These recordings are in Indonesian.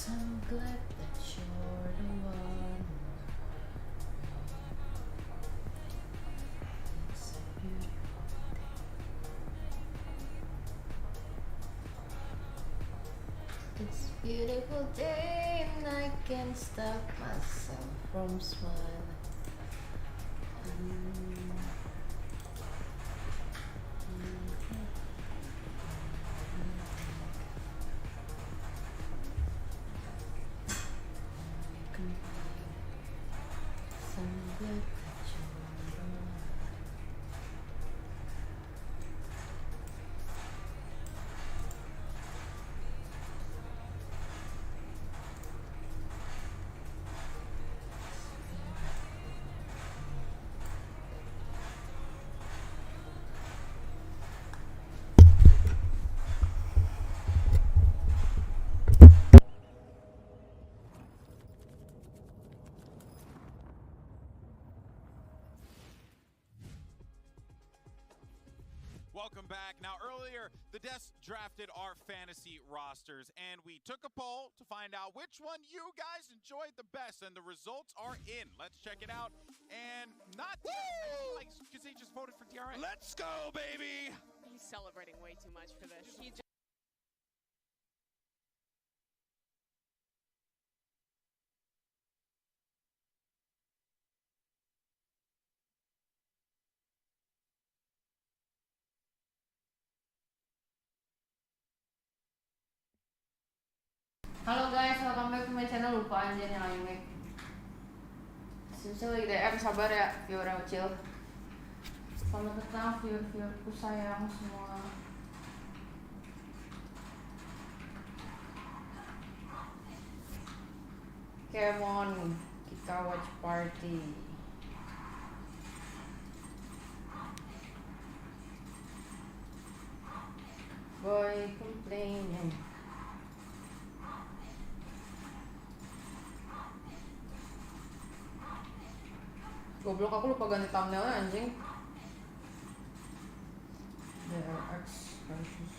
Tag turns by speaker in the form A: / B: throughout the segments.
A: So glad that you're the one. It's a beautiful day. It's a beautiful day and I can't stop myself from smiling.
B: Welcome back. Now, earlier, the desk drafted our fantasy rosters, and we took a poll to find out which one you guys enjoyed the best, and the results are in. Let's check it out. And not like because they just voted for DRX. Let's go, baby!
C: He's celebrating way too much for this. He just
A: Halo guys, welcome back to my channel. Lupa anjir yang lagi mic. Lagi DM, sabar ya viewer yang kecil. Selamat datang viewer-viewerku sayang semua. Come on, kita watch party. Boy complaining. Goblok, aku lupa ganti thumbnailnya anjing. DRX versus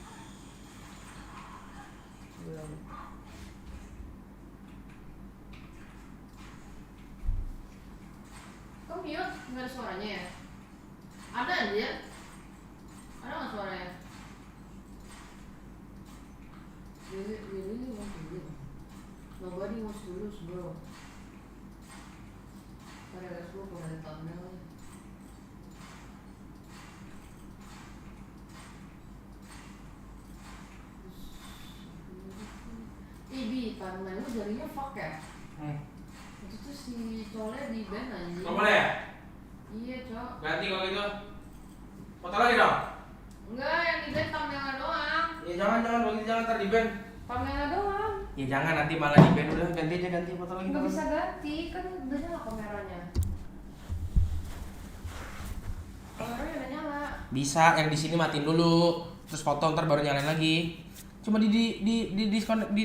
A: kok mute? Nggak ada suaranya ya? Ada anjir? Ada nggak suaranya? Really want to live. Nobody wants to lose, bro. Sorry guys, gue mau ganti thumbnail. Ibi, thumbnail lu jadinya fuck ya? Itu tuh si Cole di band anjing.
D: Gak boleh ya?
A: Iya, Cok.
D: Ganti kalau gitu. Foto lagi dong?
A: Enggak, yang di band thumbnailnya doang.
D: Ya jangan kalau gitu jangan ntar di band.
A: Thumbnailnya doang.
D: Ya jangan nanti malah di band, udah ganti aja, ganti foto lagi.
A: Nggak bisa ganti, kan udah nyala kameranya. Kameranya udah nyala.
D: Bisa, yang di sini matiin dulu, terus foto ntar baru nyalain lagi. Cuma di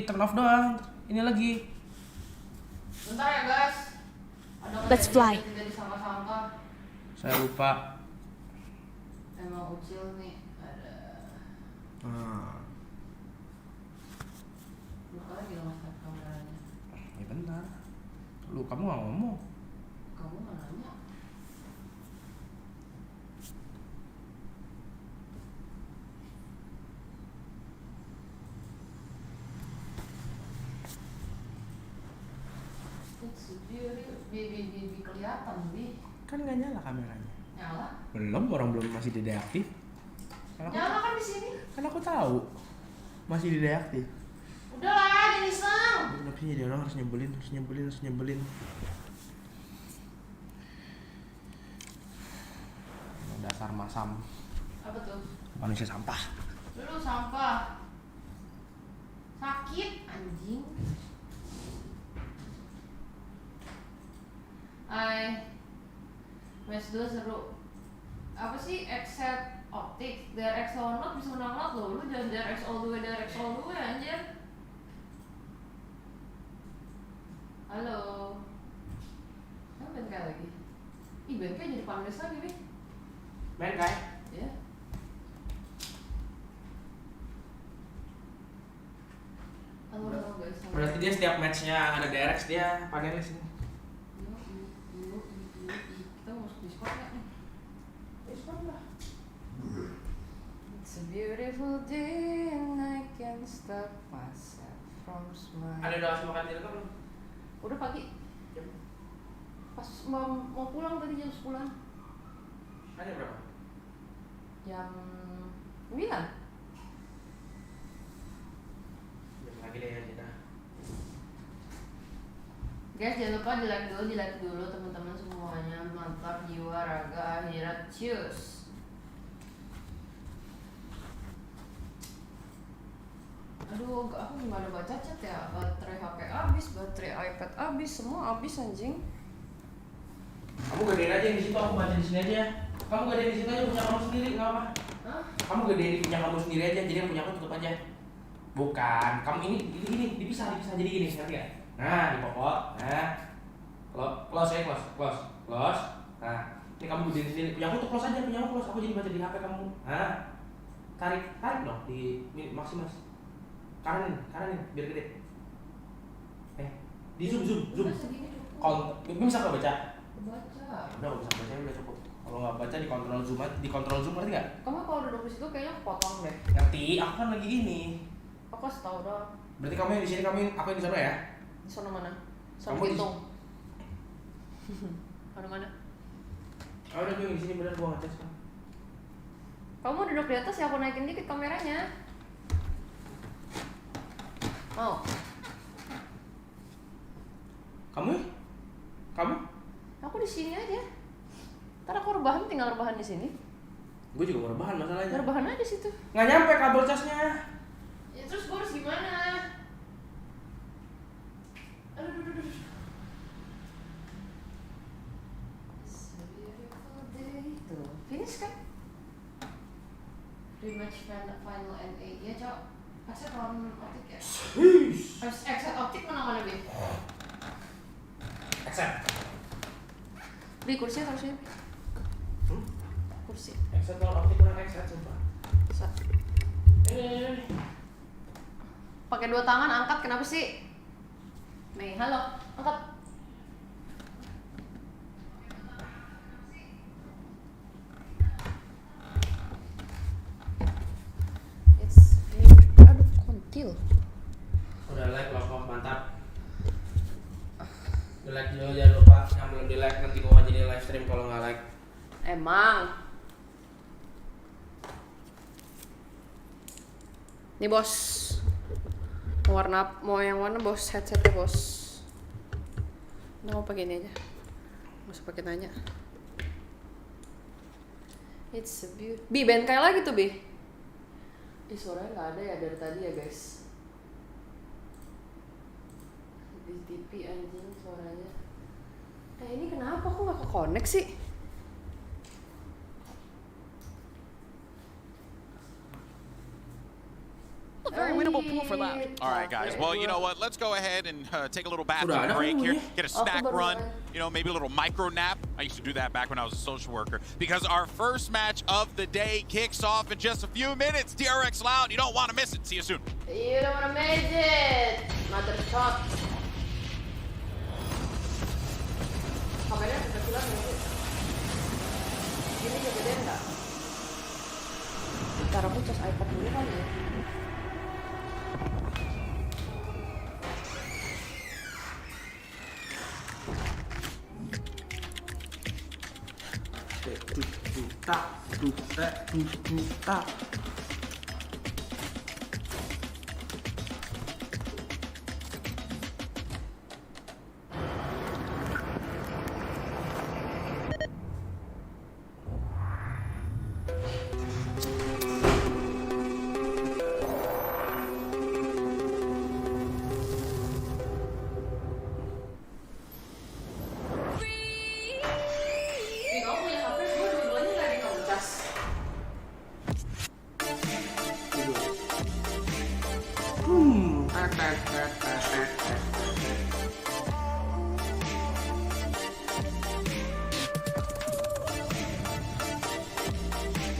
D: turn off doang. Ini lagi.
A: Bentar ya guys. Ada
C: Let's fly.
A: Tidak disangka-sangka.
D: Saya lupa.
A: Emang ucil nih. Ada. Lupa lagi dong mas kameranya.
D: Ya bentar. Lu kamu nggak ngomong.
A: Kamu nggak nanya. Bibi kelihatan, Bi.
D: Kan nggak nyala kameranya.
A: Nyala?
D: Belum, orang belum masih di deaktif.
A: Nyala kan di sini.
D: Kan aku tahu masih di deaktif.
A: Udahlah, jadi iseng.
D: Tapi jadi orang harus nyebelin. Dasar masam.
A: Apa tuh?
D: Manusia sampah.
A: Dulu sampah. Sakit anjing. Hai. Match 2 seru. Apa sih except optik? DRX download bisa download loh. Lu jangan DRX all the way anjir. Halo. Apa BNK lagi? Ih, BNK jadi panulis lagi, Bi.
D: Main kai?
A: Ya. Halo guys,
D: Berarti dia setiap matchnya ada DRX dia panelis ini.
A: Kita mau masuk Discord nggak nih?
D: Discord lah.
A: It's a beautiful day and I can't stop myself from smiling.
D: Ada doa makan di belum?
A: Udah pagi. Pas mau pulang tadi jam 10-an.
D: Ada berapa?
A: Jam 9.
D: Lagi deh ya kita.
A: Guys, jangan lupa di like dulu teman-teman semuanya. Mantap jiwa, raga, akhirat. Cheers. Aduh, aku gimana baca chat ya? Baterai HP habis, baterai iPad habis, semua habis anjing.
D: Kamu gedein aja di situ, aku baca di sini aja. Kamu gedein di situ aja, punya kamu sendiri, nggak apa?
A: Hah?
D: Kamu gedein punya kamu sendiri aja, jadi yang punya aku tutup aja. Bukan, kamu ini dipisah jadi gini, ngerti nggak? Nah, dipopot, nah, close ya, close. Nah, ini kamu gedein di sini, punya aku tuh close aja, punya aku close, aku jadi baca di HP kamu. Nah, tarik dong di maksimal. Kanan ini, biar gede. Di zoom.
A: Udah segini cukup.
D: Bisa nggak baca?
A: Baca.
D: Udah, kalau bisa baca udah cukup. Kalau nggak baca di kontrol zoom ngerti nggak?
A: Kamu kalau duduk di situ kayaknya kepotong deh.
D: Ngerti, aku kan lagi ini.
A: Aku kasih tau dong.
D: Berarti kamu yang di sini, aku yang di sana ya?
A: Di sana mana? Sana
D: Kamu di-
A: hitung. Mana?
D: Oh, udah gue yang di sini bener, gua ngetes kan.
A: Kamu duduk di atas ya, aku naikin dikit kameranya. Mau?
D: Kamu?
A: Aku di sini aja. Ntar aku tinggal rebahan di sini.
D: Gue juga mau rebahan masalahnya.
A: Rebahan aja situ.
D: Nggak nyampe kabel casnya.
A: Ya terus gue harus gimana? Aduh. It's a beautiful day. Tuh, finish kan? Rematch final NA. Ya cok, Akset lawan optik ya? Akset optik menang mana Bi?
D: Accept.
A: Bi kursi taruh sini. Kursi.
D: Accept kalau optik kurang accept sumpah. Ini.
A: Pakai 2 tangan angkat, kenapa sih? Mei, halo, angkat. Aduh, kontil.
D: Udah like, love, mantap. Di like dulu, jangan lupa. Yang belum di like nanti gua jadi live stream kalau nggak like.
A: Emang. Nih bos. Mau yang warna bos, headsetnya bos. Nah, mau pakai ini aja. Nggak usah pakai nanya. It's a beauty. Bi, band kayak lagi tuh Bi. Suaranya nggak ada ya dari tadi ya guys. Di TV anjing suaranya. Ini kenapa kok nggak ke-connect sih?
C: A very winnable pool for left.
B: All right, guys. Well, you know what? Let's go ahead and take a little bathroom
D: Udah ada
B: break
D: kan
B: here.
D: mulai?
B: Get a snack run. You know, maybe a little micro nap. I used to do that back when I was a social worker. Because our first match of the day kicks off in just a few minutes. DRX Loud. You don't want to miss it. See you soon.
A: You don't wanna miss it. Mother top. Kameranya kecilan nggak sih? Ini kegedean nggak? Ntar aku cas iPad dulu kali ya.
D: Juta.
A: Kamu punya HP, gue dua-duanya nggak ada yang ngecas.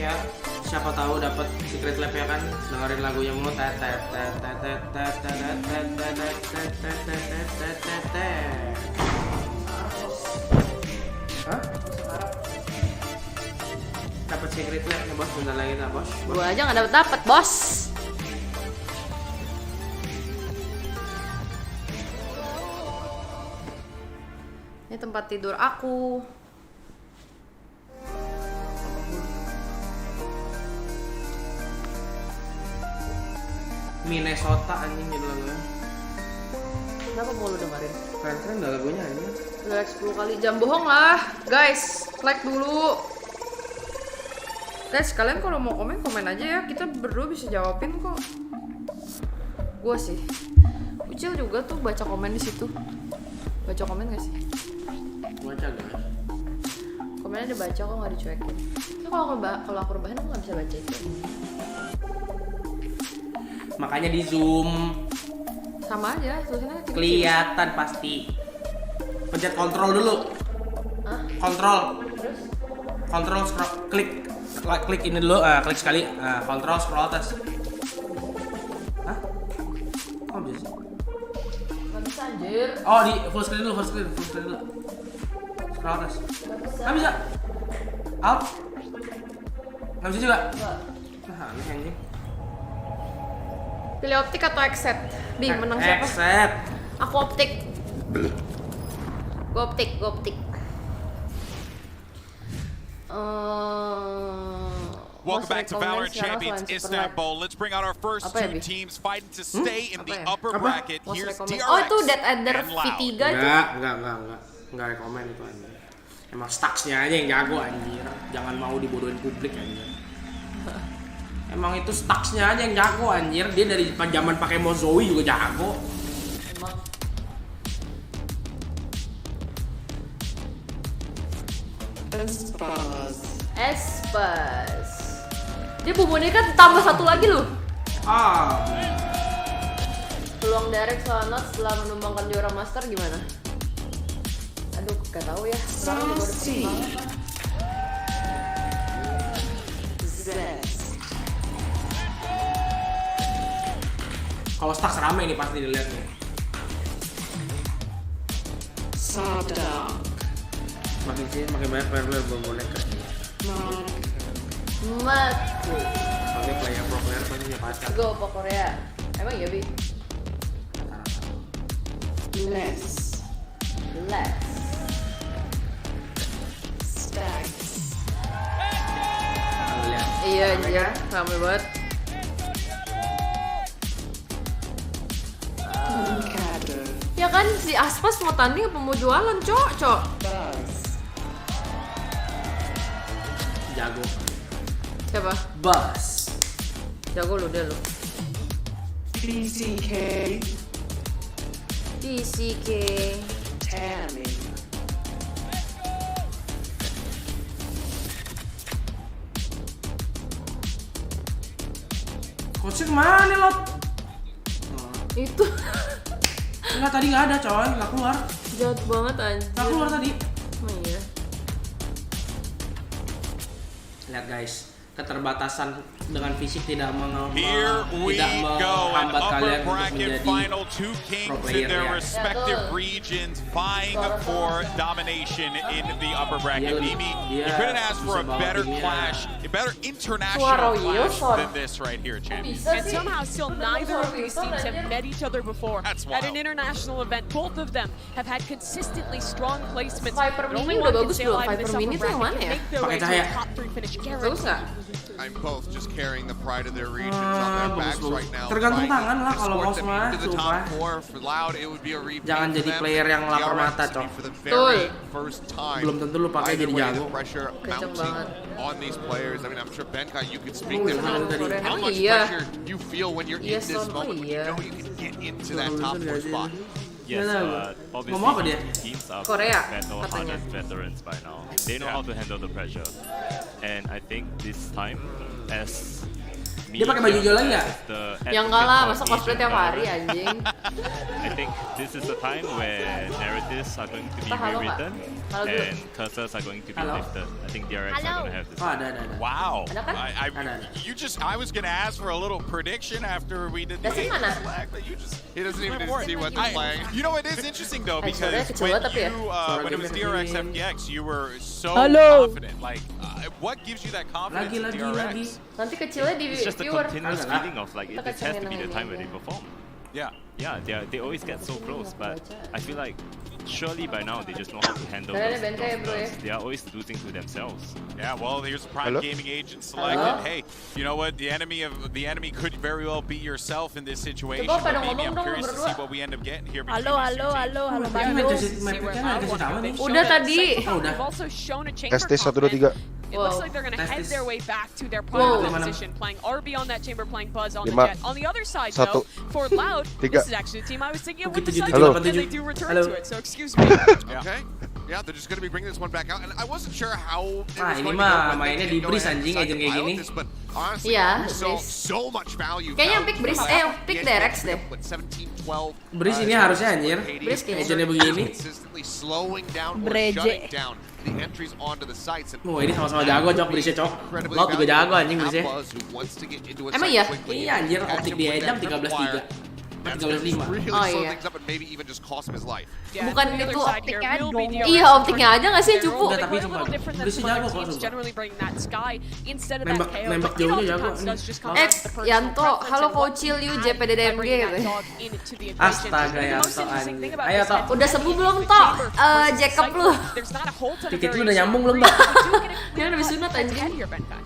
D: Ya, siapa tahu dapat secret lab ya kan, dengerin lagunya mulu tet tet tet tet tet tet tet tet tet tet. replay-nya bos, bentar lagi lah bos.
C: Gua aja nggak dapet bos. Ini tempat tidur aku.
D: Minnesota anjing judul lagunya.
C: Kenapa mau lu dengerin?
D: Keren dah lagunya anjing.
C: Udah like 10 kali, jam bohong lah guys, like dulu guys. Kalian kalau mau komen aja ya, kita berdua bisa jawabin kok. Gua sih Ucil juga tuh baca komen di situ. Baca komen gak sih?
D: Baca guys.
C: Komennya dibaca kok, nggak dicuekin. Itu kalau aku rebahan aku nggak bisa baca itu.
D: Makanya di zoom
C: Sama aja tulisannya kecil-kecil.
D: kelihatan pasti. Pencet kontrol dulu.
C: Hah?
D: Kontrol.
C: Terus?
D: Kontrol scroll, klik ini dulu, klik sekali, kontrol scroll atas. Hah? Oh bisa.
C: Nggak bisa anjir.
D: Oh di full screen dulu. Scroll atas. Nggak bisa. Alt. Nggak bisa juga.
C: Nggak.
D: Nah, ini anjing.
C: Pilih optik atau exit? Bi, menang siapa?
D: Exit.
C: Aku optik. Gue optik.
B: Welcome back to Valorant Champions Istanbul. Let's bring out our first two teams fighting to stay in the upper bracket. Here's DRX
C: oh itu Dead Ender
B: and Loud.
C: V3 itu.
D: Enggak rekomen itu anjir. Emang stacksnya aja yang jago anjir. Jangan mau dibodohin publik anjir. Emang itu stacksnya aja yang jago anjir. Dia dari zaman pakai Mozoe juga jago.
C: Emang. Espas. Dia boneka tambah satu lagi loh. Peluang Derek Selamat setelah menumbangkan juara master gimana? Aduh, gak tahu ya. Sekarang juga udah perkembangan.
D: Kalau stacks rame nih pasti dilihat nih. Makin sih makin banyak player boneka.
C: Mati.
D: Soalnya player pro player pasti punya pacar.
C: Go po Korea. Emang iya bi? Less.
D: Lihat.
C: Iya anjir, rame banget. Ya kan si Aspas mau tanding apa mau jualan, cok?
D: Jago.
C: Siapa?
D: Bus.
C: Jago lu deh lu.
E: PCK. Tammy.
D: Coachnya kemana nih Lot?
C: Itu
D: Enggak, tadi nggak ada coy, nggak keluar.
C: jahat banget anjir.
D: Nggak keluar tadi.
C: Oh iya.
D: Lihat guys, keterbatasan dengan fisik tidak
B: Here we go, an
D: menghambat
B: upper
D: kalian untuk
B: bracket
D: menjadi
B: final. Two kings
D: player,
B: in their
D: ya.
B: respective regions vying for domination in the upper bracket. Mimi, you couldn't ask for a better clash, a better international clash than this right here, champions.
C: Bisa
F: And
C: sih.
F: somehow still neither of these teams have met each other before.
B: That's
F: At an
B: wild.
F: international event, both of them have had consistently strong placements.
C: Viper
F: But
C: Mini
F: only
C: udah
F: one can
C: bagus
F: sail
C: belum?
F: out of
C: Viper
F: this
C: Mini
F: upper
C: tuh yang
F: bracket
C: mana
F: and
C: ya?
F: make their way
D: Pakai
F: to a
D: cahaya.
F: top 3 finish.
C: Bagus nggak?
G: I'm both just carrying the pride of their regions on their backs
D: bagus.
G: right now.
D: Tergantung
G: trying
D: tangan lah
G: to
D: kalau
G: escort
D: Mouse
G: them
D: mah,
G: into the
D: sumpah.
G: top 4. For Loud, it would be a repeat
D: Jangan
G: for
D: jadi
G: them.
D: player yang lapar
G: DRX
D: mata,
G: to be
D: Cok.
G: for the
C: Betul.
G: very first time.
D: Belum tentu lu pakai
G: Either
D: jadi
G: way,
D: jago.
G: the pressure
C: Kenceng
G: mounting
C: banget.
G: on these players. I mean, I'm sure Benkai, you could speak
C: Oh,
G: to
C: iya, bener.
G: how
C: Emang
G: much
C: iya.
G: pressure you feel when you're
C: Iya,
G: in this
C: Son. Oh,
G: moment. When
C: iya.
G: you know you can get into that top 4 spot.
H: Yes,
D: Ngomong apa dia?
H: obviously teams are
C: Korea,
H: battle
C: katanya.
H: hardened veterans by now. They know how to handle the pressure. And I think this time, as
D: Dia pakai baju hijau lagi nggak?
C: Yang enggak lah, masa cosplay tiap hari anjing.
E: I think this is the time where narratives are going to be
C: Halo, Kak.
E: rewritten
C: Halo, dulu.
E: and cursors are going to be
D: Halo.
E: lifted. I think DRX are going to have this.
D: Oh, ada.
B: Wow.
C: Ada kan?
B: I was gonna ask for a little prediction after we did the
C: Dasin
B: game
C: mana?
B: select, but you just
G: He doesn't even see what's playing.
B: You know, it is interesting though
C: Ay, sorry,
B: because
C: kecil
B: when
C: banget tapi ya.
B: when it was DRX FDX, you were so
F: Hello.
B: confident. Like, what gives you that confidence
D: Lagi.
B: in DRX?
C: Nanti kecilnya di
E: It's just a
C: viewer.
E: continuous
D: Agak.
E: feeling of like
C: Kita
E: this has to be
C: kecengin
E: the time
C: ini
E: where they
C: aja.
E: perform.
B: Yeah.
E: Yeah, they always get so close, but I feel like surely by now they just know how to handle
C: Kalian
E: those,
C: ada benteng ya, bro, ya?
E: They are always losing to themselves.
B: Yeah, well, here's the Prime
G: Hello?
B: Gaming agent selected.
C: Hello?
B: Hey, you know what? The enemy could very well be yourself in this situation.
C: Coba
B: But
C: pada
B: maybe
C: ngomong
B: I'm
C: dong
B: curious to
C: berdua.
B: see what we end up getting here.
F: Hello,
D: Ini main
F: Bandung.
D: kasih tahu nih.
C: Udah tadi.
D: Oh, udah.
F: They've also shown a chamber
G: Tes 1 2 3.
F: It looks
C: Wow.
F: like they're going to head
D: Testis.
F: their way back to their
C: Wow.
F: primary position, playing RB on that chamber, playing Buzz on the
G: 5,
F: jet. On the other side,
G: 1,
F: though, for Loud,
G: 3.
F: this is actually the team I was thinking of with the
D: Tujuh,
F: side,
G: Halo.
F: and they do return
D: Halo.
F: to it, so excuse me.
G: Okay. Yeah, they're just going to be bringing this one back out, and I wasn't sure how. It
D: Nah,
G: was
D: ini
G: going to
D: mah
G: go when they
D: mainnya
G: didn't
D: di
G: go
D: Breeze,
G: ahead and
D: anjing,
G: decide to
D: agent kayak
G: pilot
D: gini.
G: this, but honestly,
C: Iya,
G: so
C: Breeze.
G: much value.
C: Kayaknya
G: value
C: pick Breeze,
G: from
C: pick
G: the
C: DRX
G: edge.
C: deh.
G: With 17, 12,
D: Breeze ini harusnya anjir.
C: Breeze kayaknya.
D: Agentnya begini.
G: consistently slowing down or
F: Breje.
G: shutting down the entries onto the sites. And
D: Wah, ini sama-sama jago, Cok. Breeze, Cok.
G: incredibly
D: Laut juga jago anjing
G: valuable.
D: Breeze.
G: Buzz who wants to get into a
C: Emang
G: site
C: iya?
G: quickly.
D: Iya anjir,
G: Catch
D: optik
G: him
D: dia
G: with
D: jam
G: that
D: 13.3.
G: tripwire.
D: 13.5.
G: Really
C: Oh,
G: slow
C: iya.
G: things up and maybe even just cost him his life.
F: Yeah,
C: Bukan
F: and the
C: itu
F: other side here
C: optiknya
F: will be
C: dong.
F: the
C: Iya,
F: Orange
C: optiknya aja nggak sih,
F: They're
C: cupu?
F: rolling
D: Udah, tapi
F: quite a
D: sumpah,
F: little different than
D: Breeze
F: some
D: jago
F: other
D: kok,
F: teams
D: sumpah.
F: generally bringing that sky instead of
D: Nembak-
F: that KO.
D: nembak
F: But it all
D: jauhnya jago
F: depends,
D: nih.
F: does just come
C: X,
F: down to the personal
C: Yanto,
F: preference
C: halo
F: and what
C: Kocil
F: you
C: you,
F: add
C: JPDDMG
F: by bringing that
C: gitu.
F: dog into the equation.
D: Astaga,
F: The most
D: Yanto,
F: interesting thing
D: anjing.
F: about
D: Ayo,
F: this
D: Tok.
F: head-to-head
C: Udah sembuh belum,
F: chamber
C: Tok?
F: versus
C: Jacob
F: cycle,
C: lu.
F: there's not a whole ton of
D: Tiket lu udah
F: variation.
D: nyambung belum,
F: We
D: Mbak?
F: do get a
C: Dia
F: clear
C: udah sunat,
F: head-to-head
C: anjing.
F: here, Benkai.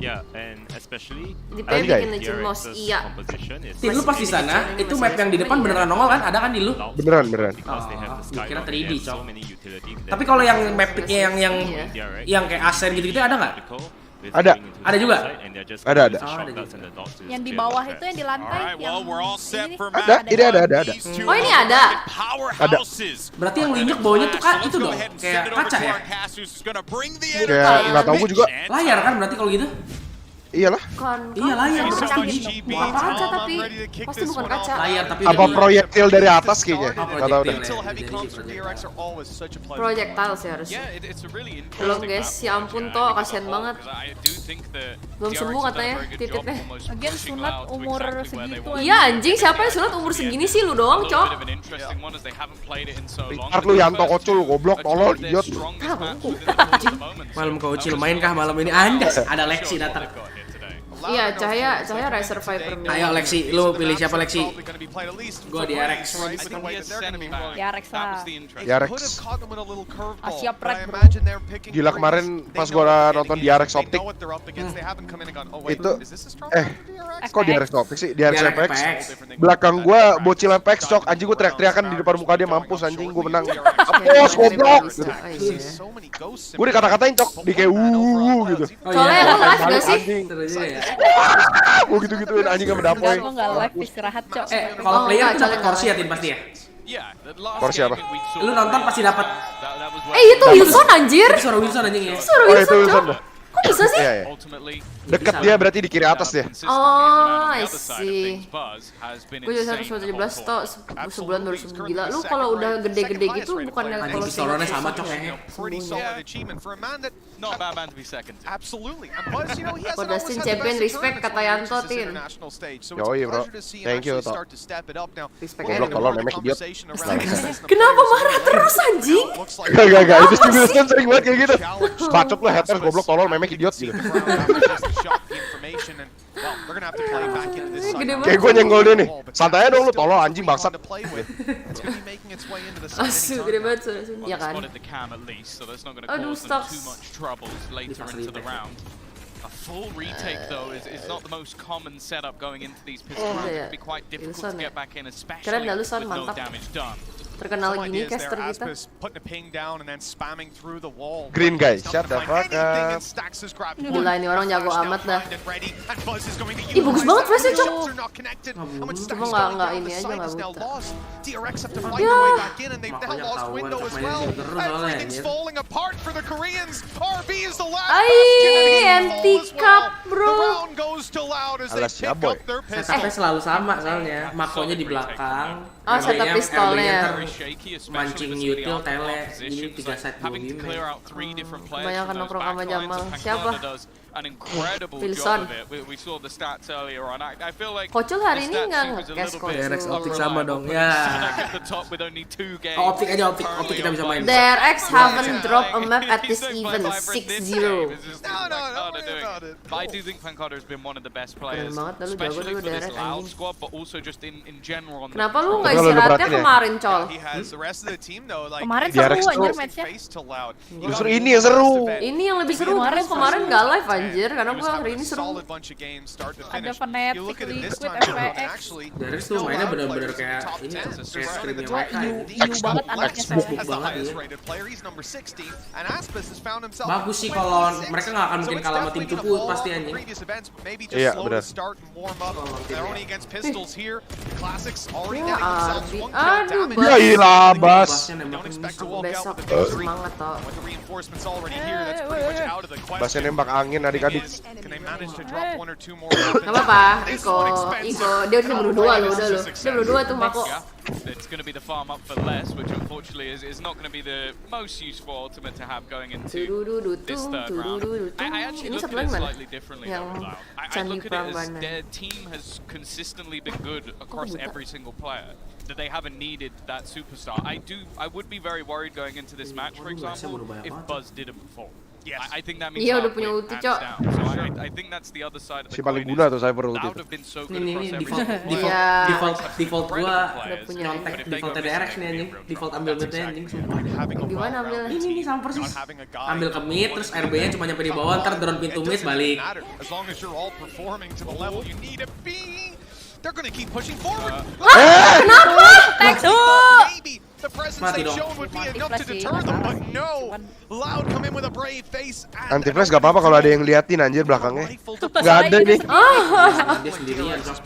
E: Yeah, and especially
C: Di
G: Anjay.
C: bikin legend mouse,
E: DRX's
C: iya.
E: composition is
D: Tim lu pas di sana, itu map yang di depan beneran nongol kan? Ada kan di lu?
G: Beneran, beneran.
E: Because they have the
D: Oh,
E: sky
D: gua kira
E: rock,
D: 3D,
E: they have so
D: Cok.
E: many utility
D: Tapi kalau yang map yang
C: Iya.
E: DRX,
D: yang kayak Asen gitu-gitu ada nggak?
G: Ada.
D: Ada juga?
G: Ada.
F: Yang di bawah itu yang di
B: All
F: lantai.
B: right, well, we're all set for
G: Ada,
B: match.
G: ini ada.
B: These two
C: Oh, ini
B: are
C: ada.
B: powerhouses.
D: Berarti yang lu injek bawahnya tuh kan
B: So let's
D: itu
B: go
D: dong,
B: ahead and
D: kayak
B: send it over
D: kaca
B: to
D: ya?
B: our cast who's gonna bring the
G: Kayak
B: energy.
G: nggak tahu gua juga.
B: And
D: Layar kan berarti kalau gitu?
G: Iyalah.
C: Bukan,
D: Iya, layar,
B: Thank you so
C: kaca.
B: much,
D: Gitu.
B: GB.
C: Bukan kaca
B: Tom,
C: tapi
B: I'm ready to kick
C: pasti
B: this
C: bukan
B: one off.
C: kaca.
D: Layar tapi
G: Apa
D: udah-
G: proyektil dari atas kayaknya?
D: Oh,
G: Nggak tahu deh.
D: proyektil.
H: Until heavy
D: Jadi
H: comes from
D: projectile.
H: DRX are always such a pleasure.
C: Projectile sih harusnya.
H: Yeah, it's a really
C: Belum
H: interesting
C: guys,
H: map
C: ya ampun
H: actually,
C: toh,
H: I think,
C: kasihan
H: as a whole,
C: banget.
H: because I do think that
C: Belum
H: DRX
C: sembuh
H: have done a
C: katanya,
H: very good job
C: titiknya.
H: of almost
F: Lagian
H: pushing
F: sunat
H: Loud to
F: umur
H: exactly where they
F: segitu
H: want.
C: Iya anjing, siapa yang sunat umur segini sih lu doang,
H: A little
C: Cok?
H: bit of an interesting one as they haven't played it in so long.
G: Ntar lu Yanto Kocul, goblok, tolol, idiot.
D: Malam Kocil main kah malam ini? Anjas, ada Lexi datang.
C: Iya, Cahaya Ray Survivor.
D: Ayo Lexi, lu pilih siapa Lexi? Gua di RX.
F: DRX lah.
G: DRX.
F: Siap rek, bro.
G: Gila, kemarin pas gua nonton DRX Optik, itu kok DRX Optik sih? DRX FX. Belakang gua bocil FX, Cok. Anjing gua teriak-teriakan di depan muka dia, mampus anjing, gua menang. Hapus, goblok. Gitu. Gua dikata-katain, Cok, di kayak gitu.
C: Soalnya lu live gak sih?
D: Seru juga ya.
G: Gua gitu-gituin anjing sama Dapoy.
F: Enggak, gua nggak live istirahat, Cok.
D: Kalau
C: Oh,
D: player
C: enggak,
D: tuh dapat
C: coba.
D: kursi ya Tin pasti ya.
G: Porsi apa?
D: Lu nonton pasti dapat.
C: Itu Wilson anjir.
D: Itu suara Wilson anjing ya.
C: Suara
G: Oh, itu
C: Wilson,
G: Wilson
C: Cok.
G: dah.
C: Kok bisa sih?
G: Iya, iya. Deket dia berarti di kiri atas dia.
C: Oh, I see. Gue juga 117 toh, sebulan baru sembuh. Gila, lu kalau udah gede-gede gitu bukannya
D: Anjing
C: kalau
D: pistolnya sama Cok kayaknya.
H: Not a bad man to be second.
G: Absolutely.
C: Dustin champion, respect kata Yanto, Tin.
G: Yoi, bro. Thank you, Tok.
C: Respect
G: Goblok,
C: aja.
G: tolol, memek idiot.
C: Kenapa marah terus anjing?
G: Gak. Itu Steve Wilson sering banget kayak gitu. Bacot lu, haters, goblok, tolol, memek idiot gitu.
C: Gede
G: Kayak gue nyenggol dia nih. Santai aja dong lu, tolol, anjing, bangsat.
C: Asu, gede banget suara sini. Ya kan?
H: Spotted the cam at least, so that's not going to
C: Aduh,
H: cause them
C: stocks.
H: too much troubles later into the round. A full retake though is not the most common setup going into these pistol rounds.
C: iya.
H: It can be quite difficult
C: Lusan
H: to
C: ya.
H: get back in, especially
C: Keren dah,
H: with
C: Lusan,
H: no
C: mantap.
H: damage done.
C: terkenal gini caster kita.
G: Green guys, shut the fuck up.
C: Gila ini orang jago amat dah. Ih bagus banget flashnya cok. Cuma nggak ini aja nggak buta. Ya. Anti cup bro.
G: Alas ya boy.
D: Setupnya selalu sama soalnya, makonya di belakang.
C: Oh setup pistolnya.
D: Mancing util tele, ini 3 set 2 game.
C: Kebanyakan nongkrong sama Jamal. Siapa?
H: An incredible
C: Wilson.
H: job of it. We saw the stats earlier on. I feel like
C: Kocul hari
H: the
C: ini
H: stat
C: nggak
H: sheet was a
C: nge-cash
H: little bit
D: DRX
C: Kocul.
D: optik sama dong. Ya.
H: Sonic at the top with only 2 games.
D: Oh, optik aja optik kita bisa main.
C: DRX haven't dropped a map at this even 6-0.
H: But I do think Pancada has been one of the best players,
C: banget, lu jago
H: especially
C: dulu
H: for this
C: DRX
H: loud
C: anjing.
H: squad, but also just in general. On
C: Kenapa
H: the
C: lu nggak
G: Kalau lu
C: istirahatnya
G: perhatiin ya?
C: kemarin col?
I: Kemarin
G: DRX
I: seru
G: tuh-
I: anjir matchnya.
G: Justru ini yang seru.
C: Ini yang lebih seru. Gue kemarin nggak live anjir karena gue hari ini seru.
I: Ada fanatic, liquid, FPX.
D: DRX tuh mainnya bener-bener kayak ini kayak streamnya
I: Gua
D: mereka.
I: you banget anaknya saya.
D: Textbook banget ya. Bagus sih kalau mereka nggak akan mungkin kalah sama tim cupu pasti anjing.
G: Iya, benar.
C: Ya Arbi, aduh
G: Ya ilah bas.
D: Basnya nembakin
C: besok semangat tau.
G: Basnya nembak angin adik-adik.
C: Gak apa-apa, Iko, dia udah bunuh 2 loh, udah loh. Dia bunuh 2 tuh Mako.
H: It's going to be the farm up for less, which unfortunately is not going to be the most useful ultimate to have going into this third round. I actually
C: Ini
H: look
C: satu
H: at
C: lagi
H: it
C: mana?
H: slightly differently
C: Yang
H: though. Lau. I
C: Candi
H: look at it as
C: Prambanan.
H: their team has consistently been good across
C: buta?
H: every single player. That they haven't needed that superstar. I would be very worried going into this match, for example, if Buzz didn't perform. I think that means
C: Iya, udah
H: Loud
C: punya
H: win,
C: ulti,
H: hands
C: Cok.
H: down. So I think that's the other side of the
G: Si paling
H: coin.
G: guna tuh Cyber ulti
H: Loud
G: itu.
H: have been so good
D: Ini
H: across every
D: default
H: single
C: Iya.
D: default gua
C: punya
D: nyontek default DRX nih anjing. Default ambil midnya anjing sumpah.
C: Gimana ambilnya?
D: Ini sama persis. Ambil ke mid terus RB-nya cuma nyampe di bawah, ntar drone pintu mid balik.
B: They're gonna keep pushing forward.
C: Kenapa?
B: Maybe the presence
D: Mati
B: they've
D: dong.
B: shown would be enough to deter them, but no. Loud come in with a brave face.
G: Anti flash gak apa-apa kalau ada yang liatin anjir belakangnya. Gak ada nih.
D: Dia sendirian Cok.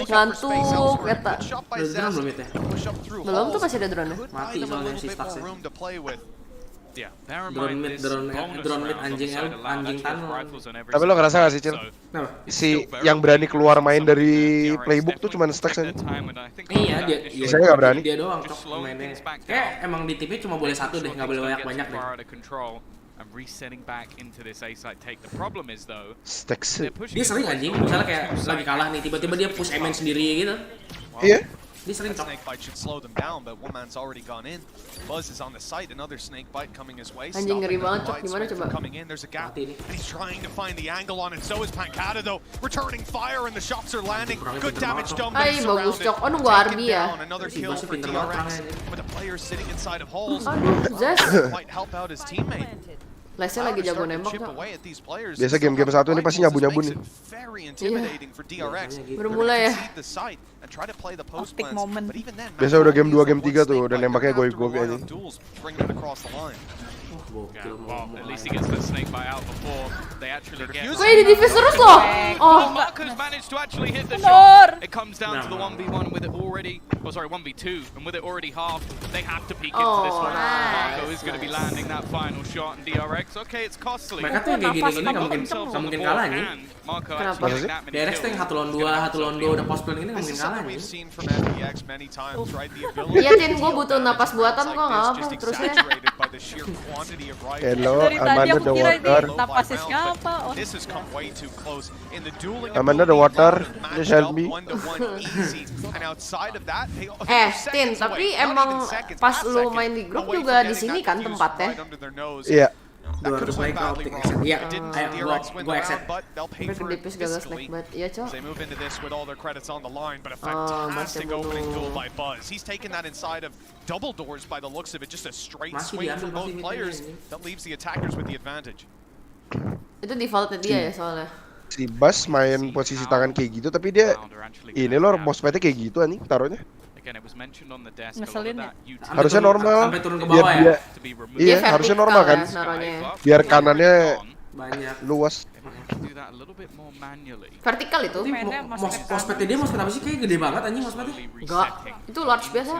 C: Ngantuk, kata.
D: Udah drone belum ya?
C: Belum tuh masih ada drone-nya.
D: Mati soalnya si Stax-nya.
H: Yeah, bear in
D: Drone
H: mind
D: mid,
H: this
D: drone
H: bonus
D: mid,
H: round on the
D: anjing
H: side of Loud
D: anjing
H: actually has
D: tunnel.
H: rifles on every
G: Tapi lo
H: single
G: ngerasa gak sih Cil?
H: So,
D: Kenapa?
G: Si yang berani keluar main dari playbook tuh cuma Stax aja.
D: Iya dia
G: Sisanya nggak berani.
D: Dia doang Cok mainnya. Kayak emang di timnya cuma boleh satu deh, nggak boleh banyak-banyak deh.
H: And resetting back into this A side take. The problem is though,
G: Stax.
H: they're pushing
D: Dia sering anjing, misalnya kayak lagi kalah nih, tiba-tiba dia push MN sendiri gitu.
G: Iya.
D: Dia sering Cok.
B: Snake bite should slow them down, but one man's already gone in. Buzz is on the site, another snake bite coming his way.
C: Anjing ngeri
B: stopping
C: banget,
B: the
C: Cok.
B: wide
C: Gimana
B: swing
C: coba?
B: from coming in. There's a gap,
D: Mati nih.
B: and he's trying to find the angle on it. So is Pancada though, returning fire, and the shots are landing. Good damage done, but
C: Ay,
B: he's
C: bagus,
B: surrounded.
C: Cok. Oh, nunggu
B: Taken
C: Arby ya.
B: down. Another
D: Si
B: kill
D: Buzz
B: for
D: pinter banget
B: DRX,
D: orangnya.
B: with the player sitting inside of holes.
C: Aduh, Zes.
B: Might help out his teammate.
C: Lesnya lagi jago nembak
B: Chip
C: Cok.
B: away at these players.
G: Biasa game-game satu ini pasti nyabu-nyabu nih.
B: Very intimidating for DRX.
C: Baru mulai ya.
B: The site and try to play the post
I: Optic
B: plans,
I: moment.
B: but even then,
G: Biasa udah game 2, game 3 tuh, udah nembaknya goib-goib aja.
B: Bring it across the line.
D: Gokil
H: well, at least he gets the snake bite out before they actually get.
C: Gue di defense terus loh. Oh,
H: Marco's managed to actually hit the
I: Benar.
H: shot. It comes down to the 1v1 with it already, oh sorry, 1v2, and with it already halved, they have to peek into this
C: Oh,
H: one.
C: nice,
H: Marco is going to be landing that final shot, and DRX, okay, it's costly.
D: Mereka tuh yang kayak gini-gini nggak mungkin kalah nih.
H: Marco
C: Kenapa?
H: actually getting that many
D: DRX tuh yang
H: kills.
D: 1 lawan 2 udah post plan ini nggak
B: This
D: mungkin
B: is
D: kalah
B: something
D: nih.
B: we've seen from FPX many times, right? The ability
C: iya Tin, gue butuh napas buatan kok nggak apa
B: just
C: terus ya.
B: exaggerated by the sheer quantity of
G: Hello,
I: Dari tadi
G: Amanda
I: aku
G: the
I: kira ini
G: water.
I: napasnya siapa. Oh.
B: This has come way too close in the dueling.
G: Amanda the water, just help me.
B: 1-1 easy. And outside of that, they
C: Tin, tapi emang pas lu main di grup juga di sini kan tempatnya.
G: Iya.
D: 200 baik ke optik accept. Iya, ayo gua accept.
C: Sampai ke DPS gagal snack bat. Iya Cok.
B: They move into this with all their credits on the line, but a
C: Oh,
B: fantastic
C: masih
B: opening
C: bunuh.
B: duel by Buzz. He's taken that inside of double doors by the looks of it, just a straight
D: Masih
B: swing
D: diambil,
B: from both
D: masih
B: players
D: diambil.
B: that leaves the attackers with the advantage.
C: Itu defaultnya dia ya soalnya.
G: Si Bas main posisi tangan kayak gitu tapi dia ini loh mouse padnya kayak gitu anjing taruhnya.
H: Again, it was mentioned on the desk.
I: Ngeselin ya?
G: Harusnya normal.
D: Sampai turun ke bawah ya.
G: Iya, harusnya normal kan. Biar kanannya
D: Banyak.
G: luas.
H: Do that a little bit more manually.
C: Vertikal itu.
I: Mainnya
D: Mousepad dia mousepad apa sih? Kayak gede banget anjing mousepadnya.
C: Enggak, itu large biasa.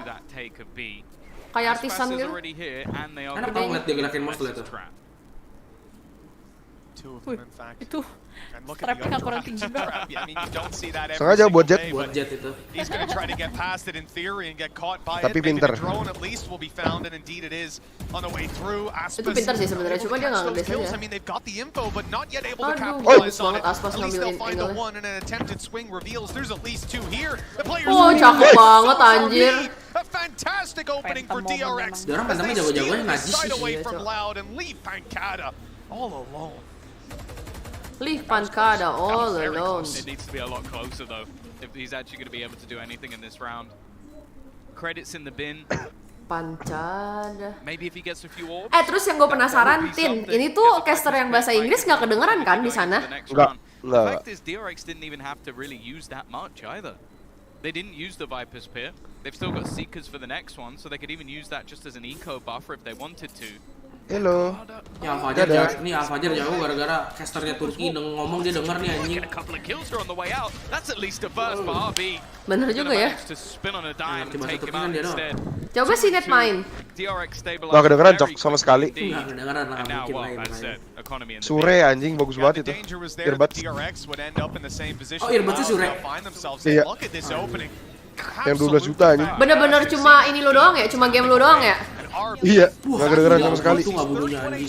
C: Kayak artisan gitu.
D: Enak banget ngeliat dia gerakin mouse tuh lihat tuh.
I: Itu strapnya nggak kurang tinggi juga.
G: Sengaja buat jet.
D: Buat jet itu.
G: Tapi pinter.
C: Itu pinter sih sebenarnya, cuma dia nggak ngedes aja.
G: Oh,
C: Bagus banget Aspas ngambilin angle-nya. Oh, cakep banget anjir.
B: A fantastic opening for DRX.
D: Dia orang pantamnya jago-jagonya najis
B: Side
D: sih.
B: away from Loud and leave Pancada all alone.
C: Leave Pancada all
H: Very
C: alone.
H: close. It needs to be a lot closer though, if he's actually going to be able to do anything in this round. Credits in the bin.
C: Pancada.
H: Maybe if he gets a few orbs.
C: Terus yang gue penasaran, Tin, ini tuh caster yang bahasa Inggris nggak kedengeran kan di sana?
G: Enggak.
H: The fact is, DRX didn't even have to really use that much either. They didn't use the Viper's Spear. They've still got Seekers for the next one, so they could even use that just as an eco buffer if they wanted to.
G: Hello.
D: Ya Alfajar jago, ini Alfajar jago gara-gara casternya Turki ngomong dia denger nih anjing.
H: A couple of kills are on the way out. That's at least a first for RB.
C: Bener juga ya.
H: To spin on a dime and
D: Cuma
H: take
D: satu
H: him out
D: kan dia doang.
H: instead.
C: Coba si net main.
H: DRX stabilized.
G: Nggak kedengeran
H: very
G: Cok sama sekali.
H: quickly
D: Nggak kedengeran lah,
H: and now
D: mungkin
H: what?
D: lain
H: That's
D: makanya.
H: it. Economy in the
G: Sure anjing bagus banget itu. Earbuds.
D: Oh, earbudsnya Sure.
G: Iya. Yang 12 juta anjing.
C: Bener-bener cuma ini lo doang ya? Cuma game lo doang ya?
G: Iya, nggak kedengeran sama sekali.
D: Itu nggak bunyinya anjing.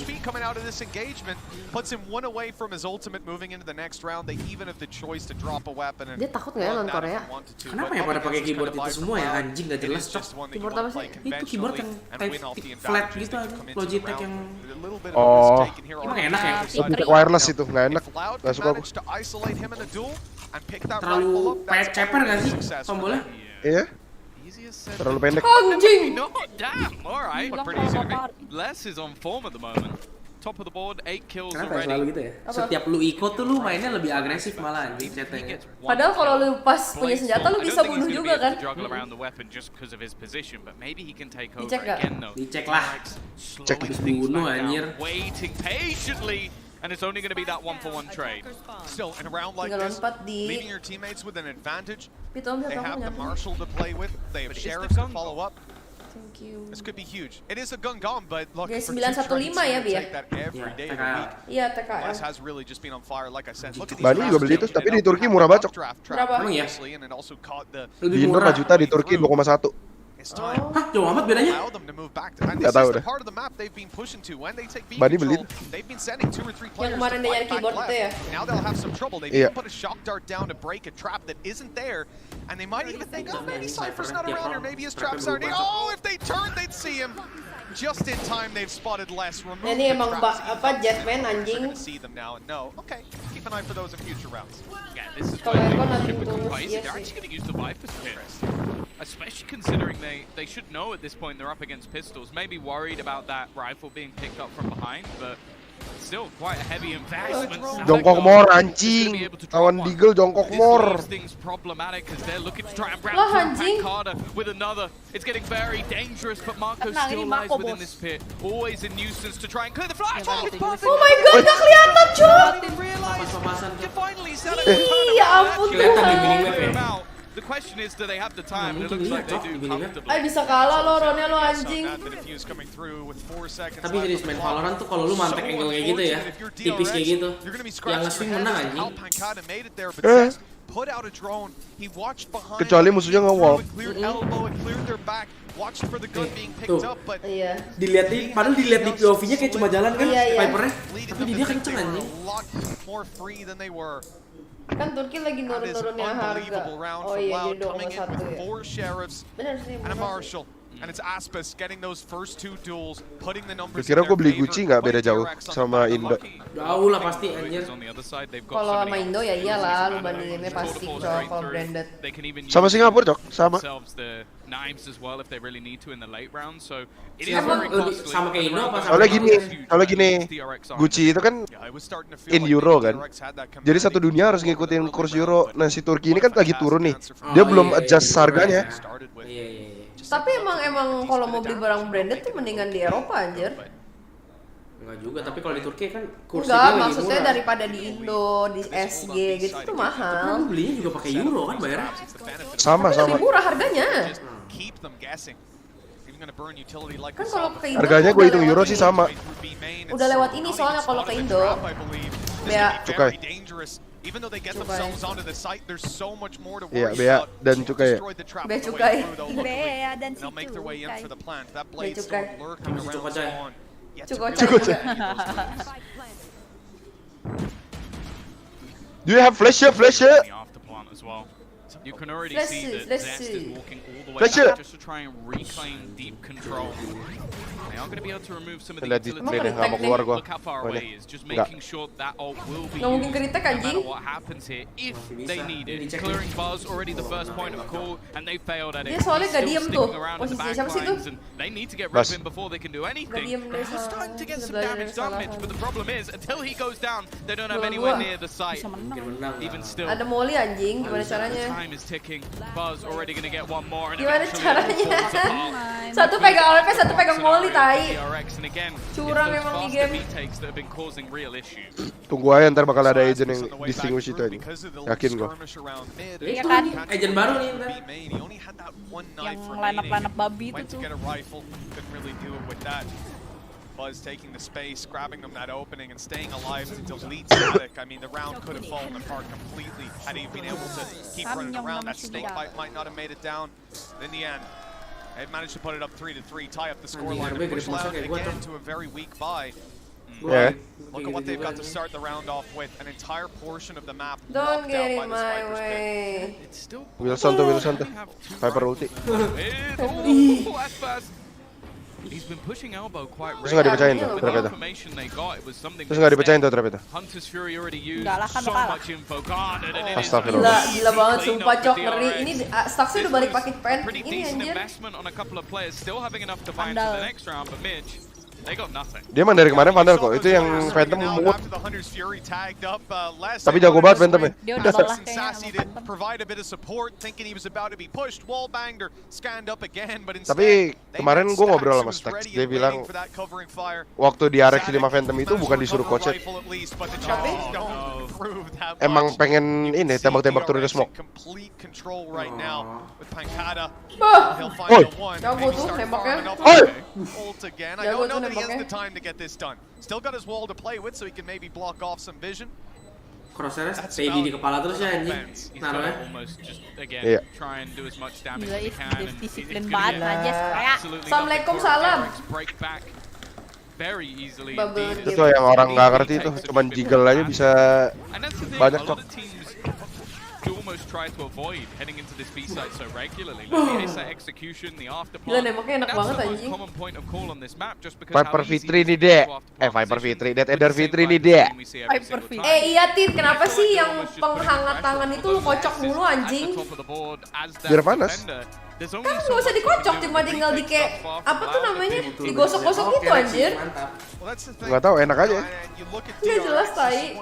C: Dia takut nggak ya lawan Korea?
D: Kenapa ya pada pakai keyboard itu semua ya anjing nggak jelas Cok.
C: Keyboard apa sih?
D: Itu keyboard yang type flat gitu aja. Logitech yang
G: Oh,
D: emang enak ya?
G: Logitech wireless itu nggak enak. Nggak suka aku.
D: Terlalu ceper nggak sih tombolnya?
G: Iya, terlalu pendek.
C: Anjing!
H: No, damn. All right. Pretty easy to beat. Les is on form at the moment. Top of the board, 8 kills
D: Kenapa ya
H: already.
D: selalu gitu ya? Setiap lu ikut tuh lu mainnya lebih agresif malah anjing chattingnya.
C: Padahal kalau lu pas punya senjata lu bisa bunuh juga kan? Dicek nggak?
D: Dicek lah.
G: Cek.
D: Habis bunuh anjir.
H: Waiting patiently, and it's only going to be that 1-for-1 trade.
B: Still, in a round like
C: Tinggal
B: this,
C: lompat di...
B: leaving your teammates with an advantage.
C: Pitom
B: They have the
C: nyatu.
B: Marshal to play with. They have
H: But it's the
B: Sheriffs to
H: gun
B: follow up.
C: Thank you.
B: This could be huge. It is a Gun-Gun, but look,
C: Guys,
B: for
C: 915 ya, Bi, ya?
B: take that every day of the week.
C: Iya, TKL.
B: Les has really just been on fire, like I said. Look at these
G: Bani juga
B: rounds
G: beli itu,
B: taken.
G: tapi
B: They
G: di Turki
B: have
G: murah
B: the
G: banget, Cok.
B: updraft
C: Berapa?
D: Emang ya?
B: previously, and it also caught the
G: Di
D: Lebih
G: Indo 4
D: murah.
G: juta, di Turki 2,1.
B: It's time.
D: Hah, jauh amat bedanya?
B: Allow them to move back to, and
G: Nggak
B: this
G: tahu
B: is the
G: deh.
B: part of the map they've been pushing to. When they take B
G: Bani beli
B: control, they've been sending 2 or 3 players to
C: kemarin dia
B: fight
C: nyari
B: back
C: keyboard
B: left.
C: itu ya?
B: Now they'll have some trouble. They
G: Iya.
B: even put a shock dart down to break a trap that isn't there, and they might even think, oh, maybe Cypher's not around here. Maybe his trap's already. Oh, if they turn, they'd see him. Just in time, they've spotted less. Remove
C: Ini
B: the
C: emang
B: traps.
C: Jetman
B: They're
C: anjing.
B: gonna see them now and know. Okay, keep an eye for those in future rounds.
H: Yeah, this is
C: Kalau
H: where
C: Eko
H: they
C: nanti
H: should become
C: tulus,
H: quite
C: iya
H: easy. They're
C: sih.
H: actually going to use the Viper's Spear. Especially considering they should know at this point they're up against pistols. Maybe worried about that rifle being picked up from behind, but still quite a heavy investment.
G: Jongkok mor anjing. Lawan Deagle jongkok mor.
H: Things problematic as they're looking to try and grab
C: Lah, anjing.
H: Carter with another. It's getting very dangerous, but Marco
I: Tenang,
H: still
I: ini
H: lies
I: Marco,
H: within
I: bos.
H: this pit. Always a nuisance to try and clear the flash.
I: Ya,
H: Oh, it's
I: gitu.
H: perfect.
C: Oh my god, gak kelihatan cuy!
H: Didn't realize.
D: Pas-pasan
H: You
D: tuh.
H: finally set up a
C: Ya ampun
D: Kelihatan di
C: Tuhan.
D: minimap ya.
H: The question is, do they have the time? It
D: mungkin
H: looks like
D: iya,
H: they
D: Cok,
H: do
D: di minimap.
H: comfortably.
C: Ay, bisa kalah lo, Ronnya lo anjing.
D: Tapi serius main Valorant tuh kalau lu mantek angle kayak gitu ya, tipis kayak gitu, yang nge-swing menang anjing.
G: Kecuali musuhnya nge-wall.
D: Tuh.
C: Iya.
D: Padahal dilihat di POV-nya kayak cuma jalan kan,
C: Iya, iya.
D: Viper-nya, tapi di dia kenceng anjing.
C: Kan Turki lagi nurun-nurunnya harga. Oh iya, jadi 2,1 ya. Bener sih. bener.
B: And it's Aspas getting those first 2 duels, putting the numbers
G: Kira
B: in
G: gue
B: their
G: beli
B: favor,
G: Gucci nggak beda
B: putting
G: jauh
B: DRX on
G: sama
B: the
G: Indo.
D: Jauh lah pasti anjir.
C: Kalau sama Indo ya iyalah, lu bandinginnya pasti cowok kalau branded.
G: Sama Singapura, Cok. Sama.
H: Knives as well if they really need to in the late round. So it is
D: Singapura
H: very
D: lebih
H: costly.
D: sama kayak Indo apa sama
G: Soalnya gini, Gucci itu kan in Euro kan. Jadi satu dunia harus ngikutin kurs Euro. Nah si Turki ini kan lagi turun nih. Dia belum adjust harganya.
B: with.
D: Iya.
C: Tapi emang kalau mau beli barang branded tuh mendingan di Eropa anjir.
D: Enggak juga, tapi kalau di Turki kan kursinya
C: Enggak,
D: lebih
C: maksudnya
D: murah.
C: daripada di Indo, di SG gitu tuh mahal.
D: Lu belinya juga pakai euro kan bayarnya?
G: Sama.
C: Lebih murah harganya. Kan kalau ke Indo
G: Harganya gue hitung euro sih sama.
C: Udah lewat ini soalnya kalau ke Indo. Bea
G: Cukai. Iya, bea dan cukai ya.
C: Bea cukai.
I: Bea dan si
C: Bea cukai.
D: Cukup aja.
C: Cukup.
G: Do you have flash?
H: The after plant as well. You can already see that Zest is walking all the way back just to try and reclaim deep control. They are going to be able to remove some of the utilities. Look how far away he is. Just making sure that ult will be used no matter what happens here if they need it. Clearing Buzz already the first point of call and they failed at it.
C: Dia soalnya gak diem tuh.
H: Posisinya siapa sih tuh? They need to get rid of him before they can do anything. They're starting to get some damage done, Mitch, but the problem is until he goes down, they don't have anywhere near the site. Even still.
C: Ada Molly anjing, gimana caranya?
H: Time is ticking. Buzz already gonna get one more.
C: Gimana caranya? Satu pegang AWP, satu pegang Molly tai. Curang emang di game.
G: Tunggu aja ntar bakal ada agent yang distinguish itu aja. Yakin gua.
I: Iya kan?
D: Agent baru nih ntar.
I: Yang line-up babi itu tuh.
B: Buzz taking the space, grabbing them that opening and staying alive to delete Static. I mean, the round could have fallen apart completely had he been able to keep running around. That snake bite might not have made it down in the end. They've managed to put it up 3-3, tie up the scoreline, and push Loud again to a very weak buy.
G: Yeah.
B: Look at what they've got to start the round off with. An entire portion of the map
C: Don't
B: locked
C: get
B: out
C: in
B: by the
C: my
B: Sniper's
C: way.
B: pick.
G: Wilson tuh. Viper ulti.
H: He's been pushing elbow quite
G: Terus nggak dipecahin tuh trap itu. Terus nggak dipecahin tuh trap itu.
H: Hunter's Fury already used
I: Enggak lah, kan
H: so
I: bakal.
H: much info guarded and it is
G: Astagfirullah.
C: Gila banget sumpah cok ngeri. Ini Staxnya udah balik pakai pen
H: pretty
C: ini
H: decent
C: anjir.
H: investment on a couple of players still having enough to buy into the next round, but Mitch, they got nothing.
G: Dia emang dari kemarin Vandal kok. Itu yang Phantom mood. Tapi jago banget Phantom ya.
I: Dia udah lelah kayaknya.
G: Tapi kemarin gue ngobrol sama Stax, dia bilang waktu di RX 5 Phantom itu bukan disuruh coach. Emang pengen ini tembak-tembak turun ke smoke. Oi,
C: jago tuh nembaknya.
G: oi.
C: Jago tuh nembaknya.
B: Still got his wall to play with, so he can maybe block off some vision.
D: Crosshairnya steady di kepala terus ya anjing. Naruhnya.
G: Iya.
I: Gila, disiplin banget aja kayak.
C: Assalamualaikum salam.
G: Itu yang orang nggak ngerti tuh, cuman jiggle aja bisa banyak cok.
C: Gila nembaknya enak banget anjing.
G: Viper Fitri nih dek. Viper Fitri, Dead Eder Fitri nih dek.
C: Iya Tit, kenapa sih yang penghangat tangan itu lu kocok mulu anjing?
G: Biar panas.
C: Kan gak usah dikocok, cuma tinggal di kayak apa tuh namanya, digosok-gosok gitu anjir.
G: Nggak tahu, enak aja.
C: Nggak jelas tai.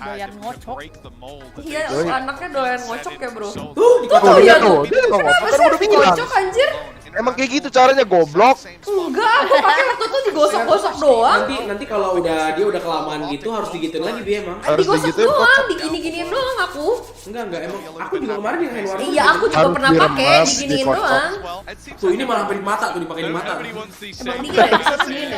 I: Doyan ngocok.
C: Iya, anaknya doyan ngocok ya bro.
G: Tuh lihat tuh, dia nggak ngocok, kan udah bilang.
C: Ngocok anjir.
G: Emang kayak gitu caranya goblok.
C: Enggak, aku pakai waktu itu digosok-gosok doang.
D: Nanti kalau dia udah kelamaan gitu harus digituin lagi dia emang.
G: Harus
C: Digosok
G: digituin,
C: doang, digini-giniin doang aku.
D: Enggak emang aku juga kemarin yang hand warna.
C: Iya, aku juga pernah pakai diginiin doang.
D: Tuh ini malah di mata tuh dipakai di mata.
C: Emang dingin ya, bisa segini.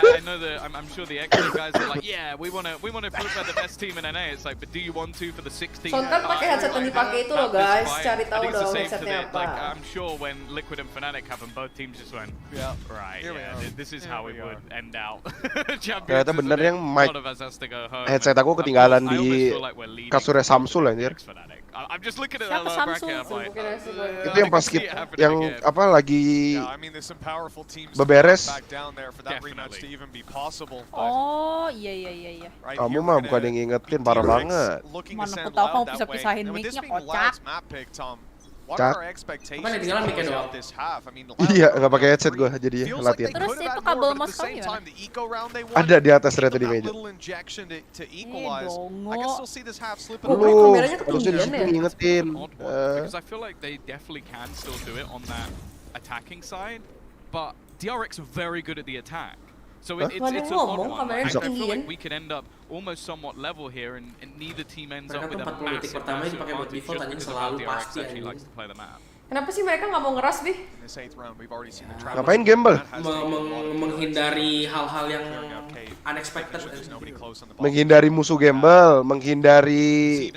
H: I know that I'm sure the extra guys are like, yeah, we want to prove we're the best team in NA. It's like, but do you want to for the 16?
C: Sontar pakai headset yang dipakai itu loh guys, cari tahu dong headsetnya apa.
H: Like, I'm sure when Liquid and Fnatic have them, both teams just went, right, yeah, this is how it would end out.
G: Ternyata bener yang mic headset aku ketinggalan di kasurnya Samsul anjir.
H: I'm just looking at
I: Siapa
H: that
I: Samsung?
H: bracket, I'm like,
G: Itu yang pas yang apa lagi beberes.
I: Oh iya.
G: Kamu mah bukan yang ngingetin, parah banget.
I: Mana aku tahu kamu bisa pisahin mic-nya kocak.
G: Cak.
D: Apa nih tinggalan mic-nya doang?
G: Iya, nggak pakai headset gue jadi latihan.
I: Terus itu kabel mouse kamu gimana?
G: Ada di atas ternyata di meja.
I: Dongo.
C: Lu kameranya
G: harusnya di
C: ketinggian
G: situ
C: ya?
G: ngingetin.
H: Because I feel like they definitely can still do it on that attacking side, but DRX are very good at the attack. So it's an odd one. I feel like we could end up almost somewhat level here, and neither team ends up with a massive advantage just because of how DRX actually likes to play the map.
C: Kenapa sih mereka nggak mau ngeras, Bi?
G: Ngapain gamble?
D: Menghindari hal-hal yang unexpected.
G: Menghindari musuh gamble, menghindari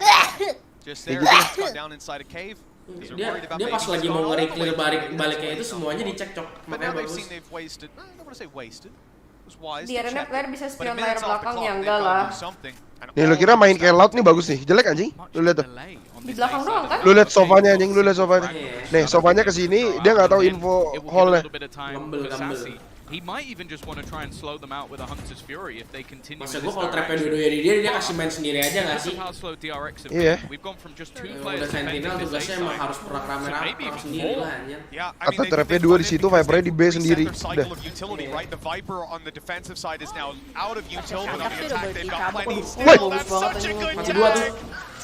D: Dia pas lagi mau nge-clear baliknya itu semuanya dicekcok. Makanya bagus.
C: Di arena player bisa spion layar belakang ya enggak lah.
G: Nih lu kira main kayak loud nih bagus nih, jelek anjing. Lu lihat tuh.
C: Di belakang doang kan?
G: Lu lihat sofanya anjing, lu lihat sofanya. Nih, sofanya ke sini, dia nggak tahu info hall-nya.
D: Gambel.
H: He might even just want to try and slow them out with a Hunter's Fury if they continue.
D: Masa gua kalau trapnya dua-duanya di dia kasih main sendiri aja nggak sih?
G: Iya.
D: Udah Sentinel tugasnya emang harus perang rame-rame sendiri lah anjir.
G: Atau trapnya dua di situ, Vipernya di B sendiri. Udah.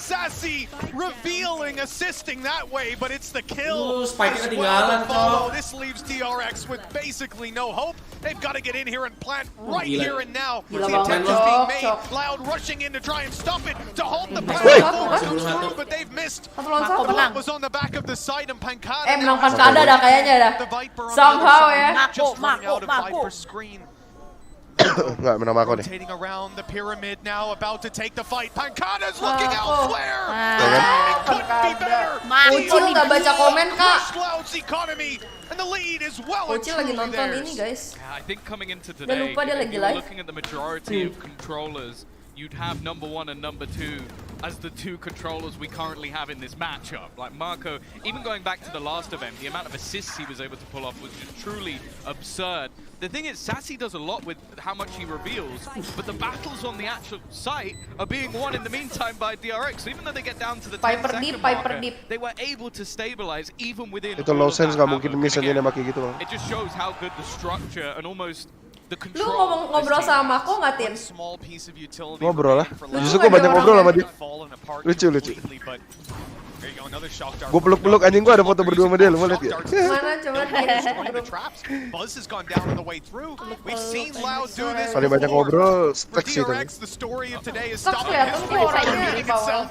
B: Sassy revealing, assisting that way, but it's the kill.
D: Spike ketinggalan,
B: follow. This leaves DRX with basically no hope. They've got to get in here and plant right here and now. The attempt is being made. Loud rushing in to try and stop it, to hold the plant. But they've missed. That was on the back of the site and Pancada.
C: Menang Pancada dah kayaknya dah. Somehow ya.
B: Mako.
G: Nggak menang aku nih.
B: Rotating around the pyramid now, about to take the fight. Pancada's looking elsewhere.
C: It
B: couldn't be better.
C: Ucil nggak baca komen kak.
B: And the lead is well.
C: Ucil lagi nonton ini guys.
H: I think coming into
C: Udah
H: today,
C: lupa dia
H: if
C: lagi
H: you were
C: live.
H: looking at the majority of controllers, you'd have number 1 and number 2 as the 2 controllers we currently have in this matchup. Like Marco, even going back to the last event, the amount of assists he was able to pull off was just truly absurd. The thing is, Sassy does a lot with how much he reveals, but the battles on the actual site are being won in the meantime by DRX. So even though they get down to the 10-second marker, they were able to stabilize even within.
G: Itu low sense nggak mungkin miss aja nembak kayak gitu bang.
H: It just shows how good the structure and almost the
C: Lu
H: control.
C: ngobrol sama aku nggak Tin?
G: Ngobrol lah. Justru gue banyak ngobrol sama dia. Lucu. Gue peluk-peluk anjing, gue ada foto berdua sama dia, lu mau lihat gak?
C: Mana coba
G: Paling banyak ngobrol, stek sih tadi.
C: Stek kelihatan tuh orangnya di bawah.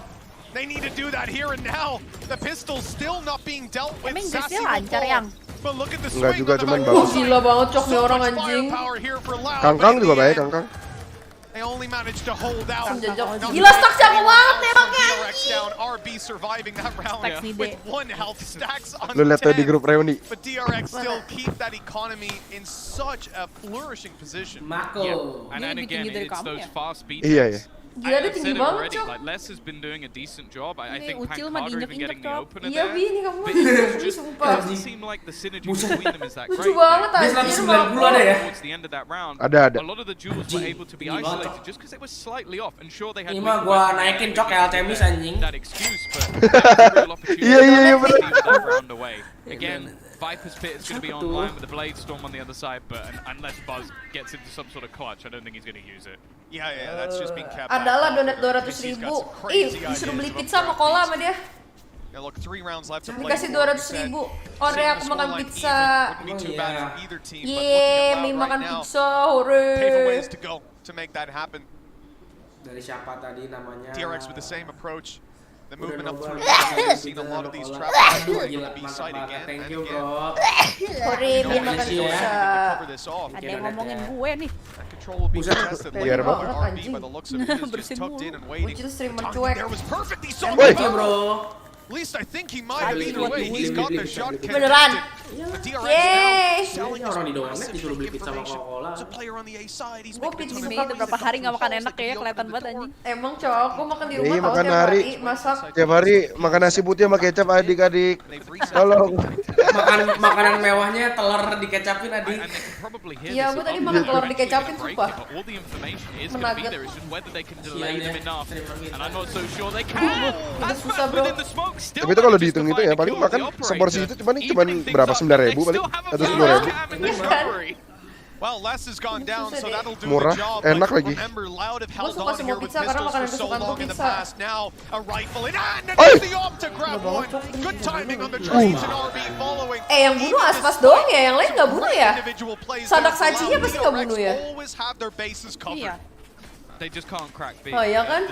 B: They need to do that here and now. The pistol still not being dealt with.
I: Emang Inggrisnya lancar yang?
B: But look at the
G: Enggak
B: swing
G: juga,
B: on the
G: cuman
B: back.
G: bagus.
C: Gila banget cok nih orang anjing.
G: Kangkang juga baik, Kangkang.
B: They only managed to hold out.
C: Gila stuck jago banget nembaknya.
B: RB surviving that round with 1 health stacks on
G: Lu lihat tuh di grup reuni.
B: But DRX still keep that economy in such a flourishing position.
D: Mako.
H: And again, it's those fast speed.
G: Iya.
C: Gila dia tinggi banget cok.
H: Like Les has been doing a decent job. I think
I: Ucil mah
H: Pancada even getting the opener
C: Iya
H: there.
C: Bi, ini kamu
H: But it just
C: sumpah.
H: doesn't seem like the synergy between them is that
C: Lucu
H: great.
C: banget
D: Dia
C: anjir
D: 190 ada ya?
H: Towards the end of that round,
G: Ada.
H: a lot of the duels were able to be
D: Gila,
H: isolated
D: Cok.
H: just because they were slightly off. And sure, they had
D: Ini mah gua naikin cok ya Altemis anjing.
H: that excuse, but that's a real opportunity
G: Iya,
H: to
G: bener.
H: steal that round away. Again, Viper's Pit is going to be online with the Blade Storm on the other side, but unless Buzz gets into some sort of clutch, I don't think he's going to use it.
B: Yeah, that's just being kept.
C: Adalah donat 200.000. Ih, disuruh beli pizza sama cola sama dia.
B: Yeah, look, 3 rounds left to play.
C: Dikasih 200.000. Ore aku makan pizza. Yeay, Mi makan pizza, hore.
B: Ways to go to make that happen.
D: Dari siapa tadi namanya?
B: DRX with the same approach. The movement up through. We've seen a lot of these traps on the B side again.
D: Thank you bro.
C: Hore, Mi makan pizza.
I: Ada yang ngomongin gue nih.
B: Control will be contested later on RB by the looks of it. He's just tucked in and waiting.
C: Ucil streamer cuek.
B: There was perfect. He saw
D: Thank you bro.
B: At least I think he might have either way. He's got the shot connected.
C: Beneran.
A: Yeay.
D: Orang di doanet disuruh beli pizza sama Coca-Cola.
A: Gue pizza
I: Ini udah berapa hari nggak makan enak ya, kelihatan banget anjing.
A: Emang cowok, gue makan di rumah
G: Iya,
A: tau
G: makan
A: tiap
G: hari.
A: hari, masak.
G: Tiap hari makan nasi putih sama kecap adik-adik. Tolong.
D: Makanan mewahnya telur dikecapin adik.
A: Iya, gue tadi makan telur dikecapin sumpah. Menaget. Udah susah bro.
G: Tapi itu kalau dihitung itu ya paling makan seporsi itu cuman berapa 9.000 paling atau 10.000. Murah, enak lagi.
A: Gue suka semua pizza karena makanan kesukaan gue pizza. Yang bunuh Aspas doang ya, yang lain nggak bunuh ya? Sadak Sajinya pasti nggak bunuh ya?
I: Iya.
A: Oh iya kan?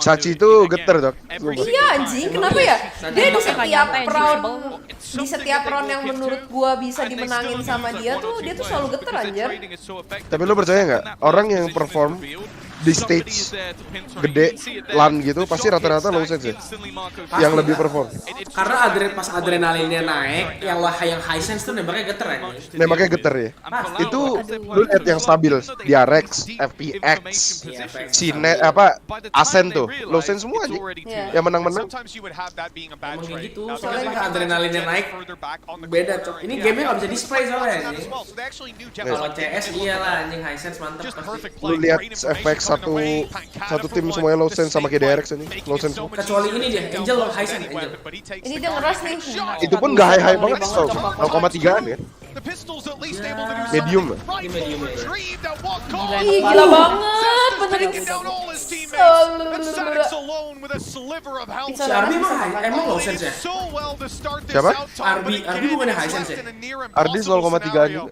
G: Sachi itu geter dok.
A: Iya anjing, kenapa ya? Dia di setiap round yang menurut gua bisa dimenangin sama dia tuh selalu geter anjir.
G: Tapi lo percaya nggak orang yang perform di stage gede LAN gitu pasti rata-rata low sense ya? Yang lebih perform.
D: Karena pas adrenalinnya naik, yang high sense tuh nembaknya geter ya.
G: Nembaknya geter ya. Itu lu lihat yang stabil, DRX, FPX, Cine Asen tuh, low sense semua aja. Yang menang-menang.
D: Emang kayak gitu, soalnya pas adrenalinnya naik beda cok. Ini gamenya nggak bisa display soalnya. Kalau CS iyalah anjing high sense mantep pasti.
G: Lu lihat FPX satu tim semuanya low sense sama kayak DRX ini, low sense.
D: Kecuali ini dia, Angel low high sense Angel.
A: Ini dia ngeras nih.
G: Itu pun nggak high banget, 0,3an ya. Medium lah.
A: Ih, gila banget, benerin
D: Si Arby emang low sense ya?
G: Siapa?
D: Arby bukannya high sense ya?
G: Ardi 0,3an juga.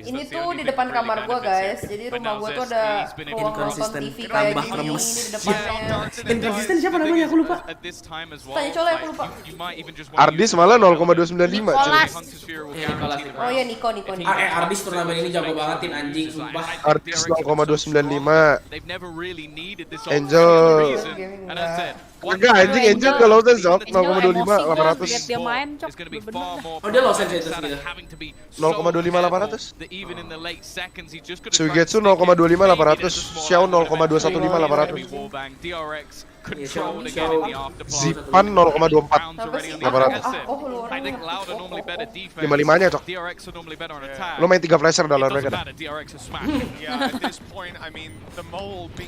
A: Ini tuh di depan kamar gua guys, jadi rumah gua tuh ada ruang nonton TV kayak gini, ini di depannya.
D: Inkonsisten siapa namanya aku lupa.
A: Tanya Cole aku lupa.
G: Ardis malah 0,295.
A: Oh iya Niko.
D: Ardis turnamen ini jago banget tim anjing sumpah.
G: Ardis 0,295. Angel enggak anjing, Angel gak low sense cok, 0,25 800.
I: Lihat dia main cok.
D: Oh dia low sense itu segitu.
G: 0,25 800. Suigetsu 0,25 800. Xiao 0,215 800. Zipan 0,24 800. 55-nya cok. Lo main 3 flasher dalam mereka dah.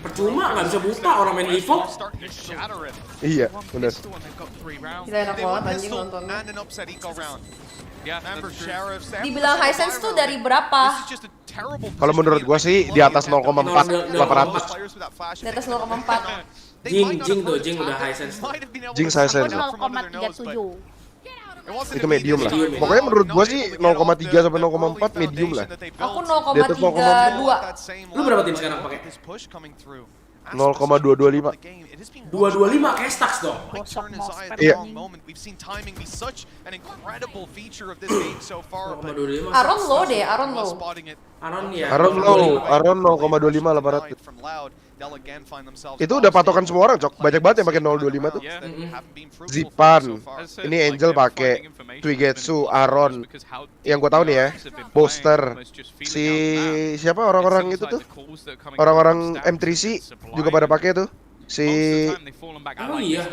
D: Percuma nggak bisa buka orang main Evo.
G: Iya, benar.
A: Gila enak banget anjing nontonnya. Dibilang high sense tuh dari berapa?
G: Kalau menurut gua sih di atas 0,4 800.
A: Di atas 0,4.
D: Jing udah high sense.
G: Jing high sense.
I: 0,37.
G: Itu medium lah. Pokoknya menurut gua sih 0,3 sampai 0,4 medium lah.
A: Aku 0,32.
D: Lu berapa tim sekarang pakai?
G: 0,225.
D: 225 kayak stacks dong.
G: Iya.
A: Aron low deh, Aron low.
G: Aron 0,25 800. Itu udah patokan semua orang cok, banyak banget yang pakai 025 tuh. Zipan, ini Angel pakai, Twigetsu, Aron, yang gue tahu nih ya, Booster, si siapa orang-orang itu tuh, orang-orang M3C juga pada pakai tuh. Si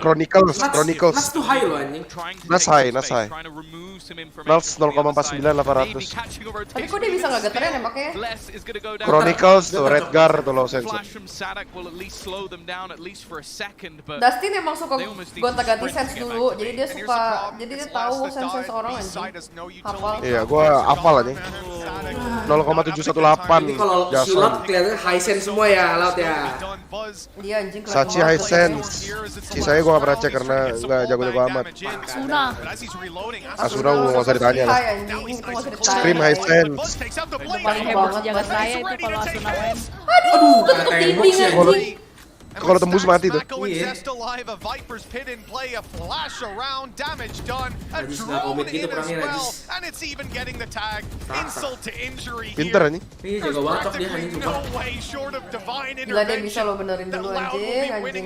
G: Chronicles.
D: Nas tuh high loh anjing.
G: Nas high. Nas 0,49 800.
A: Tapi kok dia bisa nggak geterin nembaknya?
G: Chronicles tuh Redgar tuh low sense.
A: Dustin emang suka gonta-ganti sense dulu, jadi dia tahu sense orang anjing. Hafal.
G: Iya, gua hafal aja. 0,718.
D: Kalau Silot kelihatannya high sense semua ya, Laut ya.
A: Dia anjing
G: Sachi high sense. Sisanya gua gak pernah cek karena gak jago-jago amat. Asuna gua gak usah ditanya lah. Scream high sense.
I: Paling heboh jaga saya itu kalau Asuna main.
A: Aduh, ketuk dinding anjing.
G: Kalau tembus mati tuh.
D: Najis nggak komit gitu perangnya Najis.
G: Pinter anjing.
D: Iya jago banget cok dia anjing coba.
A: Gila dia bisa lo benerin dulu anjing.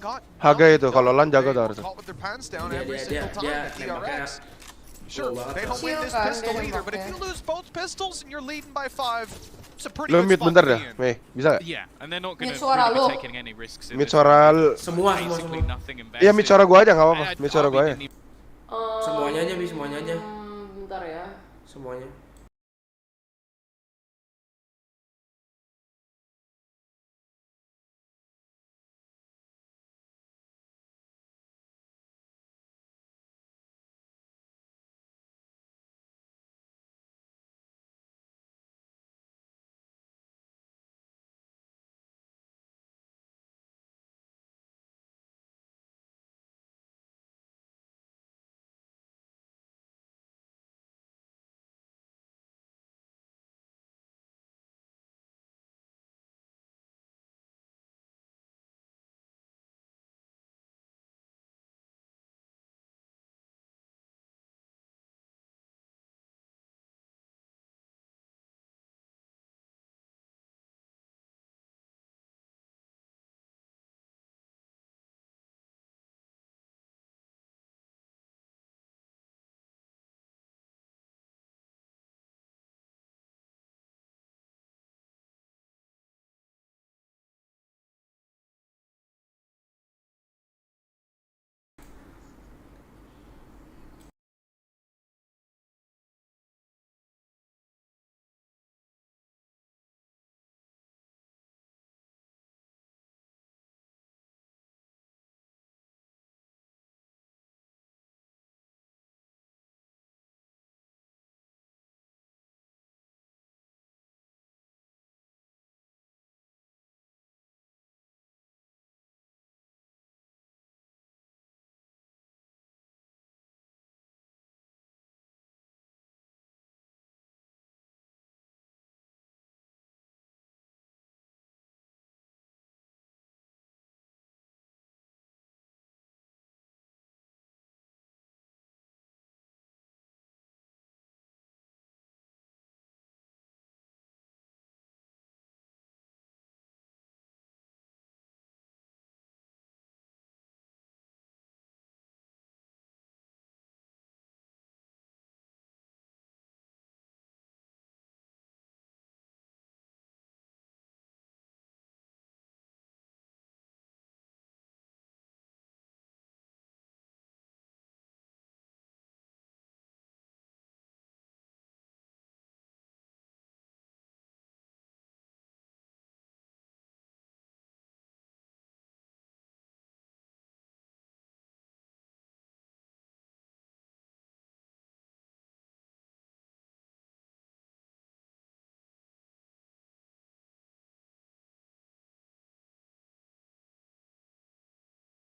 G: Haga itu kalau lan jago tuh harusnya.
J: Sure, they don't win this pistol either, but if you lose both pistols and you're leading by 5, it's a pretty
G: Lu
J: good
G: mid
J: spot
G: bentar
J: to
G: dah,
J: be in.
G: Mei, bisa gak?
H: Yeah, and they're not going to
C: suara
H: really
C: lu.
H: be taking any risks in
G: Mid
H: this
G: suara
H: one.
D: Semua.
H: Basically nothing invested.
G: Iya mid suara gua aja nggak apa-apa,
H: And
G: mid suara gua aja.
H: RB didn't
D: Semuanya aja, semuanya aja.
C: Bentar ya.
D: Semuanya.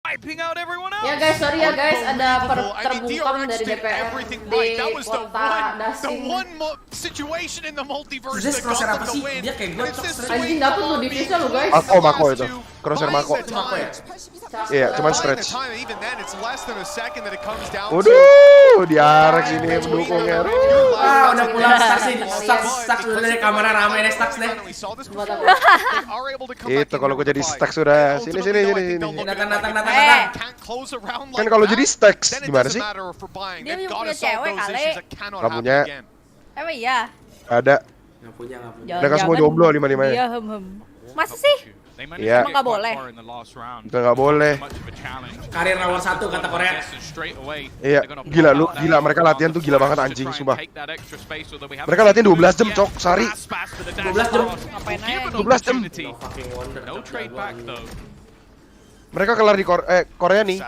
H: wiping out everyone else.
C: Ya guys, sorry ya guys, ada terbungkam dari DPR di kota Dasing.
J: Situation in the multiverse
D: Terus
J: that
D: crosshair
J: got
D: apa
J: them
D: sih?
J: the win.
D: Dia kayak gue
C: Anjing dapet tuh divisa lu guys.
G: Mako itu. Crosshair Mako. Iya, cuman stretch. Waduh, di Arex ini pendukungnya.
D: Ah, udah pulang Stax udah dari kamera ramai deh Stax deh.
G: Itu kalau gue jadi Stax sudah. Sini.
D: Datang.
G: Kan kalau jadi Stax gimana sih?
I: Dia punya cewek kali.
G: Gak punya.
I: Emang iya?
G: Ada.
D: Gak punya.
G: Mereka semua jomblo 5-5
I: Iya,
G: ya.
I: Masa sih?
G: Iya.
I: Emang gak boleh?
G: Itu gak boleh.
D: Karir nomor 1 kata Korea.
G: Iya, gila mereka latihan tuh gila banget anjing, sumpah. Mereka latihan 12 jam, Cok, sehari.
D: 12 jam.
I: Ngapain aja?
G: 12 jam. Mereka kelar di Korea nih.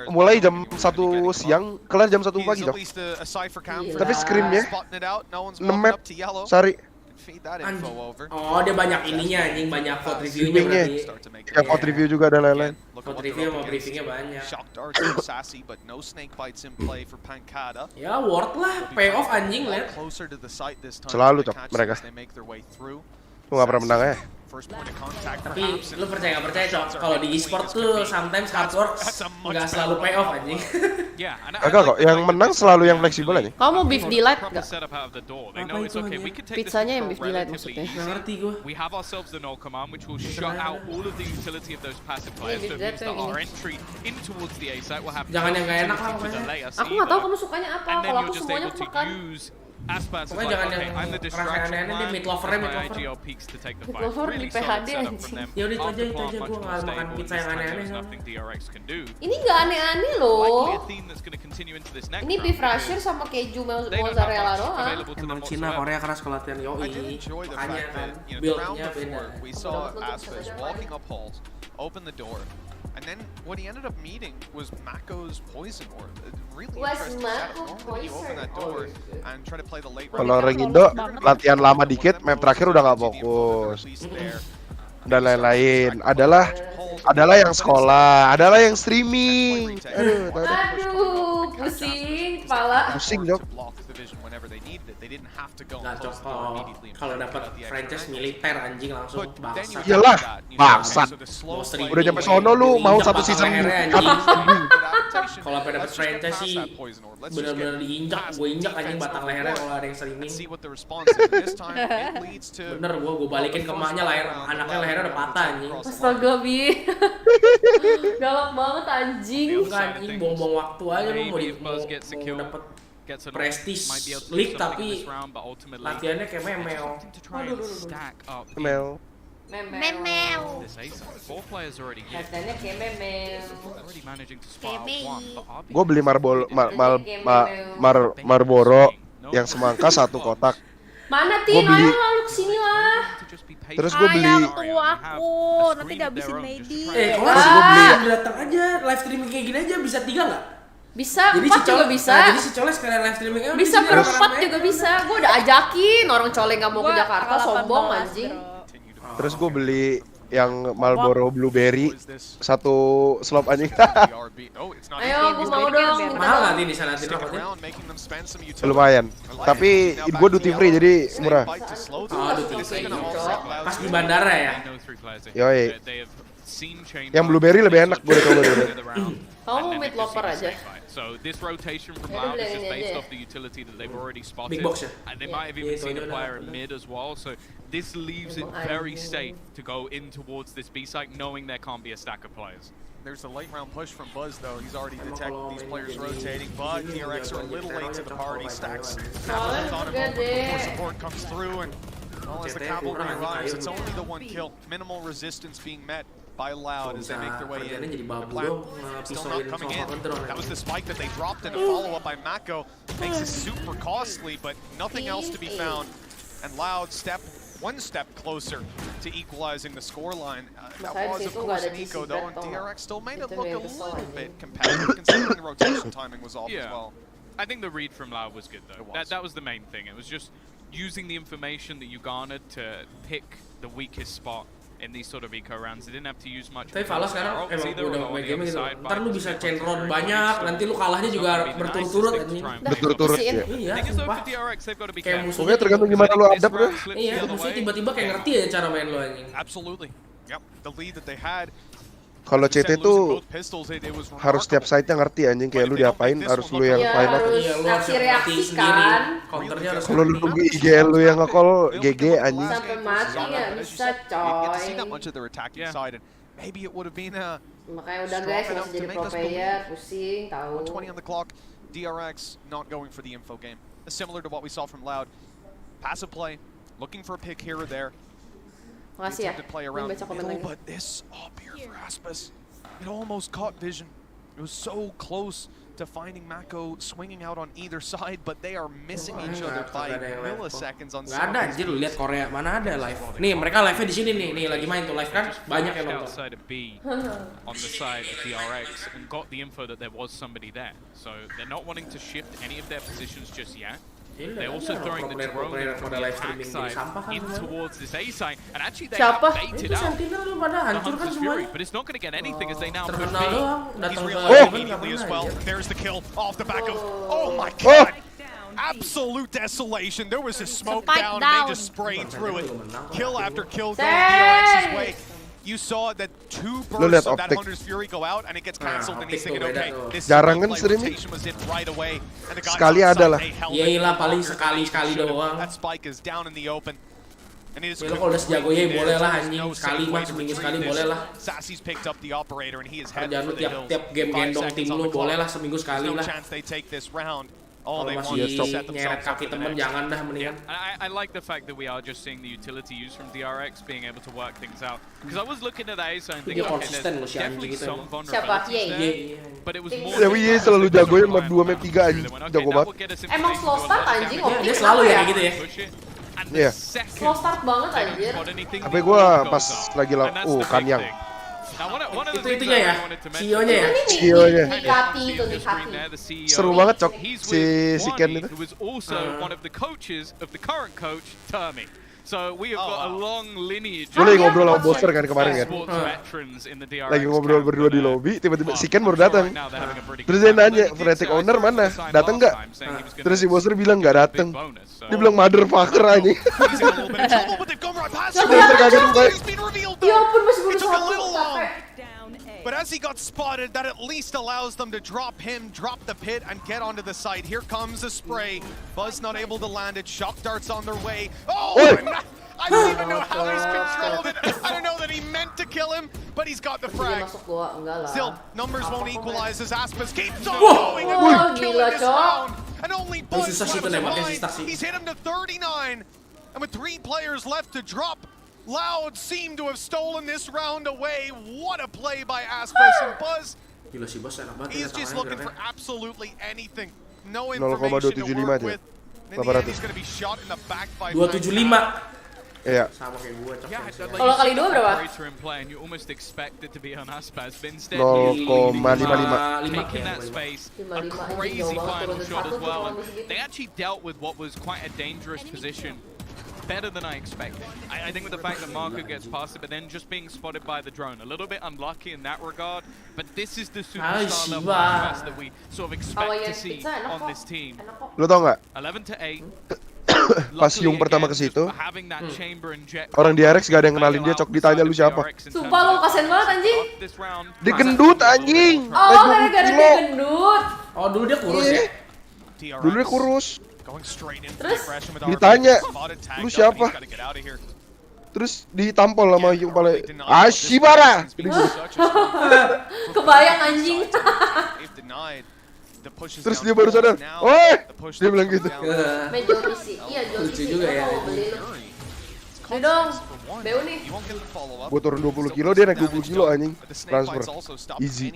G: Mulai jam 1 siang, kelar jam 1 pagi, Cok. Tapi scrimnya 6 map sehari.
D: Oh, dia banyak ininya anjing, banyak vote reviewnya berarti.
G: Ya, vote review juga dan lain-lain.
D: Vote review sama briefingnya banyak. Ya, worth lah, payoff anjing, lihat.
G: Selalu, Cok, mereka. Lu gak pernah menang ya?
D: Tapi lu percaya nggak percaya Cok, kalau di e-sport tuh sometimes hard work nggak selalu payoff anjing.
G: Agak kok, yang menang selalu yang fleksibel aja.
C: Kamu mau beef delight nggak?
D: Apa itu anjing?
C: Pizzanya yang beef delight maksudnya.
D: Nggak ngerti gue.
H: We have ourselves the null command which will shut out all of the utility of those passive players. So it means that our entry in towards the A site will have
D: Jangan yang nggak enak lah pokoknya.
C: Aku nggak tahu kamu sukanya apa.
H: And then
C: Kalau aku
H: you're just
C: semuanya
H: able to
C: makan.
H: use Aspas is
D: Pokoknya
H: like,
D: jangan
H: okay,
D: yang
H: I'm the distraction
D: aneh-aneh, dia
H: plan,
D: mid-lover-nya,
H: as my
D: mid-lover.
H: IGL peaks to take the fight.
C: Mid-lover di
H: Really solid
C: PHD
H: setup from them.
D: Ya udah itu aja,
H: After plant,
D: gue
H: much
D: nggak
H: more
D: makan
H: stable,
D: pizza
H: and
D: yang
H: this time
D: aneh-aneh
H: there's
D: soalnya.
H: nothing DRX can do.
C: Ini nggak aneh-aneh
H: Likely
C: loh.
H: a theme that's going to continue into this next
C: Ini
H: round
C: beef
H: because
C: rasher sama keju
H: they don't have
C: mozzarella
H: much
C: doang.
H: available to them
D: Emang Cina,
H: whatsoever.
D: Korea keras kalau latihan yoi. Makanya kan build-nya beda.
J: We saw Aspas walking up halls, open the door, and then what he ended up meeting was Mako's poison orb. Really interesting setup. Normally you open that door and try to play the late round.
G: Kalau Regindo latihan lama dikit, map terakhir udah gak fokus. Dan lain-lain. Adalah yang sekolah, adalah yang streaming.
C: Aduh, pusing kepala.
G: Pusing, Jok.
D: Nggak Cok, kalau dapat franchise militer anjing langsung bangsat.
G: Iyalah, bangsat.
D: Mau streaming,
G: Udah nyampe sono lu mau
D: diinjak
G: satu
D: bakal
G: season.
D: lehernya, anjing. Kalau sampai dapat franchise sih benar-benar diinjak, gue injak anjing batang lehernya kalau ada yang streaming. Bener, gue balikin ke emaknya anaknya lehernya udah patah anjing.
C: Astaga, Bi. Galak banget anjing.
D: Enggak anjing, buang-buang waktu aja lu mau dapet prestige league tapi latihannya kayak memel.
G: Memel.
I: Memel.
C: Latihannya kayak memel.
G: Gue beli Marlboro yang semangka 1 kotak.
C: Mana Tin? Ayo lalu kesini lah.
G: Terus gue beli.
I: Ayam tuaku, nanti gabisin Medi.
D: Kelas gue beli datang aja live streaming kayak gini aja bisa 3 nggak?
C: Bisa,
D: Jadi
C: 4 juga bisa.
D: Nah, jadi si Cole sekalian live streaming
C: Bisa berempat juga bisa. Gue udah ajakin orang Cole nggak mau ke Jakarta, sombong anjing.
G: Terus gue beli yang Marlboro Blueberry 1 slop anjing.
C: Ayo, gue mau dong.
D: Mahal nggak di sana
G: Lumayan. Tapi gue duty free jadi murah.
D: Oh, duty free. Pas di bandara ya.
G: Yoi. Yang blueberry lebih enak gue udah coba dulu.
C: Kamu mau meat lover aja.
H: So this rotation from Loud is just based off the utility that they've already spotted.
D: Big box ya?
H: And they might have even seen a player in mid as well. So this leaves it very safe to go in towards this B site knowing there can't be a stack of players.
J: There's a late round push from Buzz though. He's already detected these players rotating, but DRX are a little late to the party. Stacks on him before support comes through, and well, as the cavalry arrives, it's only the 1 kill. Minimal resistance being met by Loud as they make their way in. The plan still not coming in. That was the spike that they dropped in a follow-up by Mako. Makes it super costly, but nothing else to be found. And Loud one step closer to equalizing the scoreline. That was, of course, Nico, though, and DRX still made it look a little bit competitive, considering the rotation timing was off as well.
H: I think the read from Loud was good, though. That was the main thing. It was just using the information that you garnered to pick the weakest spot in these sort of eco rounds. They didn't have to use much.
D: Tapi Vala sekarang emang udah main game gitu. Ntar lu bisa chain round banyak, nanti lu kalahnya juga berturut-turut anjing.
G: Berturut-turut ya.
D: Iya, sumpah. Kayak
G: Pokoknya tergantung gimana lu adapt deh.
D: Iya, musuhnya tiba-tiba kayak ngerti ya cara main lu anjing.
J: Absolutely. Yep, the lead that they had.
G: Kalau CT tuh harus setiap site-nya ngerti anjing, kayak lu diapain harus lu yang final.
C: Iya, lu harus reaksi kan.
D: Counternya harus.
G: Kalau lu nunggu IGL lu yang nge-call GG anjing.
C: Sampai mati nggak bisa coy. Makanya udah guys, nggak usah jadi pro player, pusing tahu.
J: 120 on the clock. DRX not going for the info game. Similar to what we saw from Loud. Passive play, looking for a pick here or there.
C: Makasih ya, baca komen lagi.
J: But this up here for Aspas, it almost caught vision. It was so close to finding Mako swinging out on either side, but they are missing each other by milliseconds on.
D: Gak ada anjir, lu lihat Korea mana ada live. Nih mereka live-nya di sini nih lagi main tuh live kan banyak yang nonton.
H: Outside of B, on the side of DRX, and got the info that there was somebody there. So they're not wanting to shift any of their positions just yet. They're also throwing the drone from the attack side in towards this A side, and actually they have baited out the Hunter's Fury, but it's not going to get anything as they now push B.
J: He's realized immediately as well. There's the kill off the back of. Oh my god! Absolute desolation. There was a smoke down, and they just sprayed through it. Kill after kill going DRX's way. You saw that two bursts of that Hunter's Fury go out, and it gets cancelled, and he's thinking, okay, this rotation was in right away, and the guy
G: sekali ada lah.
D: Iyalah paling sekali doang.
J: That spike is down in the open. And he just
D: kalau udah sejago ya boleh lah anjing, sekali mah seminggu sekali boleh lah.
J: Sassy's picked up the operator, and he is heading for the hills.
D: Tiap game gendong tim lu boleh lah seminggu sekali lah.
J: No chance they take this round.
D: Kalau masih nyeret kaki temen jangan dah mendingan.
H: I like the fact that we are just seeing the utility used from DRX being able to work things out. Because I was looking at Ace and thinking, okay, there's definitely some vulnerabilities there. But it was more.
G: Iya selalu jagoin map 2 map 3 anjing. Jago banget.
C: Emang slow start anjing,
D: dia selalu ya gitu ya.
G: Iya.
C: Slow start banget anjir.
G: Tapi gua pas lagi Kanyang.
D: Itunya ya, CEO-nya ya.
G: CEO-nya.
C: Nikati itu
G: Seru banget cok si Ken itu.
H: So we have got a long lineage.
G: Gue lagi ngobrol sama Bosser kan kemarin kan. Lagi ngobrol berdua di lobby, tiba-tiba si Ken baru datang. Terus dia nanya, Fnatic owner mana? Datang nggak? Terus si Bosser bilang nggak datang. Dia bilang motherfucker anjing. Bosser kaget banget.
C: Ya ampun masih baru satu.
J: But as he got spotted, that at least allows them to drop the pit, and get onto the site. Here comes the spray. Buzz not able to land it. Shock darts on their way. Oh! I don't even know how he's controlled it. I don't know that he meant to kill him, but he's got the frag. Still, numbers won't equalize as Aspas keeps on going and killing this round. And only Buzz left to line. He's hit him to 39. And with 3 players left to drop, Loud seem to have stolen this round away. What a play by Aspas and Buzz. He's just looking for absolutely anything. No information to work with. In the end, he's going to be shot in the back by
D: 275.
G: Iya.
D: Sama kayak gua cok.
C: Kalau kali 2 berapa?
G: 0,55.
H: They actually dealt with what was quite a dangerous position better than I expected. I think with the fact that Marco gets past it, but then just being spotted by the drone. A little bit unlucky in that regard, but this is the superstar level of that we sort of expect to see on this team.
G: Lo tau nggak?
H: 11 to 8.
G: Pas Yung pertama ke situ, orang di RX gak ada yang kenalin dia, cok ditanya lu siapa.
C: Sumpah lu kasian banget anjing.
G: Dia gendut anjing.
C: Oh gara-gara dia gendut.
D: Oh dulu dia kurus ya?
G: Dulu dia kurus.
C: Terus
G: ditanya, lu siapa? Terus ditampol sama Yung pala. Ashibara.
C: Kebayang anjing.
G: Terus dia baru sadar, "Oi!" Dia bilang gitu.
C: Majorisi. Iya, lucu juga ya. Nih dong. Beu nih.
G: Gua turun 20 kilo, dia naik 20 kilo anjing. Transfer. Easy.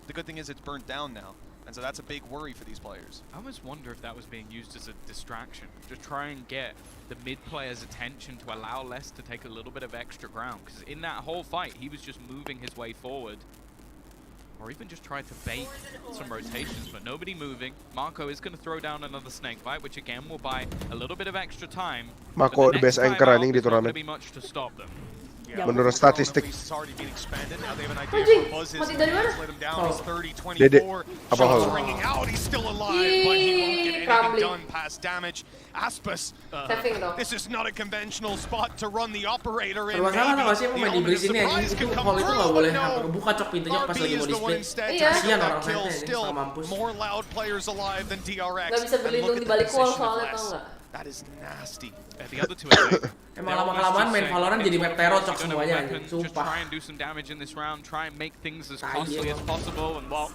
J: The good thing is it's burnt down now. And so that's a big worry for these players.
H: I almost wonder if that was being used as a distraction, to try and get the mid player's attention to allow Les to take a little bit of extra ground. Because in that whole fight, he was just moving his way forward. or even just try to bait some rotations, but nobody moving. Marco is going to throw down another snake bite, which again will buy a little bit of extra time.
G: Marco the best anchor anjing di turnamen. Menurut statistik.
A: Mati dari mana?
G: Dede, apa hal?
J: This is not a conventional spot to run the operator in.
D: Masalah nggak sih main di bridge ini anjing itu hall itu nggak boleh kebuka cok pintunya pas lagi mau display. Kasian orang mainnya setengah mampus.
A: Gak bisa berlindung di balik wall soalnya tau nggak?
J: That is nasty.
H: The other two
D: Emang lama-kelamaan main Valorant jadi map teror cok semuanya anjing.
H: Just
D: Sumpah.
H: try and do some damage in this round, try and make things as costly as possible, and well,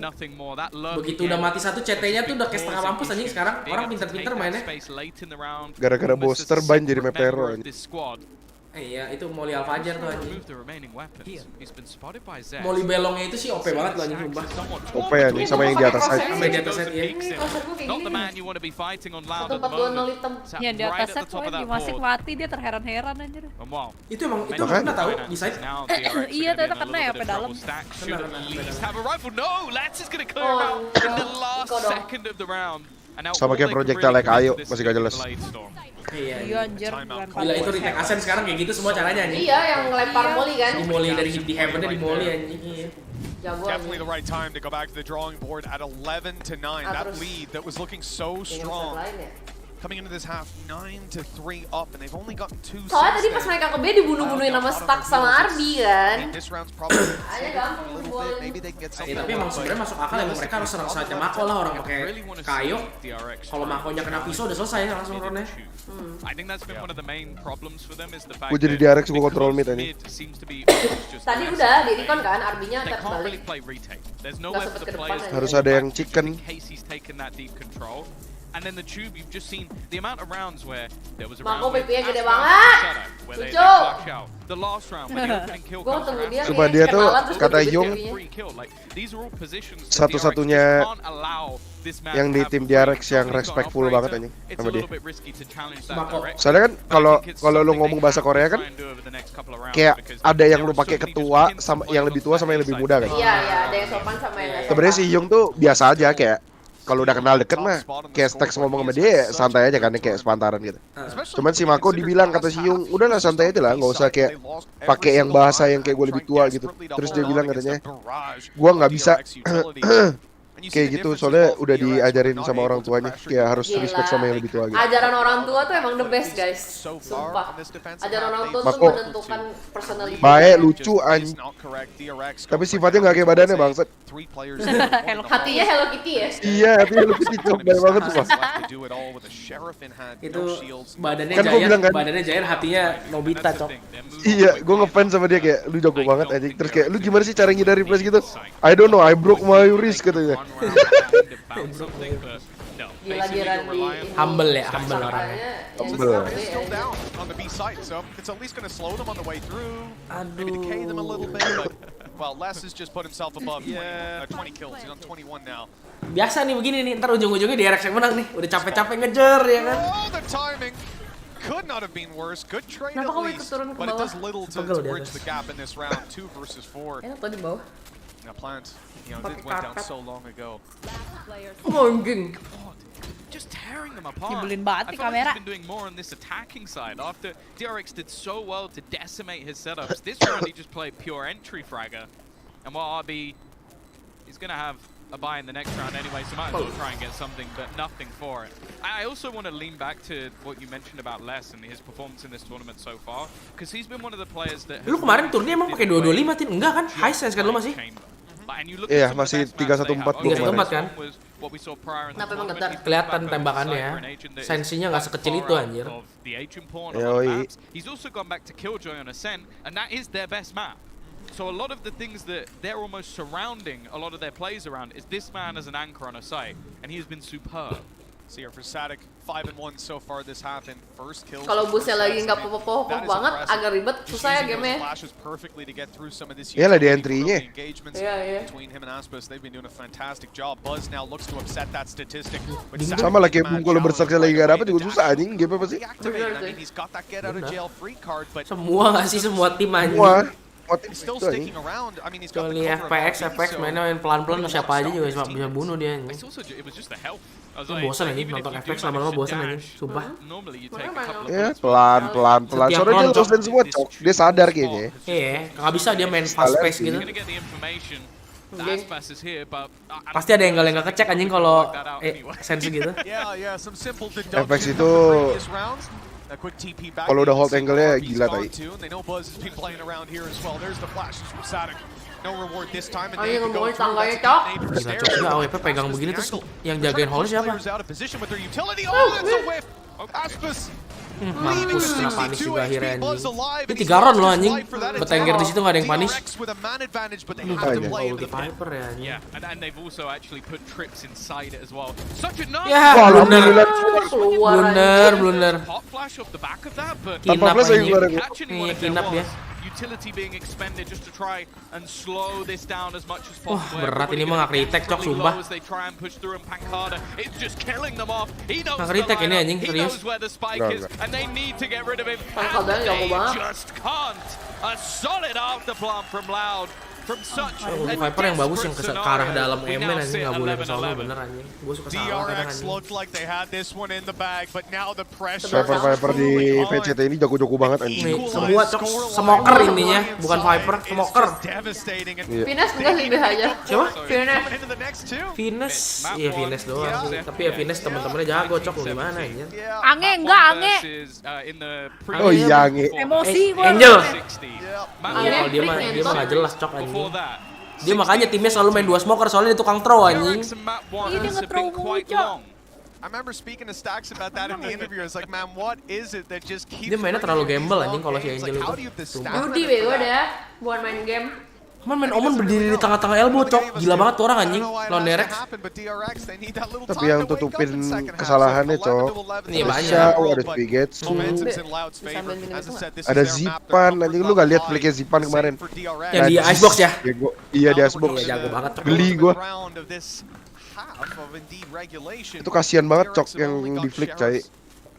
H: nothing more. That lurk
D: Begitu udah mati satu CT-nya tuh udah kayak setengah mampus anjing sekarang. Orang pinter-pinter mainnya.
G: Gara-gara booster ban jadi map teror anjing.
D: Iya, itu Molly Alfajar tuh anjing. Molly belongnya itu sih OP banget loh anjing sumpah.
G: OP anjing sama yang di atas side.
D: Sampai di atas side ya.
I: Ya di atas set pokoknya masih mati dia terheran-heran anjir.
D: Itu emang kena tahu di side.
I: Iya ternyata kena ya pedalem.
G: Sama kayak projectile like Ayo masih gak jelas.
D: Iya anjir. Gila itu retake Ascent sekarang kayak gitu semua caranya anjing.
A: Iya yang ngelempar Molly kan.
D: Di Molly dari di Heaven-nya di Molly anjing.
J: Definitely the right time to go back to the drawing board at 11-9. That lead that was looking so strong. Coming into this half 9-3 up, and they've only gotten 2.
A: Soalnya tadi pas mereka ke B dibunuh-bunuhin sama Stuck sama Arby kan.
D: Tapi emang sebenarnya masuk akal ya mereka harus serang saja Mako lah orang pakai kayu. Kalau Makonya kena pisau udah selesai langsung runnya.
G: Gue jadi diarek gue kontrol mid ini.
A: Tadi udah di recon kan Arby-nya ntar balik. Gak sempet ke depan aja.
G: Harus ada yang chicken.
H: And then the tube, you've just seen the amount of rounds where there was a
A: Mako
H: round
A: PP-nya gede banget. Lucu.
H: The last round when the opening kill
A: Gue
H: comes
A: ketemu
H: around.
A: dia
G: Coba dia tuh kata Yung
H: satu-satunya
G: yang di tim DRX yang respectful banget anjing sama dia.
D: Mako.
G: Soalnya kan kalau lu ngomong bahasa Korea kan kayak ada yang lu pakai ketua sama yang lebih tua sama yang lebih muda kan.
A: Iya ada yang sopan sama yang nggak sopan.
G: Sebenarnya si Yung tuh biasa aja kayak kalau udah kenal deket mah kayak Stax ngomong sama dia santai aja kan kayak sepantaran gitu. Cuman si Mako dibilang kata si Yung udahlah santai aja lah nggak usah kayak pakai yang bahasa yang kayak gue lebih tua gitu. Terus dia bilang katanya gue nggak bisa kayak gitu soalnya udah diajarin sama orang tuanya kayak harus respect sama yang lebih tua gitu.
A: Ajaran orang tua tuh emang the best guys, sumpah. Ajaran orang tua tuh menentukan personality.
G: Baik lucu anjing. Tapi sifatnya nggak kayak badannya bangsat.
A: Hatinya Hello Kitty ya?
G: Iya hatinya Hello Kitty tuh baik banget tuh mas.
D: Itu badannya
G: kan
D: Jair,
G: bilang kan?
D: badannya Jair hatinya Nobita cok.
G: Iya, gue ngefans sama dia kayak lu jago banget anjing. Terus kayak lu gimana sih cara ngindari flash gitu? I don't know, I broke my wrist katanya.
A: Gila di
D: humble ya, humble orangnya.
G: Humble.
J: Well, Les has just put himself above 20 kills. He's on 21 now.
D: Biasa nih begini nih, ntar ujung-ujungnya DRX yang menang nih. Udah capek-capek ngejar ya kan.
J: Oh, the timing could not have been worse. Good trade at least, but it does little to bridge the gap in this round. 2 versus 4.
A: Enak tuh di bawah.
J: Now Plant, it went down so long ago.
A: Mongging.
H: Just tearing them apart.
I: Nyebelin banget
H: I
I: nih
H: feel like
I: kamera.
H: he's been doing more on this attacking side. After DRX did so well to decimate his setups, this round he just played pure entry fragger. And while RB, he's going to have a buy in the next round anyway, so might as well try and get something, but nothing for it. I also want to lean back to what you mentioned about Les and his performance in this tournament so far, because he's been one of the players that...
D: Lu kemarin turnya emang pakai 225 tin? Enggak kan? High sense kan lu masih?
G: Iya, masih 314
D: belum kemarin. Kan?
A: Kenapa emang getar?
D: Kelihatan tembakannya. Sensinya nggak sekecil itu anjir.
G: Yoi.
H: He's also gone back to Killjoy on Ascent, and that is their best map. So a lot of the things that they're almost surrounding a lot of their plays around is this man as an anchor on a site, and he has been superb.
J: So here for Static, 5-1 so far this half, and first kills.
A: Kalau busnya lagi nggak pop-pop banget, agak ribet, susah ya gamenya.
G: Iya lah di entry-nya.
A: Iya.
G: Sama lah kayak kalau bersaksi lagi gak dapet juga susah anjing, game apa sih?
D: Semua nggak sih semua tim anjing.
J: He's still sticking around. I mean, he's got the
D: Kecuali
J: cover of
D: FPX
J: RB,
D: mainnya pelan-pelan siapa aja juga bisa bunuh dia.
H: It's also it was just the health. I was
D: Bosan anjing
H: even if
D: nonton
H: you do
D: FPX lama-lama
H: manage to
D: bosan anjing,
H: dash,
D: sumpah.
H: normally you take a couple of
G: Ya
H: bullets.
G: pelan.
D: Setiap
G: Soalnya dia
D: round,
G: lost dan semua cok. Dia sadar kayaknya.
D: Iya, nggak bisa dia main fast pace gitu.
H: You're gonna get the information. The Aspas is here, but
D: Pasti ada yang nggak ngecek anjing kalau sens gitu.
J: Yeah, some simple
G: FX
J: deduction
G: itu
J: from the previous rounds. A quick TP back.
G: kalau udah hold
J: You can see
G: angle-nya
J: RB's
G: gila
J: gone
G: tadi.
J: too, and they know Buzz has been playing around here as well. There's the flashes from Sadik. No reward this time, and they
C: Ayo
J: can go
C: ngomongin
J: through.
C: tangganya,
J: That's
C: Cok.
J: a deep nade for
D: Gila
J: Stairs.
D: cok, dia AWP pegang begini terus yang jagain hole siapa?
J: Players out of position with their utility. Oh, that's a whiff. Aspas.
D: Mampus kena punish juga akhirnya anjing. Ini 3 round loh anjing. Betengger di situ nggak ada yang punish. Ulti Viper ya anjing.
H: yeah, and they've also actually put trips inside it as well. Such a nice
D: Ya, blunder.
H: pop flash off the back of that, but
G: Tanpa
D: Kinap
G: flash lagi
D: anjing.
G: keluar aku.
H: catch anyone
D: Iya,
H: if there
D: kinap dia.
H: was. Utility being expended just to try and slow this down as much as
D: Wah,
H: possible.
D: berat ini
H: Everybody
D: mah
H: getting
D: nge-retake, Cok,
H: desperately
D: sumpah.
H: low as they try and push through, and Pancada, it's just killing them off. He knows the
D: Nge-retake ini
H: lineup.
D: anjing,
H: He
D: serius.
H: knows where the spike is, and they need to get rid of him.
C: Pancada
H: And
C: jago
H: they
C: banget.
H: just can't. A solid afterplant from Loud. From such
D: Ulti
H: a
D: Viper yang bagus yang ke
H: desperate
D: arah
H: scenario.
D: dalam
H: We
D: MN
H: now
D: anjing,
H: sit
D: nggak boleh ke sono
H: 11-11.
D: bener anjing. Gue suka salah kadang
J: DRX
D: anjing.
J: looked like they had this one in the bag, but now the pressure.
G: Viper di PCT ini jago-jago banget anjing.
D: Nih, semua cok smoker intinya, bukan Viper, smoker.
G: Iya.
C: Vines enggak sih dia aja.
D: Siapa?
C: Vines.
D: Iya Vines doang sih. Tapi ya Vines temen-temennya jago cok, lu gimana anjing.
I: Ange enggak, Ange.
G: Oh iya, Nge.
I: Emosi gua.
D: Angel.
H: 60.
D: Iya, kalau dia mah nggak jelas cok anjing. Dia makanya timnya selalu main 2 smoker soalnya dia tukang throw anjing.
I: Iya, dia nge-throw mulu, Cok.
J: I remember speaking to Stacks about that in the interview. I was like, man, what is it that just keeps
D: Dia mainnya terlalu gamble anjing kalau si Angel itu.
C: Judi bego dah, bukan main game.
D: Cuman main Omen berdiri di tengah-tengah elbow cok, gila banget tuh orang anjing. Lawan DRX.
G: Tapi yang tutupin kesalahannya cok.
D: Nih banyak.
G: Ada Spigetsu, ada Zipan. Anjing lu gak lihat flicknya Zipan kemarin?
D: Yang di Icebox ya?
G: Iya di Icebox.
D: Iya jago banget cok.
G: Geli gua. Itu kasihan banget cok yang di flick cai.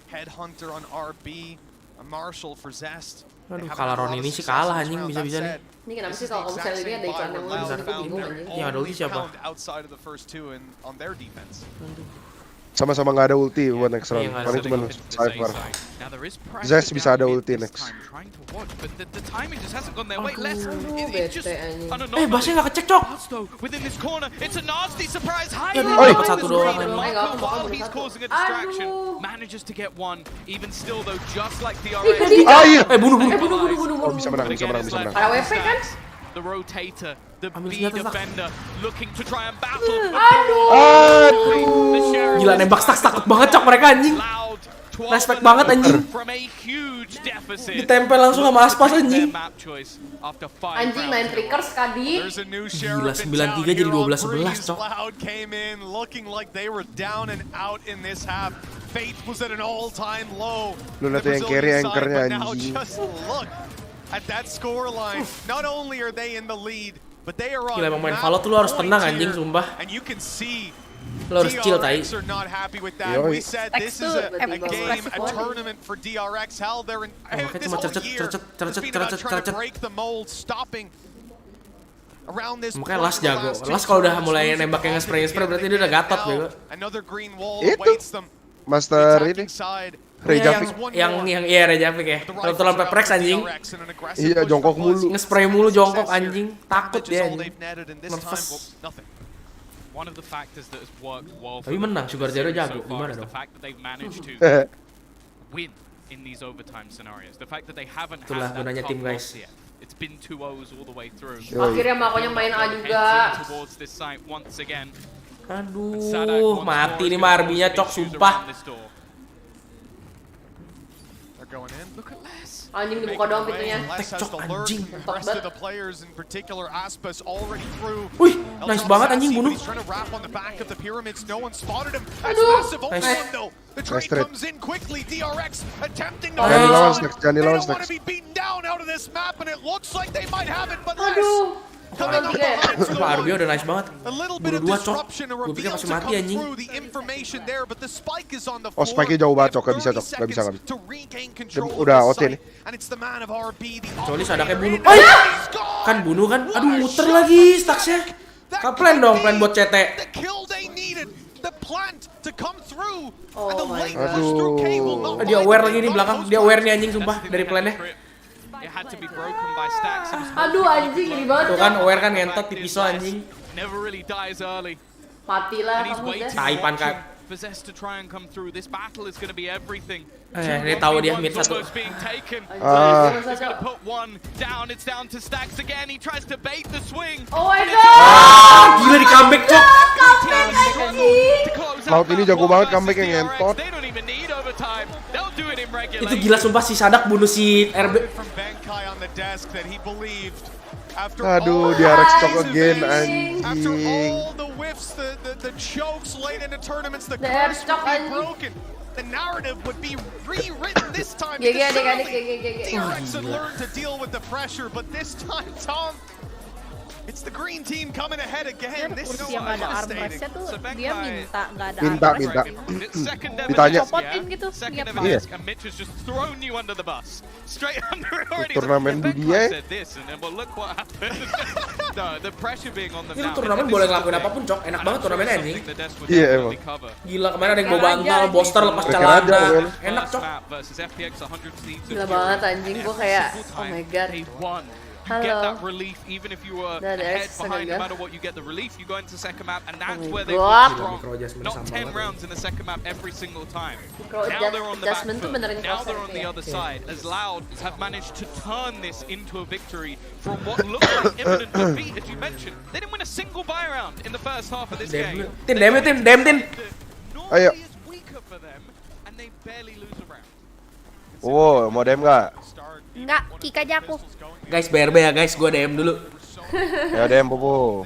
J: Headhunter on RB, a Marshall for Zest.
D: Aduh, kalah round ini sih kalah anjing, bisa-bisa nih.
C: Ini kenapa sih kalau misalnya ini ada iklan yang lucu, aku bingung anjing.
D: Yang ada ulti siapa?
G: Sama-sama nggak ada ulti buat next round.
D: Iya, nggak ada
G: Paling cuma
D: ulti.
G: Cypher. Zest bisa ada ulti next.
D: Basnya nggak kecek cok. Aduh, dapat satu doang anjing.
G: Ah iya.
D: Bunuh.
G: Oh bisa menang.
C: Para WP kan?
H: The rotator, the
D: Ambil
H: B
D: senjata, Stak.
H: defender, looking to try and battle.
D: Gila nembak Stacks takut banget cok mereka anjing. Respect banget anjing. Ditempel langsung sama Aspas anjing.
C: Anjing main triggers kadi.
D: Gila 93 jadi 12-11 cok.
G: Lu lihat yang carry anchornya anjing.
J: At that score line, not only are they in the lead, but they are on.
D: Gila emang main Valo tuh lu harus tenang anjing sumpah.
J: And you can see
D: Lu harus chill tai.
J: DRX are not happy with that. We said this is a game, a tournament for DRX. Hell, they're in this whole year. It's been about trying to break the mold, stopping around this.
D: Makanya Las jago. Las kalau udah mulai nembak yang nge-spray berarti dia udah gatot bego.
J: Another green wall
G: Itu.
J: awaits them.
G: Master ini. Rejavik.
D: Yang iya Rejavik ya. Kalau terlalu peprex anjing.
G: Iya jongkok mulu.
D: Nge-spray mulu jongkok anjing. Takut dia anjing. Nervous. Tapi menang Sugar Zero jago. Gimana dong? Itulah gunanya tim guys.
C: Akhirnya makanya main A juga.
D: Aduh, mati nih Marbinya cok sumpah.
C: Anjing dibuka doang pintunya.
D: Cok anjing.
J: Wih,
D: nice banget anjing bunuh.
J: Aduh.
G: Nice trade. Jangan dilawan Stacks.
C: Aduh.
D: Arbio udah nice banget. Bunuh 2 cok. Gue pikir masih mati anjing.
G: Oh spike-nya jauh banget cok, gak bisa cok, gak bisa. Udah OT nih.
D: Kecuali sadaknya bunuh. Kan bunuh kan. Aduh muter lagi stacksnya. Plan dong, plan buat CT.
G: Aduh.
D: Dia aware lagi nih belakang. Dia aware nih anjing sumpah dari plannya.
C: Aduh anjing ini banget.
D: Tuh kan aware kan ngentot di pisau anjing.
C: Matilah kamu udah.
D: Taipan kan.
H: Possessed to try and come through. This battle is going to be everything.
D: Ini tahu dia mid satu.
H: He's gonna put one down. It's down to Stacks again. He tries to bait the swing.
C: Oh my god.
D: Gila di comeback cok.
C: Comeback anjing.
G: Laut ini jago banget comeback yang ngentot.
D: Itu gila sumpah si Sadak bunuh si RB.
G: Aduh, dia Rex Chok again anjing.
J: The chokes late into tournaments, the
C: curse
J: would be broken. The narrative would be rewritten this time. DRX had learned to deal with the pressure, but this time, Tom, it's the green team coming ahead again. This is
I: yang ada armrestnya tuh dia minta nggak ada
G: minta ditanya
I: copotin gitu
G: iya turnamen dunia
D: ini turnamen boleh ngelakuin apapun cok, enak banget turnamennya anjing.
G: Iya emang
D: gila, kemarin ada yang bawa bantal, booster lepas celana, enak cok.
C: Gila banget anjing, gua kayak oh my god.
H: You get that relief even if you were ahead, behind, no matter what, you get the relief, you go into second map, and that's where they were strong. Not 10 rounds in the second map every single time. Now they're on the back foot. Now they're on the other side, as Loud have managed to turn this into a victory from what looked like imminent defeat, as you mentioned. They didn't win a single buy round in the first half of this game.
D: Tin.
G: Ayo.
H: Is weaker for them, and they barely lose a round.
G: Oh, mau DM nggak?
I: Enggak, kick aja aku.
D: Guys, BRB ya guys, gua DM dulu.
G: Ya DM Bobo.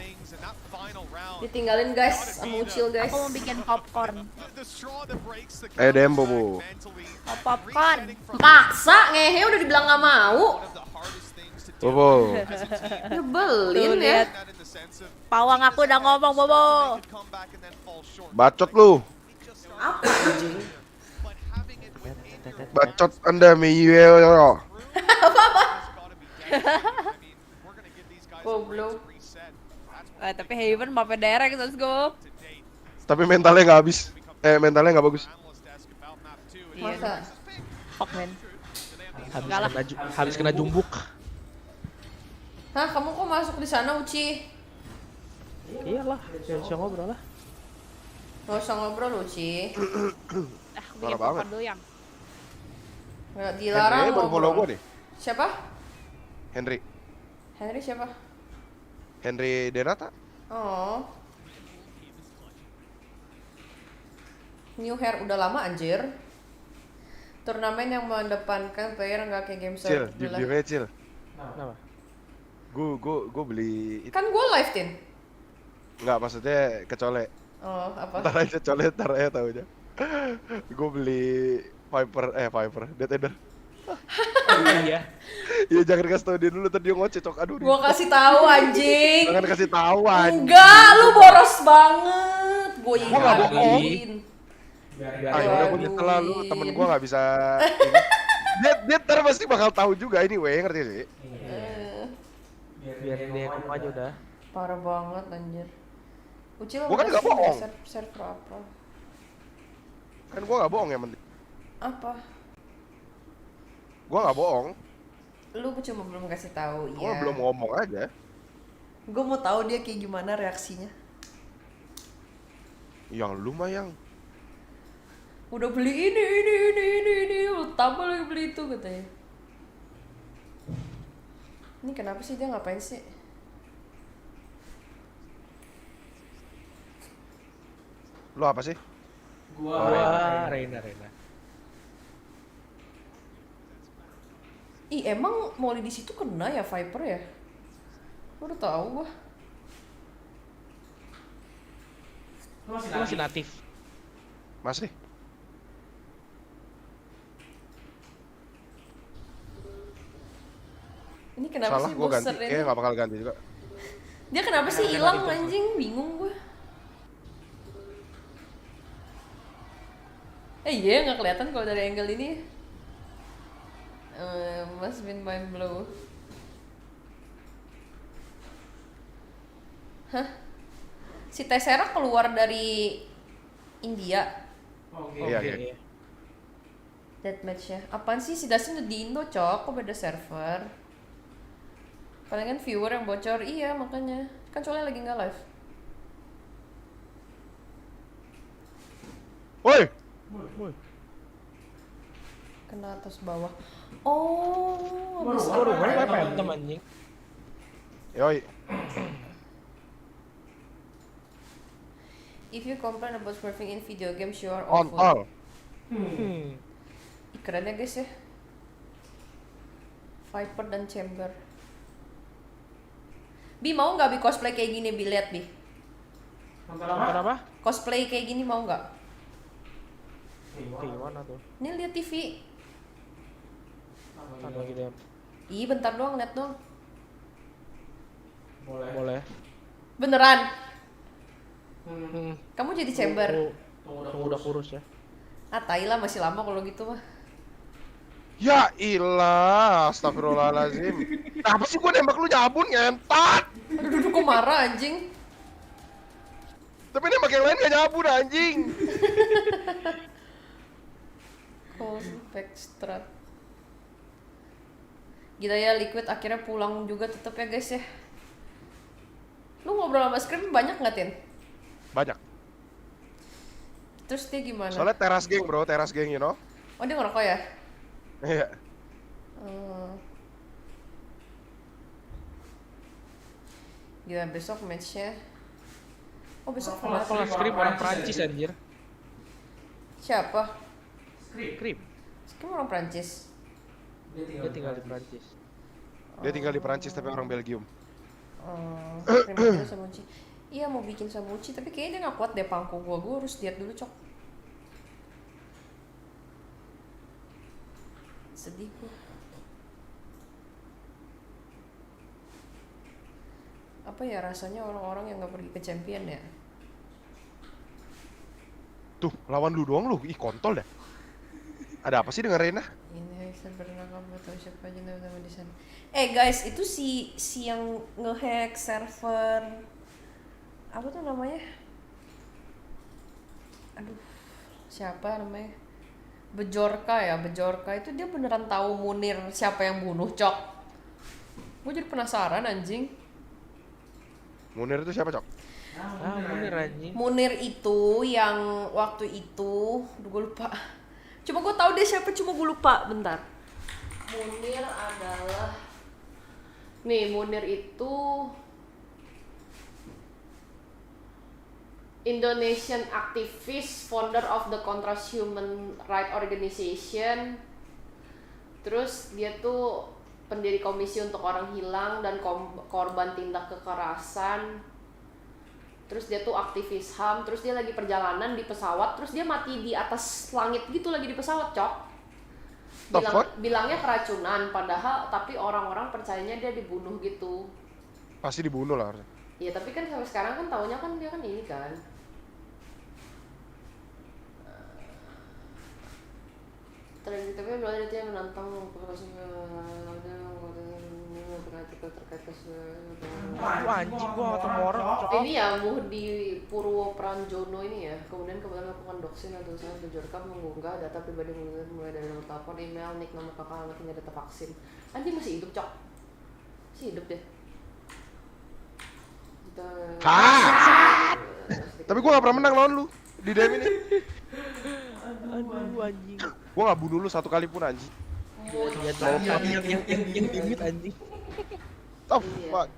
C: Ditinggalin guys, sama Ucil guys.
I: Aku mau bikin popcorn.
G: Ayo DM Bobo.
I: Oh, popcorn.
C: Paksa ngehe udah dibilang nggak mau.
G: Bobo.
C: Nyebelin ya.
I: Pawang aku udah ngomong, Bobo.
G: Bacot lu.
C: Apa anjing?
G: Bacot Anda Miyuel.
C: Goblok.
I: Tapi Haven maafin Derek, let's go.
G: Tapi mentalnya nggak habis. Mentalnya nggak bagus.
C: Masa?
I: Fuck man.
K: Habis kena jumbuk.
C: Hah, kamu kok masuk di sana, Uci?
K: Iyalah, bisa ngobrol lah.
C: Gak usah ngobrol, Uci.
I: Bikin popcorn dulu yang.
C: Nggak dilarang
G: Henry baru follow gue deh.
C: Siapa?
G: Henry
C: Siapa?
G: Henry Denata.
C: Oh. New hair udah lama anjir. Turnamen yang mendepankan player nggak kayak game
G: Cil, jujur aja Cil.
K: Kenapa?
G: Gue beli
C: kan gue live Tin.
G: Nggak, maksudnya kecole.
C: Oh, apa?
G: Ntar aja cole, ntar aja tau aja. Gue beli Viper, Dead Ender.
K: Iya.
G: Ya jangan kasih tau dia dulu, tadi dia ngoceh cok. Aduh.
C: Gua kasih tahu anjing.
G: Jangan kasih tahu anjing.
C: Enggak, lu boros banget. Gua
G: nggak bohong.
D: Ayo
G: udah gue nyesel lah lu, temen gue nggak bisa. Dia ntar pasti bakal tahu juga anyway, ngerti sih?
K: Biar dia ngomong aja udah.
C: Parah banget anjir. Ucil
G: gua kan nggak bohong.
C: Server apa?
G: Kan gue nggak bohong ya penting.
C: Apa?
G: Gue nggak bohong.
C: Lu cuma belum kasih tahu.
G: Gue
C: Iya.
G: belum ngomong aja.
C: Gue mau tahu dia kayak gimana reaksinya.
G: Yang lu mah yang
C: udah beli ini, lu tambah lagi beli itu katanya. Ini kenapa sih dia ngapain sih?
G: lu apa sih?
K: Gua Reina.
C: Ih, emang Molly di situ kena ya Viper ya? Udah tahu gua.
K: Masih natif.
G: Masih?
C: Ini kenapa
G: salah
C: sih
G: gue ganti,
C: booster ini?
G: kayaknya gak bakal ganti juga.
C: Dia kenapa sih hilang anjing? Bingung gue. Iya nggak kelihatan kalau dari angle ini. Must been mind blow. Hah? Si Tessera keluar dari India.
G: Iya.
C: Deathmatch ya. Apaan sih si Dasin udah di Indo, Cok? Kok beda server? Palingan viewer yang bocor. Iya, makanya. Kan soalnya lagi nggak live.
G: Woi.
C: Kena atas bawah. Oh, habis
K: Baru phantom anjing.
G: Yoi.
C: If you complain about smurfing in video games, you are
G: On
C: awful.
G: all.
C: Keren ya guys ya. Viper dan Chamber. Bi mau nggak Bi cosplay kayak gini Bi, lihat Bi.
K: Kenapa?
C: Cosplay kayak gini mau nggak?
K: Gimana tuh?
C: Ini lihat TV.
K: Ada gitu ya.
C: Ih bentar doang, lihat dong.
K: Boleh.
C: Beneran? Kamu jadi Chamber?
K: Tunggu udah kurus ya.
C: Ah tai lah, masih lama kalau gitu mah.
G: Ya ilah, astagfirullahaladzim. Apa sih gua nembak lu nyabun ngentot?
C: Aduh, kok marah anjing.
G: Tapi nembak yang lain gak nyabun anjing.
C: Compact strat. Gila ya, Liquid akhirnya pulang juga tetap ya guys ya. Lu ngobrol sama Scream banyak nggak Tin?
G: Banyak.
C: Terus dia gimana?
G: Soalnya teras geng bro, teras geng you know.
C: Oh dia ngerokok ya?
G: Iya.
C: Gila besok matchnya. Oh besok
K: Kalau Scream orang Prancis anjir.
C: Siapa?
K: Scream
C: orang Prancis.
K: Dia tinggal di Prancis.
G: Dia tinggal di Prancis tapi orang Belgium.
C: Scream Samuchi. Iya mau bikin Samuchi tapi kayaknya dia nggak kuat deh pangku gua harus diet dulu Cok. Sedih gua. Apa ya rasanya orang-orang yang nggak pergi ke champion ya?
G: Tuh lawan lu doang lu, ih kontol dah. Ada apa sih dengan Reina?
C: Ini saya pernah kamu tahu siapa aja nama di sana. Guys, itu si yang ngehack server apa tuh namanya? Aduh, siapa namanya? Bejorka itu dia beneran tahu Munir siapa yang bunuh, Cok. Gue jadi penasaran anjing.
G: Munir itu siapa, Cok?
K: Munir anjing.
C: Munir itu yang waktu itu, gue lupa. Cuma gue tahu dia siapa, cuma gue lupa. Bentar. Munir adalah Munir itu Indonesian activist, founder of the Contrast Human Rights Organization. Terus dia tuh pendiri komisi untuk orang hilang dan korban tindak kekerasan. Terus dia tuh aktivis HAM, terus dia lagi perjalanan di pesawat, terus dia mati di atas langit gitu lagi di pesawat, Cok. Bilangnya keracunan, padahal tapi orang-orang percayanya dia dibunuh gitu.
G: Pasti dibunuh lah harusnya.
C: Iya, tapi kan sampai sekarang kan taunya kan dia kan ini kan. Tapi belajar dia menantang terkait
K: anjing gua ketemu orang.
C: Ini ya Muhdi Purwo Pranjono ini ya. Kemudian melakukan doxing atau usaha Bejorka mengunggah data pribadi mulai dari nomor telepon, email, nick, nomor kakak, anak hingga data vaksin. Anjing masih hidup, Cok. Masih hidup deh.
G: Tapi gua gak pernah menang lawan lu di DM ini.
K: Aduh anjing.
G: Gua gak bunuh lu satu kali pun anjing.
K: Yang limit anjing.
G: Tough fuck.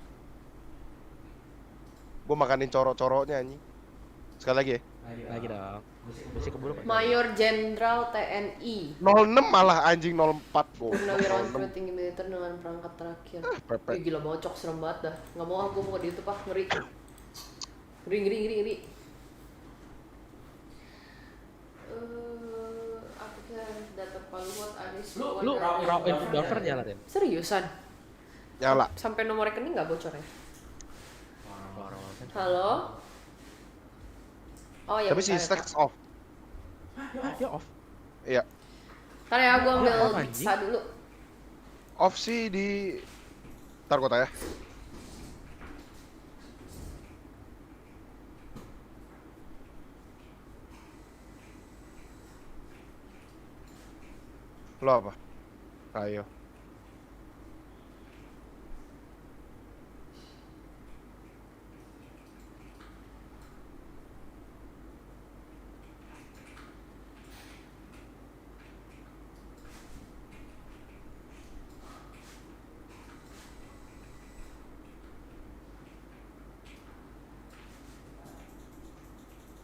G: Gua makanin corok-coroknya anjing. Sekali lagi ya.
K: Lagi dong. Masih keburu Pak.
C: Mayor Jenderal TNI
G: 06 malah anjing 04 gua.
C: Purnawirawan tinggi militer dengan perangkat terakhir. Ih, gila bocok serem banget dah. Nggak mau aku mau di YouTube ah, ngeri. Ngeri. Data paluat Anis.
K: Lu raw browser nyala Den?
C: Seriusan?
G: Nyala.
C: Sampai nomor rekening nggak bocor ya? Halo? Oh ya.
G: Tapi si stacks off.
K: Dia off.
G: Iya.
C: Ntar ya gua ambil
K: Apa,
C: pizza dulu.
G: Off sih di Ntar gua tanya. Lo apa? Ayo.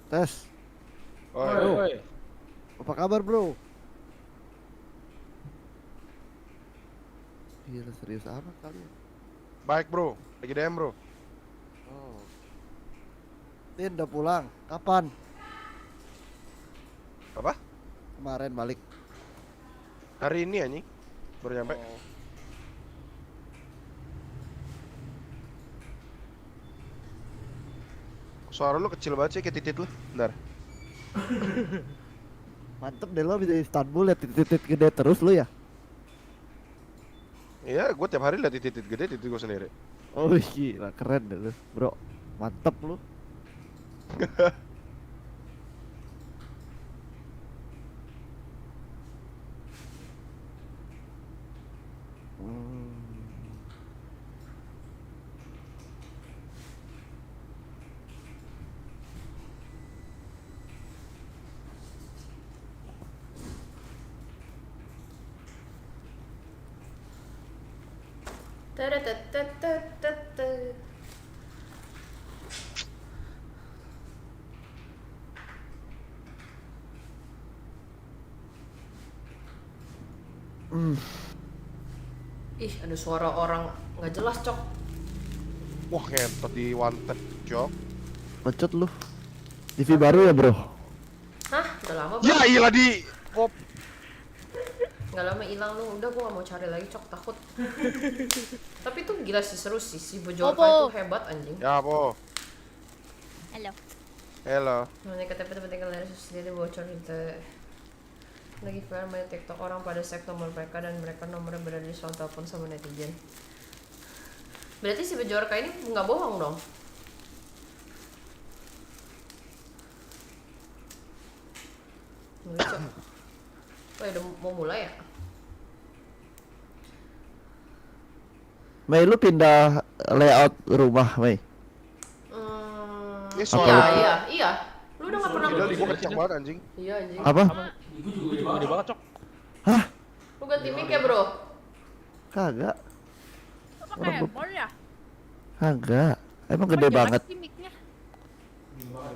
L: Tes.
G: Oi.
L: Apa kabar bro? Gila serius amat kalian.
G: Baik bro, lagi DM bro.
L: Oh. Tin udah pulang, kapan?
G: Apa?
L: Kemarin balik.
G: Hari ini anjing, baru nyampe.
L: Oh.
G: Suara lu kecil banget sih, kayak titit lu. Bentar.
L: Mantep deh lo bisa Istanbul ya titit gede terus lu ya?
G: Iya, gue tiap hari liat titit gede, titit gue sendiri.
L: Oh gila keren deh lu bro, mantep lu.
C: Ih, ada suara orang nggak jelas, Cok.
G: Wah, ngentot di wanted, Cok.
L: Bacot lu. TV baru ya bro?
C: Hah? Udah lama, Bro.
G: Ya iyalah di pop.
C: Nggak lama hilang lu, udah gua nggak mau cari lagi, Cok, takut. Tapi tuh gila sih, seru sih, si Bojorka itu hebat anjing.
G: Ya, po.
I: Halo.
G: Hello.
C: Namanya KTP penting kalian sendiri bocor gitu. Lagi viral main TikTok orang pada sek nomor mereka dan mereka nomornya berada di soal telepon sama netizen. Berarti si Bojorka ini nggak bohong dong? Lucu. Oh ya udah mau mulai ya?
L: Mei lu pindah layout rumah Mei?
C: Iya. Lu udah nggak pernah
G: Udah gue kencang banget anjing.
C: Iya anjing.
L: Apa?
K: Gue juga gede banget, Cok.
L: Hah?
C: Lu ganti mic ya bro?
L: Kagak.
I: Apa kayak handphone ya?
L: Kagak. Emang gede banget.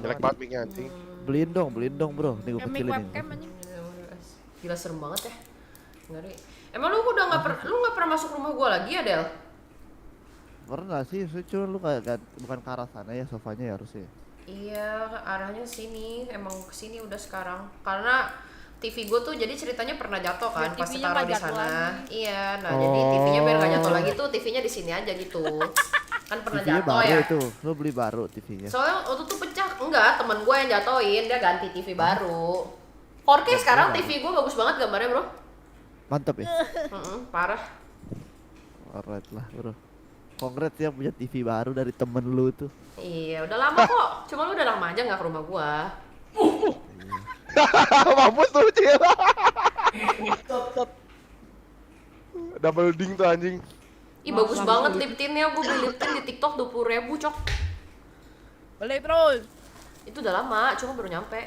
G: Jelek banget mic-nya anjing.
L: Beliin dong bro. Nih gue
I: Mic
L: kecilin
I: webcam
L: ini.
I: anjing.
C: Gila serem banget ya. Ngeri. Emang lu udah nggak pernah masuk rumah gua lagi ya, Del?
L: Pernah sih, cuma lu kayak bukan ke arah sana ya sofanya ya harusnya.
C: Iya, arahnya sini. Emang kesini udah sekarang. Karena TV gue tuh jadi ceritanya pernah jatuh kan
I: Ya,
C: pas
I: TV-nya
C: taruh di
I: nggak jatuh
C: sana.
I: lagi.
C: Iya, nah jadi TV-nya biar nggak jatuh lagi tuh TV-nya di sini aja gitu. Kan pernah
L: TV-nya
C: jatuh
L: baru
C: ya.
L: itu, lu beli baru TV-nya.
C: Soalnya waktu itu pecah. Enggak, temen gue yang jatoin, dia ganti TV baru. 4K sekarang TV gue bagus banget gambarnya, Bro.
L: Mantap ya?
C: Parah.
L: Alright lah bro. Congrats ya punya TV baru dari temen lu tuh.
C: Iya, udah lama kok. Cuma lu udah lama aja nggak ke rumah gua.
G: Mampus tuh, Cil. Double ding tuh anjing.
C: Ih, bagus banget lip tintnya. Gua beli lip tint di TikTok 20.000, Cok.
I: Beli terus.
C: Itu udah lama, cuma baru nyampe.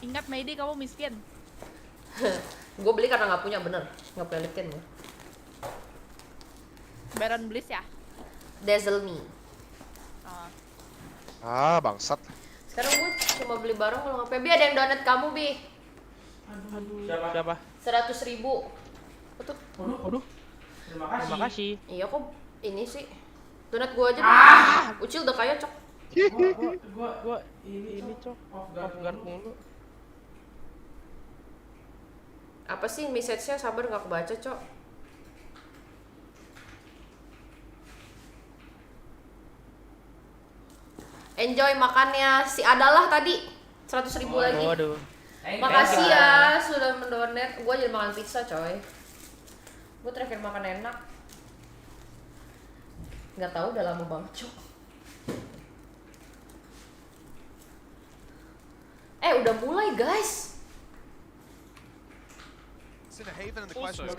I: Ingat Mayday kamu miskin.
C: Gue beli karena nggak punya, bener. Nggak punya lip tint gua.
I: Baron Bliss ya?
C: Dazzle Me.
G: Ah, bangsat.
C: Sekarang gue cuma beli barang kalau ngapain. Bi, ada yang donat kamu, Bi.
K: Siapa?
C: 100.000. Betul.
K: Waduh. Terima kasih.
C: Iya kok ini sih. Donat gue aja. Ucil udah kaya, Cok.
K: Gua ini Cok. Off guard mulu.
C: Apa sih message-nya? Sabar nggak kebaca, Cok. Enjoy makannya. Si adalah tadi 100.000 lagi.
K: Waduh.
C: Makasih ya sudah mendonet. Gue jadi makan pizza, coy. Gue terakhir makan enak. Nggak tahu udah lama banget, Cok. Udah mulai, guys.
J: gets into Haven and the question is,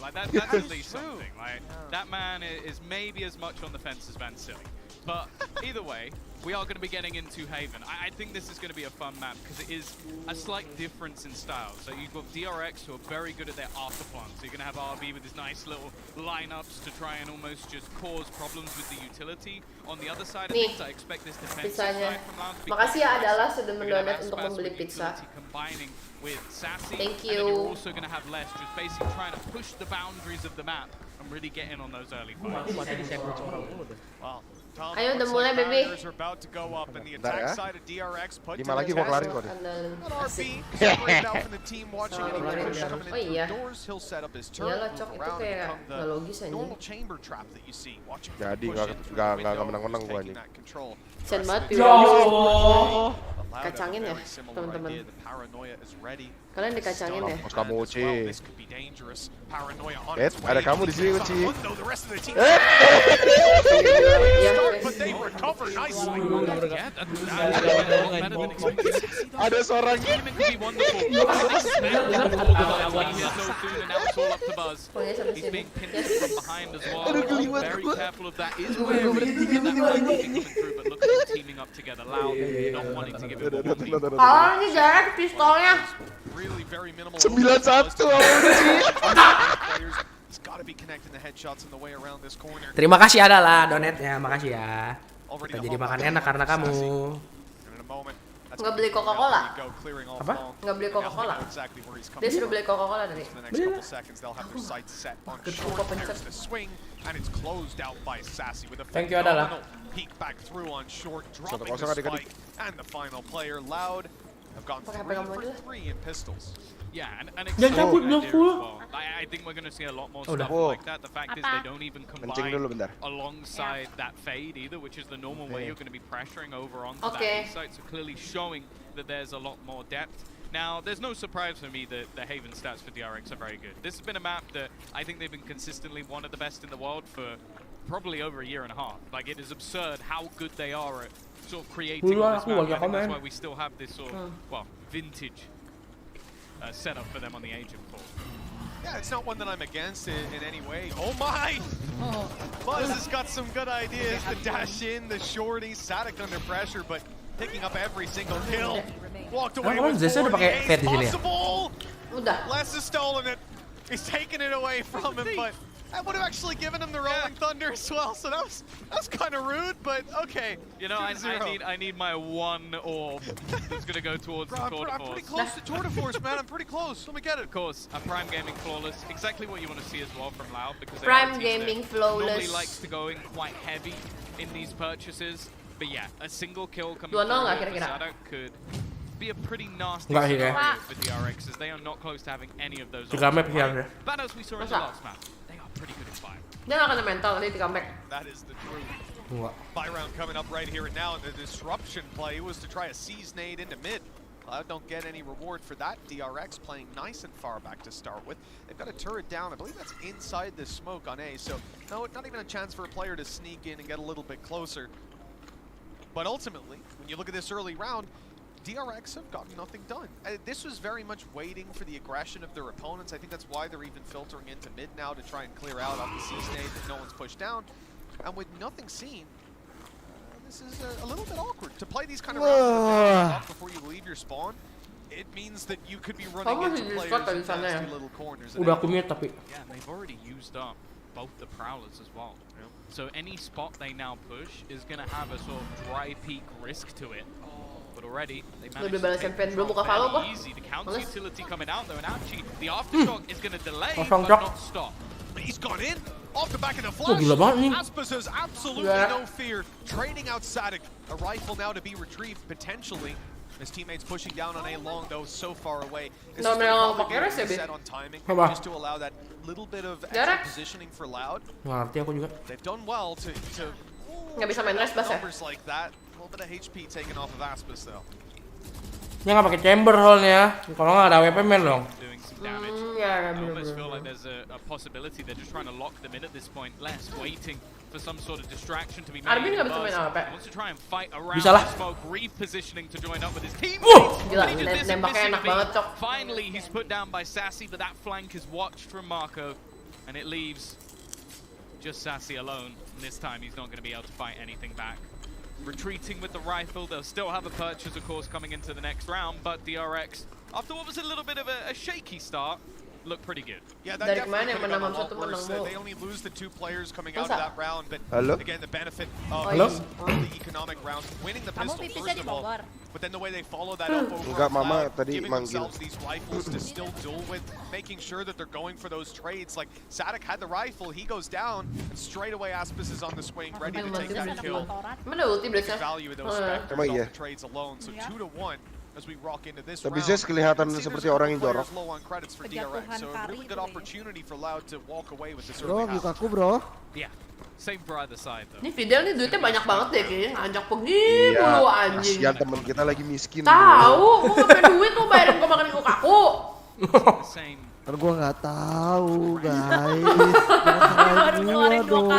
H: like that's at least something. Like that man is maybe as much on the fence as Van Silly. But either way, we are going to be getting into Haven. I think this is going to be a fun map because it is a slight difference in style. So you've got DRX who are very good at their after plants. So you're going to have RB with his nice little lineups to try and almost just cause problems with the utility. On the other side of things, I expect this defensive side from Loud to be
C: makasih ya adalah sudah mendonat untuk membeli pizza.
H: Combining with Sassy.
C: Thank
H: And then you're
C: you.
H: also going to have less just basically trying to push the boundaries of the map and really get in on those early fights.
J: Wow. Tom,
C: Ayo udah
J: looks
C: mulai,
J: like
C: baby.
J: barriers are about to go up and the
G: Bentar
J: attack
G: ya.
J: side of DRX put
G: 5
J: to
G: lagi
J: the
G: gua
J: test.
G: kelarin kok deh.
J: But RB separated out from the team watching any push coming in
C: Oh
J: through
C: iya.
J: the doors. He'll set up his turret,
C: Iyalah, Cok,
J: move
C: itu
J: around and
C: kayak
J: become
C: nggak
J: the
C: logis anjing.
J: normal chamber trap that you see. Watching him
G: Jadi
J: push in through the
G: nggak
J: window,
G: menang-menang
J: who's
G: gua
J: taking
G: anjing.
J: that control.
C: Sen banget
J: The rest
C: pilih.
J: of the team, Allowed
C: Kacangin
J: a
C: ya,
J: very similar
C: teman-teman.
J: idea. The paranoia is ready.
C: Kalian dikacangin ya?
G: Mampus kamu, Uci.
J: This could be dangerous. Paranoia on
G: Eh,
J: its
G: ada
J: way.
G: kamu di sini, Uci.
J: The rest of the team.
C: Ya,
J: But they recover nicely.
H: Yeah, that's better than expected.
G: Ada seorang
H: Timing could be wonderful. He has no food and now it's all up to Buzz.
C: Pokoknya sampai
H: He's
C: sini.
H: being pinned
C: Yes.
H: from behind as well.
L: Aduh, geliwat
H: Very
L: gua.
H: careful of that. Is wary of that coming through, but look at them teaming up together. Loud, not wanting to give it a warning.
C: Kalau ini jarak pistolnya.
J: Really very minimal.
G: 9-1
J: It's got to be connecting the headshots on the way around this corner.
D: Terima kasih adalah donetnya, makasih ya.
J: Already
D: Kita
J: the
D: jadi
J: home
D: makan
J: line
D: enak karena kamu.
J: And in a moment, that's
C: Nggak
J: gonna
C: beli
J: be coming
C: Coca-Cola?
J: up. There you go, clearing off
D: Apa?
J: long.
C: Nggak beli
J: Now they
C: Coca-Cola.
J: know exactly where he's coming
C: Dia suruh
J: from.
C: beli Coca-Cola tadi.
J: For the next couple seconds, they'll have their sights set on short. There's the swing, and it's closed out by Sassy with a
D: Thank you, Adalah.
J: phenomenal peek back through on short, dropping
G: 1-0
J: the
G: adik-adik.
J: spike, and the final player, Loud, have gone
C: Pakai
J: 3
C: HP kamu
J: for
C: aja.
J: 3 in pistols.
H: Yeah, and
D: Jangan cabut,
H: exciting
D: belum
H: idea
D: full.
H: as well. I think we're going to see a lot more
D: Oh,
H: stuff
G: udah.
H: like that. The fact is they don't even
G: Kencing
H: combine
G: dulu bentar.
H: alongside that fade either, which is the normal way you're going to be pressuring over onto
C: Okay.
H: that site. So clearly showing that there's a lot more depth. Now, there's no surprise for me that the Haven stats for DRX are very good. This has been a map that I think they've been consistently one of the best in the world for probably over a year and a half. Like, it is absurd how good they are at sort of creating on this map. I think that's why we still have this sort of, well, vintage setup for them on the Agent Pool.
J: Yeah, it's not one that I'm against in any way. Oh my! Buzz has got some good ideas. The dash in, the shorty, Sadik under pressure, but picking up every single kill. Walked away with
D: Zesa udah
J: 4.
D: pakai
J: The
D: fade di
J: ace
D: sini ya?
J: possible!
C: Udah.
J: Les has stolen it. He's taken it away from him, but I would have actually given him the Rolling Thunder as well, so that's kind of rude, but okay.
H: You know, I
J: 2-0.
H: need my one orb that's gonna go towards the Tour de
J: I'm pretty
H: Force.
J: close to Tour de Force, man. I'm pretty close. Let me get it.
H: Of course, a Prime Gaming Flawless, exactly what you want to see as well from Loud, because they
C: Prime
H: are a team
C: Gaming
H: that
C: Flawless.
H: normally likes to go in quite heavy in these purchases. But yeah, a single kill coming
C: 2-0
H: through
C: nggak
H: for
C: kira-kira?
H: Sadak could be a pretty nasty
D: Nggak sih, ya.
H: scenario for DRX, as they are not close to having any of those
D: 3 map
H: options,
D: sih
H: right?
D: harusnya.
H: But as we saw in the
C: Masa?
H: last map, they are pretty good in fire.
C: Dia nggak kena mental tadi di comeback.
J: That is the truth.
D: Enggak.
J: Buy round coming up right here and now, and the disruption play was to try a seize nade into mid. Cloud don't get any reward for that. DRX playing nice and far back to start with. They've got a turret down. I believe that's inside the smoke on A, so no, not even a chance for a player to sneak in and get a little bit closer. But ultimately, when you look at this early round, DRX have gotten nothing done. This was very much waiting for the aggression of their opponents. I think that's why they're even filtering into mid now to try and clear out off the C-Snade that no one's pushed down. And with nothing seen, this is a little bit awkward. To play these kind of rounds before you leave your spawn, it means that you could be running into players in nasty little corners.
D: Udah aku mute tapi.
H: Yeah, and they've already used up both the Prowlers as well. So any spot they now push is going to have a sort of dry peak risk to it. But already, they managed to take control fairly easy. The counter utility coming out though, and actually the aftershock is going to delay, but not stop.
J: He's gone in, off the back of the flash.
D: gila banget nih.
J: Aspas has absolutely no fear. Trading out Sadik. A rifle now to be retrieved, potentially. His teammates pushing down on A long, though, so far away. This is probably set on timing, just to allow that little bit of extra positioning for Loud.
D: Ngerti aku juga.
J: They've done well to
C: Nggak bisa main Resbas ya?
J: numbers like that. A little bit of HP taken off of Aspas, though.
M: Dia nggak pakai chamber soalnya. Kalau nggak ada WP man dong.
C: Ya,
H: I almost feel like there's a possibility they're just trying to lock them in at this point, less waiting for some sort of distraction to be made.
C: Armin nggak bisa main apa?
H: He wants to try and fight around
M: Bisa lah.
H: the smoke, repositioning to join up with his teammates.
C: Gila,
H: But he did this in
C: nembaknya enak
H: missing
C: banget,
H: beat.
C: Cok.
H: Finally, he's put down by Sassy, but that flank is watched from Marco, and it leaves just Sassy alone. And this time, he's not going to be able to fight anything back. Retreating with the rifle, they'll still have a purchase, of course, coming into the next round, but DRX, after what was a little bit of a shaky start, look pretty good.
J: Yeah, that
C: Dari
J: definitely
C: kemarin
J: could
C: yang
J: have gone
C: menang
J: a lot
C: satu menang
J: worse.
C: mulu.
J: They only lose the 2 players coming out of that round, but
G: Halo?
J: again, the benefit of
G: Halo?
J: these early economic rounds, winning the
I: Kamu
J: pistol
I: pipisnya
J: first
I: di
J: of all,
I: Bogor.
J: but then the way they follow that up over
G: Enggak,
J: on
G: Mama
J: Cloud,
G: tadi
J: giving
G: manggil.
J: themselves these rifles to still duel with, making sure that they're going for those trades. Like Sadek had the rifle, he goes down, and straight away Aspis is on the swing, ready to take that kill.
C: Mana ulti
J: Big
C: biasanya?
J: value in those specters
G: Emang
J: off
G: iya?
J: the trades alone, so 2-1 as we rock into this
G: Tapi
J: round.
G: Zez kelihatan
J: See,
G: seperti
J: there's a
G: orang yang
J: couple
G: jorok.
J: players low on credits for DRX, so a really good opportunity for Loud to walk away with this
L: Bro,
J: early half.
L: bukaku bro.
H: Yeah, same for either side though.
C: Ini Fidel nih duitnya banyak banget deh kayaknya ngajak pergi
G: Iya,
C: mulu anjing.
G: kasihan temen kita lagi miskin.
C: Tahu, gua nggak punya duit lu bayarin gua makan Lukaku.
L: Kan gua nggak tahu guys. Jangan salahin gua dong.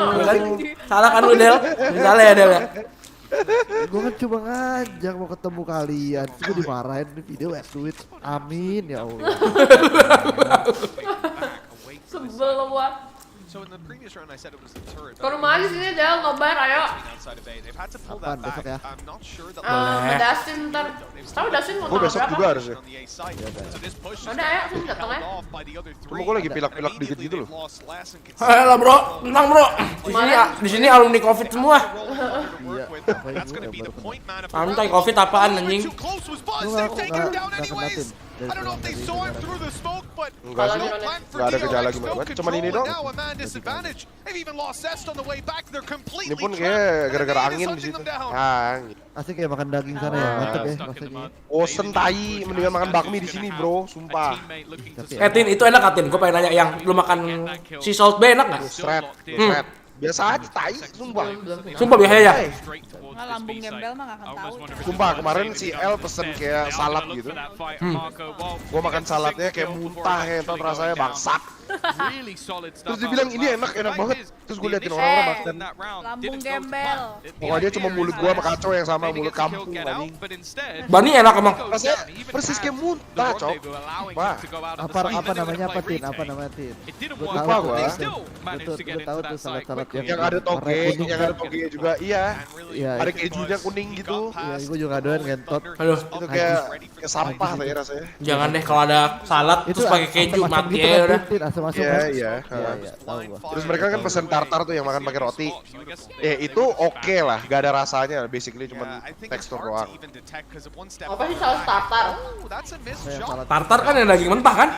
M: Salah kan lu Del? Salah ya Del ya?
L: Gua kan cuma ngajak mau ketemu kalian. Terus gua dimarahin di video duit. Amin ya Allah.
C: Sebel gua.
J: So in the previous round I said it was the turret.
C: Ke rumah aja sini Del, nobar ayo.
J: Outside of A. They've had to pull
L: Kapan?
J: that back.
L: Besok ya?
J: I'm not sure that
C: Dasin ntar. Tahu Dasin mau
G: Gue
C: tanggal
G: besok juga
C: berapa?
G: harusnya.
J: on the A side. So this push
C: Udah ayo, sini datang ya.
J: off by the other
G: Cuma
J: three.
G: gue lagi pilak-pilak dikit gitu loh.
J: Lost last and
M: Ayolah bro, tenang bro. Di sini alumni COVID semua.
J: That's going to be the point man of the
M: Santai
J: round.
M: COVID apaan anjing?
J: Too close was Buzz.
L: Enggak,
J: They've taken him down
L: enggak
J: anyways. I don't know if they saw him through the smoke, but
G: Enggak sih.
J: no plan for
G: Enggak ada gejala
J: DRX, no
G: gimana. Cuman ini
J: control,
G: dong.
J: and now a man disadvantage. They've even lost Zest on the way back. They're completely
G: Ini pun
J: trapped.
G: kayak gara-gara
J: And
G: angin
J: Nate
G: di
J: is
G: situ.
J: hunting them down.
G: Angin.
L: Asik kayak makan daging sana ya, mantep ya rasanya.
G: Bosen tai, mendingan makan bakmi di sini, Bro, sumpah.
M: Tin, itu enak gak Tin? Gue pengen nanya yang lu makan sea salt bay enak gak?
G: Musret, musret. Biasa aja tai, sumpah.
M: Sumpah biasa ya?
I: Nah, lambung gembel mah gak akan tahu.
G: Sumpah kemarin si El pesen kayak salad gitu. Gua makan saladnya kayak muntah ya, entar rasanya bangsat. Terus dia bilang ini enak banget. Terus gue liatin orang-orang makan.
I: Lambung gembel.
G: Pokoknya cuma mulut gua sama kacau yang sama mulut kampung anjing.
M: Bani enak emang.
G: Rasanya persis kayak muntah, Cok. Wah.
L: Apa namanya apa Tin? Apa namanya Tin?
G: Lupa gua.
L: Gue tahu tuh salad-salad
G: Yang ada toge, yang ada toge juga. Iya.
L: Iya.
G: Ada kejunya kuning gitu.
L: Iya, gue juga doyan ngentot.
M: Aduh,
G: Itu kayak sampah tadi rasanya.
M: jangan deh kalau ada salad terus pakai keju mati ya udah.
L: Asam-asam
G: Iya,
L: kan?
G: iya.
L: Iya, tahu gua.
G: Terus mereka kan pesen tartar tuh yang makan pakai roti. Itu oke lah, gak ada rasanya, basically cuma tekstur doang.
C: Apa sih saus tartar?
M: Tartar kan yang daging mentah kan?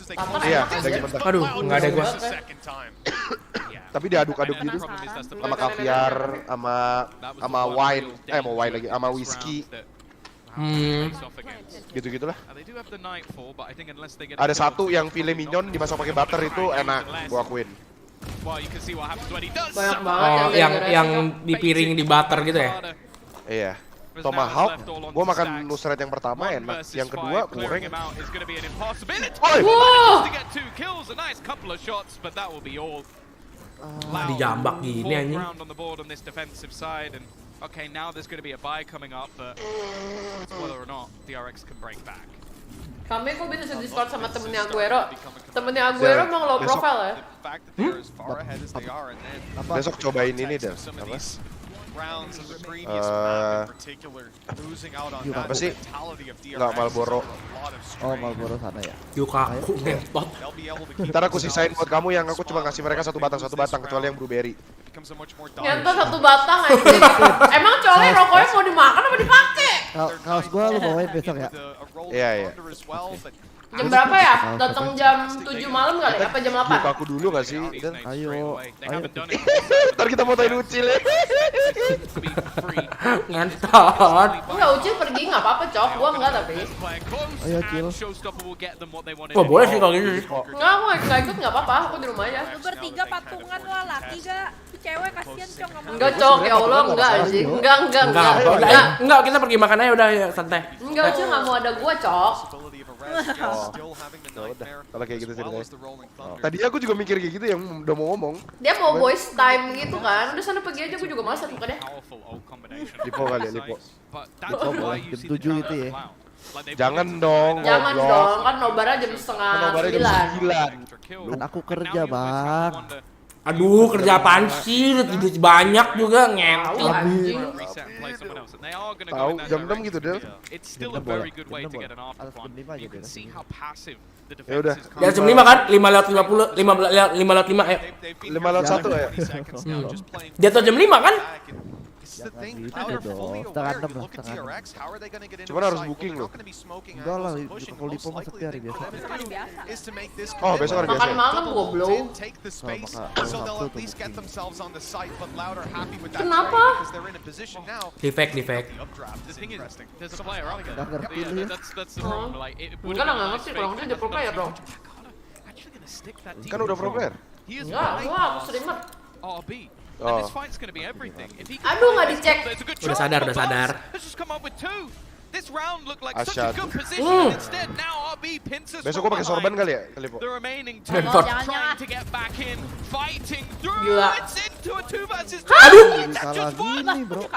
C: Tartar
G: Iya,
C: enak
G: daging
C: sih.
G: mentah.
M: Aduh, nggak ada gua.
G: Tapi diaduk-aduk gitu sama kaviar, sama wine, mau wine lagi, sama whiskey. Gitu-gitulah. Ada satu yang filet mignon dimasak pakai butter itu enak, gua akuin.
C: Banyak banget
M: Oh, yang di piring di butter gitu ya?
G: Iya. Tomahawk, gua makan nusret yang pertama enak, yang kedua goreng.
M: Dijambak gini anjing.
H: Okay, now there's going to be a buy coming up, but it's whether or not DRX can break back.
C: Kami kok bisa Discord sama temennya Aguero. Temennya Aguero emang low profile ya.
G: Besok cobain ini deh. Apa? Apa sih? Nggak, Marlboro.
L: Oh, Marlboro sana ya.
M: Yukaku ngentot.
G: Ntar aku sisain buat kamu yang aku cuma ngasih mereka satu batang kecuali yang blueberry.
C: Nyentuh satu batang anjing. Emang cowoknya rokoknya mau dimakan apa dipakai?
L: Kaos gua lu bawain besok ya.
G: Iya, iya.
C: Jam berapa ya? Datang jam 7 malam kali? Apa jam 8?
G: Buka aku dulu gak sih?
L: Ayo.
G: Ntar kita mau tain Ucil ya.
M: Ngentot.
C: Enggak, Ucil pergi nggak apa-apa, Cok. Gua enggak tapi.
L: Ayo, Cil.
M: Wah, boleh sih kalau gini.
C: Enggak, aku nggak ikut nggak apa-apa. Aku di rumah aja.
I: Lu bertiga patungan lah, laki gak? cewek kasihan Cok nggak mau.
C: Enggak Cok, ya Allah enggak anjing. Enggak,
M: kita pergi makan aja udah ya santai.
C: Enggak Cok, nggak mau ada gua Cok.
G: Udah, kalau kayak gitu ceritanya. Tadi aku juga mikir kayak gitu yang udah mau ngomong.
C: Dia mau voice time gitu kan. Udah sana pergi aja, gua juga malas bukannya.
G: Lipo kali ya, Lipo.
L: Lipo boleh jam 7 gitu ya.
G: Jangan dong.
C: Jangan dong, kan nobarnya jam setengah 9.
L: Kan aku kerja, Bang.
M: Aduh, kerja apaan sih? Duit banyak juga ngentot.
G: Tahu jam 6 gitu deh.
L: Jam 6 boleh. Jam 6 boleh. Atas jam 5 aja deh.
G: Ya udah.
M: Ya jam 5 kan? 5:50, 5:05 ayo.
G: 5:01 ya.
M: Dia tuh jam 5 kan?
L: Jangan gitu dong, setengah 6 lah, setengah 6.
G: Cuman harus booking loh.
L: Enggak lah, kalau Lipo mah sepi hari biasa.
G: Oh, besok hari biasa.
C: Makan malam goblok. Kenapa?
M: Defect.
L: Enggak ngerti lu ya.
C: Enggak lah, nggak ngerti dong, dia udah pro player dong.
G: Kan udah pro player.
C: Enggak, gua aku streamer.
G: Oh.
C: Aduh, nggak dicek.
M: Udah sadar.
G: Asyad. Besok gua pakai sorban kali ya, Lipo.
C: Gila.
M: Aduh.
L: Kalah gini, Bro.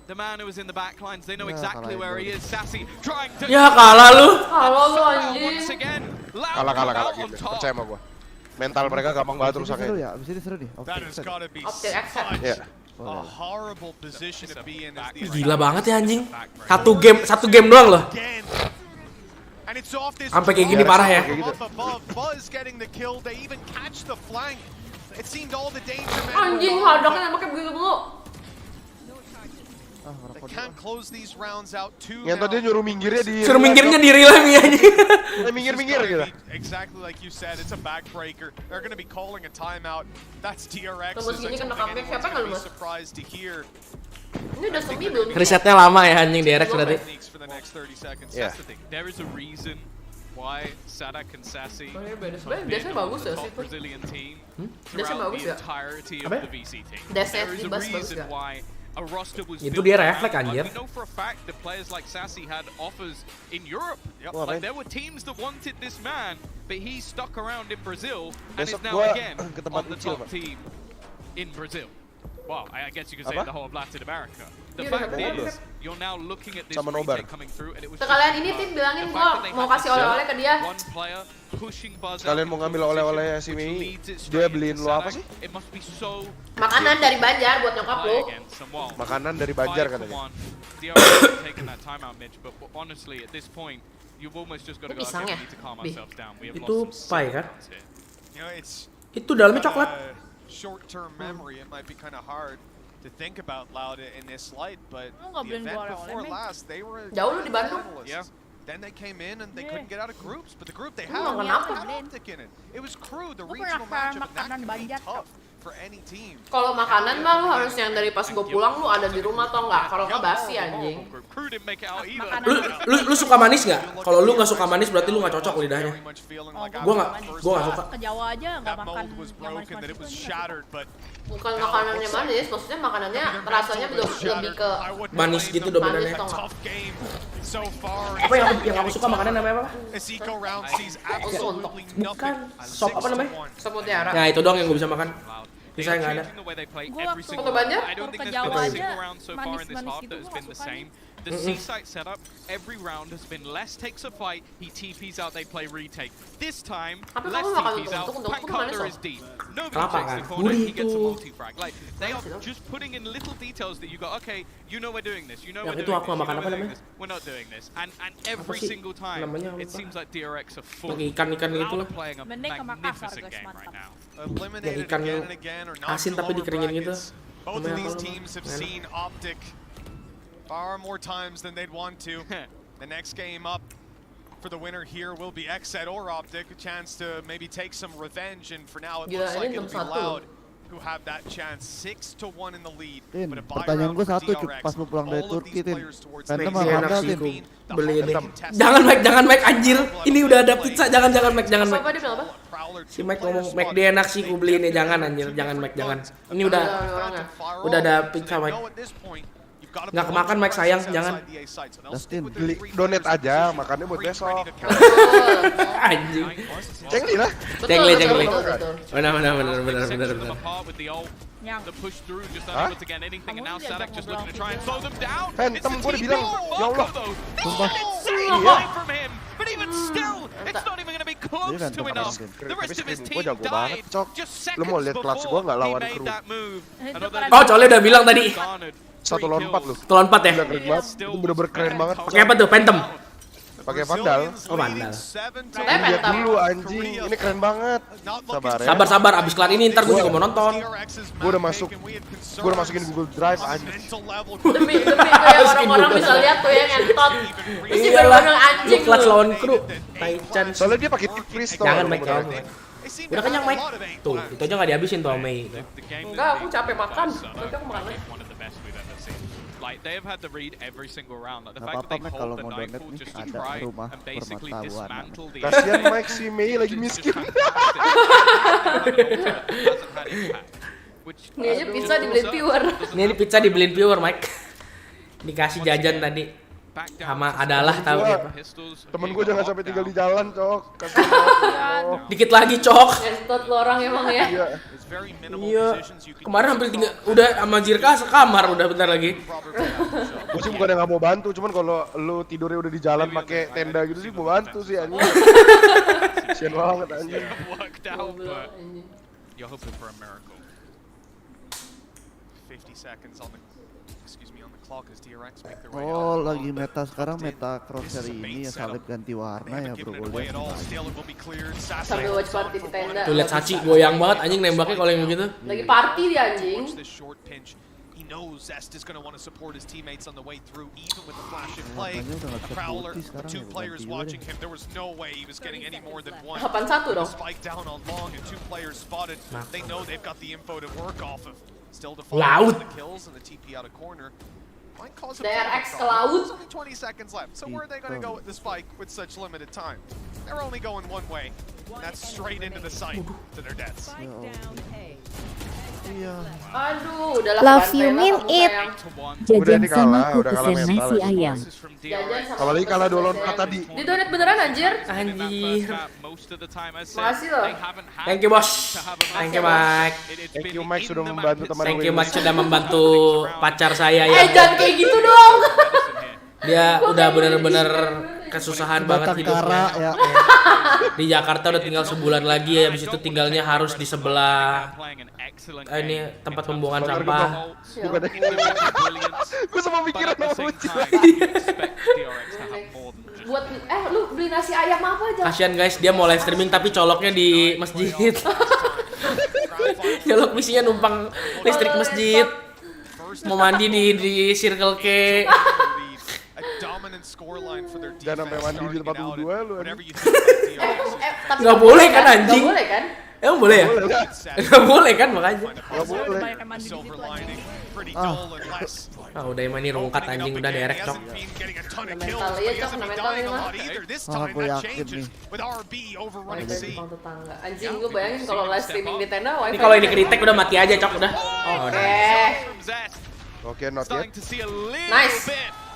H: The man who was in the back lines, they know exactly where he is. Sassy trying to.
M: Ya kalah lu.
C: Kalah lu anjing.
G: Kalah gitu. Percaya sama gua. Mental mereka gampang banget rusaknya.
L: Seru ya, abis ini seru nih. Oke,
G: Iya.
M: Gila banget ya anjing. Satu game doang loh. Sampai kayak gini parah ya.
C: Anjing, hadoknya nembaknya begitu mulu.
G: Yang tadi nyuruh minggirnya di.
M: Suruh minggirnya di relay anjing.
G: Minggir gitu.
J: Exactly like you said, it's a backbreaker. They're going to be calling a timeout. That's DRX.
C: Tunggu segini kena comeback siapa nggak lu mas?
J: Surprised to hear.
C: Ini udah semi belum?
M: Risetnya lama ya anjing DRX berarti.
G: Yeah.
H: There is a reason why Sadak and Sassy
C: Desnya bagus ya sih itu.
H: Brazilian team
C: Desnya
H: throughout
C: bagus
H: the
C: ya.
H: entirety of the VC team.
C: Desnya
H: There is
C: di
H: a
C: bas bagus
H: reason
C: ya.
H: why a roster was
M: Itu
H: built
M: dia
H: around,
M: refleks, anjir.
H: we know for a fact that players like Sassy had offers in Europe.
G: Wah,
H: Like
G: men.
H: there were teams that wanted this man, but he stuck around in Brazil and is
G: Besok
H: now
G: gua
H: again
G: ke tempat
H: on the
G: Ucil,
H: top
G: Pak.
H: team in Brazil. Well, I guess you could say
G: Apa?
H: the whole of Latin America. The
C: Iya,
H: fact
C: udah
H: is, you're now looking at this
G: Sama Nobar.
H: retake coming through, and it was
C: Sekalian
H: just
C: ini
H: about
C: Tin bilangin
H: the
C: gua
H: fact that they
C: mau
H: had
C: kasih
H: to
C: oleh-oleh ke dia.
H: one player pushing Buzz
G: Kalian
H: out
G: mau ngambil
H: into
G: oleh-oleh
H: position,
G: si
H: which
G: Mei,
H: leads it
G: dia
H: straight
G: beliin
H: into
G: lu apa
H: Sadak.
G: sih?
H: It must be so
C: Makanan dari Banjar buat nyokap lu.
H: high against someone.
G: Makanan dari Banjar
H: 5 for
G: katanya.
H: 1. DRX has taken that timeout, Mitch, but honestly, at this point, you've almost just got to go,
C: Pisang
H: okay,
C: ya?
H: we need to calm
C: Bi.
H: ourselves down. We have
M: Itu
H: lost some
M: pie
H: serious
M: kan?
H: rounds here.
J: You know, it's
M: Itu dalamnya coklat.
J: short-term memory. It might be kind of hard to think about Loud in this light, but
I: Lu nggak
J: the
I: beliin
J: event
I: gua oleh-oleh,
J: before
I: men.
J: last, they were
C: Jauh lu di Bandung.
J: finalists. Then they came in and they
I: Yeah.
J: couldn't get out of groups, but the group they
C: Lu
J: had
C: nggak
J: had
C: kenapa?
J: Optic in it. It was crew, the
I: Gua
J: regional
I: pernah
J: matchup, and that
I: makanan
J: can be
I: Banjar,
J: tough for any team.
C: Kalau makanan mah lu harus yang dari pas gue pulang lu ada di rumah atau enggak? Kalau nggak basi anjing.
H: Crew didn't make it out either.
M: Lu suka manis nggak? Kalau lu nggak suka manis berarti lu nggak cocok lidahnya. Gua nggak suka.
I: Ke Jawa aja nggak
J: That
I: makan
J: mold was
I: yang
J: broken, that it was
I: manis-manis.
J: shattered, but
C: Bukan makanannya manis, maksudnya makanannya rasanya lebih ke
M: Manis gitu dominannya.
C: manis tau nggak?
J: tough game so far.
M: Apa yang aku suka makanan namanya apa?
J: Ezekiel round sees absolutely
M: Bukan
J: nothing.
M: sop apa namanya?
C: Sop mutiara.
M: Nah itu doang yang gue bisa makan. Bisa nggak ada.
I: Gua waktu
C: Foto Banjar?
H: I don't think
I: ke
H: there's
I: Jawa
H: been a
I: aja
H: single round so far in this
I: manis-manis
H: half
I: gitu
H: that has
I: gua
H: been
I: nggak
H: the
I: suka
H: same. The C-site setup, every round has been less takes a fight, he TPs out, they play retake. This time,
C: Apa
H: less
C: kamu makan
H: TPs out,
C: untung
H: Pancutler
C: manis
H: is deep. Nobody
M: Kelapa
H: takes the
M: kan?
H: corner, he gets a
M: Gurih
H: multi-frag. Like, they are just putting in little details that you go, okay, you know we're doing this, you know we're
M: Yang
H: doing
M: itu aku
H: this, you
M: makan
H: know
M: apa
H: we're doing
M: namanya?
H: this. We're not doing this. And every
M: sih
H: single time,
M: namanya
H: it
M: lupa.
H: seems like DRX are full.
M: Pakai ikan-ikan gitu
H: Loud
M: loh.
H: are playing a
I: Mending ke Makassar,
H: magnificent
I: guys,
H: game right
I: mantap.
H: now.
J: Eliminated
M: ikan
J: again and again or knocked
M: asin
J: in
M: tapi
J: lower
M: dikeringin gitu.
J: brackets. Both of
M: Namanya
J: these
M: apa lu?
J: teams have
M: Enak.
J: seen Optic far more times than they'd want to. The next game up for the winner here will be Xset or Optic, a chance to maybe take some revenge, and for now it
C: Gila,
J: looks like
C: ini
J: it'll be
C: 6-1
J: Loud who have that chance. 6-1 in the lead.
L: Tin,
J: But a buy
L: pertanyaan
J: round
L: gue
J: for
L: satu
J: DRX.
L: pas lu pulang dari
J: All of
L: Turki,
J: these
L: Tin.
J: players towards
L: Phantom
J: next
L: sama
J: game
L: Vandal,
J: should
L: Tin.
J: be the
M: Beli
J: highly
M: ini.
J: contested
M: Jangan Mike anjir. Ini udah ada pizza, jangan Mike.
C: Apa dia bilang apa?
M: Si Mike ngomong Mike dia enak sih, gue beli ini. Jangan anjir, jangan Mike, jangan. Ini udah ada pizza Mike. Nggak kemakan Mike, sayang, jangan.
G: Dustin, beli donate aja, makannya buat besok.
M: Anjing.
G: Cengli lah.
M: Cengli. Benar.
G: Phantom, gue udah bilang, ya Allah. Sumpah.
B: But even still, it's not even going to be close to enough. The rest of his team died just seconds before he made that move.
M: Oh, Cole udah bilang tadi.
G: 1 lawan 4 lu.
M: 1 lawan 4 ya?
G: Itu bener-bener keren banget.
M: Pakai apa tuh? Phantom?
G: Pakai Vandal.
M: Oh, Vandal.
G: Lihat dulu anjing, ini keren banget. Sabar ya.
M: Sabar, abis kelar ini ntar gue juga mau nonton.
G: Gue udah masukin Google Drive anjing.
C: Demi kayak orang-orang bisa lihat tuh yang ngentot. Pasti bener-bener anjing
M: Clutch lawan kru. Taichan.
G: Soalnya dia pakai freeze tuh.
M: Jangan Mike, udah kenyang Mike. Tuh, itu aja nggak dihabisin tuh Mei.
C: Enggak, aku capek makan. Nanti aku makan lagi.
H: Like they have had to read every single round. Like the
L: Gak
H: fact that
L: apa-apa
H: they
L: Mac, kalau
H: hold the
L: mau
H: Nightbot
L: donate
H: just
L: nih
H: to
L: ada
H: try
L: rumah
H: and basically
L: permata buana.
H: dismantle the
G: Kasian Mike, si Mei lagi miskin.
C: Ini aja pizza dibeliin viewer.
M: Ini pizza dibeliin viewer Mike. Dikasih jajan tadi. Sama adalah tahu ya.
G: Temen gue jangan sampai tinggal di jalan, Cok.
M: Dikit lagi, Cok.
C: Ngentot lo orang emang ya.
M: Iya. Kemarin hampir tinggal udah sama Jirka sekamar udah bentar lagi.
G: Gue sih bukan yang nggak mau bantu, cuman kalau lu tidurnya udah di jalan pakai tenda gitu sih mau bantu sih anjing. Kasian banget anjing.
H: You're hoping for a miracle.
J: 50 seconds on the clock as DRX make their way out.
L: Oh, lagi meta sekarang meta crosshair ini ya salib ganti warna ya bro.
C: Sambil watch party di tenda.
M: Tuh lihat Sachi goyang banget anjing nembaknya kalau yang begitu.
C: Lagi party dia anjing.
J: He knows Zest is going to want to support his teammates on the way through, even with the flash in play. The Prowler, the 2 players watching him, there was no way he was getting any more than 1.
C: 81 dong.
J: Spike down on long and 2 players spotted. They know they've got the info to work off of. Still to follow the kills and the TP out of corner.
C: DRX ke laut.
J: 20 seconds left. So where are they going to go with the spike with such limited time? They're only going one way. That's straight into the site to their deaths.
C: Aduh, udahlah.
N: Love you mean it. Jajan sama aku pesen nasi ayam.
G: Kalau lagi kalah 2 lawan 4 tadi.
C: Dia donate beneran anjir.
M: Anjir.
C: Makasih loh.
M: Thank you bos. Thank you Mike.
G: Thank you Mike sudah membantu teman gue.
M: Thank you Mike sudah membantu pacar saya ya.
C: Jangan kayak gitu dong.
M: Dia udah bener-bener kesusahan banget hidupnya.
L: Ya.
M: Di Jakarta udah tinggal sebulan lagi ya, habis itu tinggalnya harus di sebelah ini tempat pembuangan sampah.
G: Gue sama pikiran apa
C: Buat lu beli nasi ayam apa aja?
M: Kasian guys, dia mau live streaming tapi coloknya di masjid. Colok misinya numpang listrik masjid. Mau mandi di Circle K.
G: Jangan sampai mandi di 42 lu.
M: Nggak boleh kan anjing?
C: Nggak boleh kan?
M: Emang boleh ya? Nggak boleh kan makanya.
G: Nggak boleh.
M: Udah emang ini rungkat anjing udah derek cok.
C: Mental ya cok, mental ini mah.
L: Aku yakin nih.
C: Anjing gue bayangin kalau live streaming di tenda wifi.
M: Ini kalau ini kritik udah mati aja cok udah.
G: Oke, not yet.
C: Nice.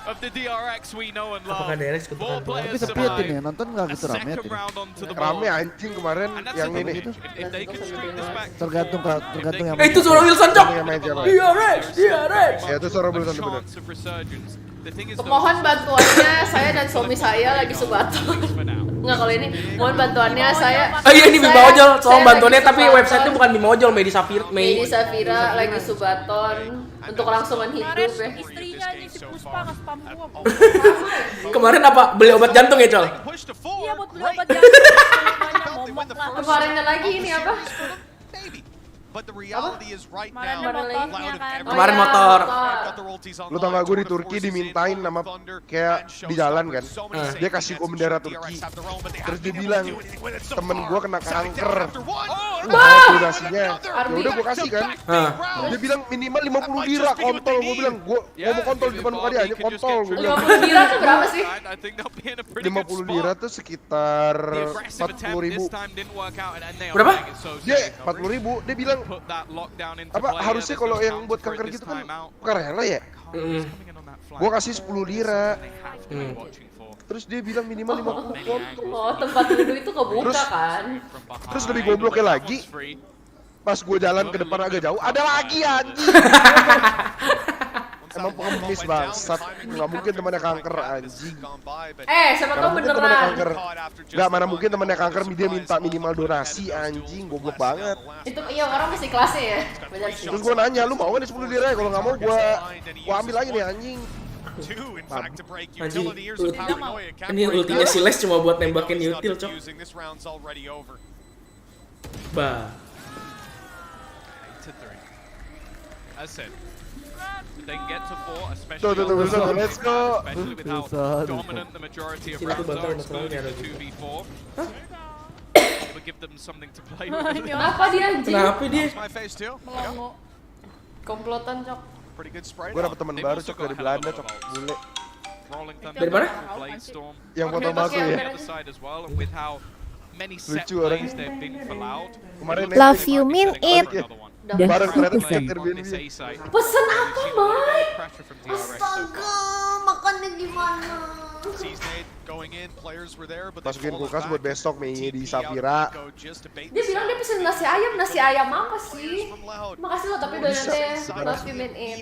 H: Of the DRX we know and love.
M: Apakah DRX ketukan?
L: Tapi sepi ya nonton nggak gitu rame ya.
G: Rame anjing kemarin yang ini.
L: Tergantung yang.
M: Itu suara Wilson cok. DRX.
G: Ya itu suara Wilson bener.
C: Mohon bantuannya saya dan suami saya lagi subaton. Enggak kalau ini mohon bantuannya saya.
M: Iya ini Bima Ojol, tolong bantuannya tapi website-nya bukan Bima Ojol, Medi
C: Safira lagi subaton untuk kelangsungan hidup ya.
I: Istrinya nih si Puspa nge-spam gua.
M: Kemarin apa beli obat jantung ya Col?
I: Iya buat beli obat jantung. Momok lah.
C: Kemarinnya lagi ini apa?
M: Kemarin motor.
G: Lu tau gak gue di Turki dimintain nama kayak di jalan kan. Dia kasih gue bendera Turki. Terus dia bilang temen gue kena kanker. donasinya. Ya udah gue kasih kan. Dia bilang minimal 50 lira kontol. Gue bilang gue mau kontol di depan muka dia aja kontol.
C: 50 lira tuh berapa sih?
G: 50 lira tuh sekitar 40.000.
M: Berapa?
G: Dia 40.000. Dia bilang apa harusnya kalau yang buat kanker gitu kan bukan rela ya? Gue kasih 10 lira. Terus dia bilang minimal 50 kontol.
C: Oh, tempat duduk itu kebuka kan?
G: Terus lebih gobloknya lagi, pas gue jalan ke depan agak jauh, ada lagi anjing. Emang pengemis bangsat, nggak mungkin temannya kanker anjing.
C: Siapa tau beneran.
G: Nggak, mana mungkin temannya kanker dia minta minimal donasi anjing, goblok banget.
C: Itu iya orang mesti kelasnya ya.
G: Terus gue nanya, lu mau nggak nih 10 lira? Kalau nggak mau gue ambil lagi nih anjing.
M: Anjing, ini ultinya si Les cuma buat nembakin util, cok. Bah.
H: They can get to 4, especially
G: let's go.
H: with how dominant the majority of rounds are, excluding the 2v4. It would give them something to play with.
C: Kenapa dia anjing?
M: Kenapa dia?
C: Melongo. Komplotan, cok.
G: Gue dapet teman baru cok dari Belanda cok, bule.
M: Dari mana?
G: Yang foto baku ya. Lucu orang. Kemarin
N: Love you mean it.
G: Bareng ternyata
N: Pesen.
C: Pesen apa, Mike? Astaga, makannya gimana?
G: Masukin kulkas buat besok nih di Safira.
C: Dia bilang dia pesen nasi ayam apa sih? Makasih lo tapi donatnya love you mean it.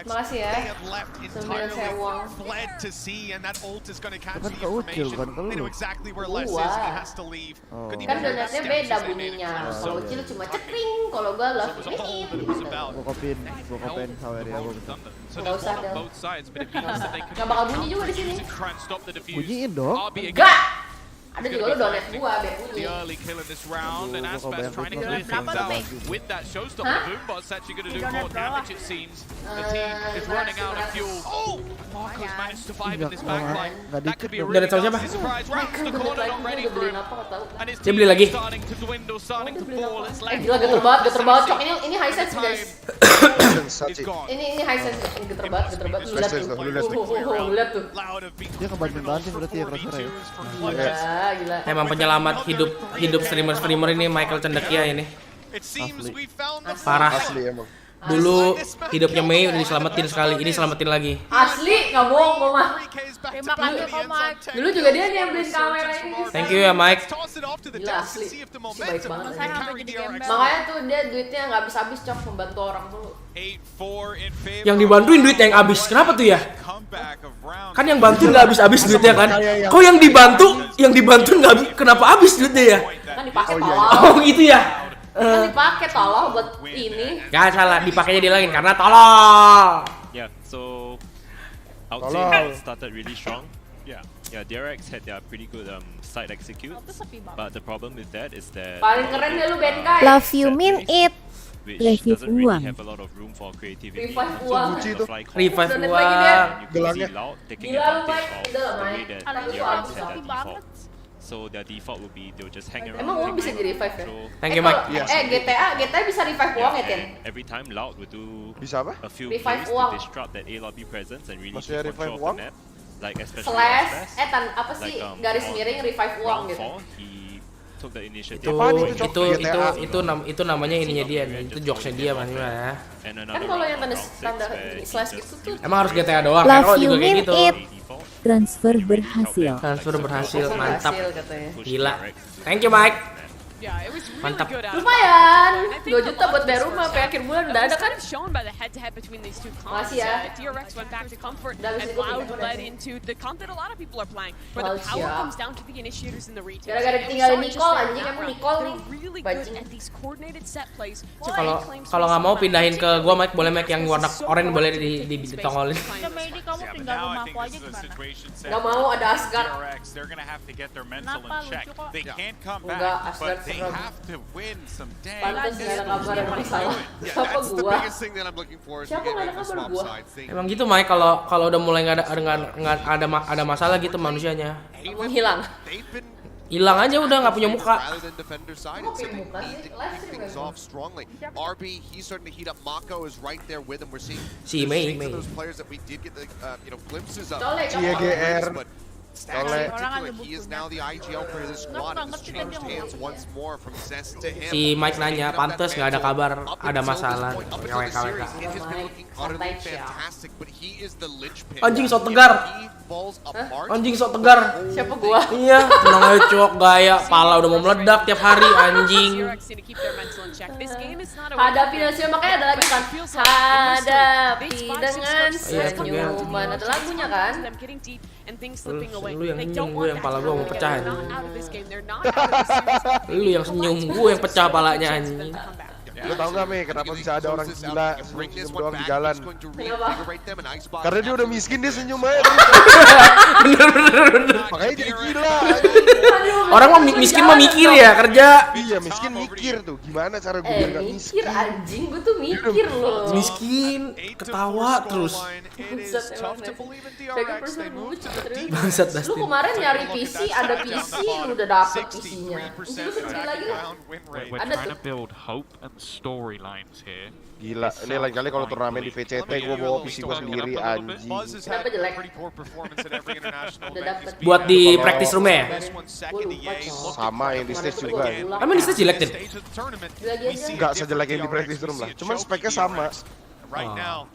C: Makasih ya. 9 sewang.
L: Kan keucil kan kalau lu.
C: Kan donatnya beda bunyinya. Kalau ucil cuma cekring, kalau gua love you mean it.
L: Gua kopin saweria gua.
C: Enggak usah deh. Enggak bakal bunyi juga di sini.
L: Bunyiin dong.
C: Enggak. Ada juga lo donat gua biar bunyi.
M: Donat sama siapa? Dia beli lagi.
C: Gila geter banget cok. Ini high sense guys. Ini high sense, ini geter banget. Lihat tuh.
L: Dia kebanting-banting berarti ya kerasa ya.
C: Gila.
M: Emang penyelamat hidup streamer ini Michael Cendekia ini. Parah.
G: Asli emang.
M: Dulu hidupnya Mei udah diselamatin sekali, ini selamatin lagi.
C: Asli, nggak bohong kok mah.
I: Terima kasih kok Mike.
C: Dulu juga dia nih yang beliin kamera ini.
M: Thank you ya Mike.
C: Gila asli, si baik banget. Makanya tuh dia duitnya nggak habis-habis cok membantu orang dulu.
M: Yang dibantuin duit yang habis, kenapa tuh ya? Kan yang bantu nggak habis-habis duitnya kan? Kok yang dibantu nggak habis, kenapa habis duitnya ya?
C: Kan dipakai tolong.
M: Oh gitu ya?
C: Kan dipakai tolong buat ini.
M: Gak salah, dipakainya dilangin karena tolong.
E: Yeah, so I would say it started really strong. Yeah, DRX had their pretty good side execute, but the problem with that is that
C: paling keren deh lu Benkai.
N: Love you mean it.
E: which doesn't really have a lot of room for creativity.
C: Revive uang.
M: Revive uang.
E: You can see Loud taking
C: Gila,
E: advantage of the way that
C: Aduh,
E: DRX
C: itu
E: had their
C: banget.
E: default. So their default would be they'll just hang around.
C: Emang uang bisa di revive ya?
M: Thank you Mike.
C: GTA bisa revive uang ya Tin?
E: Every time Loud would do
G: bisa apa?
E: a few
C: Revive
E: plays to
C: uang.
E: disrupt that A lobby presence and really
G: Maksudnya
E: take control
G: revive
E: of the map. Like especially
C: Slash,
E: Aspas,
C: apa sih garis miring revive uang
E: round
C: gitu.
E: 4, he took the initiative.
M: Itu namanya ininya dia, itu jokesnya dia mas ya.
C: Kan kalau yang tanda slash gitu tuh.
M: Emang harus GTA doang,
N: Love
M: Hero
N: you
M: juga kayak
N: mean
M: gitu.
N: it. Transfer berhasil.
M: Transfer berhasil, mantap.
C: Katanya.
M: Gila. Thank you Mike. Mantap.
C: Lumayan, 2 juta buat bayar rumah sampai akhir bulan udah ada kan? Makasih ya.
F: DRX went back to comfort
C: Udah
F: and
C: habis itu
F: Loud
C: pindah
F: led
C: nih.
F: into the comp that a lot of people are playing, where the power comes down to the initiators and the retailers.
C: Gara-gara
F: And we
C: tinggalin
F: saw just
C: Nicole,
F: there
C: anjing
F: in that
C: emang
F: round,
C: Nicole
F: they're
C: nih.
F: really
C: Bajing.
F: good at these coordinated set plays.
M: Kalau nggak mau pindahin ke gua Mike, boleh Mike yang warna oranye boleh ditongolin.
I: Medi kamu tinggal rumah aku aja gimana?
C: Gak mau ada Asgard.
I: Kenapa lucu kok?
C: Enggak, Asgard serem. Pantes gak ada kabar yang masalah. Siapa gua? Siapa gak ada kabar gua?
M: Emang gitu Mike, kalau udah mulai nggak ada masalah gitu manusianya.
C: Menghilang.
M: Hilang aja udah nggak punya muka. Si Mei.
G: GGR.
M: Si Mike nanya, pantes nggak ada kabar ada masalah. Anjing sok tegar. Anjing sok tegar.
C: Siapa gua?
M: Iya, tenang aja cok, gaya pala udah mau meledak tiap hari anjing.
C: Hadapi hasil, makanya ada lagi kan. Hadapi dengan senyuman. Ada lagunya kan?
M: Lu yang senyum, gue yang pala gue mau pecah anjing. Lu yang senyum, gue yang pecah palanya anjing.
G: Lu tau gak Mei, kenapa bisa ada orang gila senyum doang di jalan? Karena dia udah miskin, dia senyum aja.
M: Bener.
G: Makanya jadi gila.
M: Orang mah miskin mah mikir ya, kerja.
G: Iya, miskin mikir tuh, gimana cara gue biar gak miskin.
C: Mikir anjing, gue tuh mikir loh.
M: Miskin, ketawa terus. Bangsat Dustin.
C: Lu kemarin nyari PC, ada PC, lu udah dapet PC-nya. Lu sedih lagi lah. Ada tuh.
H: Storylines here.
G: Gila, ini lain kali kalau turnamen di VCT gue bawa PC gue sendiri anjing.
C: Kenapa jelek? Udah dapet.
M: Buat di practice room ya?
G: Sama yang di stage juga.
M: Emang di stage jelek Tin?
G: Enggak sejelek yang di practice room lah, cuman speknya sama.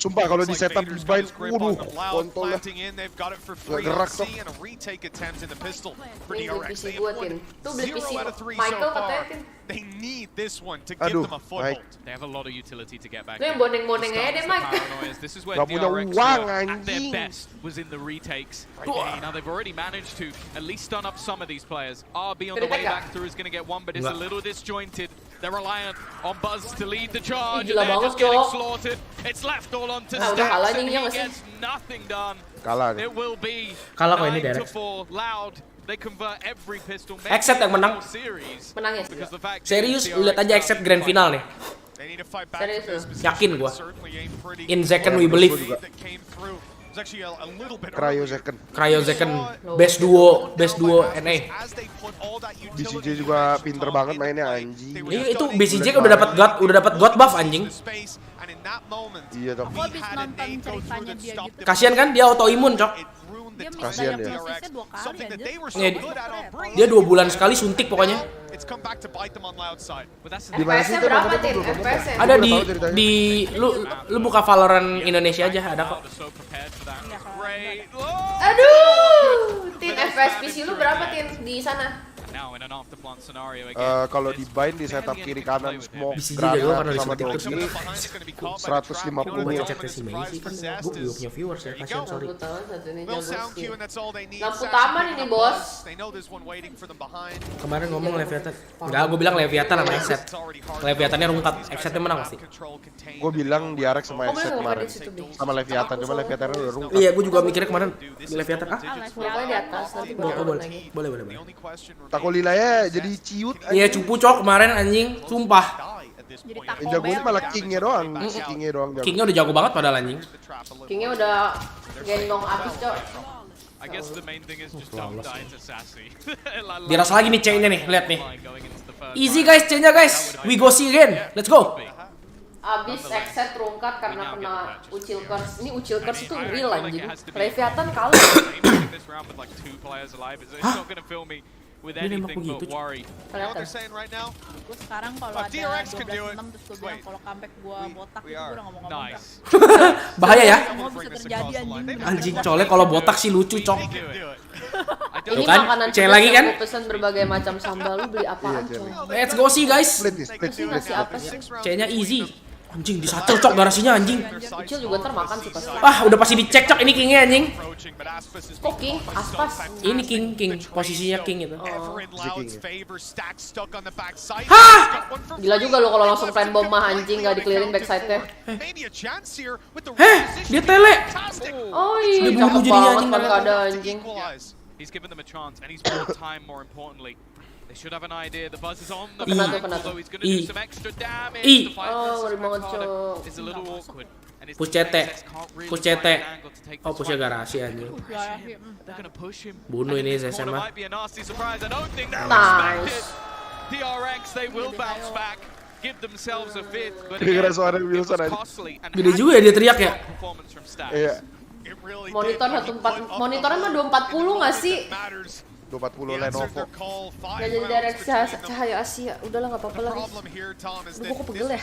G: Sumpah kalau di setup di bind, waduh, kontolnya nggak gerak tuh.
C: Beli PC gua Tin. Tuh beli PC Michael katanya Tin.
G: Aduh, Mike.
C: Lu yang boneng-boneng aja deh Mike.
G: Gak punya uang anjing.
H: Now they've already managed to at least stun up some of these players. RB on the way back through is going to get one, but it's a little disjointed. They're reliant on Buzz to lead the charge. And they're just getting slaughtered. It's left all on to Steps, and he gets nothing done. It will be 9-4 loud. They convert every pistol.
M: Except yang menang.
C: Menang ya?
M: Serius, lihat aja except grand final nih.
C: Serius.
M: Yakin gua. In second we believe. Cryo second. Best duo NA.
G: BCJ juga pinter banget mainnya anjing.
M: Iya itu BCJ udah dapat god buff anjing.
G: Iya dong.
I: Aku habis nonton ceritanya dia gitu.
M: Kasian kan dia autoimun cok.
I: Kasian
G: ya.
M: Dia 2 bulan sekali suntik pokoknya.
G: Di mana sih itu?
C: Berapa Tin? FPS-nya?
M: Ada di lu buka Valorant Indonesia aja ada kok.
C: Aduh, Tin FPS PC lu berapa Tin di sana?
G: Kalau di bind di setup kiri kanan smoke granat sama dogi 150 mil.
M: Gue juga punya viewers ya, kasian sorry.
C: Lampu taman ini bos.
M: Kemarin ngomong Leviathan. Enggak, gue bilang Leviathan sama Exet. Leviathannya rungkat, Exetnya menang pasti.
G: Gue bilang di Arex sama Exet kemarin. Sama Leviathan, cuma Leviathannya udah rungkat.
M: Iya, gue juga mikirnya kemarin Leviathan
C: Pokoknya di atas nanti
M: boleh.
G: Takolilanya jadi ciut.
M: Iya, cupu cok kemarin anjing, sumpah.
G: Yang jagonya malah Kingnya doang.
M: Kingnya udah jago banget padahal anjing.
C: Kingnya udah gendong abis cok.
M: Diras lagi nih C-nya nih, lihat nih. Easy guys, C-nya guys. We go see again. Let's go.
C: Abis Exet rungkat karena kena Ucil Curse. Ini Ucil Curse itu real anjing. Leviathan kalah.
M: Dia nembak begitu.
I: Gue sekarang kalau ada 12-6 terus gue bilang kalau comeback gue botak itu gue udah ngomong-ngomong.
M: Bahaya ya.
I: Semua bisa terjadi anjing.
M: Anjing colek kalau botak sih lucu cok.
C: Ini
M: kan,
C: makanan
M: C lagi kan?
C: Aku pesan berbagai macam sambal. Lu beli apaan cok?
M: Let's go sih guys.
C: Nasi apa sih?
M: C-nya easy. Anjing disatu cok garasinya anjing.
C: Ucil juga ntar makan sih pasti.
M: Udah pasti dicek cok ini Kingnya anjing.
C: Kok King? Aspas.
M: Ini King posisinya King itu.
C: Hah! Gila juga lo kalau langsung plan bomb mah anjing gak dikelirin backside-nya.
M: Dia tele.
C: Oh iya, cakep banget kan gak ada anjing.
H: He's given them a chance and he's bought time more importantly. They should have an idea. The buzz is on the
C: map,
H: although he's going to do some extra damage. The fight versus Ricardo is a little awkward.
M: Push CT. Push CT. Oh, pushnya garasi anjing. Bunuh ini Zesem mah.
C: Nice.
H: DRX, they will bounce back, give themselves a fifth, but
G: Kira suara Wilson aja.
M: Gede juga ya dia teriak ya.
G: Iya.
C: Monitor 14, monitornya mah 240 nggak sih?
G: 240 Lenovo.
C: Nggak jadi direct cahaya Asia. Udahlah nggak apa-apa lah. Duh, kok pegel ya?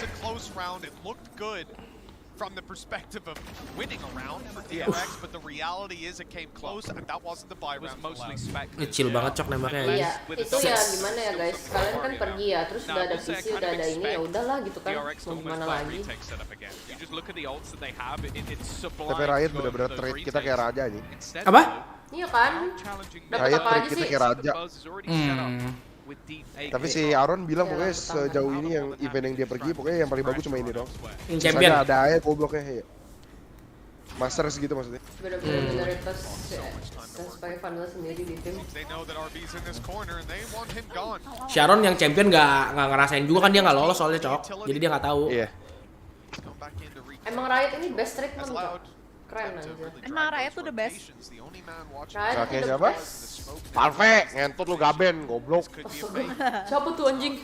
J: From the perspective of winning a round for DRX, but the reality is it came close and that wasn't the buy round. Mostly spec.
M: Kecil banget cok nembaknya.
C: Iya, itu ya gimana ya guys? Kalian kan pergi ya, terus udah ada visi, udah ada ini ya udahlah gitu kan. Mau gimana lagi?
G: Tapi Riot bener-bener treat kita kayak raja aja.
M: Apa?
C: Iya kan? Dapat
G: Riot
C: apa
G: treat
C: aja
G: kita
C: sih?
G: kayak raja. Tapi si Aaron bilang pokoknya sejauh ini yang event yang dia pergi pokoknya yang paling bagus cuma ini dong.
M: Champion.
G: Ada aja gobloknya ya. Masters gitu maksudnya.
C: Bener-bener itu sebagai vandal sendiri di tim.
M: Sharon yang champion nggak ngerasain juga kan, dia nggak lolos soalnya cok. Jadi dia nggak tahu.
G: Iya.
C: Emang Riot ini best treatment cok. Keren aja.
I: Emang Riot tuh the best.
C: Riot
G: Kayak siapa? Valve, ngentot lu Gaben, goblok.
C: Siapa tuh anjing?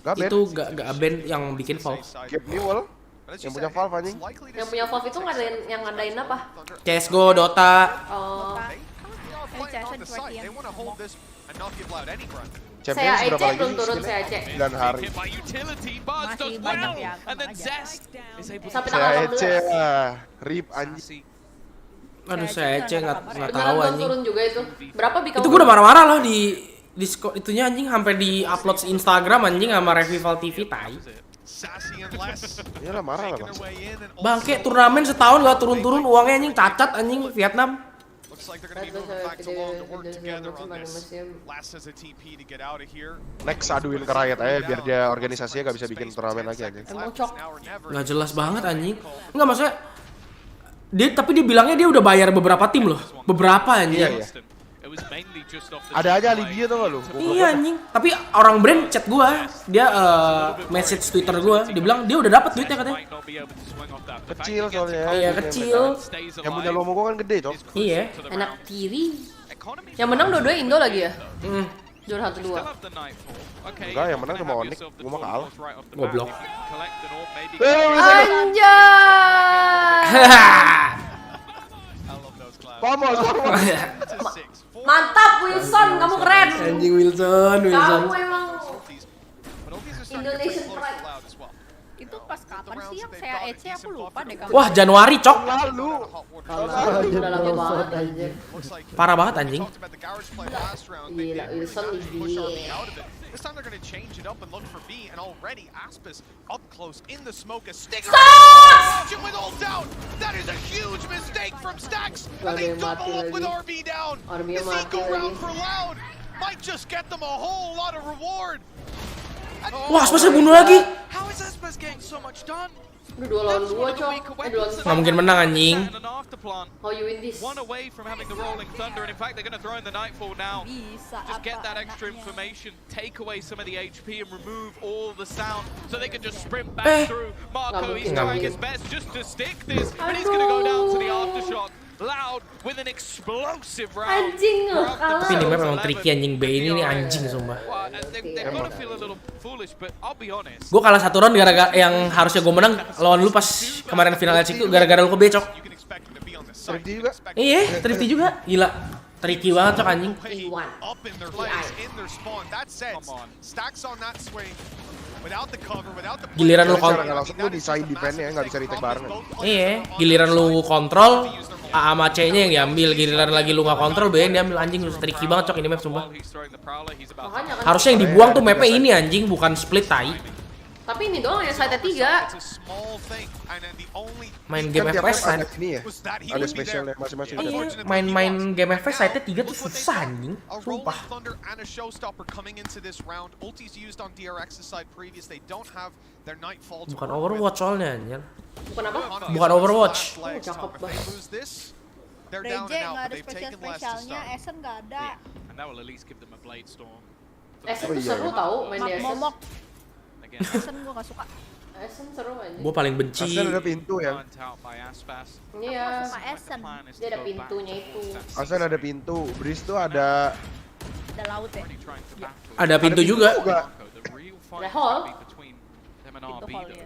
G: Gaben.
M: Itu Gaben yang bikin Valve.
G: Gabe Newell yang punya Valve anjing.
C: Yang punya Valve itu ngadain apa?
M: CSGO, Dota.
C: Oh.
G: Champions
C: saya
G: berapa lagi?
C: belum turun saya cek.
G: 9 hari.
I: Masih banyak ya.
C: Sampai tanggal 18.
G: Rip anjing.
M: Aduh saya nggak tahu
C: Beneran
M: anjing.
C: turun juga itu. Berapa bika?
M: Itu gue udah marah-marah loh di Discord itunya anjing, sampai di upload Instagram anjing sama Revival TV tai.
G: Iyalah marah lah Bang.
M: Bangke turnamen setahun gak turun-turun uangnya anjing, cacat anjing Vietnam.
G: Next aduin ke Riot aja biar dia organisasinya gak bisa bikin turnamen lagi aja.
C: Emang cok.
M: Nggak jelas banget anjing. Enggak maksudnya tapi dia bilangnya dia udah bayar beberapa tim loh. Beberapa anjing.
G: Iya. Ada aja alibi tuh gak lu?
M: Iya anjing. Tapi orang brand chat gua, dia message Twitter gua, dia bilang dia udah dapat duitnya katanya.
G: Kecil soalnya.
M: Iya kecil.
G: Yang punya lomo gua kan gede cok.
M: Iya.
C: Enak tiri. Yang menang dua-duanya Indo lagi ya? Juara 1-2.
G: Enggak, yang menang cuma Onyx, gua mah kalah.
M: Goblok.
C: Anjay.
G: Vamos.
C: Mantap Wilson, kamu keren.
M: Anjing Wilson.
C: Kamu emang Indonesian pride.
I: Itu pas kapan sih yang saya EC aku lupa deh kamu.
M: Wah, Januari cok.
G: Lalu.
C: Udah lama banget anjir.
M: Parah banget anjing.
C: Gila, Wilson gila.
J: This time they're going to change it up and look for B, and already Aspis up close in the smoke. A stinger with ult out. That is a huge mistake from Stacks. And they double up with RB down. This eco round for Loud might just get them a whole lot of reward.
M: Wah, Aspasnya bunuh lagi.
H: How is Aspis getting so much done?
C: Udah 2 lawan 2 cok. 2 lawan 1.
M: Nggak mungkin menang anjing.
C: How you win this?
H: One away from having the rolling thunder, and in fact they're going to throw in the nightfall now.
I: Bisa
H: Just get that extra information, take away some of the HP and remove all the sound so they can just sprint back through. Marco, he's trying his best just to stick this, but he's going to go down to the aftershock. Loud with an explosive round.
C: Anjing kalah.
M: Tapi ini memang tricky anjing B ini anjing sumpah.
H: They're gonna feel a little foolish, but I'll be honest.
M: Gue kalah 1 round gara-gara yang harusnya gue menang lawan lu pas kemarin final LCQ itu gara-gara lu kebecok.
G: Tricky juga.
M: Iya, tricky juga. Gila. Tricky banget cok anjing.
J: Up in their legs, in their spawn. That sets Stacks on that swing. Without the cover, without the
M: Giliran lu kontrol.
G: Langsung lu desain defense-nya nggak bisa di-tag bareng.
M: Iya, giliran lu kontrol A sama C-nya yang diambil, giliran lagi lu nggak kontrol B yang diambil anjing. Lu tricky banget cok ini map sumpah. Harusnya yang dibuang tuh mapnya ini anjing, bukan split tai.
C: Tapi ini doang yang side 3.
M: Main game FPS
G: ada ini ya. Ada spesialnya masing-masing.
M: Iya, main game FPS side 3 tuh susah anjing. Sumpah. Bukan Overwatch soalnya anjir.
C: Bukan apa?
M: Bukan Overwatch.
C: Cakep banget.
I: DJ nggak ada spesialnya, Esen nggak ada.
C: Esen tuh seru tau main di Esen.
I: Momok. Esen gua nggak suka.
C: Ascent seru aja.
M: Gua paling benci.
G: Ascent ada pintu ya.
C: Iya.
I: Sama Ascent.
C: Dia ada pintunya itu.
G: Ascent ada pintu. Breeze tuh ada
I: laut ya.
M: Ada pintu juga.
C: Ada hall.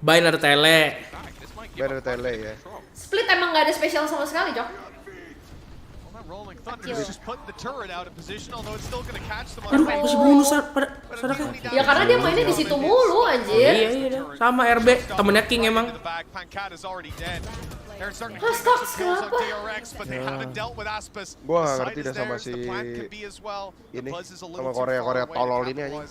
M: Bind ada tele.
G: Bind ada tele ya.
C: Split emang nggak ada spesial sama sekali, Cok.
M: Aduh, masih bonus pada saudara.
C: Ya karena dia mainnya di situ mulu anjir.
M: Iya. Sama RB, temennya King emang.
C: Astaga, kenapa?
G: Gua gak ngerti dah sama si ini, sama Korea tolol ini aja.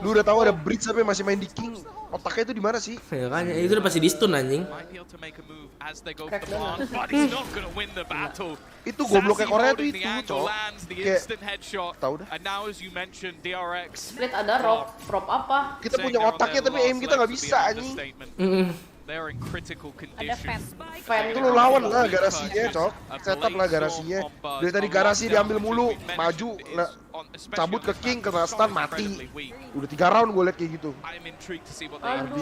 G: Lu udah tahu ada Bridge tapi masih main di King. Otaknya itu di mana sih?
M: Ya kan, itu udah pasti di stun anjing.
G: Itu gobloknya Korea tuh itu, Cok. Kayak tahu dah.
C: Split ada prop apa?
G: Kita punya otaknya tapi aim kita nggak bisa anjing.
H: They're in critical
I: Ada
H: condition.
C: fan.
G: Itu lu lawan lah garasinya, Cok. Setup lah garasinya. Dari tadi garasi diambil mulu, maju, cabut ke King, kena stun, mati. Udah 3 round gue liat kayak gitu.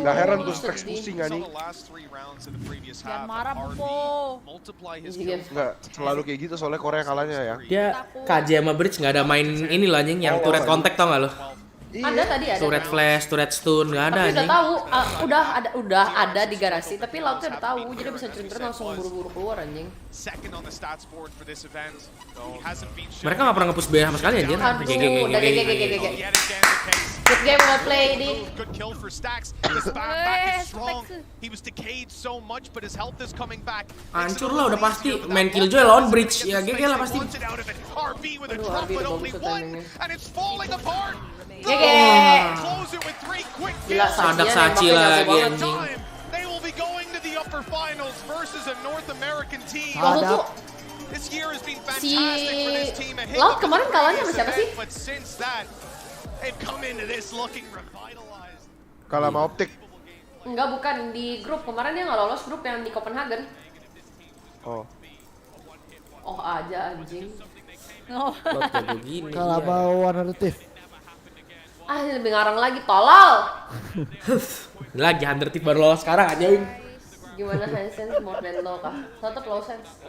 G: Gak heran tuh Specs pusing anjing.
I: Jangan marah, Bobo.
G: Enggak, selalu kayak gitu soalnya Korea kalahnya ya.
M: Dia KJ sama Bridge nggak ada main ini loh anjing, yang turret contact tau nggak lo?
C: Ada tadi ada.
M: Turret flash, turret stun, nggak ada
C: tapi
M: anjing.
C: udah tahu, udah ada di garasi, tapi lautnya udah tahu, jadi bisa sprint langsung buru-buru keluar anjing.
M: Mereka nggak pernah nge-push B sama sekali anjir.
C: Aduh, udah GG. Good game well played.
M: Hancur lah udah pasti. Main Killjoy lawan Bridge, ya GG lah pasti.
C: GG. Gila,
M: sadak saci lagi anjing.
C: Lalu tuh si Laut kemarin kalahnya sama siapa sih?
G: Kalah sama Optik.
C: Enggak, bukan di grup. Kemarin dia nggak lolos grup yang di Copenhagen.
G: Oh
C: aja anjing.
L: Kalah sama One
C: Lebih ngarang lagi, tolol.
M: Lagi Hunter Thief baru lolos sekarang aja, Wing.
C: Gimana sense more than low kah? Tetap low sense.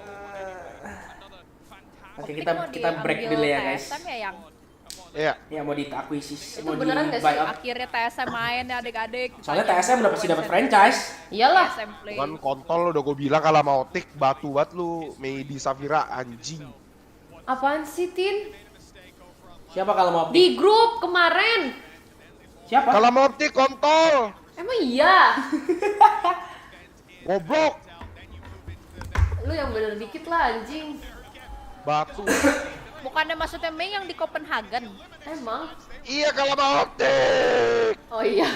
M: Oke, kita break dulu ya, guys.
I: TSM ya yang?
G: Iya.
M: Ya mau diakuisisi,
C: mau beneran gak sih?
I: Akhirnya TSM main ya adik-adik.
M: Soalnya TSM udah pasti dapat franchise.
C: Iyalah.
G: Kan kontol udah gue bilang kalah sama Optik, batu banget lu, Medi Safira anjing.
C: Apaan sih, Tin?
M: Siapa kalau mau Optik?
C: Di grup kemarin.
M: Siapa?
G: Kalau mau Optik kontol.
C: Emang iya?
G: Goblok.
C: Lu yang bener dikit lah anjing.
G: Batu.
I: Bukannya maksudnya Mei yang di Copenhagen?
C: Emang?
G: Iya kalau mau Optik.
C: Oh iya.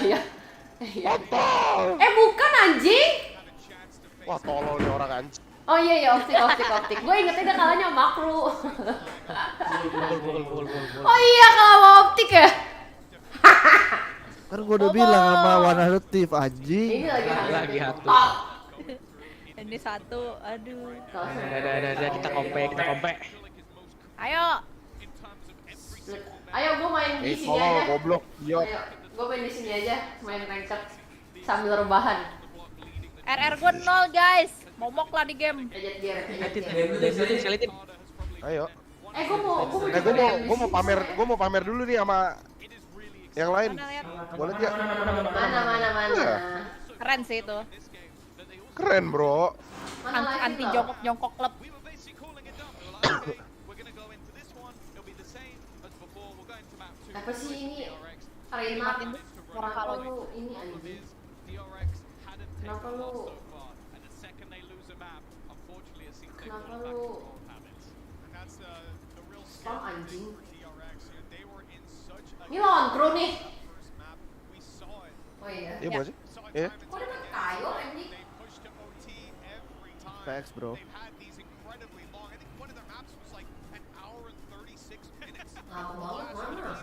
G: Kontol.
C: Bukan anjing.
G: Wah tolol nih orang anjing.
C: Oh iya Optik. Gue ingetnya dia kalahnya makro. Oh iya kalau sama Optik ya.
L: Kan gue udah bilang sama One Thief anjing.
C: Ini lagi
M: hatu.
I: Ini satu, aduh.
M: Ada kita kompe.
C: Ayo gue main di sini
G: Tolol
C: aja.
G: goblok. Yo.
C: Ayo, gue main di sini aja, main ranked sambil rebahan.
I: RR gue 0 guys. Momok lah di game.
G: Ayo.
C: Gue
G: mau pamer dulu nih sama yang lain. Boleh nggak?
C: Mana.
I: Keren sih itu.
G: Keren bro.
I: Anti jongkok klub.
C: Apa sih ini? Arena orang kalau lu ini anjing. Kenapa lu spam anjing? Ini lawan pro nih. Oh iya.
G: Iya bukan sih? Iya.
C: Kok dia pakai kayu anjing?
L: Thanks bro.
C: Lama banget mana?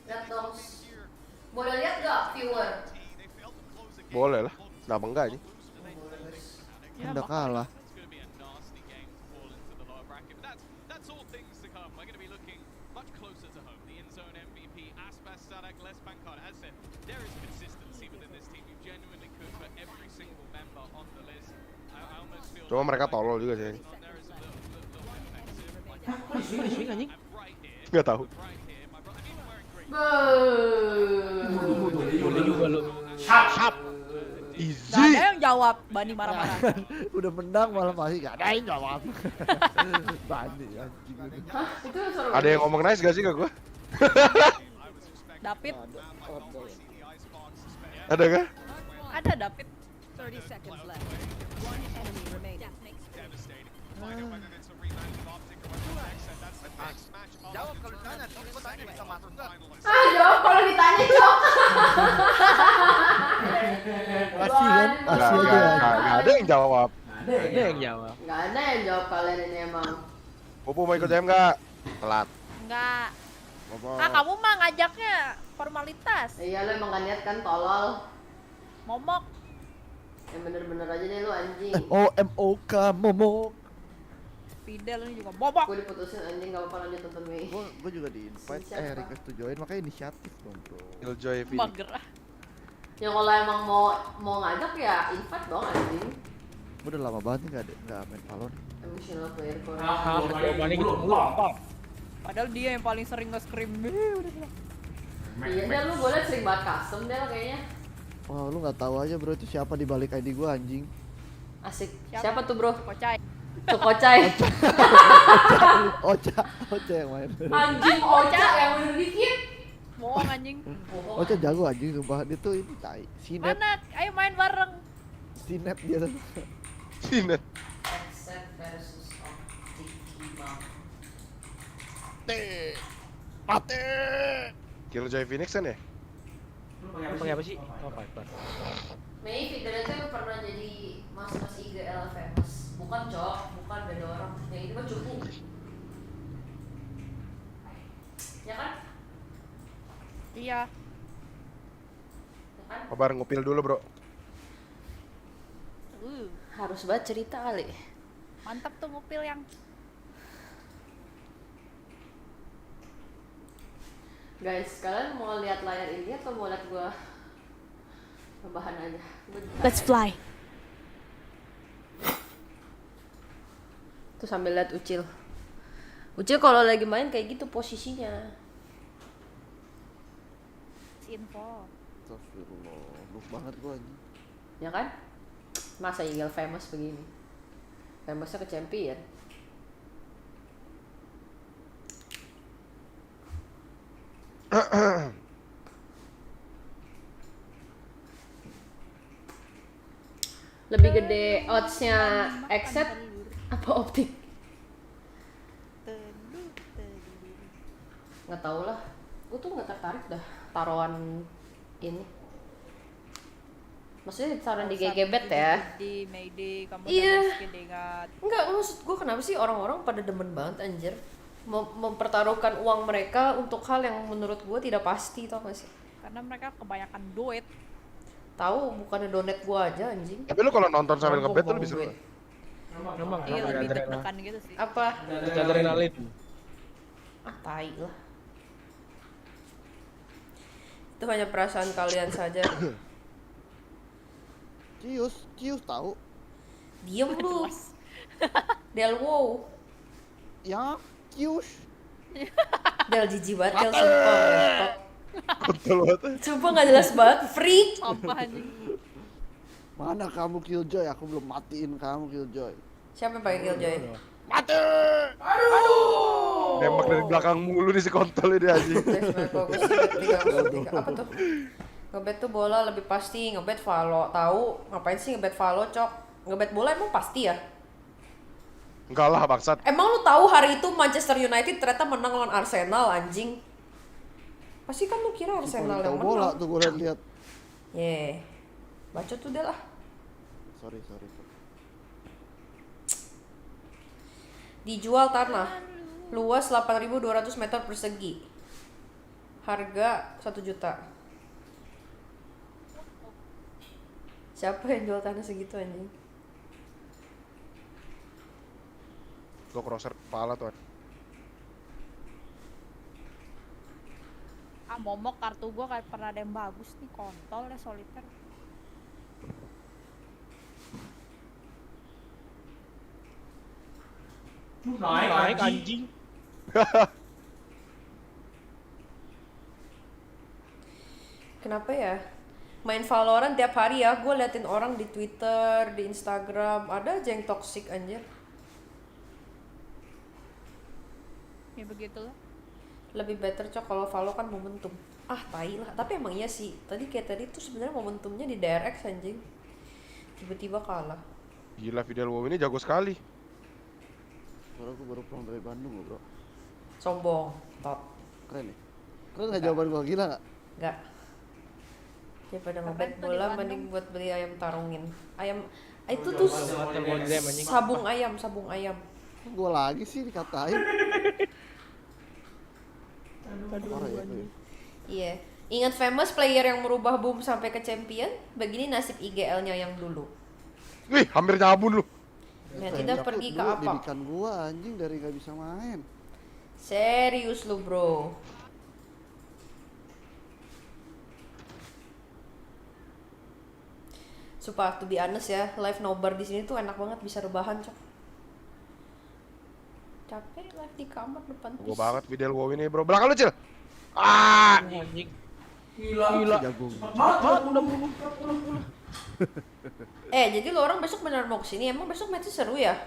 C: Lihat dong. Boleh lihat gak viewer?
G: Boleh lah. Kenapa enggak nih?
L: Udah kalah.
G: Cuma mereka tolol juga sih.
M: Hah, kok di swing anjing?
G: Nggak tahu.
M: Boleh juga lu.
G: Sap.
I: Gak ada yang jawab, Bani marah-marah.
L: Udah menang malah masih gak ada yang jawab. Bani anjing.
C: Hah? Itu seru.
G: Ada yang ngomong nice gak sih ke gua?
I: David.
G: Ada kah?
I: Ada David.
O: 30 seconds left. One enemy remaining.
P: Jawab kalau ditanya, Cok tanya bisa masuk nggak?
C: Jawab kalau ditanya, Cok.
L: Kasih kan? Kasih aja.
G: Nggak ada yang jawab.
C: Nggak ada yang jawab kalian ini emang.
G: Pupu mau ikut jam nggak? Telat.
I: Enggak.
G: Bobo.
I: Kamu mah ngajaknya formalitas.
C: Iya, lo emang gak niat kan, tolol.
I: Momok.
C: Yang bener-bener aja deh lu anjing.
L: MOMOK momok.
I: Fidel ini juga bobok.
C: Gue diputusin anjing, gak apa-apa lanjut nonton Mei.
L: Gue juga di invite, request to join, makanya inisiatif dong bro.
G: Killjoy V.
I: Mager.
C: Ya kalau emang mau ngajak ya invite dong anjing.
L: Gue udah lama banget nih gak main Valor.
C: Emotional player core.
I: Padahal dia yang paling sering nge-scream.
C: Iya deh, lu boleh sering banget custom deh kayaknya.
L: Wah, lu gak tahu aja bro, itu siapa di balik ID gue anjing.
C: Asik. Siapa tuh bro?
I: Kocai.
C: Kocai.
L: Ocha yang main.
C: Anjing Ocha yang bener dikit.
I: Bohong anjing.
L: Ocha jago anjing sumpah, dia tuh ini tai. Sinet.
I: Mana? Ayo main bareng.
L: Sinet dia tuh.
G: Sinet.
C: Except versus Optima.
G: Mate. Killjoy Phoenix kan ya?
M: Pakai apa sih? Oh, Viper.
C: Mei Fidel itu pernah jadi mas IGL famous. Bukan Cok, bukan beda orang. Yang ini mah cupu. Ya kan?
I: Iya.
C: Ya kan?
G: Kabar ngupil dulu bro.
C: Harus banget cerita kali.
I: Mantap tuh ngupil yang.
C: Guys, kalian mau lihat layar ini atau mau lihat gua rebahan aja?
I: Let's fly.
C: Tuh sambil lihat Ucil. Ucil kalau lagi main kayak gitu posisinya.
I: Info.
L: Astagfirullah, lupa banget gua anjing.
C: Ya kan? Masa Eagle famous begini? Famousnya ke champion. Lebih gede odds-nya accept apa optik? Nggak tahu lah. Gue tuh nggak tertarik dah taruhan ini. Maksudnya taruhan di GGBet ya?
I: Di Mayday, kamu
C: iya.
I: Dengan...
C: Enggak, maksud gue kenapa sih orang-orang pada demen banget anjir mempertaruhkan uang mereka untuk hal yang menurut gue tidak pasti, tau gak sih?
I: Karena mereka kebanyakan duit.
C: Tahu bukannya donate gue aja anjing.
G: Tapi lu kalau nonton sambil ngebet tuh lebih seru.
I: Iya, lebih deg-degan gitu sih.
C: Apa?
M: Adrenalin.
C: Ah, tai lah. Itu hanya perasaan kalian saja.
L: Cius tahu.
C: Diem lu. Del wow.
L: Ya, Cius.
C: Del jijik banget, Del sumpah.
G: Kontol banget.
C: Sumpah gak jelas banget, freak.
I: Apa anjing?
L: Mana kamu Killjoy? Aku belum matiin kamu Killjoy.
C: Siapa yang pakai Killjoy?
L: Mati!
G: Aduh! Nembak dari belakang mulu nih si kontol ini anjing.
C: Apa tuh? Ngebet tuh bola lebih pasti, ngebet Valo. Tahu ngapain sih ngebet Valo, Cok? Ngebet bola emang pasti ya?
G: Enggak lah bangsat.
C: Emang lu tahu hari itu Manchester United ternyata menang lawan Arsenal anjing? Pasti kan lu kira Arsenal yang menang.
L: Bola tuh gue lihat.
C: Ye. Baca tuh deh lah.
L: Sorry.
C: Dijual tanah luas 8.200 meter persegi. Harga 1 juta. Siapa yang jual tanah segitu anjing?
G: Gua crosser kepala tuh.
I: Momok kartu gua kayak pernah ada yang bagus nih, kontol ya soliter.
K: Naik anjing.
C: Kenapa ya? Main Valorant tiap hari ya, gue liatin orang di Twitter, di Instagram, ada aja yang toxic anjir.
I: Ya begitulah.
C: Lebih better cok kalau Valo kan momentum. Ah tai lah, tapi emang iya sih. Tadi tuh sebenarnya momentumnya di DRX anjing. Tiba-tiba kalah.
G: Gila, Fidel WoW ini jago sekali.
L: Aku baru pulang dari Bandung bro.
C: Sombong, top.
L: Keren nih. Keren nggak jawaban gua, gila nggak?
C: Nggak. Daripada ngebet bola mending buat beli ayam tarungin. Ayam itu tuh sabung ayam.
L: Gua lagi sih dikatain.
C: Iya. Ingat famous player yang merubah boom sampai ke champion? Begini nasib IGL-nya yang dulu.
G: Wih, hampir nyabun lu.
C: Ya tidak pergi ke apa?
L: Didikan gua anjing dari nggak bisa main.
C: Serius lu bro. Sumpah, to be honest ya, live nobar di sini tuh enak banget, bisa rebahan cok. Capek live di kamar depan
G: Gua banget Fidel WoW ini bro. Belakang lu Cil. Ah.
K: Anjing.
L: Gila. Jagung.
K: Udah.
C: Jadi lo orang besok benar mau kesini? Emang besok match seru ya?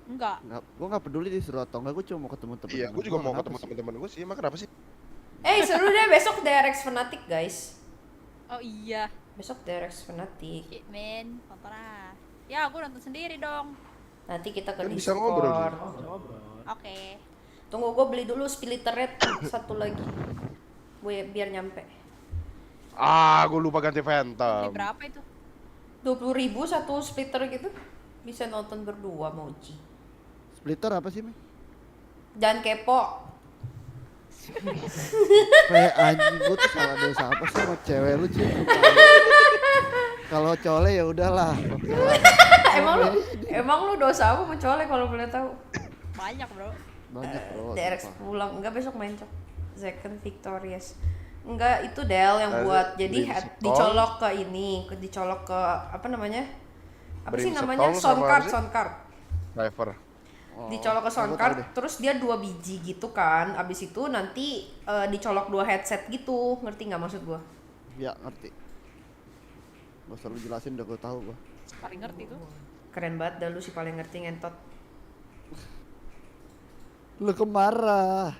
I: Enggak.
L: Gua nggak peduli disuruh atau enggak, gua cuma mau ketemu temen.
G: Iya, gua juga mau ketemu teman-teman gua sih. Emang kenapa sih?
C: Seru deh besok DRX Fnatic guys.
I: Oh iya.
C: Besok DRX Fnatic.
I: Shit man, kontra. Ya aku nonton sendiri dong.
C: Nanti kita ke
G: Kan
C: Discord.
G: bisa ngobrol.
I: Oke.
C: Tunggu gue beli dulu splitter red satu lagi. Gue biar nyampe.
G: Gue lupa ganti
I: Beli
G: Phantom.
I: berapa itu?
C: 20.000 satu splitter gitu. Bisa nonton berdua Moji.
L: Splitter apa sih, Mi?
C: Jangan kepo.
L: Kayak anjing, gua tuh salah dosa apa sih sama cewek lu, Cil? Kalau cole ya udahlah.
C: Emang lu dosa apa mencolek kalau boleh tahu?
I: Banyak bro.
L: Banyak bro.
C: DRX pulang, enggak besok main cok. Second victorious. Enggak, itu Del yang buat jadi dicolok ke ini, dicolok ke apa namanya? Apa sih namanya? Soundcard.
G: Driver.
C: Dicolok ke soundcard, terus dia 2 biji gitu kan. Abis itu nanti dicolok 2 headset gitu. Ngerti nggak maksud gua?
L: Ya, ngerti. Gak usah lu jelasin, udah gua tahu gua.
I: Paling ngerti tuh.
C: Keren banget dah lu si paling ngerti ngentot.
L: Lu kemarah.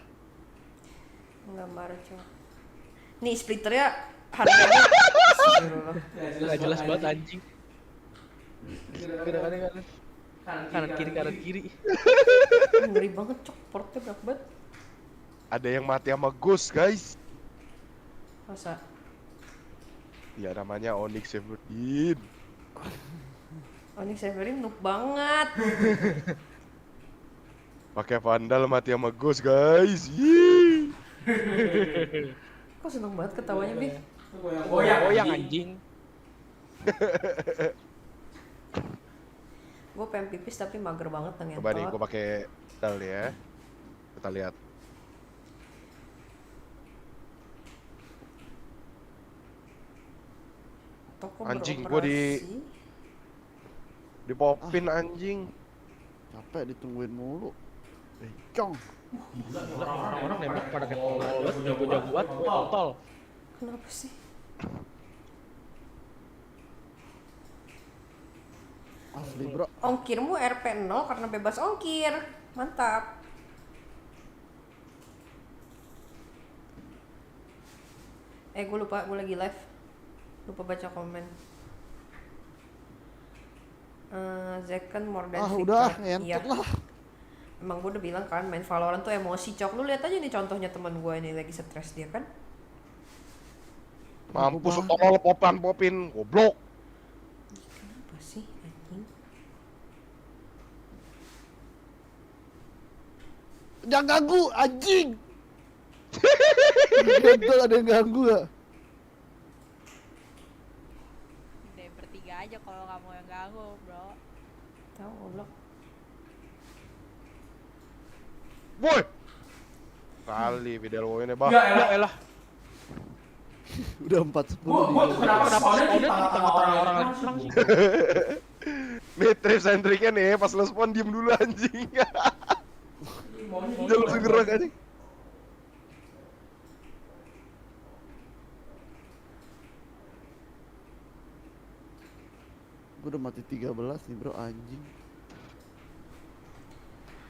C: Enggak marah cok. Nih splitternya harganya
K: Gak jelas banget anjing. Kanan kiri.
C: Ngeri banget cok, portnya berat banget.
G: Ada yang mati sama Ghost guys.
C: Masa?
G: Ya namanya Onyx Severine.
C: Onyx Severine noob banget.
G: Pakai Vandal mati sama Ghost guys. Yee.
C: Kok seneng banget ketawanya Bi?
K: Goyang anjing.
C: Gue pengen pipis tapi mager banget ngentot.
G: Coba nih, gue pakai Vandal ya. Kita lihat.
C: Toko
G: Anjing, gue di popin anjing.
L: Capek ditungguin mulu. Cong.
K: Orang-orang nembak pada kayak jago-jagoan, tol.
C: Kenapa sih?
L: Asli bro.
C: Ongkirmu RP 0 karena bebas ongkir. Mantap. Gue lupa, gue lagi live. Lupa baca komen. Second more than
L: udah, ngentot lah.
C: Emang gue udah bilang kan, main Valorant tuh emosi cok. Lu lihat aja nih contohnya teman gue ini lagi stres dia kan.
G: Mampus tolol popin, goblok.
C: Kenapa sih anjing?
L: Jangan ganggu anjing. Betul ada yang ganggu ya.
I: Udah bertiga aja kalau nggak mau yang ganggu bro.
C: Tahu goblok.
G: Boy. Kali video lo ini bah.
K: Ya elah.
L: Udah 4-10.
K: Kenapa spawnnya di tengah-tengah orang lagi.
G: Midtrip centricnya nih, pas lo spawn diem dulu anjing. Dia langsung gerak anjing.
L: Gue udah mati 13 nih bro, anjing.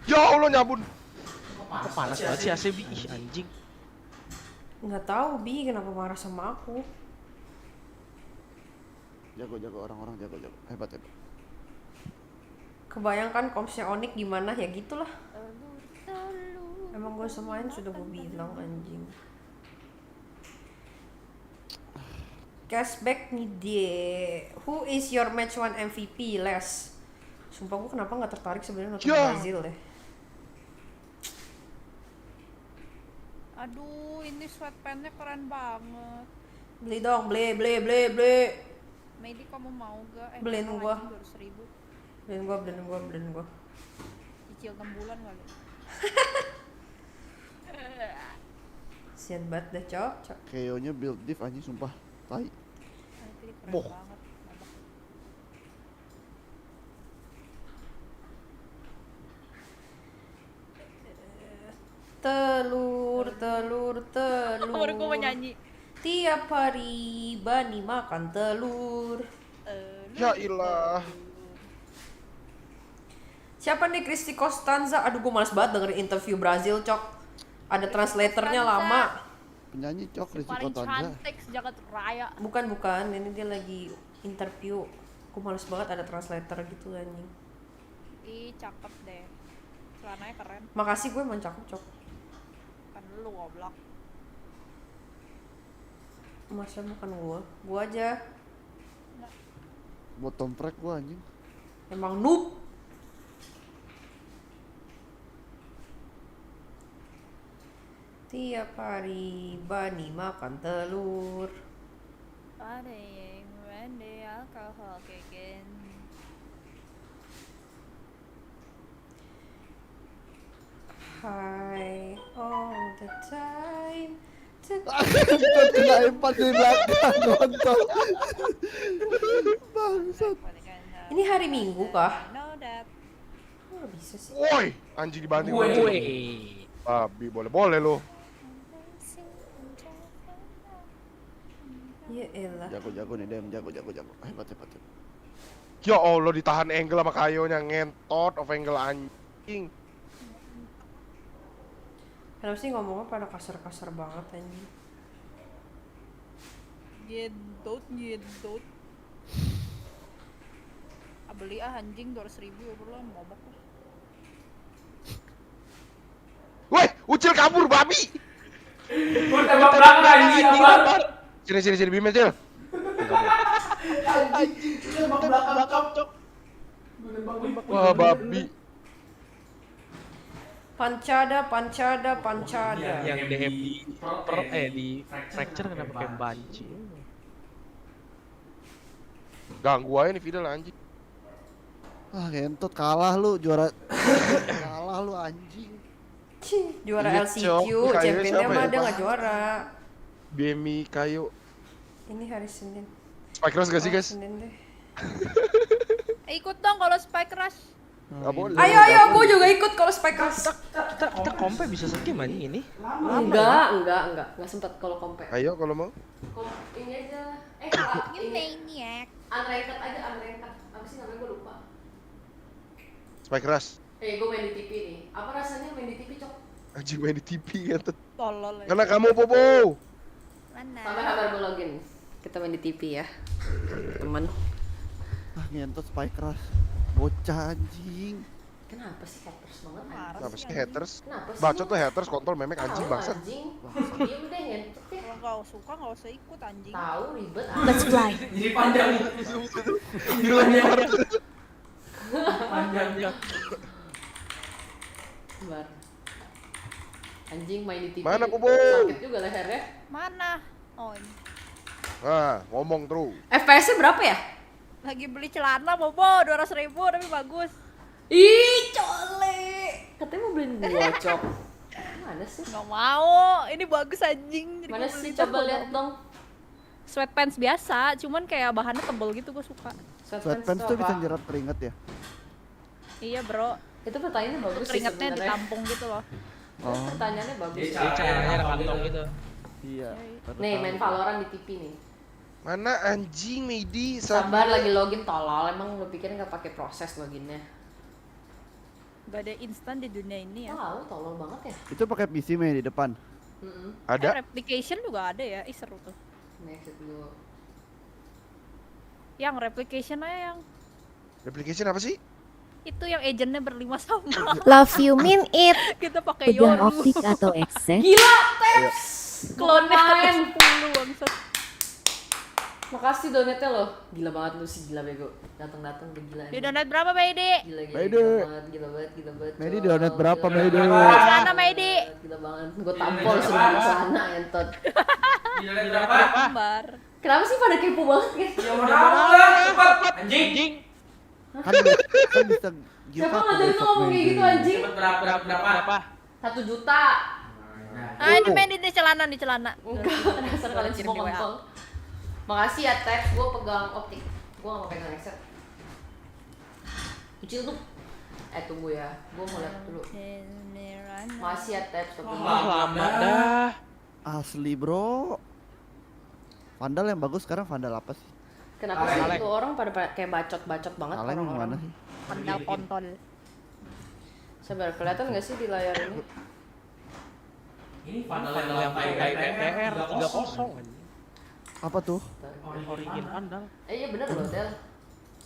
G: Ya Allah nyabun.
K: Kok panas banget sih AC Bi? Ih, anjing.
C: Nggak tahu Bi kenapa marah sama aku.
L: Jago orang-orang jago. Hebat.
C: Kebayangkan komsnya Onyx gimana ya gitulah. Emang gue semain sudah gue bilang anjing. Cashback nih dia. Who is your match 1 MVP Les? Sumpah gue kenapa nggak tertarik sebenarnya nonton Brazil deh.
I: Aduh, ini sweatpants-nya keren banget.
C: Beli dong, beli.
I: Maybe kamu mau gak?
C: Beliin gua.
I: 200.000.
C: Beliin gua.
I: Cicil 6 bulan kali.
C: Sian banget deh, cok.
L: KO-nya build diff anjing sumpah. Tai.
I: Boh.
C: Telur.
I: Baru gue mau nyanyi.
C: Tiap hari Bani makan telur.
G: Ya ilah.
C: Siapa nih Christy Costanza? Aduh gue males banget dengerin interview Brazil, cok. Ada translatornya lama.
L: Penyanyi cok Christy
I: Paling
L: Costanza.
I: cantik sejagat raya.
C: Bukan. Ini dia lagi interview. Gue males banget ada translator gitu anjing.
I: Ih, cakep deh. Celananya keren.
C: Makasih, gue emang cakep, cok.
I: Kan lu goblok.
C: Masa bukan gue aja.
L: Bottom track gua anjing.
C: Emang noob. Tiap hari Bani makan telur.
I: Ada yang mandi alkohol keken.
C: Hi all the time.
L: Kita kena empat di belakang nonton. Bangsat.
C: Ini hari Minggu kah? Oh, bisa sih.
G: Woi, anjing dibanting. Babi, boleh lo.
C: Ya elah.
L: Jago nih Dem, jago. Hebat.
G: Ya Allah, ditahan angle sama kayonya ngentot of angle anjing.
C: Kenapa sih ngomongnya pada kasar-kasar banget anjing?
I: Gedot. Beli anjing 200.000 ya belum ngomong.
G: Woi, Ucil kabur babi.
D: Gua tembak belakang anjing apa?
G: Sini Bim Cil.
D: Anjing, tembak belakang cok.
G: Wah, babi.
C: Pancada.
K: Yang di fracture kenapa pakai banci?
G: Ganggu aja nih Fidel anjing.
L: Ngentot kalah lu juara. Kalah lu anjing.
C: Juara
G: Iya,
C: LCQ,
G: Cok.
C: championnya
G: Siapa
C: mah
G: ya?
C: dia nggak juara.
G: Bemi kayu.
C: Ini hari Senin.
G: Spike Rush gak sih guys?
C: Senin deh.
I: Ikut dong kalau Spike Rush.
G: Gak boleh.
C: Ayo, gue juga ikut kalau Spike Rush.
K: Kita kompe bisa sekim anjing ini.
C: Enggak sempet kalau kompe.
G: Ayo kalau mau.
C: Ini aja.
I: You maniac.
C: Unranked aja. Apa sih namanya gue lupa.
G: Spike Rush.
C: Gue main di TV nih. Apa rasanya main di TV, cok?
G: Anjing main di TV ngentot.
I: Tolol.
G: Karena kamu Popo.
I: Mana?
C: Sampai kabar gue login. Kita main di TV ya. Temen.
L: Ngentot Spike Rush. Bocah anjing.
C: Kenapa sih haters banget?
G: Kenapa sih haters?
C: Kenapa sih?
G: Bacot tuh haters kontol memek anjing bangsat.
C: Anjing. Diem deh ngentot ya.
I: Kalau nggak suka nggak usah ikut anjing.
C: Tahu ribet.
I: Let's fly.
D: Jadi panjang. Panjang.
C: Bar. Anjing main di TV.
G: Mana, Bobo?
C: Sakit juga lehernya.
I: Mana? Oh ini.
G: Nah, ngomong terus.
C: FPS-nya berapa ya?
I: Lagi beli celana Bobo 200.000 tapi bagus.
C: Ih, cole. Katanya mau beliin gua, Cok. Mana sih?
I: Nggak mau. Ini bagus anjing. Jadi
C: Mana
I: gua
C: sih?
I: beli
C: Coba
I: tuh.
C: lihat dong.
I: Sweatpants biasa, cuman kayak bahannya tebel gitu gue suka.
L: Sweatpants tuh bisa nyerap keringat ya?
I: Iya bro.
C: Itu pertanyaannya bagus sih
I: Keringatnya
C: sebenarnya.
I: ditampung gitu loh.
C: Pertanyaannya bagus.
K: Caranya ada kantong gitu.
L: Iya.
C: Nih main Valorant di TV nih.
G: Mana anjing Medi?
C: Sabar lagi login tolol. Emang lu pikir nggak pakai proses loginnya?
I: Gak ada instan di dunia ini ya.
C: Tahu tolol banget ya.
L: Itu pakai PC di depan.
G: Ada.
I: Replication juga ada ya. Ih seru tuh.
C: Next dulu.
I: Yang replication aja yang.
G: Replication apa sih?
I: Itu yang agentnya berlima sama.
N: Love you mean it.
I: Kita pakai
N: Pedang
I: Yoru.
N: optik atau ekses?
C: Gila, Teps.
I: Klonnya
C: Main.
I: 10 bangsat.
C: Makasih donatnya loh. Gila banget lu sih, gila bego. Datang-datang gila.
I: Di donat berapa, Medi?
C: Gila banget.
L: Medi donat berapa, Medi?
I: Celana, Medi.
C: Gila banget. Gue tampol suruh buka celana entot.
D: Donat berapa?
I: Gambar.
C: Kenapa sih pada kepo banget guys?
D: Ya mana? Cepat. Anjing.
L: Kan bisa
C: Siapa ngajarin lu ngomong kayak gitu anjing?
D: Berapa?
C: 1 juta.
I: Ah, ini Medi di celana,
C: Enggak, dasar kalian semua kontol. Makasih ya Tex, gue pegang optik. Gue gak mau pegang headset. Kecil tuh. Tunggu ya, gue mau lihat dulu. Makasih ya Tex.
K: Lama dah.
L: Asli bro. Vandal yang bagus sekarang Vandal apa sih?
C: Kenapa sih itu orang pada kayak bacot-bacot banget
L: Kaleng yang
C: orang-orang?
L: mana sih?
I: Vandal kontol.
C: Sabar, kelihatan gak sih di layar ini?
D: Ini Vandal
K: yang kayak PR 30
L: Apa tuh?
K: origin Vandal.
C: Iya bener loh Del.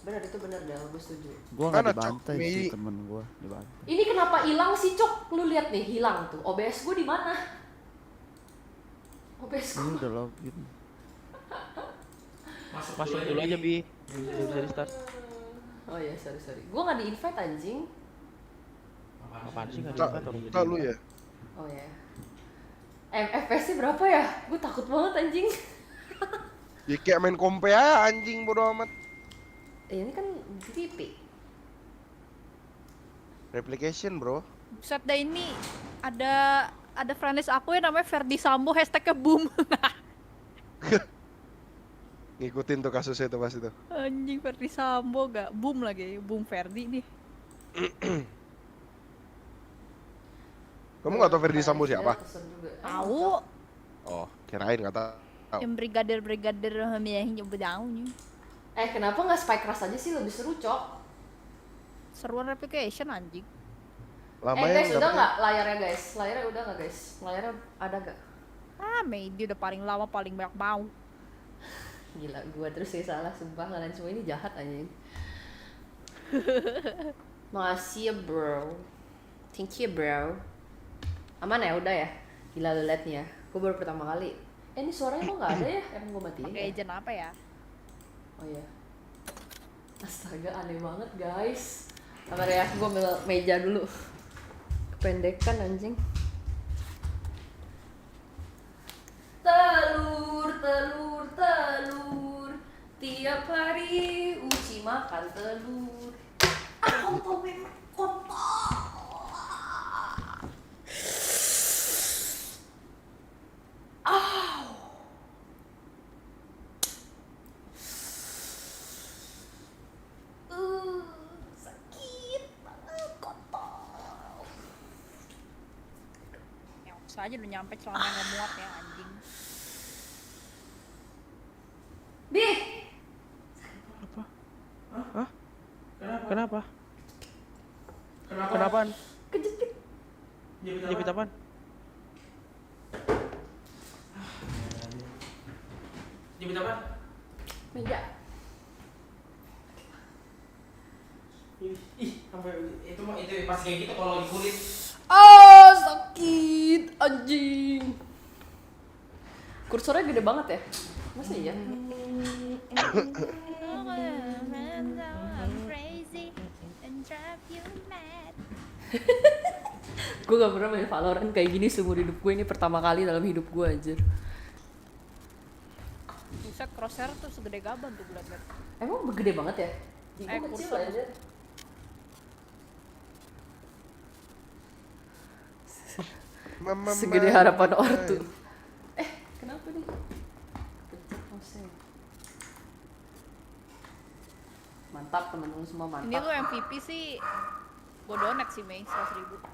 C: Bener itu bener Del, gue setuju.
L: Gua nggak dibantai sih temen gua dibantai.
C: Ini kenapa hilang sih Cok? Lu lihat nih hilang tuh. OBS gue di mana? OBS
L: Ini
C: gue.
L: udah login.
K: Masuk dulu aja Bi. Udah bisa di start.
C: Oh iya sorry. Gue nggak di invite anjing.
K: Apaan sih nggak di-invite orang
G: Tak lu ya.
C: Oh ya. FPS-nya berapa ya? Gue takut banget anjing.
G: Ya kayak main kompe aja anjing bodo amat.
C: Ini kan TV.
G: Replication bro.
I: Buset dah ini ada friendlist aku yang namanya Ferdi Sambo hashtagnya boom.
G: Ngikutin tuh kasusnya tuh pas itu.
I: Anjing Ferdi Sambo gak boom lagi, boom Ferdi nih.
G: Kamu gak tau Ferdi Sambo siapa?
I: Tahu.
G: Oh, kirain gak tau.
I: Yang brigadir yang nyoba daunnya.
C: Kenapa nggak spike rush aja sih lebih seru Cok?
I: Seruan replication anjing.
C: Guys udah nggak layarnya guys? Layarnya udah nggak guys? Layarnya ada gak?
I: Medi udah paling lama paling banyak mau.
C: Gila, gua terus sih salah sumpah, kalian semua ini jahat anjing. Makasih ya bro. Thank you bro. Aman ya udah ya? Gila lu liat nih ya. Gua baru pertama kali. Ini suaranya kok nggak ada ya? Emang gua matiin
I: Pakai agent apa ya?
C: Oh iya. Astaga aneh banget guys. Sabar ya, gua ambil meja dulu. Kependekan anjing. Telur tiap hari Uci makan telur. Kontol memang kontol. Sakit banget kontol.
I: Ya usah aja udah nyampe celana nggak muat ya anjing.
C: Bi.
K: Hah? Kenapa? Kenapaan?
C: Kejepit.
K: Jepit apaan?
D: Jepit apa?
C: Meja.
D: Ih, sampai itu pas kayak gitu kalau di kulit.
C: Sakit anjing. Kursornya gede banget ya? Masa iya? Gue gak pernah main Valorant kayak gini seumur hidup gue, ini pertama kali dalam hidup gue anjir.
I: Buset crosshair tuh segede gaban tuh gue liat.
C: Emang gede banget ya? Gue kecil
I: kursor.
C: aja. Segede harapan ortu. Kenapa nih? Pencet mouse-nya. Mantap teman-teman semua, mantap.
I: Ini tuh MVP sih bodonek sih Mei 100.000.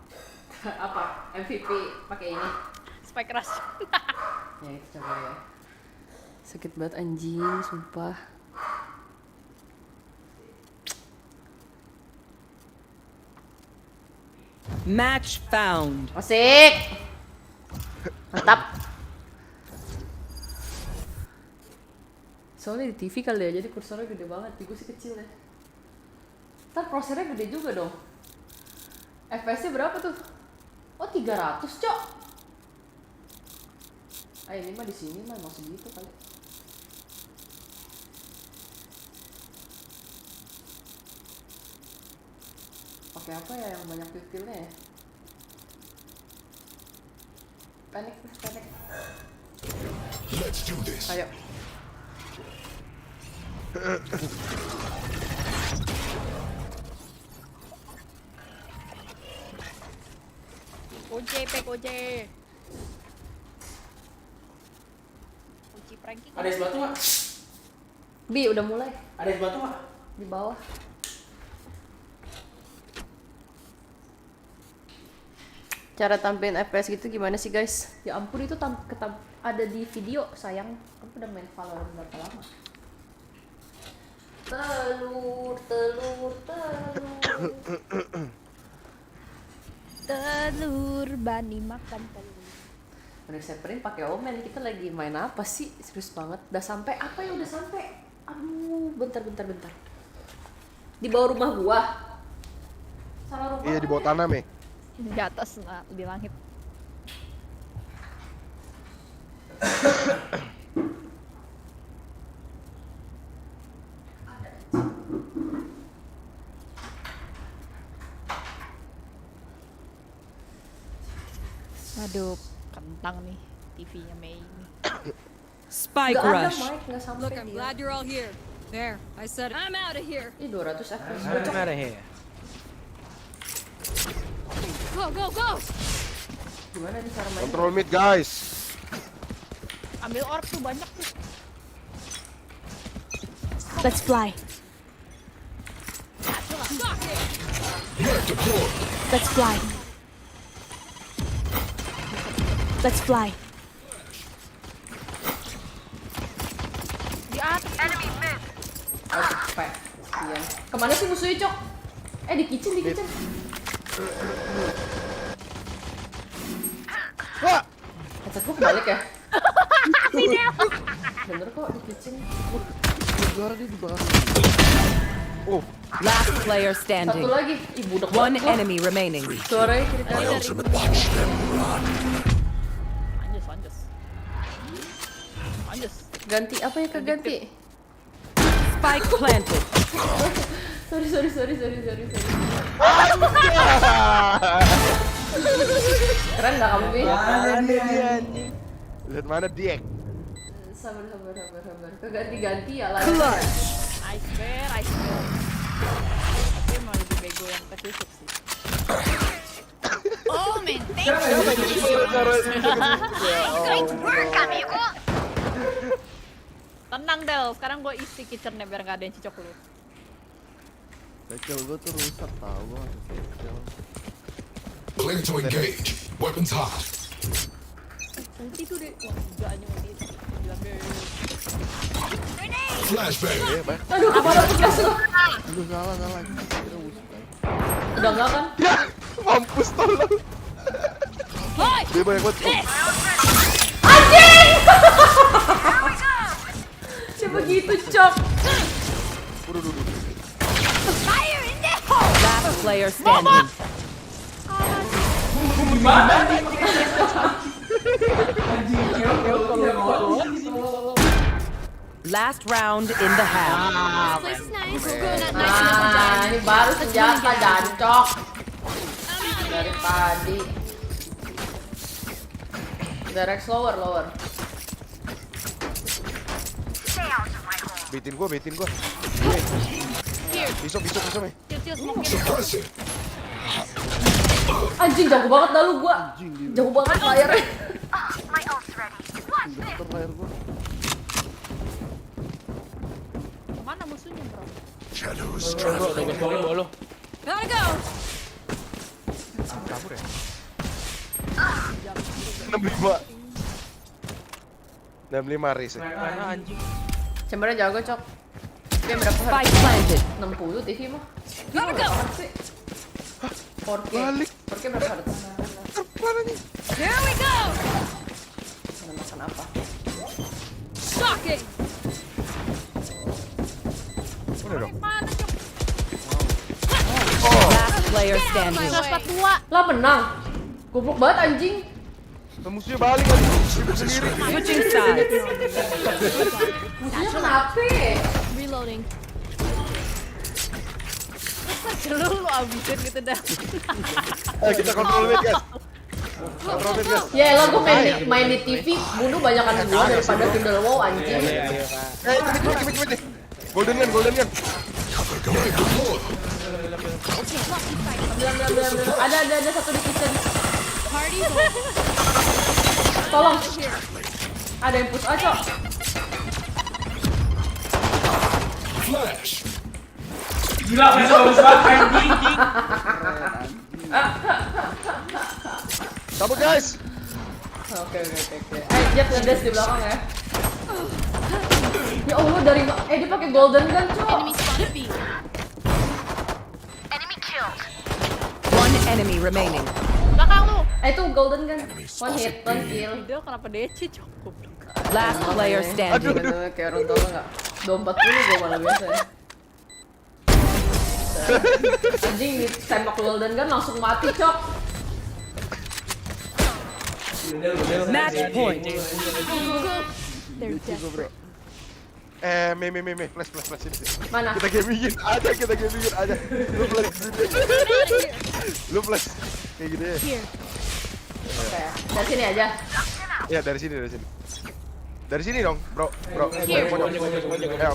C: Apa? MVP pakai ini.
I: Spike rush.
C: Ya itu coba ya. Sakit banget anjing, sumpah.
O: Match found.
C: Asik. Mantap. Soalnya di TV kali ya, jadi kursornya gede banget. Di gue sih kecil ya. Ntar prosesornya gede juga dong. FPS-nya berapa tuh? Oh 300 cok. Ini mah di sini mah masih gitu kali. Pakai apa ya yang banyak pupilnya ya? Panik.
Q: Let's do this.
C: Ayo.
I: Koje. Uji pranking.
M: Ada es batu nggak?
C: Bi udah mulai.
M: Ada es batu nggak?
C: Di bawah. Cara tampilin FPS gitu gimana sih guys? Ya ampun itu ada di video sayang. Kamu udah main Valorant berapa lama?
I: Telur bani makan telur.
C: Udah Severine pakai omen, kita lagi main apa sih? Serius banget. Udah sampai apa ya? Udah sampai. Aduh, bentar. Di bawah rumah gua. Salah rumah.
G: Iya di bawah tanah, Me.
I: Di atas, nah, di langit. Aduh, kentang nih TV-nya Mei ini.
O: Spike rush.
I: Look, I'm glad you're all here. There, I said I'm out of here.
C: Ih 200 FPS.
K: I'm out of here.
I: Go.
C: Gimana nih cara main?
G: Control mid guys.
I: Ambil orb tuh banyak tuh.
O: Let's fly. Let's fly.
I: Di atas. Enemy mid.
C: Spec. Iya. Kemana sih musuhnya, Cok? Di kitchen.
G: Wah.
C: Headset gua kebalik ya? Bener kok di kitchen.
L: Juara dia di bawah.
C: Oh.
O: Last player standing.
C: Satu lagi. Budak
O: One enemy remaining.
C: Suaranya kiri kanan.
I: Anjus.
C: Ganti apa ya keganti?
O: Spike planted.
C: Sorry. Keren nggak kamu, Bi?
G: Mana dia? Lihat mana dia?
C: Sabar. Keganti ya lah.
I: I swear. Tapi emang lebih bego yang kesusuk sih. Oh, man, thank you. Going to work, amigo. Tenang, Del. Sekarang gue isi kitchennya biar nggak ada yang cicok lu.
L: Bekel gue tuh rusak tau gue ada bekel.
Q: Clear to engage. Weapons hot.
I: Nanti tuh deh. Wah, gilanya nanti.
Q: Flashbang.
C: Aduh, kepala pedas lu.
L: Aduh, salah. Kira rusak.
C: Udah enggak kan?
G: Ya, mampus tolong. Dia banyak banget.
C: Anjing! Siapa gitu, Cok?
O: Fire in the hole. Last player standing. Last round in the half.
I: This is nice.
C: Ini baru senjata jancok. Dari tadi. Direct lower.
G: Betin gua. Pisau, Me.
Q: Suppressing.
C: Anjing jago banget dah lu gua. Jago banget layarnya.
L: Bentar layar gue.
I: Mana musuhnya, bro?
Q: Shadows
K: Bro, udah gue smokin bawah lo.
F: Gotta go.
J: Kabur ya?
G: 65 Riz.
K: Mana anjing?
C: Chambernya jago, Cok. Dia berapa
O: Spike
C: hertz?
O: planted.
C: 60 TV mah.
F: Gotta go.
C: 4K.
G: Balik.
C: 4K berapa hertz?
F: Here we go.
C: Mana makan apa?
F: Shocking.
G: Udah dong.
O: Last player standing.
I: 142.
C: Lah menang. Goblok banget anjing.
G: Musuhnya balik lagi. Hidup sendiri.
O: Switching sides.
C: Musuhnya kenapa?
I: Reloading. Lu abisin gitu dah.
G: Ayo kita kontrol mid guys. Kontrol mid guys.
C: Ya elah gue main di TV bunuh banyakan gua daripada Kindle Wow anjing.
G: Mid. Golden gun.
C: Ambil. Ada satu di kitchen.
F: Party.
C: Tolong. Ada yang push aja.
Q: Flash.
D: Gila, besok bagus banget anjing.
G: Kabur guys.
C: Oke. Jet ngedes di belakang ya. Ya Allah dari dia pakai golden gun, Cok.
F: Enemy spotted B.
O: One enemy remaining.
I: Belakang lu.
C: Itu golden gun. One hit, one kill.
I: Dia kenapa DC, Cok?
O: Last player standing.
C: Bener kayak orang tua enggak. 240 gua malah biasa ya. Anjing ditembak golden gun langsung mati, Cok.
O: Match point.
I: They're desperate.
G: Me, flash ini.
C: Mana?
G: Kita gamingin aja. Lu flash. Kayak gitu ya.
I: Here.
C: Oke, dari sini aja.
G: Ya, dari sini. Dari sini dong, bro.
C: Here.
G: Dari pojok. Ayo,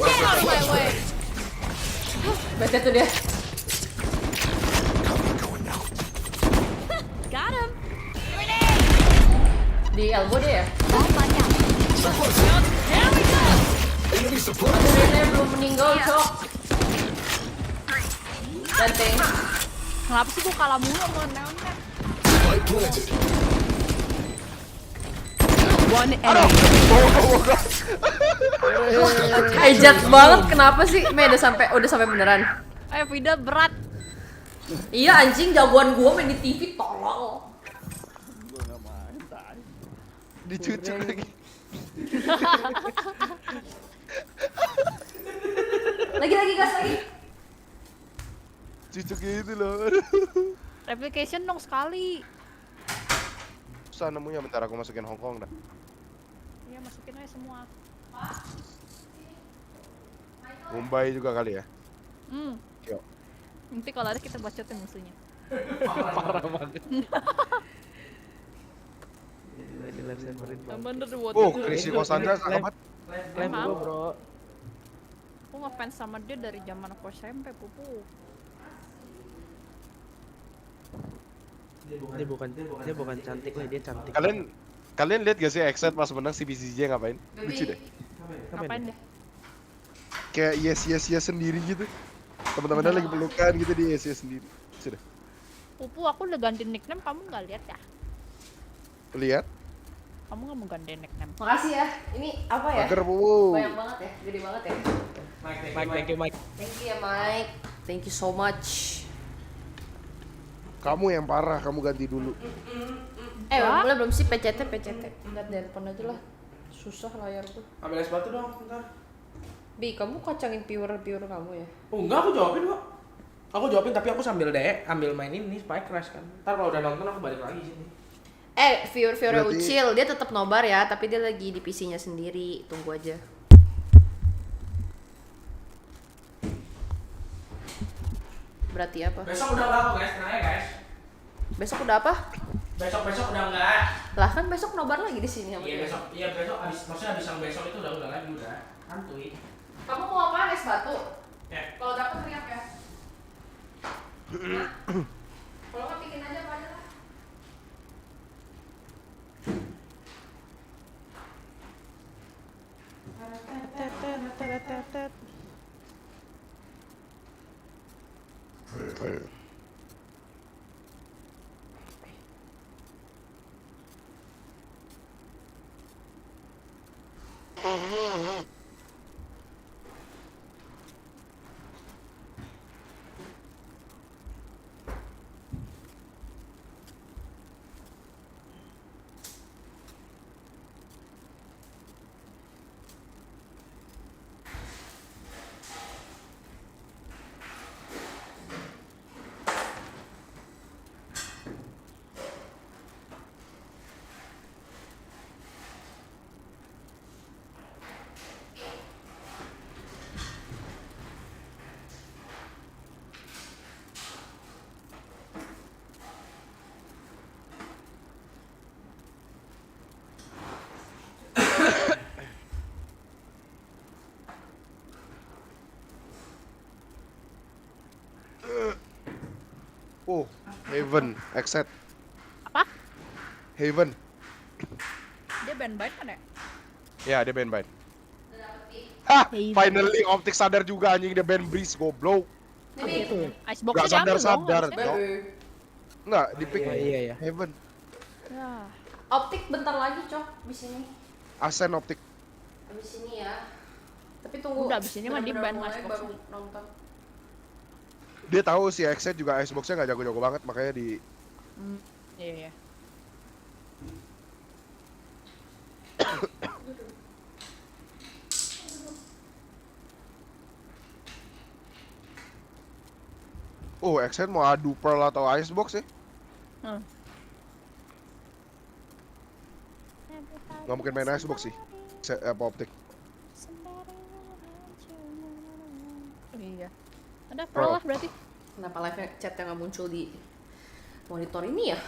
C: Baca tuh dia.
F: Got him.
C: Di elbow dia ya?
F: Here we go.
Q: Enemy surprise.
C: Sebenarnya belum meninggal, Cok. Ganteng.
I: Kenapa sih gua kalah mulu sama neonnya?
Q: Spike planted.
O: One enemy.
C: Ejat banget kenapa sih? Udah sampai beneran.
I: Ayo Vida berat.
C: Iya anjing jagoan gua main di TV tolol.
G: Dicucuk lagi.
C: Lagi gas lagi.
G: Cucuk gitu loh.
I: Replication dong sekali.
G: Susah nemunya, bentar aku masukin Hongkong dah.
I: Iya masukin aja semua.
G: Mumbai juga kali ya. Yo.
I: Nanti kalau ada kita bacotin musuhnya.
K: Parah banget.
G: Oh, Krisi Kosandra sahabat.
K: Lem gua, bro.
I: Aku ngefans sama dia dari zaman aku SMP, pupu.
K: Dia bukan cantik lah, dia cantik.
G: Kalian lihat gak sih Exet pas menang si BCJ ngapain? Lucu deh.
I: Ngapain deh?
G: Kayak yes sendiri gitu. Teman-temannya lagi pelukan gitu, dia yes sendiri. Sudah.
I: Pupu, aku udah ganti nickname, kamu nggak lihat ya?
G: Lihat.
I: Kamu nggak mau ganti nickname?
C: Makasih ya. Ini apa ya?
G: Mager, Bu.
C: Banyak banget ya, gede banget ya.
K: Mike, thank you, Mike.
C: Thank you ya, Mike. Thank you so much.
G: Kamu yang parah, kamu ganti dulu.
C: Boleh belum sih PCT? Lihat di handphone aja lah. Susah layar tuh.
D: Ambil es batu dong, bentar.
C: Bi, kamu kacangin pure kamu ya?
D: Oh enggak, aku jawabin kok. Aku jawabin tapi aku sambil ambil main ini Spike Crash kan. Ntar kalau udah nonton aku balik lagi sini.
C: Viewer Ucil, dia tetap nobar ya, tapi dia lagi di PC-nya sendiri. Tunggu aja. Berarti apa?
D: Besok udah enggak kok guys, tenang ya guys.
C: Besok udah apa?
D: Besok udah enggak.
C: Lah kan besok nobar lagi di sini sama
D: Iya besok maksudnya abis yang besok itu udah lagi udah. Santuy.
C: Kamu mau apa? Es batu?
D: Ya.
C: Kalau dapet teriak ya. Kalau nggak bikin aja apa aja lah.
G: Oh, Heaven, exit.
I: Apa?
G: Heaven.
I: Dia band bite kan ya?
G: Ya, dia ban bite. Hah, finally Optik sadar juga anjing dia ban Breeze goblok.
I: Ini icebox
G: Gak sadar-sadar. Enggak, di pick
K: Iya.
G: Heaven.
C: Ya. Optik bentar lagi, Cok, abis ini.
G: Ascent Optik.
C: Abis ini ya. Tapi tunggu.
I: Udah abis ini mah di ban
C: mulai
I: icebox.
C: baru nonton.
G: Dia tahu si Exit juga icebox-nya nggak jago-jago banget, makanya di
I: Iya.
G: Oh, Exit mau adu Pearl atau icebox ya? Nggak mungkin main icebox sih. Apa Optik?
I: Iya. Ada Pearl lah berarti.
C: Kenapa live chat yang nggak muncul di monitor ini ya?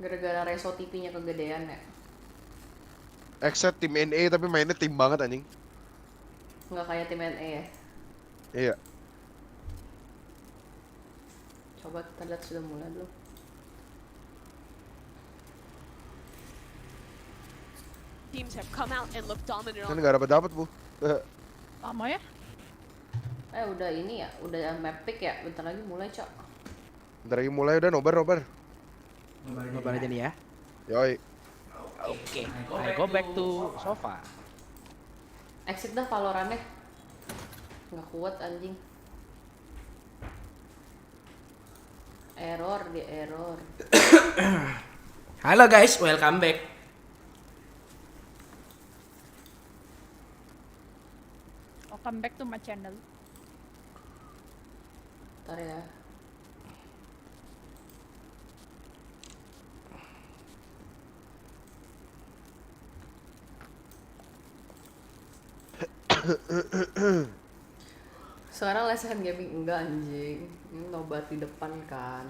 C: Gara-gara reso TV-nya kegedean ya?
G: Exit tim NA tapi mainnya tim banget anjing.
C: Nggak kayak tim NA ya?
G: Iya.
C: Coba kita lihat sudah mulai belum?
F: Teams have come out and looked dominant
G: Kan
F: on.
G: nggak dapat Bu.
I: Lama ya?
C: Udah ini ya, udah map pick ya, bentar lagi mulai, Cok.
G: Bentar lagi mulai udah nobar.
K: Nobar aja nih ya.
G: Yoi.
K: Oke. I go back to sofa.
C: Exit dah Valorant-nya. Nggak kuat anjing. Error.
M: Halo guys, welcome back.
I: Welcome back to my channel.
C: Ntar ya. Sekarang lesehan gaming enggak anjing. Ini nobar di depan kan.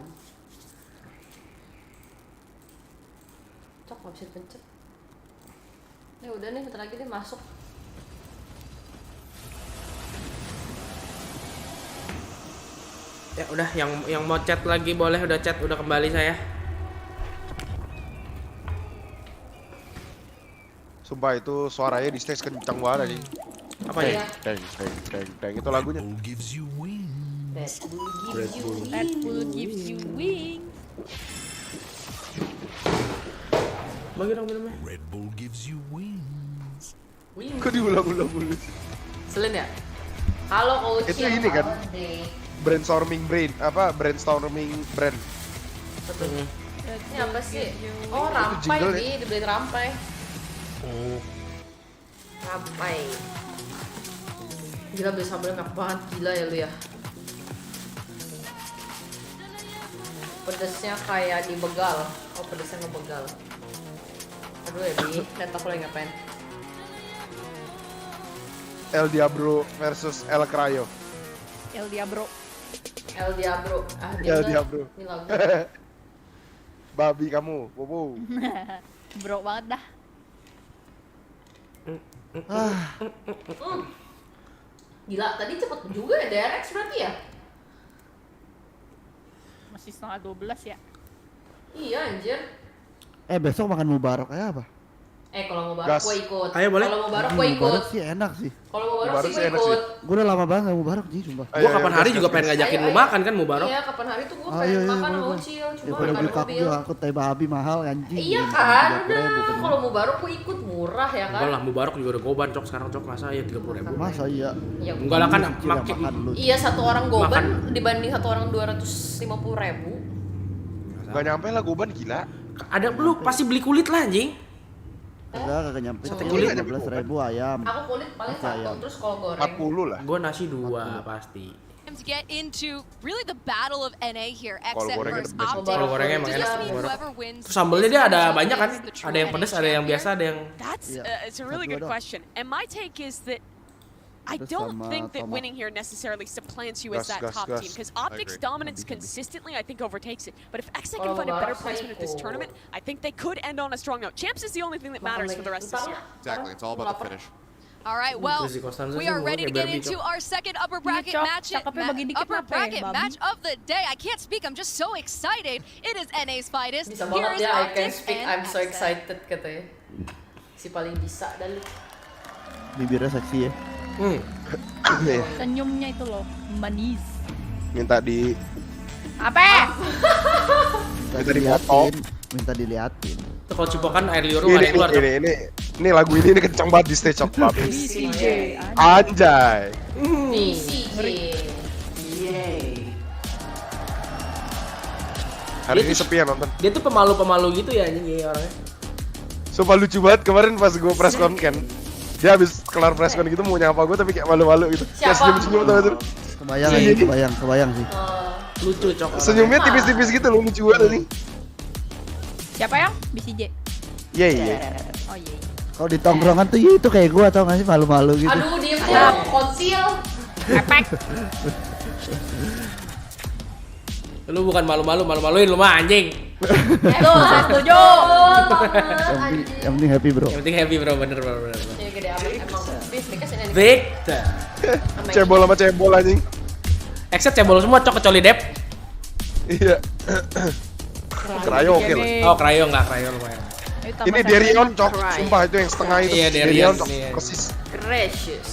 C: Cok, nggak bisa dipencet. Ya udah nih, bentar lagi deh masuk.
M: Ya udah, yang mau chat lagi boleh, udah chat, udah kembali saya.
G: Sumpah itu suaranya di stage kencang banget anjing.
M: Apa ya?
G: Deng itu lagunya.
I: Red Bull gives you wings.
M: Bagi dong minumnya.
Q: Red Bull gives you wings.
G: Kok diulang-ulang mulu?
C: Selin ya? Halo coach.
G: Itu ini kan? Brainstorming brand.
C: Betul. Ini apa sih? Oh, rampai nih, dibeli rampai. Rampai. Gila, beli sambal enak banget, gila ya lu ya. Pedesnya kayak di begal. Oh, pedesnya ngebegal. Aduh ya, Bi, lihat aku lagi ngapain.
G: El Diablo versus El Crayo.
I: El Diablo.
C: El Diablo.
G: El Diablo.
C: Ini lagu.
G: Babi kamu, bobo.
I: Bro banget dah.
C: Gila, tadi cepet juga ya DRX berarti ya?
I: Masih setengah 12 ya.
C: Iya anjir.
L: Besok makan mubarak kayak apa?
C: Kalau mau barok
G: Gas.
C: gue ikut.
M: Ayo, boleh.
C: Kalau mau barok gue ikut.
L: Barok sih enak sih.
C: Kalau mau barok
G: Barok
C: sih
G: sih
C: gue
G: enak
C: ikut.
L: Gue udah lama banget gak mau barok sih, sumpah.
M: Gua kapan hari juga pengen ngajakin lu makan kan mau barok.
C: Iya, kapan hari tuh gue pengen makan sama Ucil, cuma
L: Daripada
C: gak
L: beli
C: ada
L: kaku
C: mobil.
L: aku teh babi mahal anjing.
C: Iya kan, udah. Kalau mau barok gue ikut, murah ya kan.
M: Enggak lah, mau barok juga udah goban cok sekarang cok, masa ya 30.000.
L: Masa iya?
C: Ya,
M: Enggak lah kan makin
C: iya, satu orang goban dibanding satu orang 250.000.
G: Gak nyampe lah goban gila.
M: Ada lu pasti beli kulit lah anjing.
L: Enggak nyampe.
M: Sate kulit
L: 15.000 ayam.
C: Aku kulit paling satu, terus kalau goreng
G: 40 lah.
M: Gua nasi 2 pasti.
R: To get into really the battle of NA here,
G: Kalau
R: Exit
G: gorengnya
R: versus
G: the best.
R: Optic.
M: Kalau gorengnya emang
R: Does
M: enak
R: this
M: sama
R: mean
M: barok.
R: whoever wins
M: Terus sambelnya dia ada banyak kan?
R: is the true
M: Ada yang pedas,
R: NA
M: ada yang
R: champion?
M: biasa, ada yang
F: That's it's a really good question. And my take is that I
L: Terus
F: don't
L: sama
F: think that
L: tomat.
F: winning here necessarily supplants you as
G: Gas,
F: that
G: gas,
F: top
G: gas.
F: team, because
G: I
F: Optic's
G: agree.
F: dominance consistently, I think, overtakes it. But if Exit
C: Kalau
F: can find a better
C: barok
F: placement at this
C: ikut.
F: tournament, I think they could end on a strong note. Champs is the only thing that matters for the rest of this year.
J: Exactly, it's all about the finish.
R: All right, well,
M: Terus di Costanza
R: we
M: sih
R: are
M: mau
R: ready to
M: kayak
R: get
M: Barbie,
R: into
M: Cok.
R: our second upper bracket
I: Cok.
R: match.
I: Cakepnya bagi dikit
R: Upper
I: apa ya,
R: bracket
I: babi?
R: match of the day. I can't speak. I'm just so excited. It is NA's finest.
C: Bisa
R: Here
C: banget
R: is
C: ya, I can
R: Optic
C: speak,
R: and
C: I'm so
R: Exit.
C: excited katanya. Si paling bisa dan
L: Bibirnya seksi ya.
I: Senyumnya itu loh, manis.
G: Minta di
I: Apa?
G: minta dipotong.
L: Minta diliatin.
M: Itu kalau cipokan air liur lu ada yang keluar cok.
G: Ini lagu ini kenceng banget di stage cok babi.
I: BCJ.
G: Anjay.
C: BCJ.
G: Hari ini sepi ya nonton.
M: Dia tuh pemalu-pemalu gitu ya anjing ya orangnya.
G: Sumpah lucu banget kemarin pas gue press con kan. Dia habis kelar press con gitu mau nyapa gue tapi kayak malu-malu gitu. Kayak senyum-senyum tau tuh.
L: Kebayang sih.
M: Lucu cok.
G: Senyumnya tipis-tipis gitu loh, lucu banget nih.
I: Siapa yang? BCJ.
G: Iya.
I: Oh iya.
L: Kalau di tongkrongan tuh itu kayak gua tau gak sih, malu-malu gitu.
C: Aduh, diem ya, konsil.
I: Epek.
M: Lu bukan malu-maluin lu mah anjing.
C: Tuh, saya setuju.
L: Yang penting happy bro.
M: Yang penting happy bro, bener.
C: Ya gede amat emang.
M: Victor.
G: Cebol sama cebol anjing.
M: Exit cebol semua cok kecuali Dep.
G: Iya. Krayo oke lah.
M: Oh krayo lumayan.
G: Ini Derion cok, sumpah itu yang setengah itu.
M: Iya Derion
G: cok,
M: nih.
G: persis.
C: Gracious.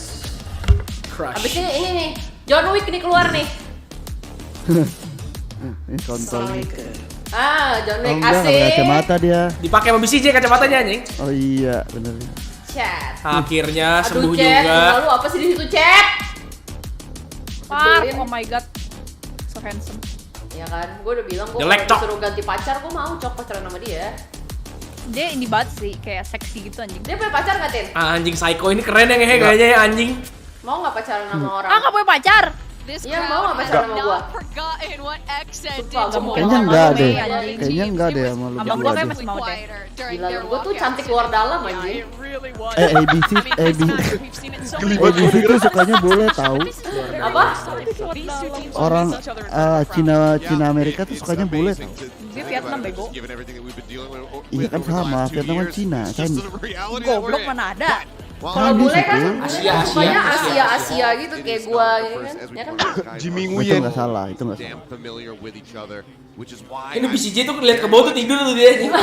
M: Crush.
C: Abis ini nih, John Wick nih keluar nih.
L: Ini kontol nih.
C: John Wick
L: Enggak pakai
C: asik.
L: kacamata dia.
M: Dipakai sama BCJ kacamatanya anjing.
L: Oh iya, bener.
C: Chat.
M: Akhirnya sembuh
C: Chat,
M: juga.
C: lalu apa sih di situ, Chat?
I: Park, oh my god. So handsome.
C: Ya kan, gue udah bilang gue
M: Jelek,
C: kalau
M: Cok.
C: disuruh ganti pacar, gue mau cok pacaran sama dia.
I: Dia ini banget sih, kayak seksi gitu anjing.
C: Dia punya pacar nggak, Tin?
M: Anjing psycho ini keren ya ngehe kayaknya ya anjing.
C: Mau nggak pacaran sama orang?
I: Nggak punya pacar.
C: Iya, mau nggak pacaran sama gue?
L: Kayaknya enggak deh. Kayaknya enggak deh sama lu
I: Abang
L: berdua
I: gue
L: deh.
I: masih mau deh.
C: Gila, gue tuh cantik luar dalam anjing.
L: ABC tuh sukanya boleh tahu.
C: Apa?
L: Orang Cina Amerika tuh sukanya boleh tahu.
I: Dia Vietnam bego.
L: Iya kan sama, Vietnam kan Cina, Chinese.
I: Goblok mana ada.
C: Kalau bule kan
M: Asia.
C: sukanya Asia gitu kayak gua gitu kan. Ya kan?
G: Jimmy
L: Itu
G: Nguyen.
L: nggak salah, itu nggak salah.
M: Ini BCJ tuh lihat ke bawah tuh tidur tuh dia anjing.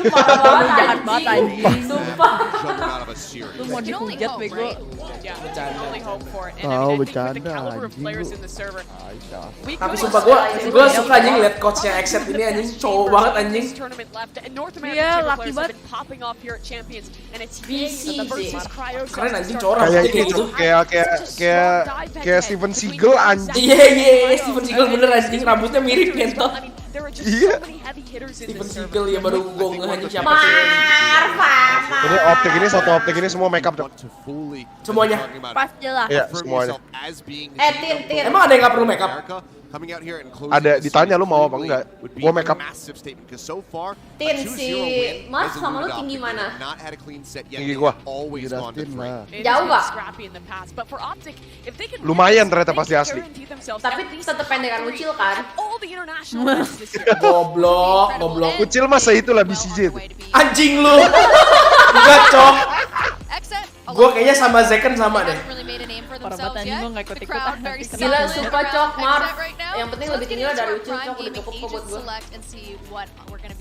C: Parah banget,
I: Jahat banget anjing.
C: Sumpah.
I: Lu mau dihujat bego.
L: Tahu bercanda anjing lu.
M: Tapi sumpah gua suka anjing lihat coachnya Exit ini anjing cowok banget anjing.
I: Iya, laki banget.
M: Keren anjing cowok rambutnya kayak gitu.
G: Kayak Steven Seagal anjing.
M: Iya, Steven Seagal bener anjing rambutnya mirip kentot.
G: Iya.
M: Steven Seagal ya baru gua anjing siapa sih?
G: Ini optik ini semua makeup cok.
M: Semuanya.
I: Pas jelas.
G: Iya, semuanya.
C: Tin.
M: Emang ada yang nggak perlu makeup?
G: Ada ditanya lu mau apa enggak? Gua makeup.
C: Tin, si Mas sama lu tinggi mana?
G: Tinggi gua.
L: Dustin lah.
C: Jauh gak?
G: Lumayan ternyata pasti asli.
C: Tapi tetep pendekan Ucil kan?
M: Goblok.
G: Kecil masa itulah BCJ tuh.
M: Anjing lu. Enggak cok. Gua kayaknya sama Zeken sama deh.
I: Parah banget anjing, gue gak ikut-ikutan.
C: Gila, sumpah cok, Marv. yang penting lebih tinggi lah dari Ucup, cok, udah cukup kok buat gue.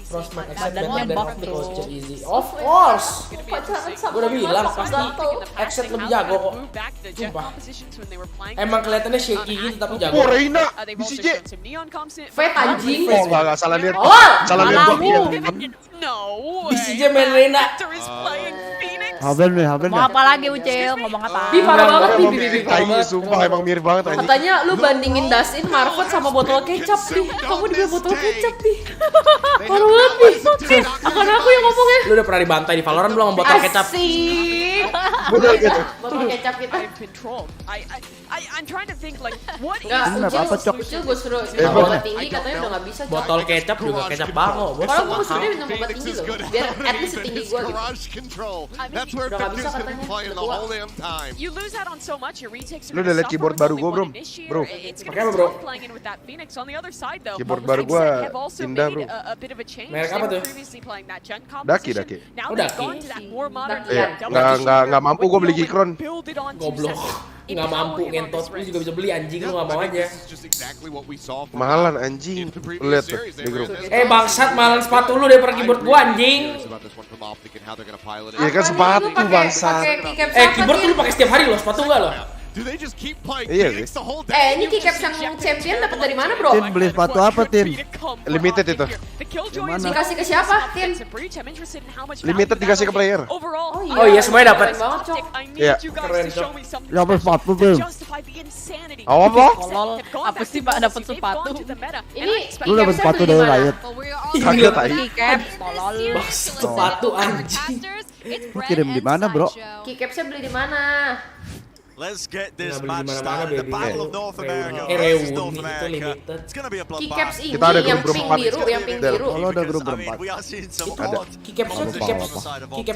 M: Crossman excitement dan coach easy. Of course. Gue udah bilang pasti exit lebih jago kok. Sumpah. Emang kelihatannya shaky gitu tapi jago.
G: Oh, Reina, BCJ.
C: Fat anjing.
G: Oh, enggak salah lihat. Salah lihat gua.
M: BCJ main Reina.
L: Haben nih.
I: Mau apa lagi Ucil? Ngomong apa?
C: Bi parah banget, Bi.
G: Sumpah emang mirip banget anjing.
C: Katanya lu bandingin dasin market sama botol kecap, Bi. Kamu juga botol kecap, Bi. Parah banget, Bi. Akan aku yang ngomongnya.
M: Lu udah pernah dibantai di Valorant belum sama botol kecap?
C: Asik.
G: Botol kecap.
C: Botol kecap kita.
F: I'm trying to think like what
C: Ucil gue suruh boba tinggi katanya udah gak bisa.
M: Botol kecap juga kecap banget.
C: Kalau gue suruh minum boba tinggi loh, biar at least setinggi gue gitu. Udah gak bisa katanya.
G: Lu udah liat keyboard baru gue bro?
M: Pakai apa bro?
G: Keyboard baru gue indah bro.
M: Merek apa tuh?
G: Daki.
M: Oh Daki.
G: Iya, nggak mampu gue beli Gikron.
M: Goblok. Nggak mampu ngentot, lu juga bisa beli anjing, lu nggak mau aja.
G: Mahalan anjing. Lu lihat tuh di grup.
M: Bangsat, mahalan sepatu lu daripada keyboard gua anjing.
G: Iya kan sepatu bangsat.
M: Keyboard tuh lu pakai setiap hari loh, sepatu enggak loh.
G: Iya guys.
C: Ini keycaps yang champion dapat dari mana bro?
L: Tin beli sepatu apa Tin?
G: Limited itu.
C: Dikasih ke siapa Tin?
G: Limited dikasih ke player.
M: Oh iya semuanya dapat.
G: Iya.
M: Keren cok.
L: Dapat sepatu Tin.
G: Apa?
I: Tolol. Apa sih Pak dapat sepatu?
C: Ini
L: Lu dapat sepatu dari Riot.
G: Kagak tai.
I: Keycaps tolol.
M: Sepatu anjing.
L: Lu kirim di mana bro?
C: Keycapsnya beli di mana?
H: Let's get this
M: Nggak beli
H: match
M: dimana-mana,
H: started. The
M: baby.
H: Battle of North America
M: Reuni
H: versus North
M: itu
H: America.
M: limited.
H: It's gonna be a
C: Keycaps
H: bloodbath.
C: ini
G: Kita ada
C: yang
G: grup
C: pink
G: berempat.
C: biru, yang pink biru.
L: Kalau ada grup
H: Because, I mean,
L: berempat.
H: we are seeing some
G: Ada.
H: odd
M: Keycaps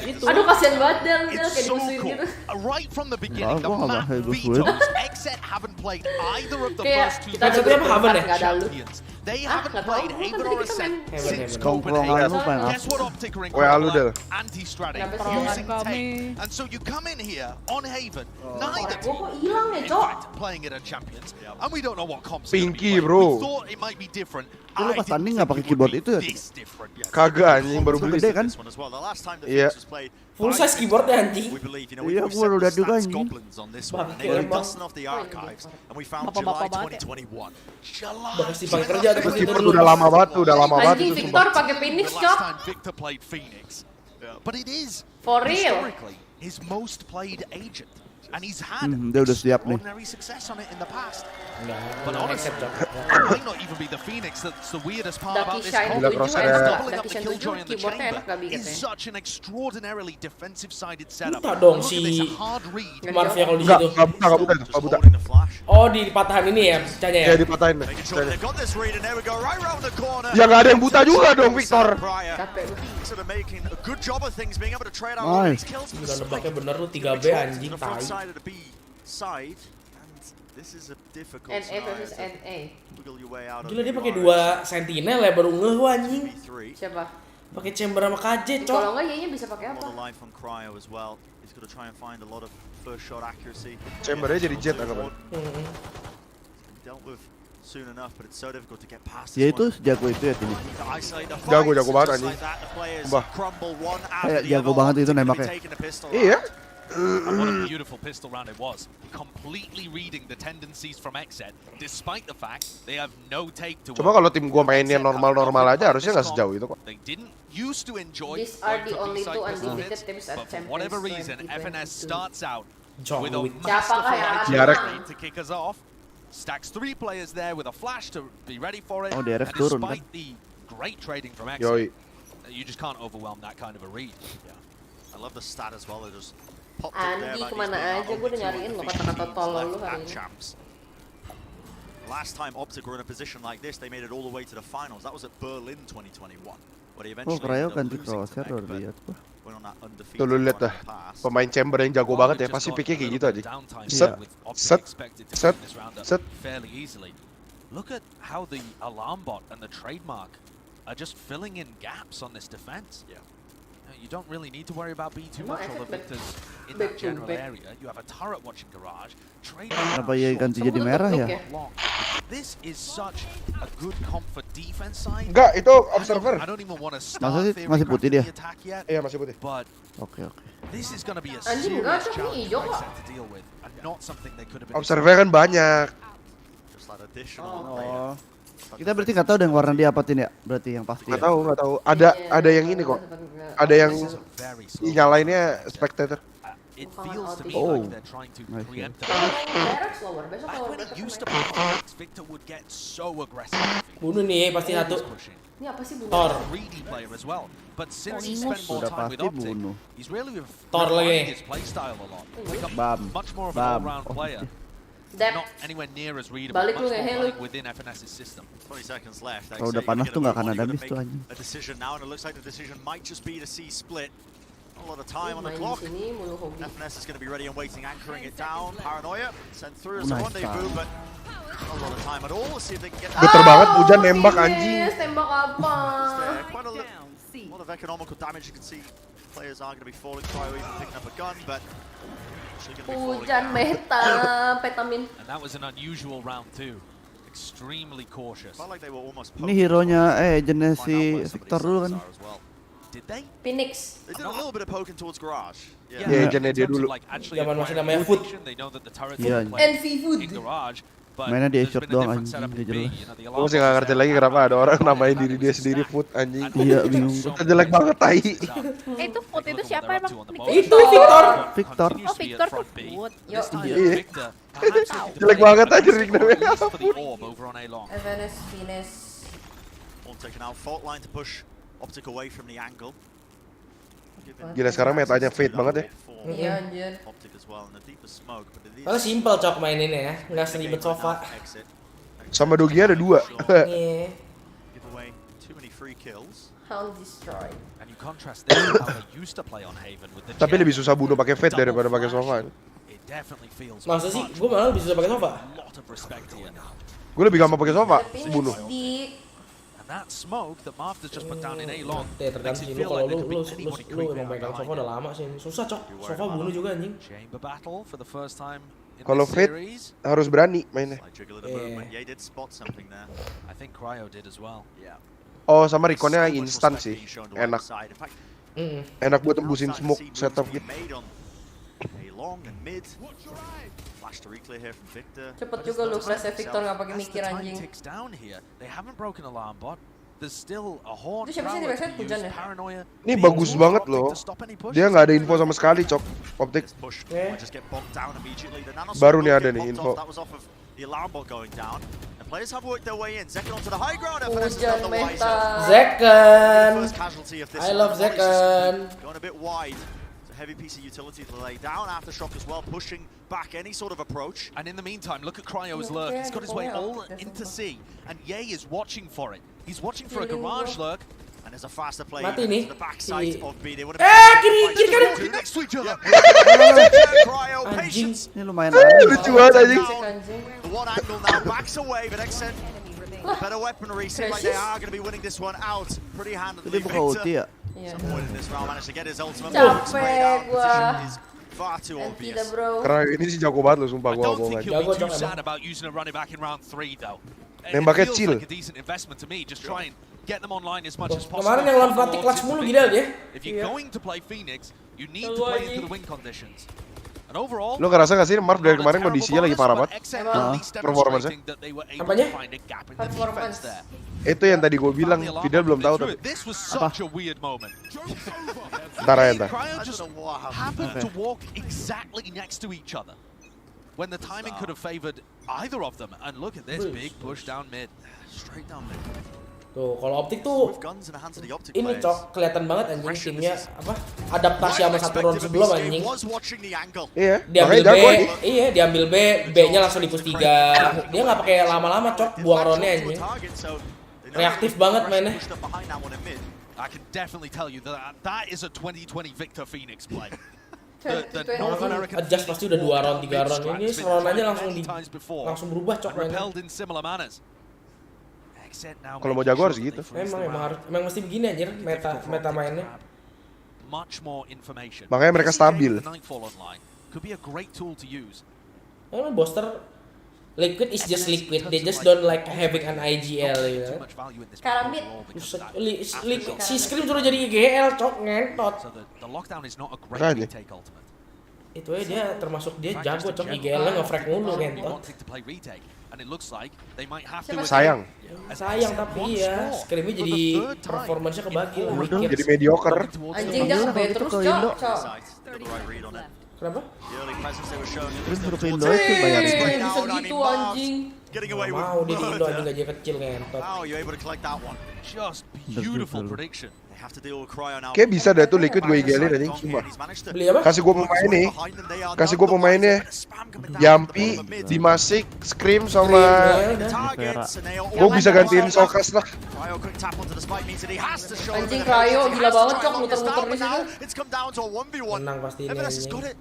M: itu.
C: Aduh kasihan banget Del, kayak
H: It's so
C: dimusuhin
H: cool.
C: gitu.
H: Right from the beginning, the
L: Gua nggak
H: map
L: kayak
H: vetoes.
L: gituin.
H: Exet haven't played either of the
C: Kayak
H: first two
C: kita ada
M: Maksudnya
C: grup
M: apa, Haven
C: berempat,
M: ya?
C: nggak ada lu.
H: champions. They
C: Ah,
H: haven't
C: nggak tahu,
H: played
C: kan
H: Haven
C: tadi
H: or
C: kita main.
H: Ascent since
L: Kongkrongan lu pengen
H: Guess what Optic are
G: Wah, lu Del.
H: incredible anti-strategy
C: Kenapa sih?
H: using tank. And so you come in here on Haven, neither
C: Gua
H: team
C: kok hilang ya
H: in
C: cok?
H: fact playing it at champions, and we don't know what comps
G: Pinky,
H: are gonna be
G: bro.
H: playing. We thought it might be different.
L: Lu pas
H: I
L: tanding
H: didn't
L: nggak
H: think
L: pakai
H: it would
L: keyboard
H: be
L: itu ya?
H: this different. Yeah.
G: Kagak anjing baru
L: Itu
G: beli.
L: gede kan?
H: This one as well. The last time the
G: Iya.
H: Phoenix was played,
M: Full size keyboard ya anjing.
H: we believe, you know,
L: Iya,
H: we've
L: gua
H: set
L: udah
H: the
L: juga
H: stats
L: anjing.
H: goblins on this one.
M: Bang,
H: They were
M: emang.
H: dusting off the archives, and we found
I: Bapak-bapak
H: July
I: banget ya.
H: 2021.
M: Udah pasti pakai kerja tuh pasti
G: Keyboard
M: dulu.
G: udah lama banget tuh, udah lama banget
C: Anjing
G: itu
C: Victor
G: sumpah.
C: pakai Phoenix
H: The
C: cok.
H: last time Victor played Phoenix. But it is
C: For real.
H: historically his most played agent. And he's had
L: Dia udah siap nih.
H: extraordinary success on it in the past.
M: Enggak,
H: But honestly,
M: except cok.
H: it might not even be the Phoenix that's the weirdest part
C: Daki
H: about this
C: Shine
G: Gila,
C: 7
G: crosshair.
C: enak,
H: doubling up
C: Daki
H: the
C: Shine
H: killjoy
C: 7
H: in the
C: keyboardnya enak
H: chamber
C: gak
H: is
C: katanya.
H: such an extraordinarily defensive-sided setup.
M: Buta dong
H: Look
M: si
H: at this, a hard read.
M: Marvia kalau di
G: Enggak,
M: situ.
G: enggak buta,
H: Just
G: enggak buta.
H: holding the flash.
M: Oh di patahan ini ya, pecahnya ya.
G: Ya dipatahin deh.
H: Making sure they've got this read, and there we go, right round the corner.
G: Ya nggak ada yang buta juga dong Victor.
C: Capek lu.
H: Sort of making a good job of things, being able to trade out
L: Nice.
H: all these kills.
M: Gila nebaknya bener lu 3B anjing
H: To the front
M: tai.
H: side of the B side, and this is a difficult
C: NA
H: scenario
C: versus
H: to
C: NA.
H: wiggle your way out of.
M: Gila dia
H: the
M: pakai
H: environment.
M: 2 sentinel ya baru ngeh gua anjing.
H: B3.
C: Siapa?
M: Pakai chamber sama KJ cok.
C: Kalau enggak Yenya bisa pakai
H: A lot
C: apa?
H: of life on Cryo as well. He's got to try and find a lot of first shot accuracy.
G: Chambernya jadi jet anggapan.
H: Dealt with soon enough, but it's so difficult to get past
L: Ya
H: this
L: itu
H: one.
L: sejago itu ya Tin.
H: To isolate the
G: Jago
H: fights,
G: banget
H: just
G: anjing.
H: like that, the players
G: Bah.
H: crumble one
L: Kayak
H: after the
L: jago
H: other.
L: banget itu
H: Optic gonna be
L: nembaknya.
H: taking the pistol
G: Iya.
H: round. And what a beautiful pistol round it was. Completely reading the tendencies from Exet, despite the fact they have no take to
G: Cuma kalau tim gua mainnya normal-normal aja harusnya nggak sejauh itu kok.
H: They didn't used to enjoy
C: These are
H: going
C: the
H: for
C: only
H: B-side
C: two
H: pistol
C: undefeated
H: hits,
C: teams at
H: but for
C: Champions
H: whatever reason,
C: 2022.
H: FNS starts out
M: John
H: with a
M: Wick.
H: masterful
C: Siapa kayak
G: Jarak.
H: lead to kick us off. Stacks 3 players there with a flash to be ready for it.
L: Oh, di
H: And
L: RF turun,
H: despite
L: kan?
H: the great trading from
G: Yoi.
H: Exet, you just can't overwhelm that kind of a read. Yeah. I love the stat as well. They just popped up there
C: Andi
H: about
C: kemana
H: these being
C: aja,
H: our
C: gue udah
H: only two
C: nyariin lo
H: undefeated
C: kata-kata
H: teams
C: tolol
H: left
C: lu hari
H: at
C: ini.
H: champs. Last time Optic were in a position like this, they made it all the way to the finals. That was at Berlin 2021, where they
L: Oh
H: eventually
L: Cryo
H: ended up
L: ganti
H: losing to
L: crosshair
H: Meg,
L: udah
H: but
L: lihat gua.
H: went on that undefeated
G: Tuh lu lihat
H: run
G: dah.
H: in the past.
G: Pemain chamber yang jago banget ya, pasti pikir kayak gitu aja. Set, set, set, set.
H: Fairly easily. Look at how the alarm bot and the trademark are just filling in gaps on this defense. Yeah. You don't really need to worry about B too much, although Victor's in that general area. You have a turret watching garage.
L: Kenapa ya ganti jadi merah ya?
H: This is such a good comp for defense side.
G: Enggak, itu observer.
H: I don't even want to start
L: masih putih dia.
G: Iya, masih putih.
H: But
L: Oke.
H: this is going to be a
C: Anjing enggak, cok ini hijau kok.
H: to deal with and not something they could have been.
G: Observer kan banyak.
L: Oh. Kita berarti nggak tahu yang warna dia apa ya? Berarti yang pasti.
G: Nggak tahu. Ada yang ini kok. Ada yang nyalainnya spectator.
H: It feels to me like they're trying to preempt it. Back when it used to play Phoenix, Victor would get so aggressive.
M: Bunuh nih pasti satu.
C: Ini apa sih
M: Thor.
H: Greedy player as well. But since he spent more time with Optic, he's really
M: Thor lagi.
H: his playstyle a lot.
L: Bam.
H: Much more of an all-round player. Not anywhere near as readable.
C: Balik lu
H: Much more
C: ngehe lu.
H: like within FNS's system.
J: 20 seconds left.
L: Kalau udah panas tuh nggak akan ada miss tuh anjing.
J: A decision now, and it looks like the decision might just be to see split. A lot of time on the
C: Main
J: clock.
C: di sini mulu hobi.
J: FNS is going to be ready and waiting, anchoring it down. Paranoia sent through as a rendezvous, but not a lot of time at all. Let's see if they can get that.
G: Geter banget hujan nembak anjing.
C: Tembak apa?
J: Quite a lot of economical damage. You can see players are going to be falling. Cryo even picking up a gun, but
C: Hujan meta, petamin.
H: And that was an unusual round too. Extremely cautious.
J: Felt like they were almost
L: Ini hero-nya jenis si Victor dulu kan.
J: Did they?
C: Phoenix.
J: They did a little bit of poking towards garage.
G: Iya, agentnya dia dulu.
M: Zaman masih namanya Food.
L: Iya.
C: NV Food.
L: Mainnya dia shot doang anjing, dia jelas.
G: Gue masih gak ngerti lagi kenapa ada orang namain diri dia sendiri Food anjing.
L: Iya, bingung.
G: Jelek banget tai.
I: Itu Food itu siapa emang?
M: Itu Victor.
L: Victor.
I: Oh, Victor tuh Food. Yo.
G: Iya. Jelek banget aja nickname-nya.
C: FNS Venus.
J: All taken out. Fault line to push Optic away from the angle.
G: Gila sekarang metanya fade banget ya.
C: Iya anjir.
J: Optic as well in the deepest smoke, but it is
M: Kalau simpel cok maininnya ya, nggak seribet sofa.
G: Sama doginya ada 2.
M: Iya.
J: Give away too many free kills.
C: Hound destroy.
H: And you contrast this with how they used to play on Haven with the
G: Tapi lebih susah bunuh pakai fade daripada pakai sofa.
H: It definitely feels
M: Masa sih? Gue malah lebih susah pakai sofa.
H: lot of respect here.
G: Gue lebih gampang pakai sofa bunuh.
H: That smoke that Marv has just put down in A-long.
M: Tergantung sih lu kalau lu emang pegang sofa udah lama sih. Susah cok. Sofa bunuh juga anjing.
H: Chamber battle for the first time in
G: Kalau
H: this
G: fade
H: series.
G: harus berani mainnya.
J: Yeah, did spot something there.
H: I think Cryo did as well.
J: Yeah.
G: Oh, sama reconnya instan sih. Enak. Enak buat tembusin smoke setup gitu.
J: Long and mid. Flash to reclear here from Victor.
C: Cepet juga lu flash Victor nggak pakai mikir anjing.
H: They haven't broken alarm bot. There's still a horn.
C: Itu siapa sih di backside hujan ya?
H: Paranoia.
G: Ini bagus banget loh. Dia nggak ada info sama sekali cok. Optik. Baru nih ada nih info.
J: Players have worked their way in. Zekken onto the high ground. FNS has done the wiser.
M: Zekken. I love Zekken.
J: Going a bit wide. Heavy piece of utility to lay down. Aftershock as well, pushing back any sort of approach.
H: And in the meantime, look at Cryo's lurk. He's got his way all into C, and Ye is watching for it. He's watching for a garage lurk.
J: And there's a faster play
M: Mati
J: to
M: nih.
J: the backside of B. They would
M: Kiri kanan.
J: next to each other. Cryo, patience.
L: Ini lumayan aneh.
G: Lucu banget anjing.
J: The one angle now backs away, but Exen better weaponry. Seem like they are going to be winning this one out pretty handily.
L: Dia buka ulti ya?
J: Some point in this round managed to get his ultimate.
C: Capek gua.
J: Is far too obvious.
G: Karena ini sih jago banget loh sumpah
H: I
G: gua
H: don't think
G: bohongan.
H: he'll be too sad about using a running back in round 3 though.
G: Nembaknya
H: It feels
G: chill.
H: like a decent investment to me. Just try and get them online as much as possible.
M: Kemarin yang lawan Fnatic clutch mulu gila dia.
H: If you're going to play Phoenix, you need to play into the win conditions. And overall,
G: Lo ngerasa gak sih Marv dari kemarin kondisinya lagi parah banget? Performance-nya?
M: Apanya?
C: Performance.
G: Itu yang tadi gue bilang, Fidel belum tahu tapi.
H: This was such a weird moment.
G: Ntar ya ntar.
H: Cryo just happened to walk exactly next to each other when the timing could have favored either of them. And look at this big push down mid.
J: Straight down mid.
M: Tuh, kalau Optik tuh ini cok kelihatan banget anjing timnya apa adaptasi sama satu round sebelum anjing.
G: Iya.
M: Diambil B, iya diambil B, B-nya langsung di push 3. Dia nggak pakai lama-lama cok buang roundnya anjing. Reaktif banget mainnya.
H: I can definitely tell you that that is a 2020 Victor Phoenix play.
M: Adjust pasti udah 2 round 3 round ini round aja langsung berubah cok mainnya.
G: Kalau mau jago harus gitu.
M: Emang mesti begini anjir meta mainnya.
H: much more information.
G: Makanya mereka stabil.
H: Nightfall online could be a great tool to use.
M: Emang Boster Liquid is just liquid, they just don't like having an IGL gitu.
C: Karamid.
M: Si Scream suruh jadi IGL, cok ngentot. Itu aja dia termasuk dia jago cok IGL-nya nge-frag mulu ngentot.
G: Sayang
M: Tapi ya Screamnya jadi performance-nya kebagi lah.
G: Jadi mediocre.
C: Anjing dia nge-ban terus cok.
M: Kenapa?
L: Terus suruh ke Indo itu bayarin.
C: Bisa gitu anjing.
M: Mau di Indo anjing gaji kecil ngentot.
G: Kayak bisa dah tuh Liquid gue IGL-in anjing, sumpah.
M: Beli apa?
G: Kasih gue pemainnya. Yampi, Dimasik, Scream sama gue bisa gantiin Solkas lah.
C: Anjing Cryo gila banget cok muter-muter di situ.
M: Menang pasti ini anjing.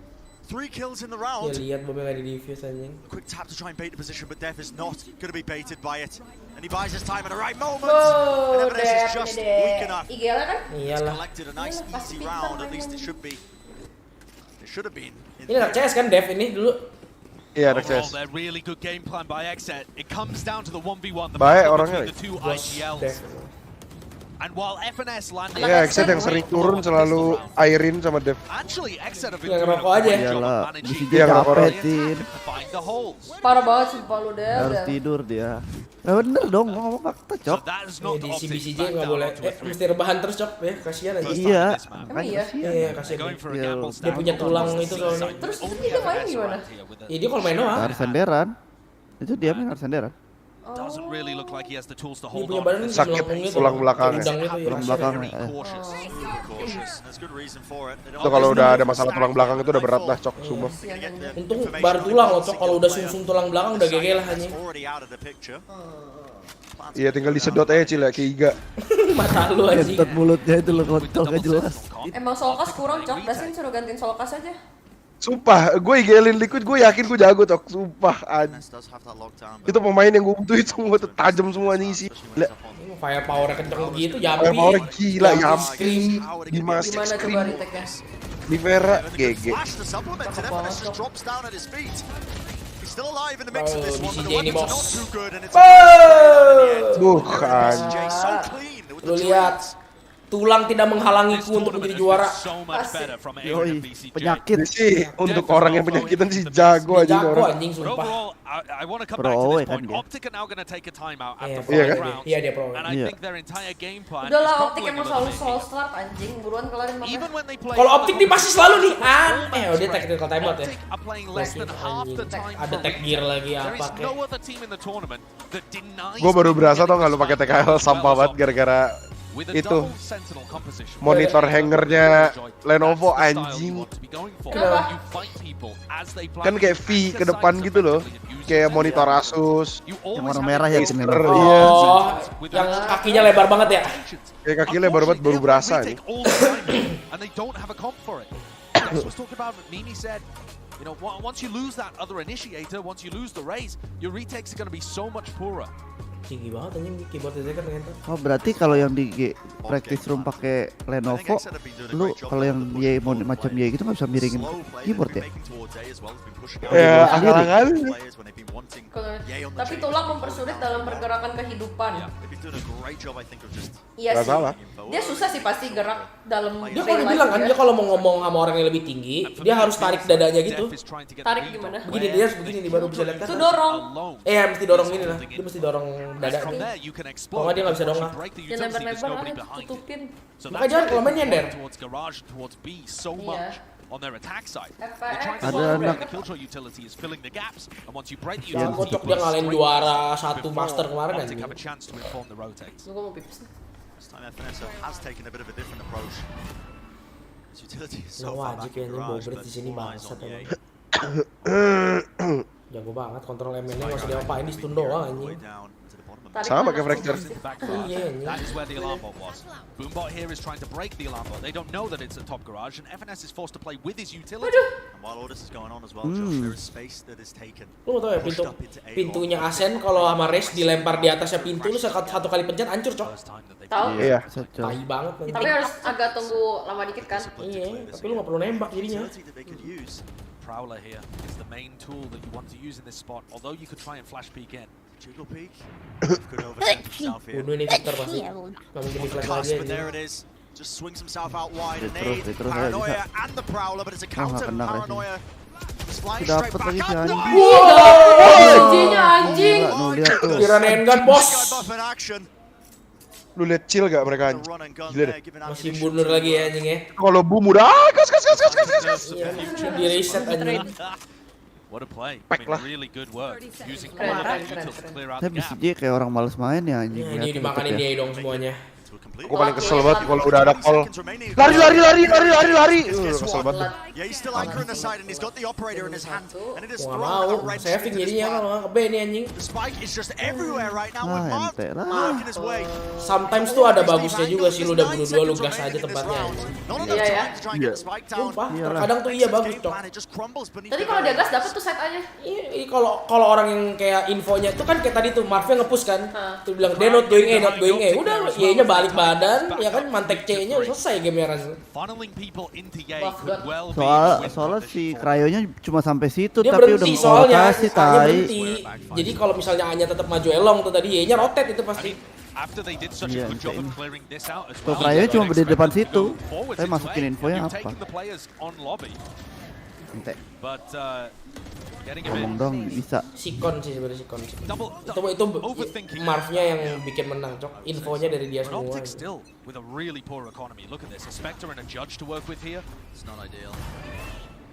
J: 3 kills in the round.
M: Ya lihat Bobby nggak di defuse anjing.
J: Quick tap to try and bait the position, but Dev is not going to be baited by it, and he buys his time at the right moment. And Evanes is just weak enough.
C: Iyalah.
J: Collected a nice easy round, at least it should be. It should have been.
M: Ini anak CS kan Dev ini dulu.
G: Iya, anak CS.
H: Really good game plan by Exet. It comes down to the 1v1.
G: Baik orangnya.
H: The two IGLs. And while FNS landed,
G: ya, Exet yang sering turun selalu Airin sama Dev.
M: Yang ngerokok aja.
L: Iyalah, bisa
G: Dia
L: ngapetin.
C: Parah banget sumpah lu deh.
L: Harus tidur dia. Nah, bener dong, ngomong fakta cok.
M: Di CBCJ nggak boleh, mesti rebahan terus cok ya, kasihan aja.
L: Iya.
C: Emang iya?
M: Iya, kasihan. Dia punya tulang itu soalnya.
C: Terus dia main gimana?
M: Iya dia kalau main doang.
L: Harus senderan. Itu dia main harus senderan.
H: Doesn't really look like he has the tools to hold
M: Punya
H: on.
M: badan
G: Sakit tulang belakangnya.
L: Tulang belakangnya.
G: Itu kalau udah ada masalah tulang belakang itu udah berat lah cok, sumpah.
M: Untung baru tulang loh cok, kalau udah sumsum tulang belakang udah GG lah anjing.
G: Iya tinggal disedot aja Cil ya, ke Iga.
M: Mata lu anjing.
L: Kentot mulutnya itu lo kontol gak jelas.
C: Emang Solkas kurang cok, Dasin suruh gantiin Solkas aja.
G: Sumpah, gue IGL-in Liquid, gue yakin gue jago cok, sumpah. Itu pemain yang gue butuhin semua tuh tajam semua nih sih.
M: Firepower kenceng begitu, Yampi.
G: Firepower gila, Yampi, Dimasik, Scream, Livera, GG.
M: BCJ ini bos.
G: Bukan.
M: Lu lihat. Tulang tidak menghalangiku untuk menjadi juara.
L: Yoi, penyakit
G: sih untuk orang yang penyakitan sih jago aja orang.
M: Anjing sumpah.
L: Pro kan dia.
M: Iya kan? Iya dia pro.
L: Iya.
C: Udahlah Optik emang selalu slow start anjing, buruan kelarin makanya.
M: Kalau Optik nih pasti selalu nih dia tactical timeout ya. Ada tag gear lagi apa kayak.
G: Gue baru berasa tau nggak lu pakai TKL sampah banget gara-gara itu monitor hangernya Lenovo anjing. Kan kayak V ke depan gitu loh, kayak monitor Asus
L: yang warna merah ya
G: Lenovo.
M: Oh, yang kakinya lebar banget ya.
G: Kayak kakinya lebar banget baru berasa nih.
H: You know, once you lose that other initiator, once you lose the race, your retakes are going to be so much poorer.
M: Tinggi banget anjing keyboard kan ngentot.
L: Oh berarti kalau yang di practice room pakai Lenovo, lu kalau yang Y macam Y gitu nggak bisa miringin keyboard ya?
G: Ya akal-akal.
C: Tapi tulang mempersulit dalam pergerakan kehidupan. Iya
G: Gak
C: sih.
G: salah.
C: Dia susah sih pasti gerak dalam.
M: Dia kalau bilang kan dia kalau mau ngomong sama orang yang lebih tinggi, dia harus tarik dadanya gitu.
C: Tarik gimana?
M: Begini dia harus begini nih baru bisa lihat kan.
C: Itu dorong.
M: Mesti dorong ini lah. Dia mesti dorong dada nih. Kalau nggak dia nggak bisa dongak.
C: Ya lebar-lebar lah, tutupin.
M: Makanya jangan kalau main nyender.
C: Iya.
H: On their attack side,
L: Ada anak
M: yang kocok dia ngalahin juara satu master kemarin anjing.
C: Gua mau pipis nih.
M: Wajib kayaknya Bobret di sini bangsat emang. Jago banget kontrol ML-nya nggak usah diapain di stun doang anjing.
G: Sama kayak Fracture.
H: That is where the alarm bot was. Boombot here is trying to break the alarm bot. They don't know that it's a top garage, and FNS is forced to play with his utility.
S: And while all this is going on as well, Josh, there is space that is taken.
M: Lu tau ya pintunya Asen kalau sama Race dilempar di atasnya pintu, lu satu kali pencet hancur cok.
C: Tahu?
G: Iya.
M: Tai banget.
C: Tapi harus agak tunggu lama dikit kan?
M: Iya, tapi lu nggak perlu nembak jadinya.
H: Prowler here is the main tool that you want to use in this spot. Although you could try and flash peek in.
S: Jiggle peek. Could overthink himself here.
M: Bunuh ini Victor pasti. Nggak mungkin di flash lagi.
S: But there it is. Just swings himself out wide. Nade, Paranoia, and the Prowler, but it's a counter. Paranoia is flying straight back up.
C: Anjingnya anjing.
M: Kira handgun bos.
G: Lu lihat chill gak mereka anjing? Gila deh.
M: Masih mundur lagi ya anjing ya.
G: Kalau boom udah gas.
M: Di reset anjing.
H: What a play. I mean, really good work. Using all of that util to clear out the
L: Tapi
H: gap.
L: BCJ kayak orang males main ya anjing.
M: Ini dimakanin dia dong semuanya.
G: Aku paling kesel banget kalau udah ada call. Lari. Kesel banget.
S: Yeah, he's still anchoring the side and he's got the operator in his hand. And it is
M: Wah
S: throwing a
M: mau,
S: red
M: saving
S: stick as
M: jadinya
S: well.
M: kalau nggak ke B nih anjing.
S: The spike is just everywhere right now with Mark in his way.
M: Sometimes tuh ada bagusnya juga sih, lu udah bunuh dua lu gas aja tempatnya.
C: Iya ya.
M: Sumpah, terkadang tuh iya bagus cok.
C: Tadi kalau dia gas dapet tuh set aja.
M: Iya, kalau orang yang kayak infonya tuh kan kayak tadi tuh Marvnya nge-push kan. Tuh bilang dia not going A. Udah, Y-nya balik badan, ya kan mantek C-nya selesai game-nya rasanya.
L: Soalnya si Cryonya cuma sampai situ
M: Dia
L: tapi udah
M: berhenti soalnya,
L: kasih tai.
M: Jadi kalau misalnya A-nya tetap maju elong tuh tadi Y-nya rotate itu pasti.
L: Iya, tuh Cryonya cuma di depan situ. Saya masukin infonya apa? Ente. Ngomong dong bisa.
M: Sikon sih sebenarnya Sikon. Itu Marvnya yang bikin menang cok. Infonya dari dia semua.
H: With a really poor economy. Look at this. A Spectre and a Judge to work with here. It's not ideal.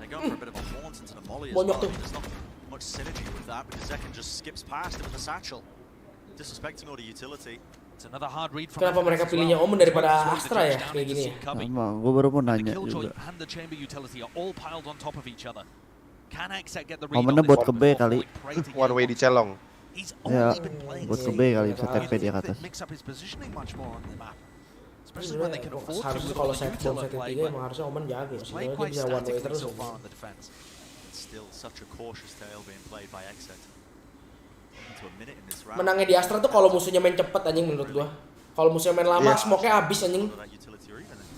S: They're going for a bit of a haunt into the molly as well. There's not much synergy with that because Zekan just skips past it with a satchel. Disrespecting all the utility.
H: It's another hard read from
M: Kenapa mereka pilihnya Omen daripada Astra ya kayak gini ya?
L: Sama, gue baru mau nanya juga.
H: And the chamber utility are all piled on top of each other.
L: Momennya buat ke B kali.
G: One way dicelong.
L: Ya, buat ke B kali bisa TP dia ke atas.
M: Harusnya kalau set bom set ketiga emang harusnya Omen jaga sih. Dia bisa one way terus. Menangnya di Astra tuh kalau musuhnya main cepet anjing menurut gua. Kalau musuhnya main lama, smoke-nya habis anjing.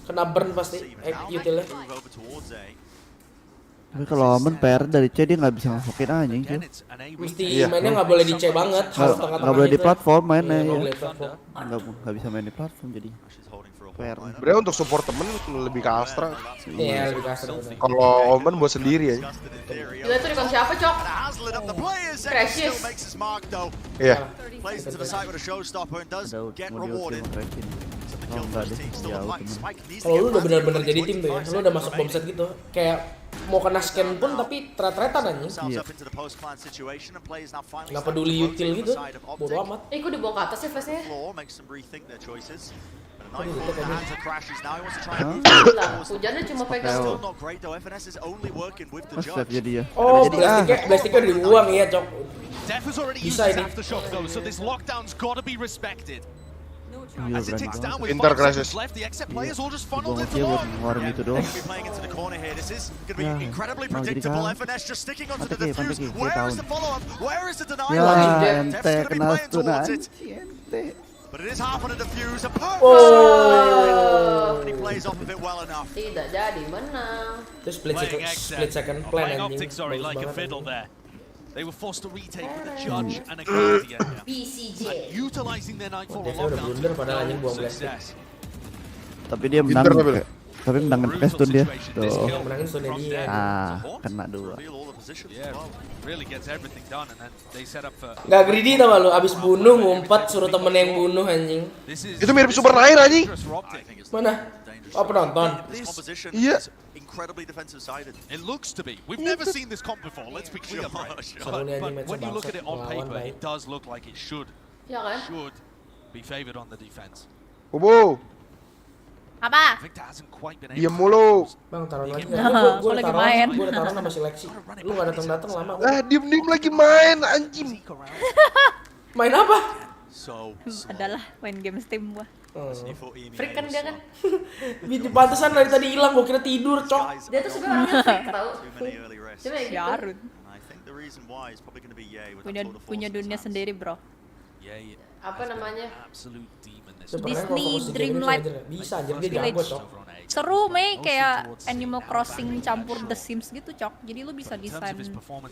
M: Kena burn pasti utilnya.
L: Tapi kalau Omen PR dari C dia nggak bisa masukin anjing tuh.
M: Mesti mainnya nggak boleh di C banget, harus tengah-tengah.
L: Nggak boleh di platform mainnya
M: ya.
L: Nggak bisa main di platform jadi. PR.
G: Sebenarnya untuk support temen lebih ke Astra.
M: Iya lebih ke Astra.
G: Kalau Omen buat sendiri aja.
C: Gila itu rekon siapa cok? Crashes.
G: Iya.
M: Kalau lu udah benar-benar jadi tim tuh ya, lu udah masuk bomb set gitu, kayak mau kena scan pun tapi tret-tretan anjing.
L: Iya.
M: Nggak peduli util gitu, bodo amat.
C: Kok dibawa ke atas ya flashnya? Hujannya cuma pegang.
L: Save jadi ya.
M: Oh, plastiknya dibuang ya cok. Bisa ini.
G: Pintar Crashes.
L: Buat ngeluarin itu doang. Ya, ente kena stun ente.
S: But it is half on a defuse. A and he plays off of it well enough.
C: Tidak jadi menang.
M: Terus split second plan anjing.
H: Like a fiddle there. They were forced to retake with a Judge and a Guardian.
C: BCJ.
H: Utilizing their Nightfall
M: lockdown.
L: Tapi dia menang. Tapi menangin pakai stun dia. Tuh.
M: Menangin stunnya dia.
L: Kena 2.
M: Gak greedy tau lu, abis bunuh ngumpet suruh temen yang bunuh anjing.
G: Itu mirip Super Air anjing.
M: Mana? Oh penonton.
G: Iya.
B: It looks to be. We've never seen this comp before. Let's be clear. But when you look at it on paper, it does look like it should be favored on the defense.
G: Bobo.
I: Apa?
G: Diam mulu.
M: Bang taruh lagi.
I: Gue lagi main.
M: Gue udah taruh sama seleksi. Lu gak datang lagi main.
G: Diem lagi main anjing.
M: Main apa?
I: Adalah main game Steam gua.
C: Freak kan dia kan?
M: Pantesan dari tadi hilang, gua kira tidur, Cok.
C: Dia tuh sebenarnya orangnya freak tau. Cuma ya gitu.
I: Yarun. Punya dunia sendiri, bro.
C: Apa namanya?
I: Disney Dreamlight
M: bisa anjir dia jago, Cok.
I: Seru Mei, kayak Animal Crossing campur The Sims gitu, Cok. Jadi lu bisa desain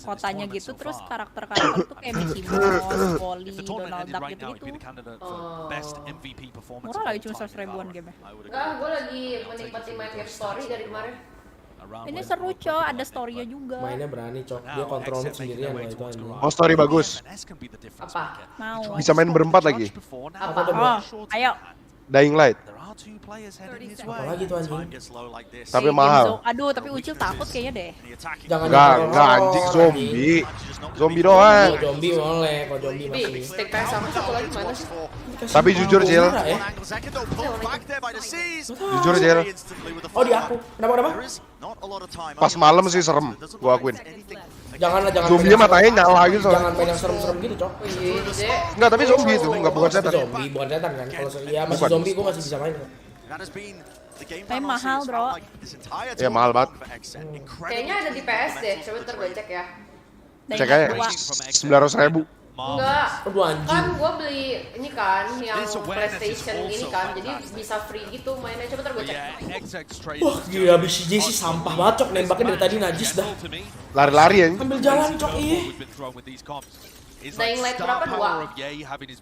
I: kotanya gitu, terus karakter-karakter tuh kayak Mickey Mouse, Wally, Donald Duck gitu-gitu. Murah lagi cuma 100 ribuan game-nya.
C: Enggak, gue lagi menikmati main game story dari kemarin.
I: Ini seru, Cok, ada story-nya juga.
M: Mainnya berani, Cok. Dia kontrol sendirian loh itu anjing.
G: Oh, story bagus.
C: Apa?
I: Mau.
G: Bisa main berempat lagi.
C: Apa?
I: Oh, ayo.
G: Dying Light.
M: Apalagi tuh anjing.
G: Tapi mahal.
I: Aduh, tapi Ucil takut kayaknya deh.
G: Enggak anjing, zombie. Zombie doang.
M: Zombie boleh, kalau zombie masih.
C: Stick PS sama satu lagi mana sih?
G: Tapi jujur, Cil. Jujur, Cil.
M: Oh, di aku. Kenapa?
G: Pas malam sih serem, gua akuin.
M: Jangan.
G: Zombie matanya nyala gitu.
M: Jangan main yang serem-serem gitu, Cok.
G: Enggak, tapi zombie itu, enggak bukan setan.
M: Zombie, bukan setan kan. Kalau ya masih zombie gua masih bisa main.
I: Tapi mahal, bro.
G: Ya mahal banget.
C: Kayaknya ada di PS deh, coba ntar gue cek ya.
G: Cek aja 900.000.
C: Enggak,
M: Aduh anjing.
C: kan gue beli ini kan yang PlayStation ini kan, jadi bisa free gitu mainnya. Coba ntar gue cek.
M: Wah gila, BCJ sih sampah banget, Cok. Nembaknya dari tadi najis dah.
G: Lari-lari ya.
M: Ambil jalan, Cok. Iya.
C: Dying Light berapa? 2?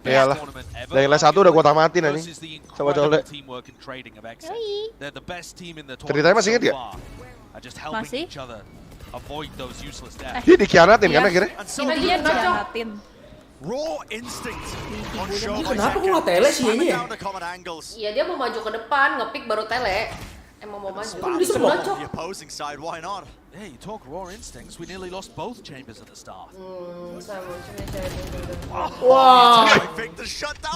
G: Iyalah. Dying Light 1 udah gua tamatin anjing. Coba coba. Ceritanya masih inget gak?
I: Masih?
G: Dia dikhianatin kan akhirnya?
I: Ini dia dikhianatin.
M: Kenapa gua nggak tele sih ini ya?
C: Iya, dia mau maju ke depan, ngepick baru tele. Emang mau maju.
M: Bisa Cok.
J: Hey, you talk raw instincts. We nearly lost both chambers at the start.
M: Wah,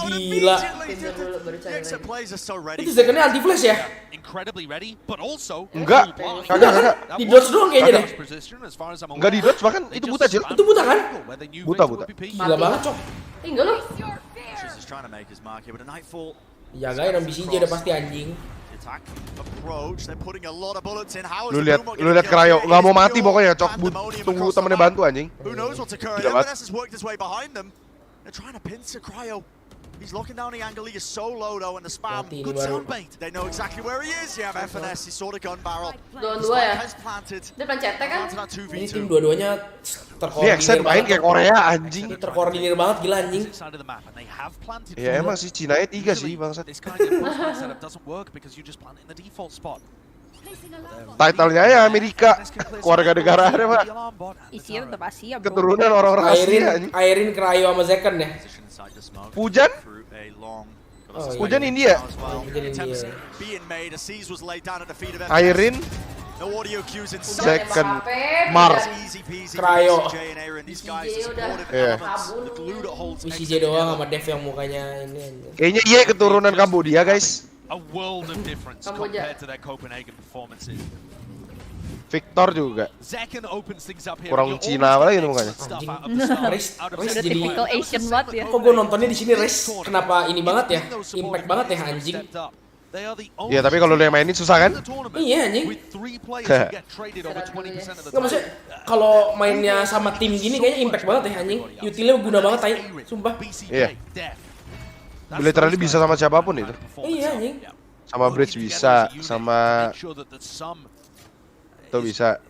M: gila. Itu secondnya anti flash ya?
J: Incredibly ready, but also
G: Enggak. Kagak.
M: Di dodge doang kayaknya deh.
G: Enggak di dodge, bahkan itu buta, Cil.
M: Itu buta kan?
G: Buta.
M: Gila banget, Cok.
C: Enggak lu.
M: Jagain ambisi aja udah pasti anjing.
G: Lu lihat Krayo nggak mau mati pokoknya, Cok. Tunggu temennya bantu anjing. Gila banget.
S: He's locking down the angle. He is so low though, and the spam. Good soundbait. They know exactly where he is. Yeah, FNS. He saw the gun barrel.
C: Dua ya. Dia pencetnya kan?
M: Ini tim dua-duanya
G: Dia accent main kayak Korea anjing.
M: Terkoordinir banget gila anjing.
G: Ya emang sih Cina 3 sih bangsat. Title-nya ya Amerika, keluarga negara ada Pak.
I: Isinya tetap Asia, bro.
G: Keturunan orang-orang Asia.
M: Airin Krayo sama Zekan ya.
G: Pujan? Pujan India. Airin, Zekan, Mars,
M: Krayo.
G: Iya.
M: BCJ doang sama Dev yang mukanya ini.
G: Kayaknya iya keturunan Kambodia guys.
J: A world of difference compared to their Copenhagen performances.
G: Victor juga. Kurang Cina lagi tuh mukanya.
M: Race jadi
I: typical Asian banget ya.
M: Kok gue nontonnya di sini Race? Kenapa ini banget ya? Impact banget ya anjing.
G: Iya tapi kalau lu yang mainin susah kan?
M: Iya anjing. Nggak maksudnya kalau mainnya sama tim gini kayaknya impact banget ya anjing. Utilnya guna banget tai, sumpah.
G: Iya. Literally bisa sama siapapun itu.
M: Iya anjing.
G: Sama Bridge bisa, sama tuh bisa.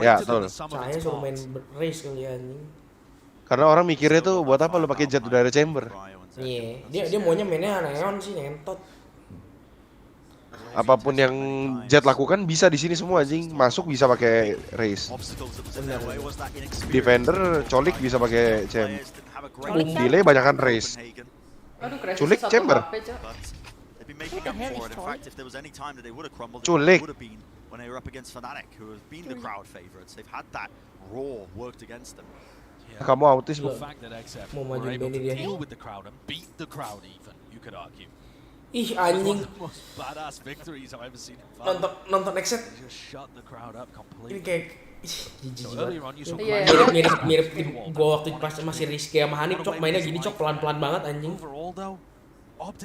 G: Ya, betul.
M: Saya suruh main race kali anjing.
G: Karena orang mikirnya tuh buat apa lu pakai jet udara chamber?
M: Iya, dia maunya mainnya neon sih, ngentot.
G: Apapun yang Jet lakukan bisa di sini semua anjing. Masuk bisa pakai race. Defender, colik bisa pakai chamber. Delay banyakan race. Culik chamber. Culik. Kamu autis bu?
M: Mau maju Benny dia. Ih anjing. Nonton exit. Ini kayak Jijik banget. Mirip gua waktu pas masih Rizky sama Hanif, cok mainnya gini cok pelan-pelan banget anjing.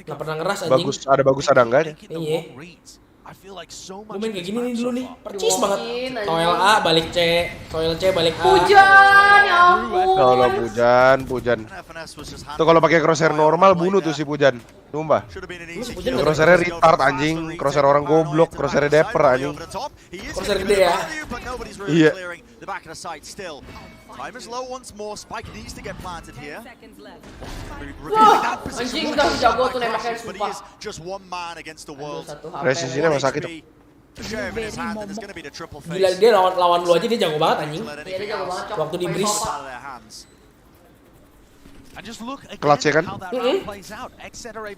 M: Gak pernah ngeras anjing.
G: Bagus ada enggaknya.
M: Iya. Gue main kayak gini nih dulu nih, percis banget. Toel A balik C, toel C balik A.
C: Pujan, ya ampun.
G: Kalau Pujan. Tuh kalau pakai crosshair normal bunuh tuh si Pujan. Sumpah. Crosshairnya retard anjing, crosshair orang goblok, crosshair deper anjing.
M: Crosshair gede ya.
G: Iya.
S: Time is low once more. Spike needs to get planted here.
C: Wah, anjing udah jago tuh nembaknya sumpah.
S: Just one man against the world.
G: Presisinya masih sakit.
M: Gila dia lawan lu aja dia jago banget anjing.
C: Iya dia jago banget cok.
M: Waktu di bridge.
G: Clutch ya kan?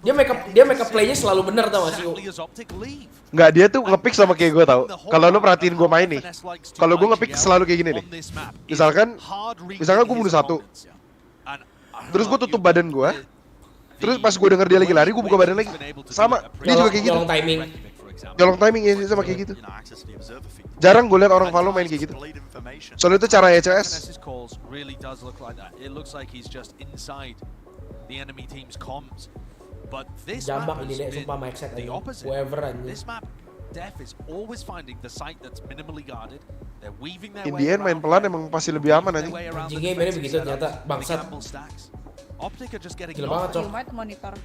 M: Dia make up play-nya selalu bener tau gak sih?
G: Enggak, dia tuh nge-pick sama kayak gue tau. Kalau lu perhatiin gue main nih, kalau gue nge-pick selalu kayak gini nih. Misalkan gue bunuh satu, terus gue tutup badan gue, terus pas gue denger dia lagi lari, gue buka badan lagi. Sama, dia juga kayak gitu. Nyolong timing ya sama kayak gitu. Jarang gue liat orang Valo main kayak gitu. Soalnya itu cara ECS.
M: Jambak ini deh, sumpah mic set aja. Whoever anjing.
G: In the end main pelan emang pasti lebih aman anjing.
M: Anjingnya mainnya begitu ternyata bangsat. Gila banget cok.
I: Monitor.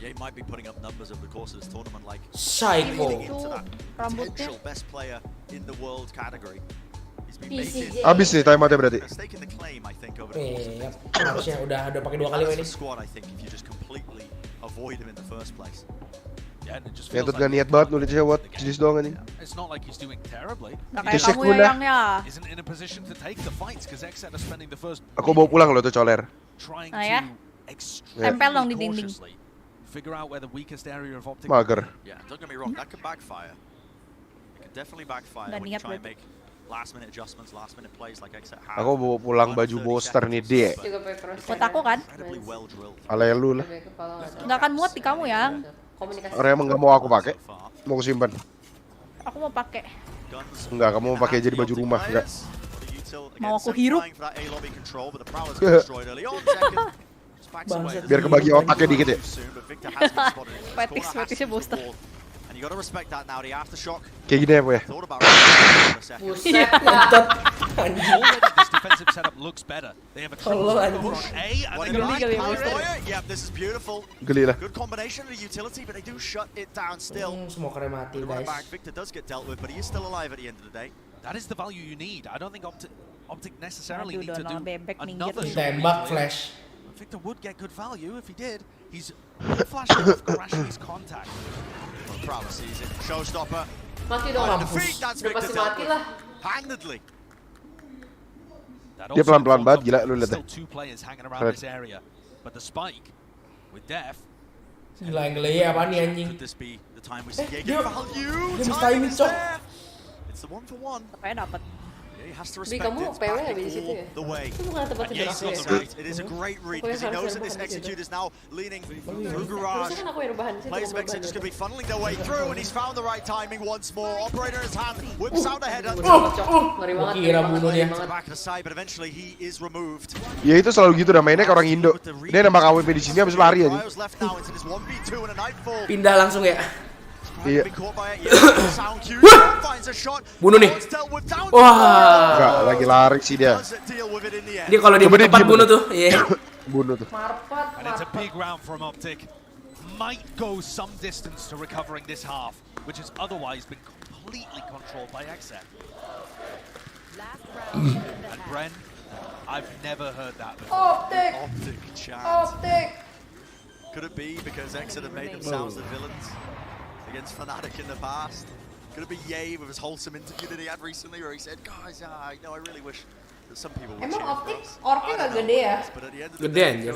S: Yeah, he might be putting up numbers over the course of this tournament like
M: Psycho.
S: Potential best player in the world category.
G: Abis nih time out-nya berarti.
M: Iya, harusnya udah pakai 2 kali ini.
G: Ya tuh gak niat banget nulisnya buat jenis doang anjing.
I: Gak kayak kamu ya yang ya.
G: Aku bawa pulang loh tuh coler.
I: Nah ya. Tempel dong di dinding.
G: Mager.
S: Yeah, don't get me wrong, that could backfire. It could definitely backfire when you try and make last-minute adjustments, last-minute plays like Exet have.
G: Aku bawa pulang baju booster nih dia.
I: Buat aku kan?
G: Alay lu lah.
I: Nggak akan muat di kamu ya.
G: Orang emang nggak mau aku pakai, mau aku simpan.
I: Aku mau pakai.
G: Enggak, kamu mau pakai jadi baju rumah enggak?
I: Mau aku hirup.
G: Biar kebagi otaknya dikit ya.
I: Fetisnya booster.
G: Kayak gini ya, Bu ya.
C: Buset.
M: Tolong anjing.
G: Geli lah.
M: Semua keren mati guys.
H: That is the value you need. I don't think Optic necessarily need to do
M: another tembak flash.
H: Victor would get good value if he did. He's flashing off Garashi's contact.
S: Prowler sees it. Showstopper.
C: Mati dong. Udah pasti mati lah.
S: Handedly.
G: Dia pelan-pelan banget, gila lu lihat deh.
H: But the spike with Def.
M: Gila yang gele apa nih anjing? Dia bisa timing cok.
S: It's the 1-for-1.
I: Supaya dapat.
C: Bi, kamu PW ya di situ ya? Itu bukan tempat tidur aku ya?
S: It is a great read because he knows that this execute is now leaning through garage.
C: Harusnya kan aku yang rebahan di situ.
S: Players of Exit just going to be funneling their way through and he's found the right timing once more. Operator in his hand, whips out ahead.
C: Ngeri banget.
M: Kira bunuh dia.
S: Back to the side, but eventually he is removed.
G: Ya itu selalu gitu dah mainnya ke orang Indo. Dia nembak AWP di sini habis lari aja.
M: Pindah langsung ya.
G: Iya.
M: Bunuh nih. Wah.
G: Enggak, lagi lari sih dia.
M: Dia kalau di tempat bunuh tuh, iya.
G: Bunuh tuh.
H: And it's a big round from Optic. Might go some distance to recovering this half, which has otherwise been completely controlled by Exet. And Bren, I've never heard that before.
C: Optic chat. Optic.
S: Could it be because Exet have made themselves the villains against Fnatic in the past? Could it be Ye with his wholesome interview that he had recently where he said, guys, I really wish that some people would
C: Emang Optic orknya gak gede ya?
M: Gede anjir.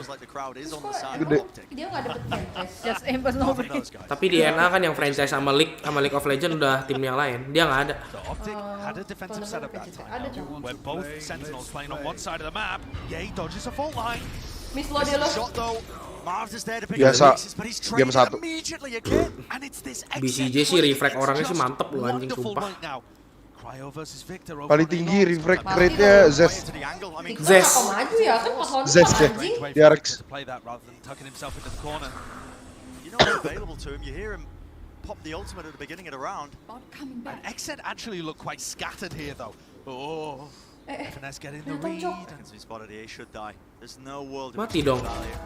G: Gede.
C: Dia gak dapet franchise.
I: Just aim but no brain.
M: Tapi di NA kan yang franchise sama League of Legends udah tim yang lain. Dia nggak ada.
H: Optic had a defensive setup that time, where both Sentinels playing on one side of the map. Ye dodges a fault line.
C: Miss lo dia lo.
G: Biasa, game 1.
M: BCJ sih refract orangnya sih mantep loh anjing sumpah.
G: Paling tinggi refract rate-nya Zes.
C: Zes. Maju ya kan pas lawan
G: Zes ya. DRX.
S: You know what's available to him. You hear him pop the ultimate at the beginning of the round.
J: And Exed actually look quite scattered here though. Oh, Finesse getting the read.
S: As he spotted, he should die. There's no world.
M: Mati dong.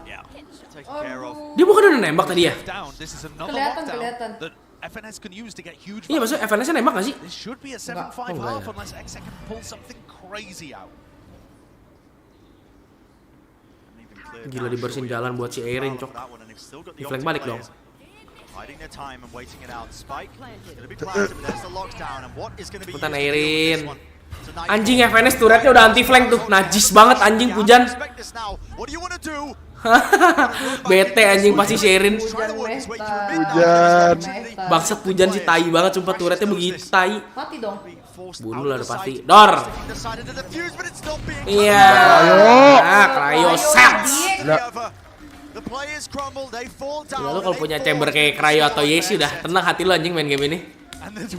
S: Yeah, taken care of.
M: Dia bukan udah nembak tadi ya?
J: This is another lockdown that FNS can use to get huge.
M: Iya, maksudnya FNS-nya nembak nggak sih?
J: This should be a 7-5 half unless Exed can pull something crazy out.
M: Gila dibersihin jalan buat si Erin, cok. Di flank balik dong. Ikutan Erin. Anjing FNS turretnya udah anti flank tuh. Najis banget anjing Pujan. Bete anjing pasti si Erin.
G: Pujan.
M: Bangsat Pujan sih tai banget sumpah turretnya begitu tai.
C: Mati dong.
M: Bunuh lah udah pasti. Dor. Iya. Cryo sens. Ya lu kalau punya chamber kayak Cryo atau Yeshi udah tenang hati lu anjing main game ini.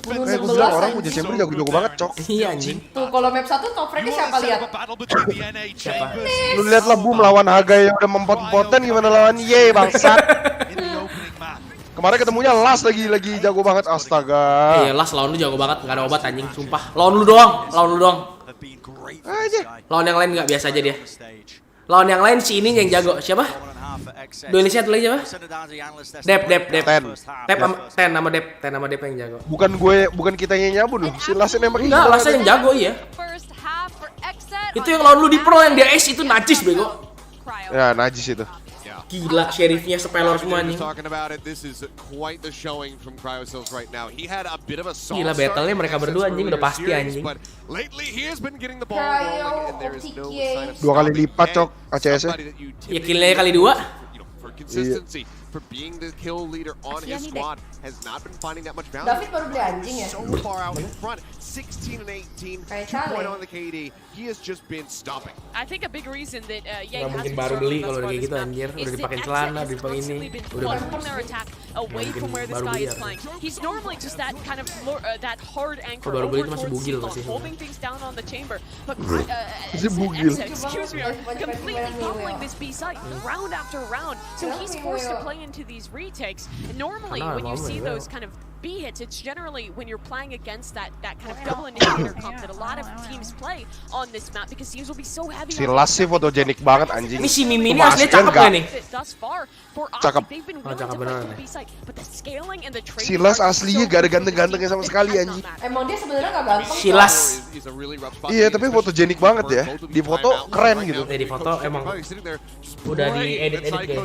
G: Gue bilang orang punya chamber jago-jago banget, cok.
M: Iya anjing.
C: Tuh kalau map 1 top fragnya siapa lihat?
M: Siapa?
G: Lu lihat lah Bu melawan Haga yang udah mempot-poten gimana lawan Ye bangsat. Kemarin ketemunya Las lagi jago banget, astaga.
M: Iya, Las lawan lu jago banget, enggak ada obat anjing, sumpah. Lawan lu doang.
G: Aja.
M: Lawan yang lain enggak biasa aja dia. Lawan yang lain si ini yang jago, siapa? Duelisnya tuh lagi siapa? Dep. Ten nama Dep yang jago.
G: Bukan kita yang nyabun loh. Si Las nembak.
M: Enggak, Las yang jago iya. Itu yang lawan lu di pro yang dia ace itu najis bego.
G: Ya, najis itu.
M: Gila, sheriffnya sepelor semua nih. Gila, battle-nya mereka berdua anjing udah pasti anjing.
G: 2 kali lipat cok ACS-nya.
M: Ya kill-nya kali 2.
G: Consistency
T: for being the kill leader on his squad has not been finding that much value.
C: David baru beli anjing ya.
T: So far out in front, 16 and 18, 2 on the KD. He has just been stopping.
F: I think a big reason that
M: Nggak mungkin baru beli kalau kayak gitu anjir. Udah dipakai celana, dipakai ini. Udah
F: away from where this guy is playing. He's normally just that kind of that hard anchor
M: baru beli itu
F: over
M: masih bugil
F: towards
M: masih.
F: holding things down on the chamber. But excuse me, are completely pummeling this B site round after round. So he's forced to play into these retakes. And normally when you see those kind of B hits, it's generally when you're playing against that kind of double initiator comp that a lot of teams play on this map because teams will be so heavy.
G: Si Las sih fotogenik banget anjing.
M: Ini si Mimi ini aslinya cakep gak nih?
G: Cakep.
M: Cakep beneran nih.
G: Si Las aslinya gak ada ganteng-gantengnya sama sekali anjing.
C: Emang dia sebenarnya gak ganteng.
M: Si Las.
G: Iya, tapi fotogenik banget ya. Di foto keren gitu.
M: Di foto emang udah diedit-edit kayak.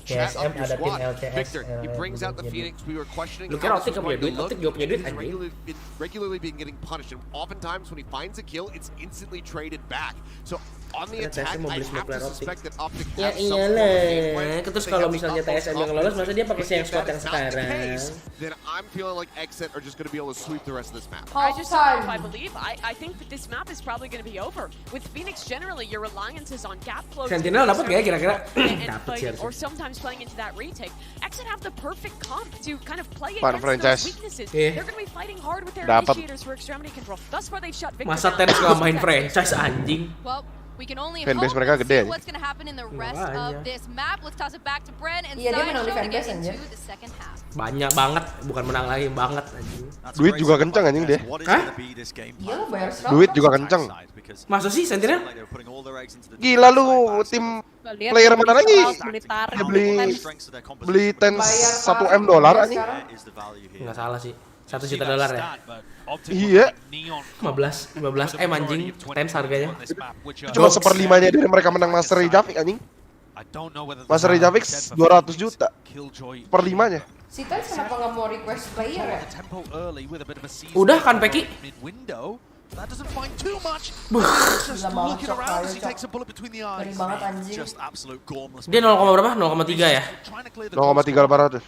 T: TSM ada tim LCS. He brings out the Phoenix. We were questioning.
M: Lu kira Otik punya duit? Otik juga punya duit anjing.
T: Regularly being getting punished, and oftentimes when he finds a kill, it's instantly traded back. So on the attack, I have to suspect that Optic
M: ya iyalah. Terus kalau misalnya TSM yang lolos, masa dia pakai yang squad yang sekarang?
T: Then I'm feeling like Exit are just going to be able to sweep the rest of this map.
F: I believe. I think that this map is probably going to be over. With Phoenix, generally your reliance is on gap close.
M: Sentinel dapat nggak ya kira-kira?
F: Dapat sih. Or sometimes playing into that retake. Exit have the perfect comp to kind of play against those weaknesses. They're going to be fighting hard with their initiators for extremity control. Thus far they've shot Victor.
M: Masa Tenis nggak main franchise anjing?
R: We can only
G: fanbase
R: hope
G: mereka
R: and
G: gede
R: see
G: aja.
R: what's going to happen in the rest of this map. Let's toss it back to Bren and
C: Iya, dia menang di
R: Sideshow to get
C: fanbase aja.
R: into the second half.
M: Banyak banget, bukan menang lagi banget anjing.
G: Duit juga kenceng anjing dia.
M: Hah?
C: Iya lu bayar serap.
G: Duit juga kenceng.
M: Masa sih Sentinel?
G: Gila lu tim player mana lagi? Dia beli tens 1 M dolar anjing.
M: Enggak salah sih. $1 juta ya?
G: Iya.
M: 15 M anjing, tens harganya.
G: Cuma 1/5 dari mereka menang Master Reykjavik anjing. Master Reykjavik 200 juta. 1/5-nya.
C: Si Tens kenapa nggak mau request player ya?
M: Udah kan Peki?
J: That doesn't find too much. Just looking around as he takes a bullet between the eyes.
C: Banget anjing.
S: Just absolute gormless.
M: Dia 0, berapa? 0,3 ya?
G: 0,3800.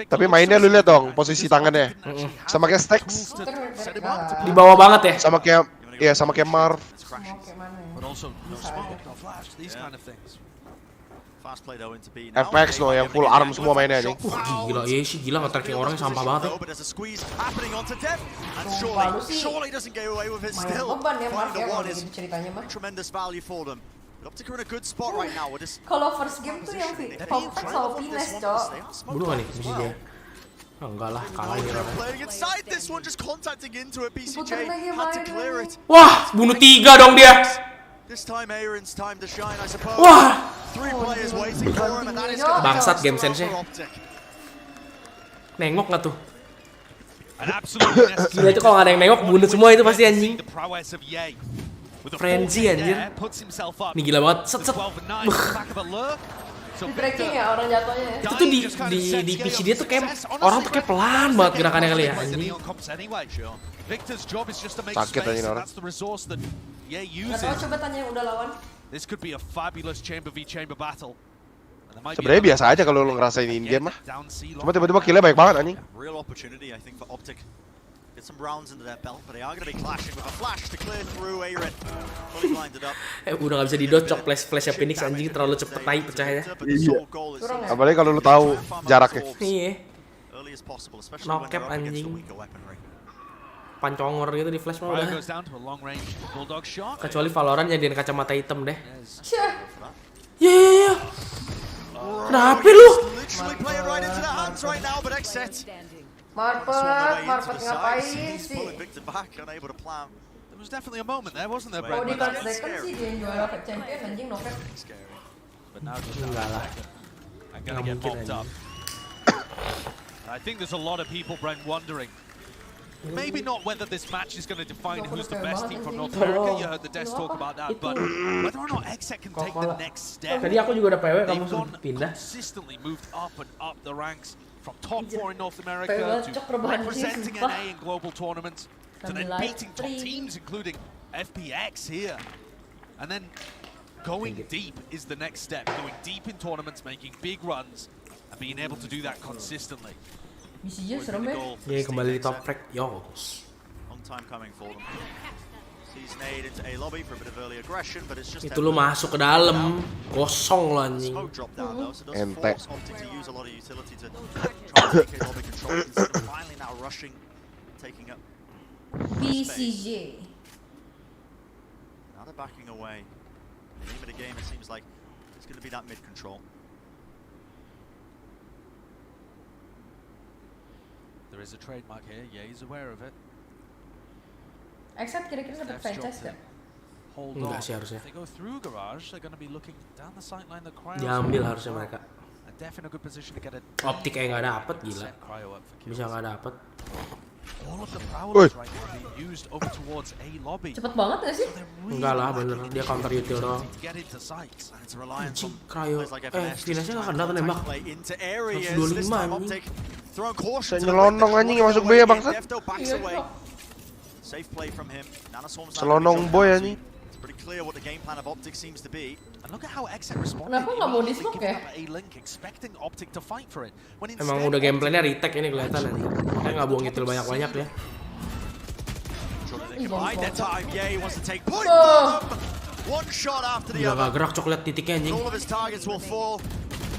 G: Tapi mainnya lu lihat dong posisi tangannya. Sama kayak Stacks.
M: Di bawah banget ya?
G: Sama kayak Marv. FX no yang full arm semua mainnya anjing.
M: Gila, iya sih gila nge-tracking orangnya sampah banget.
C: Sumpah lu sih main beban ya Mark ya kalau gitu ceritanya mah. Kalau first game tuh yang kompak sama Pines, Cok.
M: Bunuh gak nih misi dia? Oh, enggak lah, kalah ini orang. Wah, bunuh 3 dong dia. Wah. Bangsat game sense-nya. Nengok gak tuh? Gila itu kalau gak ada yang nengok bunuh semua itu pasti anjing. Frenzy anjir. Nih gila banget. Set.
C: Di tracking ya orang jatuhnya ya.
M: Itu tuh di PC dia tuh kayak orang tuh kayak pelan banget gerakannya kali ya anjing.
G: Sakit anjing orang.
C: Gak tau, coba tanya yang udah lawan.
G: Sebenarnya biasa aja kalau lu ngerasain in-game mah. Cuma tiba-tiba killnya banyak banget anjing.
U: Get some rounds into their belt, but they are going to be clashing with a flash to clear through Aaron. Fully blinded up.
M: Udah gak bisa didocok flashnya Phoenix anjing terlalu cepet naik pecahnya.
G: Iya. Apalagi kalau lu tahu jaraknya.
M: Iya. No cap anjing. Pancongor gitu di flash mah udah. Kecuali Valorant jadiin kacamata hitam deh. Iya. Kenapa lu?
C: Marpet ngapain sih?
H: There was definitely a moment there, wasn't there,
C: Oh, di
H: Brad?
C: second sih dia yang juara champion anjing no cap.
H: But now just
M: enggak lah.
H: I'm gonna get popped up. I think there's a lot of people, Brent, wondering. Maybe not whether this match is going to define who's the best team from North America. You heard the Des talk about that, but whether or not Exec can take the next step.
M: Tadi aku juga udah PW, kamu sudah pindah.
H: Consistently moved up and up the ranks from top 4 in North America to representing NA in global tournaments to then beating top teams, including FPX here, and then going deep is the next step. Going deep in tournaments, making big runs, and being able to do that consistently.
C: Misinya serem ya.
M: Dia kembali di top frag, yo.
U: Long time coming for them. Sees nade into A lobby for a bit of early aggression, but it's just
M: Itu lu masuk ke dalam, kosong lo anjing.
G: Ente.
U: Opting to use a lot of utility to try and take A lobby control instead of finally now rushing, taking up
C: BCJ.
U: Now they're backing away. In the name of the game, it seems like it's going to be that mid control.
H: There is a trademark here. Yeah, he's aware of it.
C: Except kira-kira dapat franchise gak?
M: Enggak sih harusnya.
H: If they go through garage, they're going to be looking down the sideline. The cryo
M: diambil harusnya mereka.
H: Def in a good position to get it.
M: Optik kayak nggak dapet gila. Bisa nggak dapet.
H: All of the prowlers right now being used over towards A lobby.
C: Cepet banget gak sih?
M: Enggak lah, bener dia counter util doang. Anjing, cryo. Finesse-nya nggak kena nembak. 125 anjing.
G: Saya nyelonong anjing masuk B ya bangsat.
U: Safe play from him.
G: Selonong boy anjing.
U: It's pretty clear what the game plan of Optic seems to be.
H: And look at how Exec responded.
C: Kenapa nggak mau di-smoke ya?
H: A-Link expecting Optic to fight for it.
M: Emang udah gameplaynya retake ini kelihatan nanti. Kayak nggak buang util banyak-banyak ya.
U: By that time, yeah, he wants to take point. One shot after the
M: other. Nggak gerak coklat titiknya anjing.
U: All of his targets will fall.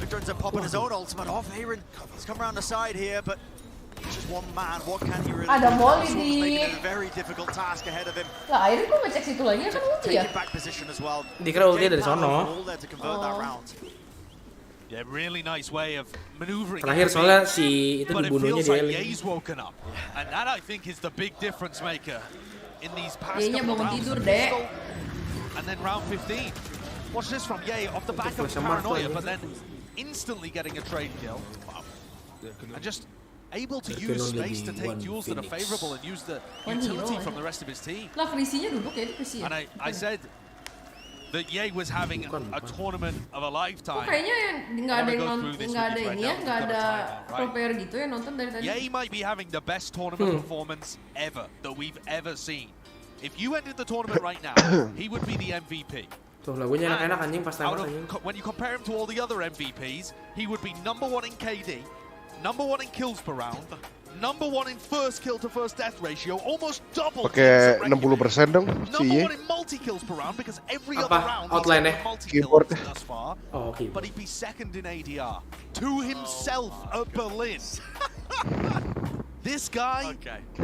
U: Victor ends up popping his own ultimate off. Aaron has come around the side here, but he's just one man. What can he really do?
C: Ada Molly di.
U: Making it a very difficult task ahead of him.
C: Lah, Aaron kok ngecek situ lagi kan ulti ya?
U: Back position as well.
M: Dikira ulti dari sono.
H: Yeah, really nice way of maneuvering.
M: Terakhir soalnya si itu dibunuhnya dia.
H: Ye's woken up, and that I think is the big difference maker in these past
C: couple
H: rounds.
C: Bangun tidur deh.
H: And then round 15. Watch this from Ye off the back of paranoia, but then instantly getting a trade kill. Wow. And just able to use space to take duels that are favorable and use the utility from the rest of his team.
C: Lah, Krisinya duduk ya, Krisi.
H: And I said that Ye was having a tournament of a lifetime.
C: Kayaknya nggak ada ini ya, nggak ada pro player gitu ya nonton dari tadi.
H: Ye might be having the best tournament performance ever that we've ever seen. If you ended the tournament right now, he would be the MVP.
M: Tuh lagunya enak-enak anjing pas tembak anjing.
H: When you compare him to all the other MVPs, he would be #1 in KD,
A: #1 in kills per round, #1 in first kill to first death ratio, almost double.
G: Pakai 60% dong sih.
A: #1 in multi kills per round because every other round
M: outline-nya?
G: Keyboard.
A: thus far.
M: Oh, keyboard.
A: But he'd be second in ADR to himself at Berlin. This guy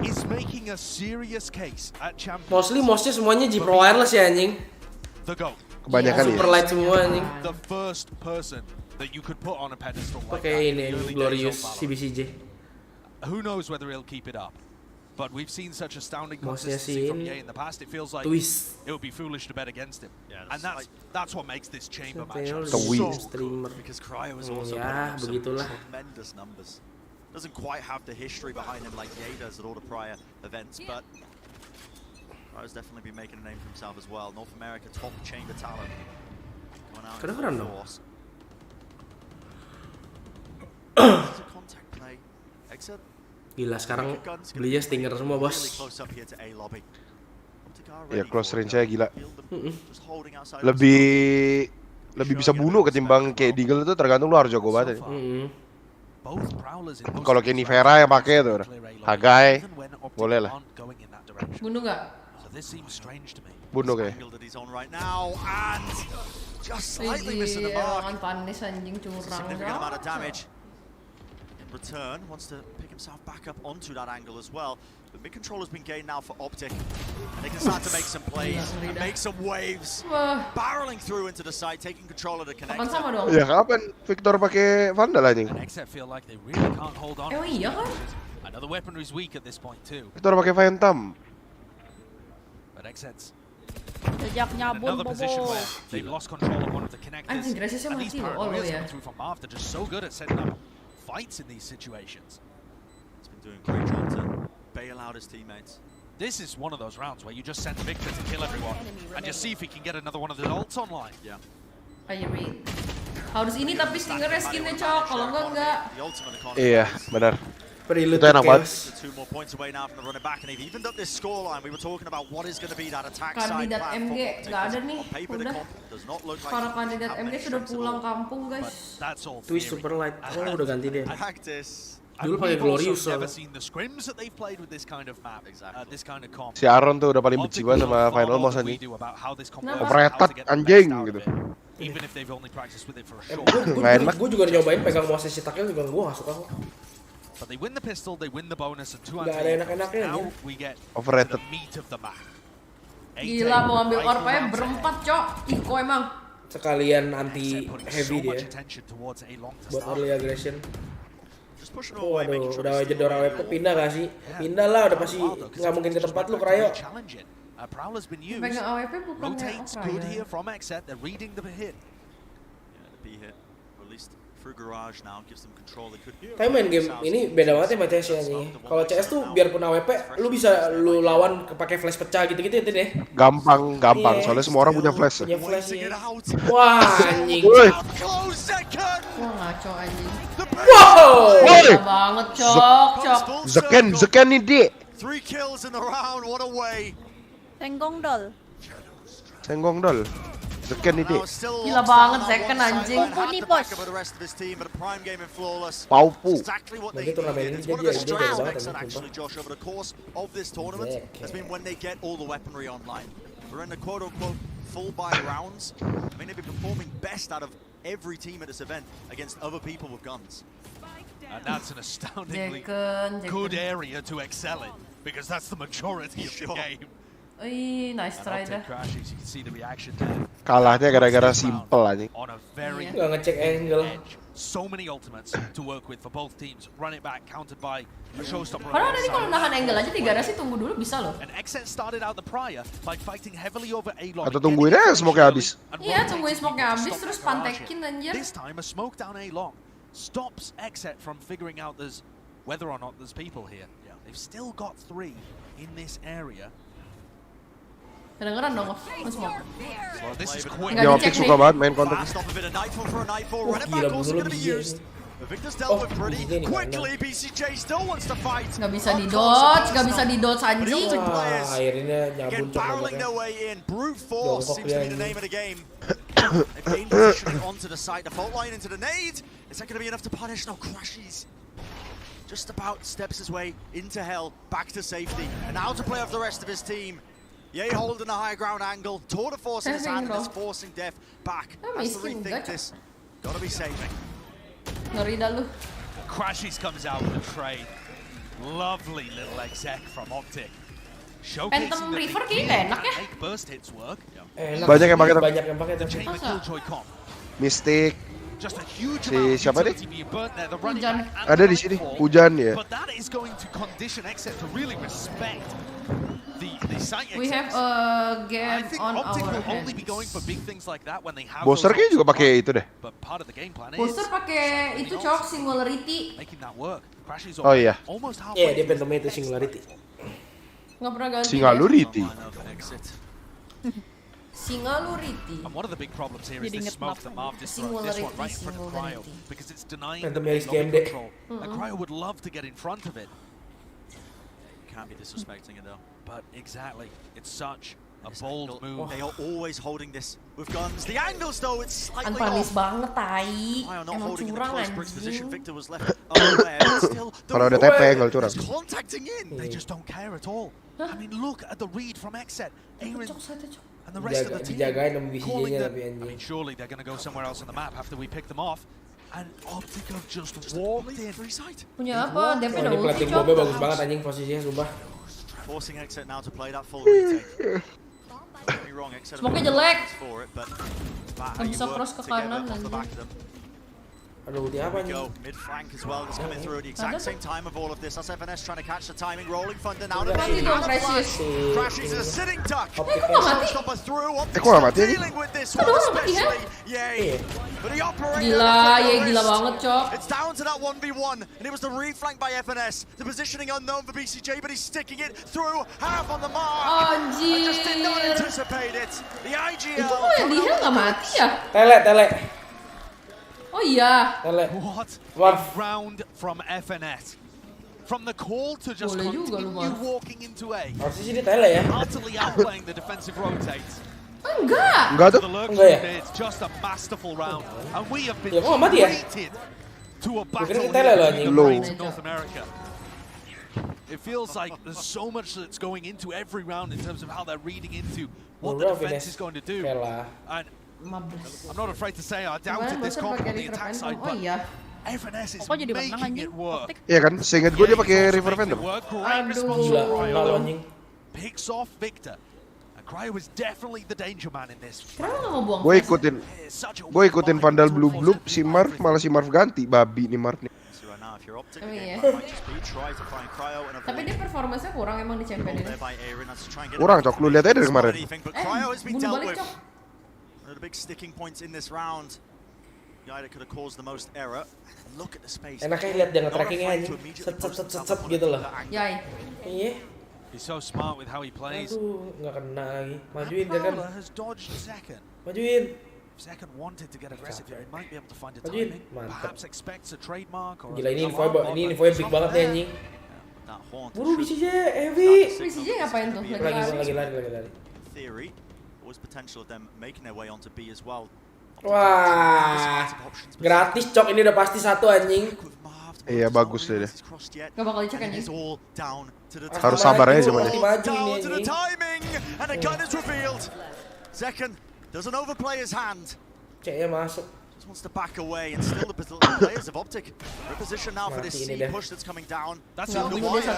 A: is making a serious case at champions.
M: Mostly semuanya G Pro wireless ya anjing.
A: The GOAT.
G: Kebanyakan
M: super light semua anjing.
A: The first person that you could put on a pedestal like
M: Pakai
A: that.
M: ini glorious CBCJ.
A: Who knows whether he'll keep it up? But we've seen such astounding consistency from Ye in the past. It feels like it would be foolish to bet against him. And that's what makes this chamber matchup so
M: streamer.
S: Because Cryo is also
M: Ya, begitulah.
S: tremendous numbers. Doesn't quite have the history behind him like Ye does at all the prior events, but Cryo's definitely been making a name for himself as well. North America top chamber talent. Going out
M: Kedengeran dong.
S: Contact play. Exit.
M: Gila sekarang belinya stinger semua bos.
G: Ya close range-nya gila. Lebih bisa bunuh ketimbang kayak Deagle itu, tergantung lu harus jago banget. Kalau kayak Nivera yang pakai tuh, Hagai boleh lah.
C: Bunuh nggak?
G: Bunuh kayak.
C: Jangan panis anjing curang.
S: Return wants to pick himself back up onto that angle as well. The mid control has been gained now for Optic. And they can start to make some plays and make some waves. Barreling through into the side, taking control of the connector.
G: Ya kapan Victor pakai Vandal anjing?
C: Oh iya kan?
A: Another weaponry is weak at this point too.
G: Victor pakai Phantom.
A: But Exet's
I: Sejak nyabun bobo.
A: They've lost control of one of the connectors.
C: Anjing Graciasnya mati loh, oh lo ya.
A: They're just so good at setting up fights in these situations.
S: He's been doing a great job to bail out his teammates.
A: This is one of those rounds where you just send Victor to kill everyone and just see if he can get another one of the ults online.
S: Yeah.
C: Ayo read. Harus ini tapi stingernya skinnya cok, kalau enggak.
G: Iya, benar.
M: Prelude
G: itu enak banget.
S: 2 more points away now from the running back, and they've evened up this scoreline. We were talking about what is going to be that attack side.
C: Kandidat MG nggak ada nih, udah. Para kandidat MG sudah pulang kampung guys.
M: Twist super light, oh udah ganti dia.
S: Practice.
M: Dulu pakai glorious soalnya.
G: Si Aaron tuh udah paling benci banget sama Final Boss anjing. Overrated anjing gitu.
M: Gue juga nyobain pegang mouse si Takel juga gue nggak suka kok.
A: But they win the pistol, they win the bonus, and 2
M: Gak ada enak-enaknya
A: now we get
G: overrated.
A: the meat of the map.
C: Gila mau ambil orpanya berempat cok, Iko emang.
M: Sekalian anti heavy dia, buat early aggression. Waduh, udah jedor AWP pindah gak sih? Pindah lah, udah pasti nggak mungkin ke tempat lu Cryo.
C: Pegang AWP bukannya
M: Tapi main game ini beda banget ya sama CS nih. Kalau CS tuh biarpun AWP, lu bisa lu lawan pakai flash pecah gitu-gitu ya deh.
G: Gampang, soalnya semua orang punya flash.
M: Punya flash ya. Wah anjing.
C: Wah ngaco anjing.
M: Wow.
C: Gila banget cok.
G: Zeken ini.
S: 3 kills in the round, what a way.
I: Senggong dol.
G: Zeken ini.
C: Gila banget Zeken anjing.
I: Kumpul bos.
G: Paupu.
M: Nanti turnamen ini jadi beda banget
S: actually Josh over the course of this tournament has been when they get all the weaponry online. We're in the quote-unquote full buy rounds. I mean, they've been performing best out of every team at this event against other people with guns.
A: And that's an astoundingly good area to excel in, because that's the majority of the game.
C: Nice try dah.
G: Kalahnya gara-gara simple aja.
M: Nggak ngecek angle.
A: So many ultimates to work with for both teams. Run it back, countered by a showstopper.
C: Padahal tadi kalau nahan angle aja 3 rasi tunggu dulu bisa loh.
A: And Exet started out the prior by fighting heavily over A long.
G: Atau tungguin aja smoke-nya habis.
C: Iya, tungguin smoke-nya habis terus pantekin anjir.
A: This time a smoke down A long stops Exet from figuring out whether or not there's people here. They've still got 3 in this area.
C: Kedengeran dong, smoke.
G: Ya Optic suka banget main kontak.
M: Gila bunuh lu dia.
C: Gak bisa di-dodge anjing.
M: Wah, akhirnya nyabun cok. Jongkok dia
S: onto the side, the fault line into the nade. Is that going to be enough to punish? No, crashes
U: just about steps his way into hell, back to safety, and now to play off the rest of his team. Ye holding a high ground angle, tour de force in his hand, and is forcing Def back. Has to rethink this. Gotta be saving.
C: Ngeri dah lu.
A: Crashies comes out with a trade. Lovely little exec from Optic.
C: Phantom River kayaknya enak ya.
A: Burst hits work.
G: Banyak yang pakai.
M: Banyak yang pakai.
G: Mystic. Si siapa nih?
C: Hujan.
G: Ada di sini. Hujan ya.
C: We have a game on our hands.
G: Booster kayaknya juga pakai itu deh.
C: Booster pakai itu cok singularity.
G: Oh iya.
M: Iya dia Phantom itu singularity.
C: Nggak pernah ganti.
G: Singularity.
C: Singularity.
A: And one of the big problems here is this smoke that Marv destroyed. This one right in front of Cryo because it's denying lobby control. And Cryo would love to get in front of it.
U: Can't be disrespecting it though.
A: But exactly, it's such a bold move.
U: They are always holding this with guns. The angles though, it's slightly
C: Unpanis banget tai.
U: Emang
C: curang
U: anjing. Victor was left unaware, but still
G: Kalau ada TP enggak curang.
U: contacting in.
A: They just don't care at all. I mean, look at the read from Exet. Aaron and the rest of the team calling them. I mean, surely they're going to go somewhere else on the map after we pick them off. And Optic have just walked in.
C: Punya apa? DP
M: Ini pelatih Bobe bagus banget anjing posisinya sumpah.
U: Forcing Exet now to play that full retake.
C: Smoke jelek. Gak bisa cross ke kanan anjing.
M: Aduh, dia apa nih?
U: Mid flank as well is coming through at the exact same time of all of this. That's FNS trying to catch the timing, rolling thunder now. Crashes is a sitting duck. Stopper through. Dealing with this one especially. Yay. But he operates.
C: Gila banget, Cok.
U: It's down to that 1v1 and it was the reflank by FNS. The positioning unknown for BCJ, but he's sticking it through half on the mark.
C: Anjir.
U: I just did not anticipate it. The IGL.
C: Itu kok yang di heal nggak mati ya?
M: Tele.
C: Oh iya.
A: What a round from FNS. From the call to just continue walking into A.
M: Harusnya sih tele ya.
A: Utterly outplaying the defensive rotates.
C: Enggak
G: tuh.
M: Enggak ya.
A: It's just a masterful round. And we have been treated to a battle in North America. It feels like there's so much that's going into every round in terms of how they're reading into what the defense is going to do. And I'm not afraid to say I doubted this comp on the attack side, but FNS is making it work.
G: Iya kan, seingat gue dia pakai River Phantom.
A: Great response from Cryo. Picks off Victor. And Cryo is definitely the danger man in this.
G: Gue ikutin Vandal Blue si Marv, malah si Marv ganti babi nih Marv nih.
C: Tapi dia performanya kurang emang di champion ini.
G: Kurang cok, lu lihat aja dari kemarin.
C: Bunuh balik cok.
U: One of the big sticking points in this round. The guy that could have caused the most error. Look at the space.
M: Enaknya lihat dia nge-trackingnya aja. Set gitu loh.
C: Yai.
M: Iya.
A: He's so smart with how he plays.
M: Aduh, nggak kena lagi. Majuin dia kan.
A: Has dodged second.
M: Majuin.
A: Second wanted to get aggressive here. He might be able to find a timing. Perhaps expects a trademark or.
M: Gila ini info big banget nih anjing. Buru BCJ, Heavy.
C: BCJ ngapain tuh?
M: Lagi lari.
U: Theory. Was potential of them making their way onto B as well.
M: Wah, gratis cok ini udah pasti satu anjing.
G: Iya bagus deh.
C: Gak bakal dicek anjing.
G: Harus sabar aja cuman.
U: Second doesn't overplay his hand.
M: C-nya masuk.
U: Just wants to back away and still the players of Optic reposition now for this C push that's coming down.
A: That's the only wire.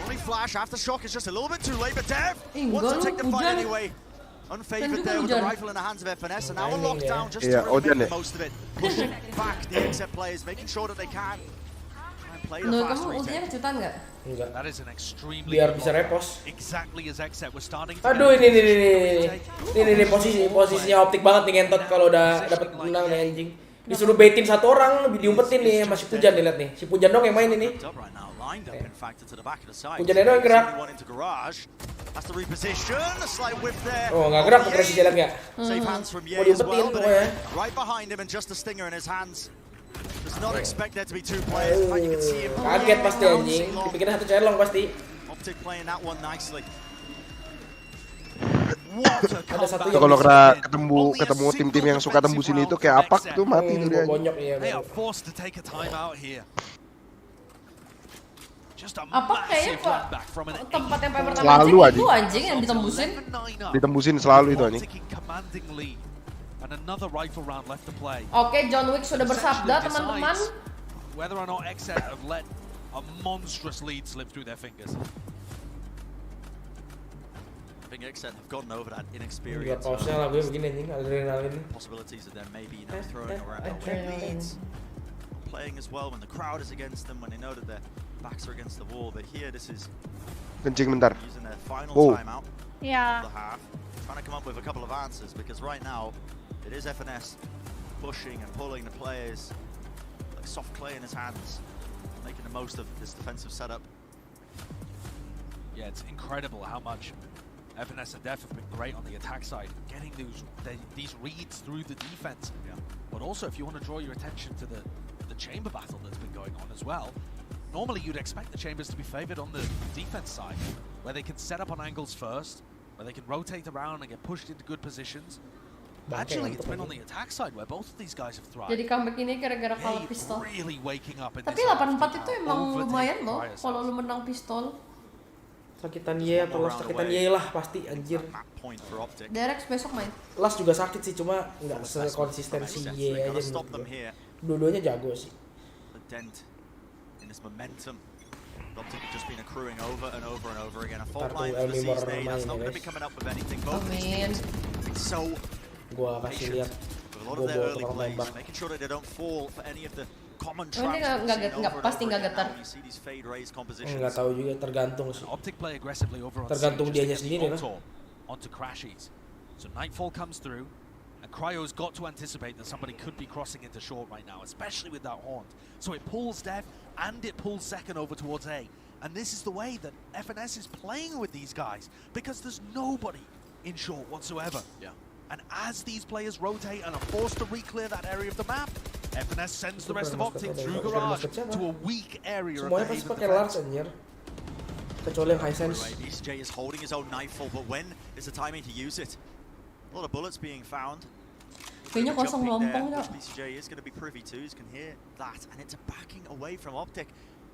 U: Only flash aftershock is just a little bit too late, but Dev wants to take the fight anyway. Unfavored there with the rifle in the hands of FNS, and now a lockdown just to remove most of it. Pushing back the exit players, making sure that they can play the fast
C: kamu ultinya kejutan nggak?
M: Enggak.
A: That is an extremely
M: biar bisa repos.
A: Exactly as Exet was starting.
M: Aduh ini posisinya Optik banget nih ngentot kalau udah dapat menang nih anjing. Disuruh baitin satu orang lebih diumpetin nih masih Pujan nih lihat nih. Si Pujan dong yang main ini. Pujan yang gerak. Oh nggak gerak tuh Crazy jalan nggak? Mau diumpetin pokoknya. Kaget pasti anjing. Dipikirnya satu celong pasti. Ada satu yang
G: kalau ketemu tim-tim yang suka tembusin itu kayak apak tuh mati tuh dia.
M: Bonyok iya.
C: Apa kayaknya tempat yang pertama
G: selalu
C: itu anjing yang ditembusin.
G: Ditembusin selalu itu anjing.
C: Oke, John Wick sudah bersabda, teman-teman.
A: Whether or not XZ have let a monstrous lead slip through their fingers.
S: I think XZ have gotten over that inexperience. Possibilities of them maybe throwing around leads, playing as well when the crowd is against them, when they know that their backs are against the wall. But here, this is
G: kencing bentar.
S: Using their final timeout of the half, trying to come up with a couple of answers because right now it is FNS pushing and pulling the players like soft clay in his hands, making the most of this defensive setup.
A: Yeah, it's incredible how much FNS and Def have been great on the attack side, getting these reads through the defense. Yeah. But also, if you want to draw your attention to the chamber battle that's been going on as well, normally you'd expect the chambers to be favored on the defense side, where they can set up on angles first, where they can rotate around and get pushed into good positions. Actually, it's been on the attack side where both of these guys have thrived.
C: Jadi comeback ini gara-gara kalah pistol.
A: Really waking up in
C: Tapi 8-4 itu emang lumayan loh kalau lu menang pistol.
M: Sakitan Ye atau Las sakitan Ye lah pasti anjir.
C: Derek besok main.
M: Las juga sakit sih, cuma nggak sekonsistensi Ye aja menurut gue. Dua-duanya jago sih.
S: In this momentum, Optic have just been accruing over and over and over again. A fault line for the season 8, that's not going to be coming up with anything. Both of these teams so patient with a lot of their early plays, making sure that they don't fall for any of the common traps.
C: Nggak pasti nggak getar.
S: You see these fade raise compositions.
M: Nggak tahu juga, tergantung sih.
A: Optic play aggressively over on
M: tergantung dianya sendiri lah.
A: Onto crashes. So Nightfall comes through. And Cryo's got to anticipate that somebody could be crossing into short right now, especially with that haunt. So it pulls Dev and it pulls second over towards A. And this is the way that FNS is playing with these guys, because there's nobody in short whatsoever. Yeah. And as these players rotate and are forced to re-clear that area of the map, FNS sends the rest of Optic through Garage to a weak area of the Haven defense.
M: Kecuali yang high sense.
S: BCJ is holding his own Nightfall, but when is the timing to use it? A lot of bullets being found.
C: Kayaknya kosong melompong ya.
S: BCJ is going to be privy to. You can hear that, and it's backing away from Optic.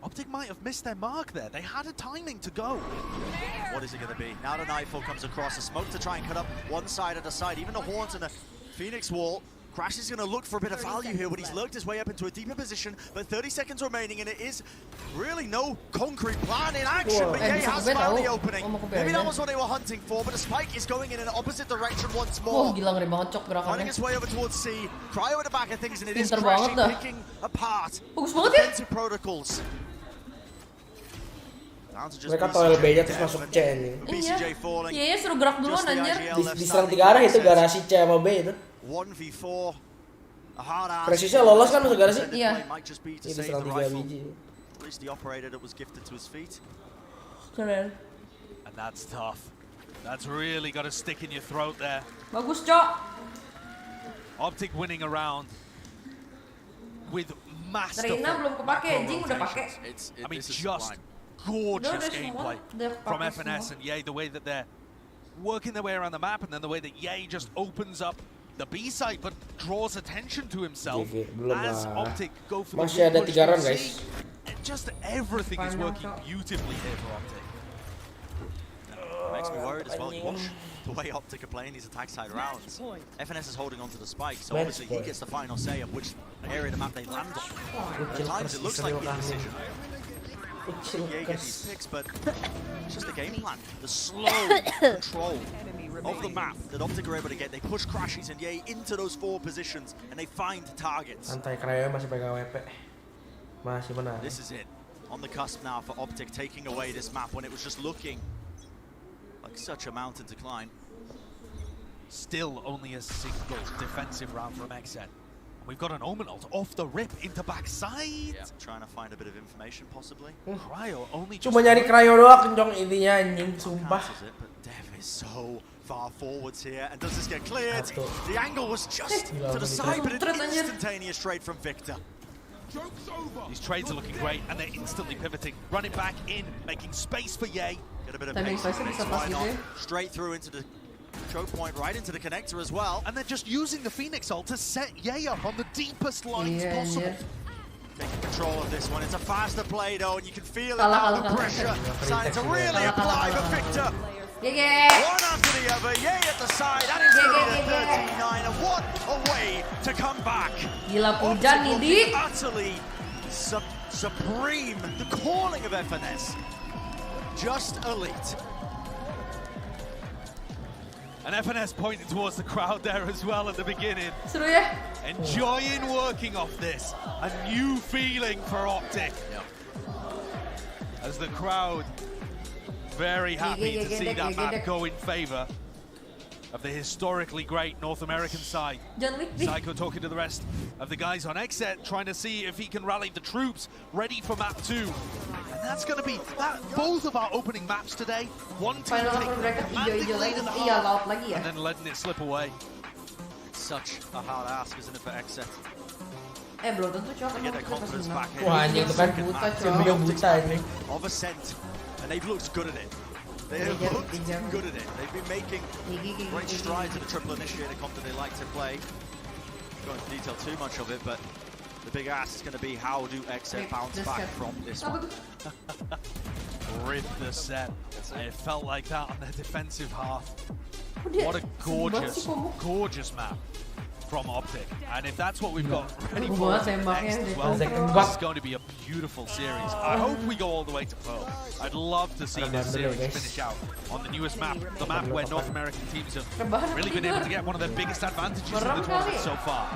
A: Optic might have missed their mark there. They had a timing to go.
S: What is it going to be? Now the Nightfall comes across. The smoke to try and cut up one side at a side. Even the Haunt and the Phoenix Wall. Crash is going to look for a bit of value here, but he's lurked his way up into a deeper position. But 30 seconds remaining, and it is really no concrete plan in action. But Ye has found the opening. Maybe that was what they were hunting for, but the spike is going in an opposite direction once more.
C: Gila ngeri banget cok gerakannya.
S: Finding its way over towards C. Cryo at the back of things, and it is crashing, picking apart defensive protocols.
M: Mereka toel B-nya terus masuk C nih.
C: Iya, suruh gerak duluan anjir.
M: Diserang 3 arah itu garasi C sama B itu.
S: 1v4.
M: Presisnya lolos kan masuk garasi?
C: Iya.
M: Ini diserang 3 biji.
S: At least the operator that was gifted to his feet.
C: Keren.
A: And that's tough. That's really got to stick in your throat there.
C: Bagus, Cok.
A: Optic winning around with masterful.
C: Reina belum kepake, Jing udah pakai.
A: I mean, just gorgeous gameplay from FNS and Ye, the way that they're working their way around the map, and then the way that Ye just opens up the B site but draws attention to himself as Optic go for
M: masih ada 3 run guys.
A: Just everything is working beautifully here for Optic.
S: Makes me worried as well. You watch the way Optic are playing these attack side rounds. FNS is holding onto the spike, so obviously he gets the final say of which area of the map they land on. At times it looks like a decision. Ye get these picks, but it's just the game plan. The slow control of the map that Optic are able to get. They push Crashies and Ye into those 4 positions, and they find targets.
M: Santai, Cryo masih pegang WP. Masih menang.
S: This is it. On the cusp now for Optic taking away this map when it was just looking like such a mountain to climb.
A: Still only a single defensive round from XZ. We've got an Omen ult off the rip into backside.
S: Yeah, trying to find a bit of information possibly.
A: Cryo only
M: cuma nyari Cryo doang kencong intinya anjing sumpah.
S: But Dev is so far forwards here, and does this get cleared? The angle was just to the side, but an instantaneous trade from Victor.
A: These trades are looking great, and they're instantly pivoting, running back in, making space for Ye.
S: Get a bit of pace. Straight through into the choke point, right into the connector as well.
A: And they're just using the Phoenix ult to set Ye up on the deepest lines possible.
U: taking control of this one. It's a faster play though, and you can feel it now, the pressure starting to really apply. But Victor, one after the other, yay at the side, and it's going to be the 39, and what a way to come back.
C: Gila hujan nih, Dik.
U: Utterly supreme, the calling of FNS, just elite.
A: And FNS pointed towards the crowd there as well at the beginning.
C: Seru ya?
A: Enjoying working off this. A new feeling for Optic. As the crowd very happy to see that map go in favor of the historically great North American side. Psycho talking to the rest of the guys on exit, trying to see if he can rally the troops ready for map 2. And that's going to be both of our opening maps today. One team taking and then letting it slip away.
U: Such a hard ask, isn't it, for exit?
C: Belum tentu cok.
U: Get their confidence back in.
M: Wah, anjing itu kan buta ini.
U: Of ascent, and they've looked good at it. They have looked good at it. They've been making great strides in the triple initiator comp that they like to play. Don't detail too much of it, but the big ask is going to be how do XF bounce back from this one.
A: Rip the set. It felt like that on their defensive half. What a gorgeous, gorgeous map from Optic. And if that's what we've got ready for us next as well, this is going to be a beautiful series. I hope we go all the way to Pearl. I'd love to see this series finish out on the newest map, the map where North American teams have really been able to get one of their biggest advantages in the tournament so far.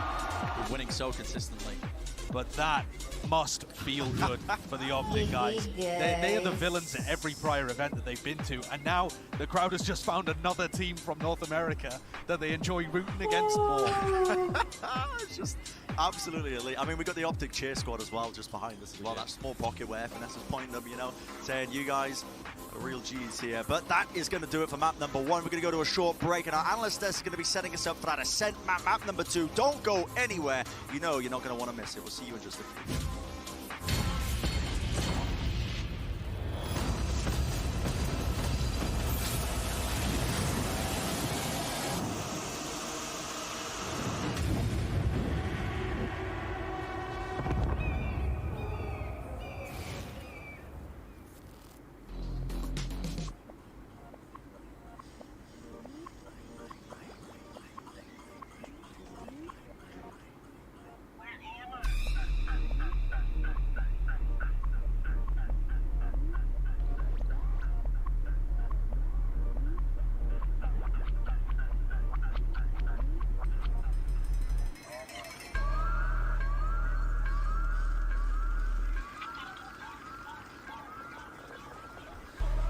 U: We're winning so consistently.
A: But that must feel good for the Optic guys. They are the villains at every prior event that they've been to, and now the crowd has just found another team from North America that they enjoy rooting against more.
U: It's just absolutely elite. I mean, we got the Optic cheer squad as well, just behind us as well. That small pocket where FNS is pointing them, you know, saying you guys are real G's here. But that is going to do it for map number 1. We're going to go to a short break, and our analyst desk is going to be setting us up for that ascent map, map number 2. Don't go anywhere. You know you're not going to want to miss it. We'll see you in just a few.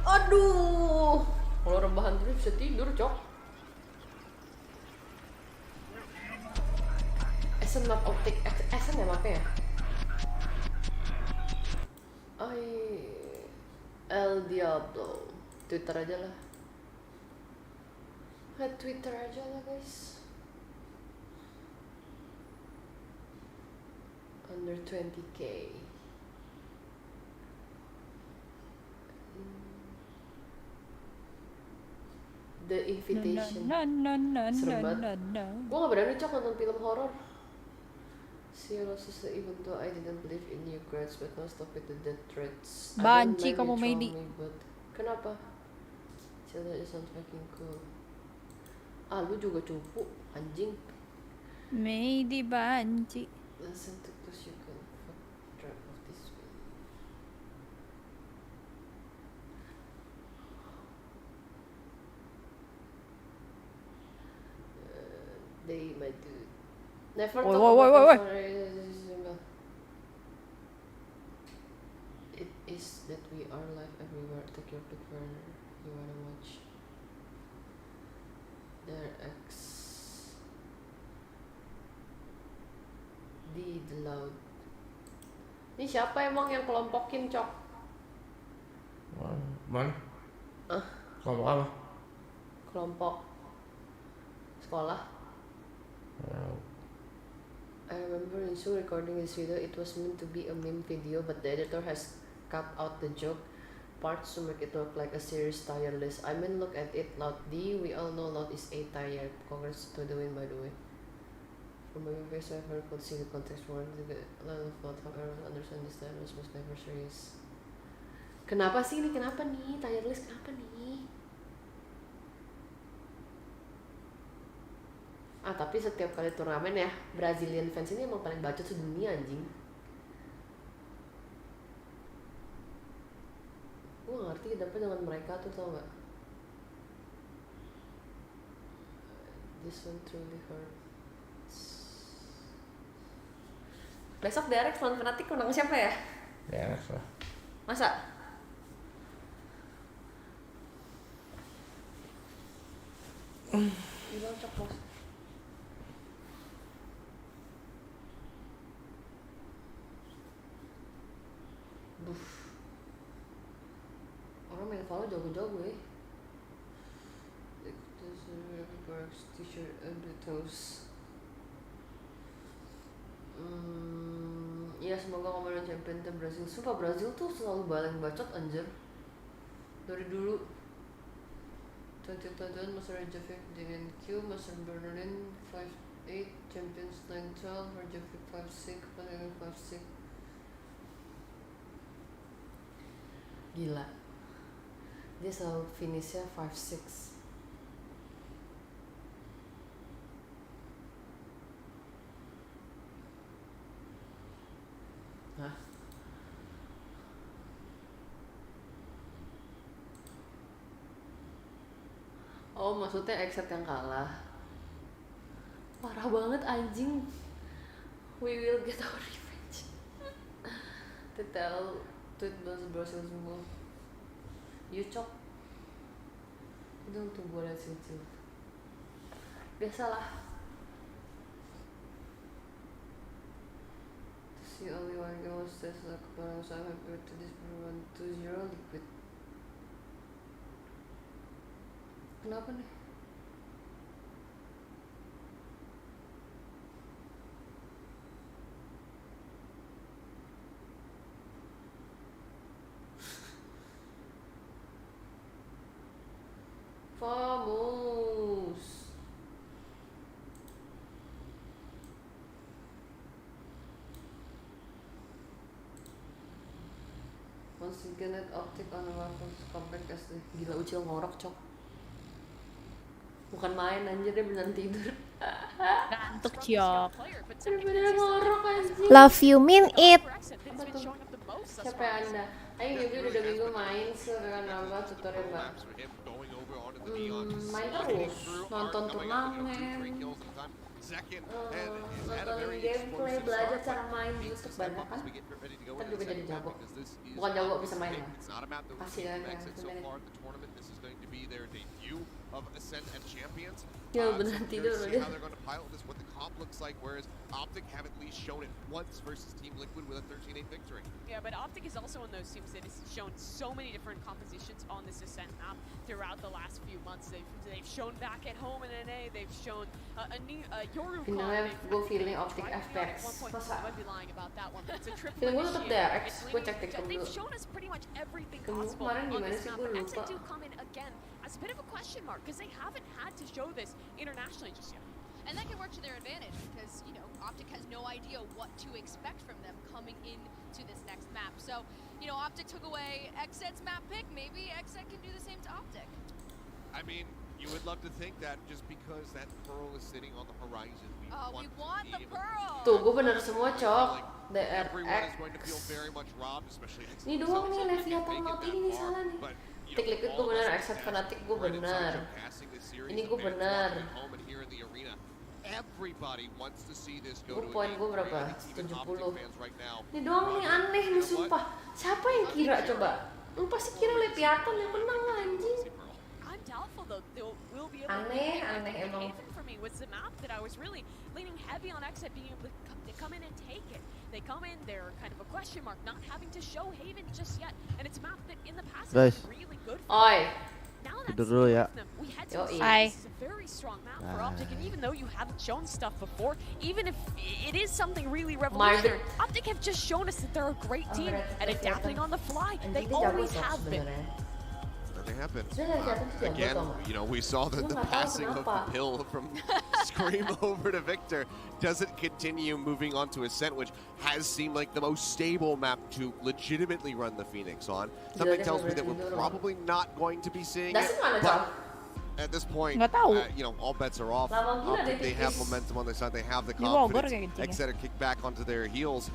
C: Aduh, kalau rebahan terus bisa tidur, cok. Esen map Optic, Esen ya mapnya ya? El Diablo, Twitter aja lah. Twitter aja lah guys. Under 20k. The Invitation. Serem banget. Gue gak berani cok nonton film horor. See losses even though I didn't believe in you guys, but now stop with the death threats.
I: Banci kamu Meidi.
C: Kenapa? Cila is not fucking cool. Ah, lu juga cupu, anjing.
I: Meidi banci.
C: Listen to this, you can fuck track of this way. They might do. Never talk about it is that we are live everywhere. Take your pick wherever you wanna watch. Their X di the loud. Ini siapa emang yang kelompokin, cok?
M: Mana? Kelompok apa?
C: Kelompok sekolah. I remember in Su recording this video, it was meant to be a meme video, but the editor has cut out the joke parts to make it look like a serious tier list. I mean, look at it, Loud D. We all know Loud is A tier. Congrats to the win, by the way. from moving face to very close to the context more to the level of thought, however, understand this time was most never serious. Kenapa sih ini? Kenapa nih? Tier list kenapa nih? Tapi setiap kali turnamen ya, Brazilian fans ini emang paling bacot sedunia anjing. Gue gak ngerti kenapa dengan mereka tuh, tau gak? This one truly hurts. Besok Derek lawan Fnatic menang siapa ya?
M: Derek lah.
C: Masa? Gila cok bos. Orang main follow jago-jago ya. T-shirt and the toes. Ya semoga ngomongin champion tim Brazil. Sumpah Brazil tuh selalu paling bacot anjir. Dari dulu. 2021 Master Rejovic dengan Q, Master Berlin 5-8, Champions 9-12, Rejovic 5-6, Paling 5-6. Gila. Dia selalu finishnya 5-6. Hah? Oh, maksudnya exit yang kalah. Parah banget anjing. We will get our revenge. To tell tweet Brazil semua. You cok. Itu untuk gue liat situ. Biasalah. See only one goes test like when I was happy to this 1-2-0 liquid. Kenapa nih? Vamos. Once you get that optic on the weapons compact as the gila Ucil ngorok cok. Bukan main anjir, dia beneran tidur.
I: Ngantuk Ciok.
C: Bener-bener ngorok anjir.
I: Love you mean it.
C: Apa tuh? Siapa yang Anda? Ayo Yubi udah minggu main sekarang nambah tutorial mbak. Main terus, nonton turnamen, nonton gameplay, belajar cara main di YouTube banyak kan? Ntar juga jadi jago. Bukan jago, bisa main lah. Pasti kan ya,
T: of Ascent and Champions.
C: Ya beneran tidur
T: see how they're going to pilot this, what the comp looks like, whereas Optic have at least shown it once versus Team Liquid with a 13-8 victory.
F: Yeah, but Optic is also one of those teams that has shown so many different compositions on this Ascent map throughout the last few months. They've shown back at home in NA, they've shown a new Yoru
C: Finalnya gue feeling Optic FPX. Masa?
F: I'd be lying about that one, but it's a triple
C: Feeling gue tetep
F: initiator.
C: DRX, gue cek TikTok dulu.
F: They've shown us pretty much everything
C: Kamu
F: possible
C: kemarin
F: on
C: gimana
F: this
C: sih,
F: map,
C: gue
F: but
C: lupa.
F: Exit do come in again as a bit of a question mark because they haven't had to show this internationally just yet.
R: And that can work to their advantage because, you know, Optic has no idea what to expect from them coming into this next map. So, you know, Optic took away XZ's map pick. Maybe XZ can do the same to Optic.
T: I mean, you would love to think that just because that pearl is sitting on the horizon, we want
R: the pearl.
C: Tuh, gue bener semua cok.
T: Everyone is going to feel very much robbed, especially
C: ini doang nih Leviathan not ini salah nih. Tik Liquid gue bener, Exit Fnatic gue bener. Ini gue bener. Gue poin gue berapa? 70. Ini doang nih aneh nih sumpah. Siapa yang kira coba? Lu pasti kira Leviathan yang menang anjing. Aneh emang.
F: For me was the map that I was really leaning heavy on XZ being able to come in and take it. They come in, they're kind of a question mark, not having to show Haven just yet, and it's a map that in the past has been really good for them. Now that's
L: dulu ya.
F: we had to say this is a very strong map for Optic, and even though you haven't shown stuff before, even if it is something really revolutionary, Optic have just shown us that they're a great team at adapting on the fly. They always have been.
T: They have been. Again, you know, we saw the passing of the pill from Scream over to Victor doesn't continue moving on to Ascent, which has seemed like the most stable map to legitimately run the Phoenix on. Something tells me that we're probably not going to be seeing it, but at this point, you know, all bets are off. They have momentum on their side. They have the confidence. Exeter kick back onto their heels.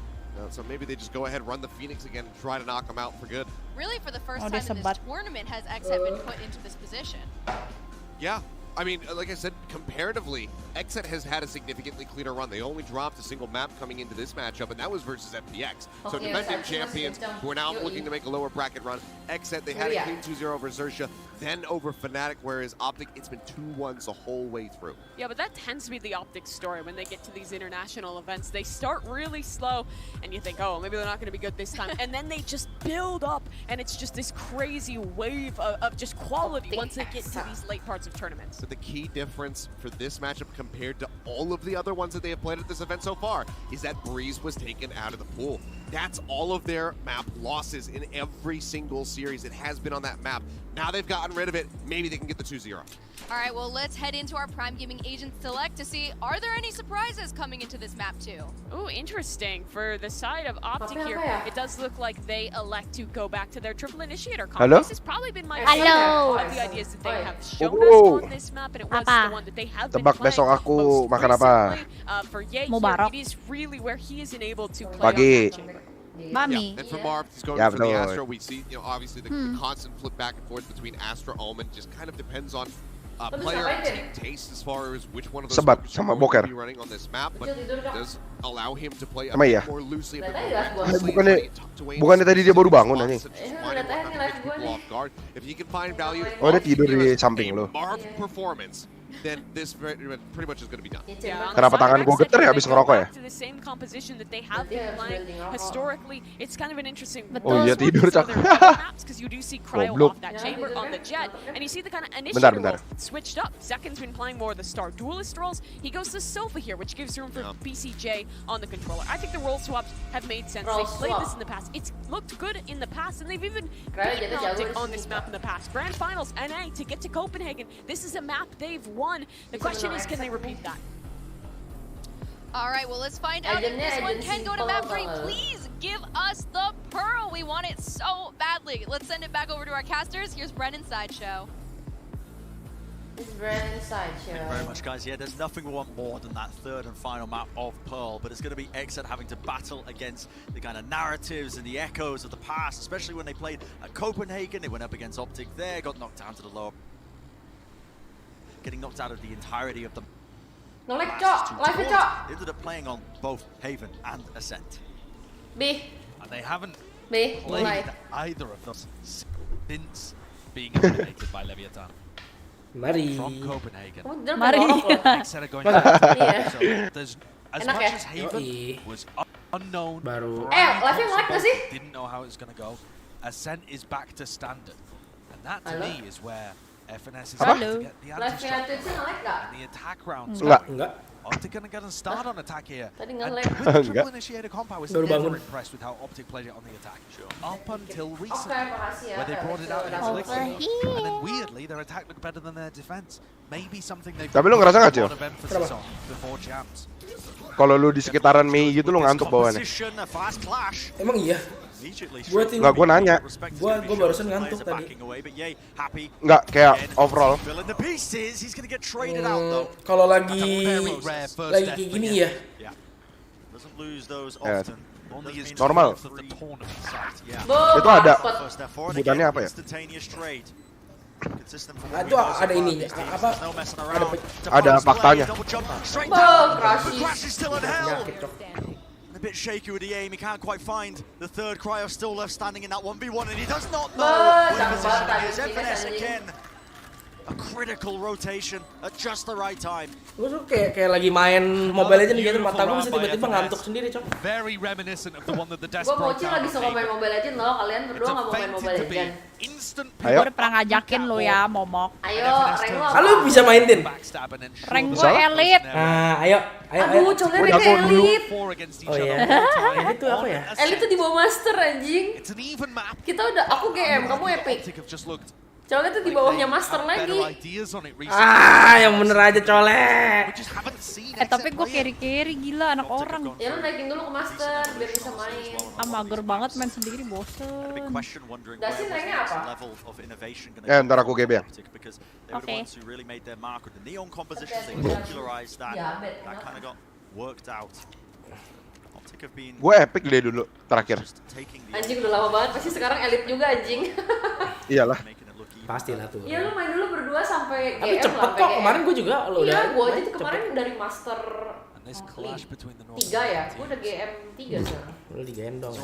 T: So maybe they just go ahead, run the Phoenix again, and try to knock them out for good.
R: Really, for the first time in this tournament, has Exet been put into this position.
T: Yeah. I mean, like I said, comparatively, Exet has had a significantly cleaner run. They only dropped a single map coming into this matchup, and that was versus FPX. So defending champions who are now looking to make a lower bracket run. Exet, they had a clean 2-0 over Xerxia, then over Fnatic, whereas Optic, it's been 2-1 the whole way through.
F: Yeah, but that tends to be the Optic story. When they get to these international events, they start really slow, and you think, oh, maybe they're not going to be good this time. And then they just build up, and it's just this crazy wave of just quality once they get to these late parts of tournaments.
T: But the key difference for this matchup compared to all of the other ones that they have played at this event so far is that Breeze was taken out of the pool. That's all of their map losses in every single series. It has been on that map. Now they've gotten rid of it. Maybe they can get the 2-0.
R: All right, well, let's head into our Prime Gaming Agent Select to see, are there any surprises coming into this map too?
F: Oh, interesting. For the side of Optic here, it does look like they elect to go back to their triple initiator comp. This has probably been my favorite of the ideas that they have shown us on this map, and it was the one that they have been playing
G: besok aku makan apa?
F: For Ye here, it is really where he is enabled to play
G: Pagi.
I: Mami.
T: And for Marv, he's going for the Astra. We see, you know, obviously the constant flip back and forth between Astra Omen just kind of depends on player and team taste as far as which one of those
G: sama Boker.
T: be running on this map, but it does allow him to play a
G: Sama
T: bit
G: ya?
T: more loosely.
G: Bukannya tadi dia baru bangun aja.
T: If he can find value
G: Oh, dia tidur di samping lo.
T: Marv performance, then this pretty much is going to be done.
G: Kenapa tangan gua getar ya habis ngerokok ya?
F: The same composition that they have been playing historically. It's kind of an interesting.
G: Oh iya tidur cak.
F: Because you do see Cryo off that chamber on the jet, and you see the kind of initial role switched up. Zekin's been playing more of the Star Duelist roles. He goes to Sofa here, which gives room for BCJ on the controller. I think the role swaps have made sense. They've played this in the past. It's looked good in the past, and they've even beaten Optic on this map in the past. Grand Finals, NA, to get to Copenhagen. This is a map they've won. The question is, can they repeat that?
R: All right, well, let's find out if this one can go to map 3. Please give us the pearl. We want it so badly. Let's send it back over to our casters. Here's Brennan's Sideshow.
C: It's Brennan's Sideshow.
U: Thank you very much, guys. Yeah, there's nothing we want more than that third and final map of Pearl, but it's going to be Exet having to battle against the kind of narratives and the echoes of the past, especially when they played at Copenhagen. They went up against Optic there, got knocked down to the lower. Getting knocked out of the entirety of the
C: live Cok.
U: They ended up playing on both Haven and Ascent.
C: B.
A: And they haven't
C: B.
A: played either of those since being eliminated by Leviathan.
M: Mari.
A: From Copenhagen.
I: Mari.
A: Exeter going back. So there's as much as Haven was unknown. Didn't know how it was going to go. Ascent is back to standard. And that to me is where FNS is able to get the anti-strike and the attack rounds going. Optic gonna get a start on attack here. And with the triple initiator comp, I was never impressed with how Optic played it on the attack. Up until recently, where they brought it out against Liquid. And then weirdly, their attack looked better than their defense. Maybe something they've
G: Tapi lu ngerasa nggak, Cil?
A: before champs.
G: Kalau lu di sekitaran Mei gitu lu ngantuk bawaannya.
M: Emang iya?
G: Nggak, gue nanya.
M: Gue barusan ngantuk tadi.
G: Nggak, kayak overall.
M: Kalau lagi kayak gini ya.
G: Normal. Itu ada sebutannya apa ya?
M: Itu ada ininya. Apa?
G: Ada faktanya.
U: A bit shaky with the aim, he can't quite find the third cryo still left standing in that 1v1, and he does not know where the position is. FNS again, a critical rotation at just the right time.
M: Gue tuh kayak lagi main Mobile Legends gitu, mata gue bisa tiba-tiba ngantuk sendiri, Cok.
A: Very reminiscent of the one that the Des
C: Gue Mochi lagi suka main Mobile Legends loh, kalian berdua nggak mau main Mobile Legends.
I: Gue udah pernah ngajakin lo ya, Momok.
C: Ayo, rank lo.
M: Lu bisa main, Din?
I: Rank gue elit.
M: Ayo.
C: Aduh, coba deh ke elit.
M: Oh iya. Elit tuh apa ya?
C: Elit tuh di bawah master anjing. Kita udah, aku GM, kamu epic. Colek tuh di bawahnya Master lagi.
M: Yang bener aja Colek.
I: Tapi gue carry gila anak orang.
C: Ya lu naikin dulu ke Master biar bisa main.
I: Mager banget main sendiri, bosen.
C: Dasin ranknya apa?
G: Ntar aku GB ya.
I: Oke.
G: Gue epic deh dulu terakhir.
C: Anjing udah lama banget, pasti sekarang elit juga anjing.
G: Iyalah.
M: Pastilah tuh.
C: Iya lu main dulu berdua sampai GM.
M: Tapi cepet kok, kemarin gue juga lo udah.
C: Iya, gue aja tuh kemarin dari Master 3 ya, gue udah GM 3 sekarang.
M: Lu digendong.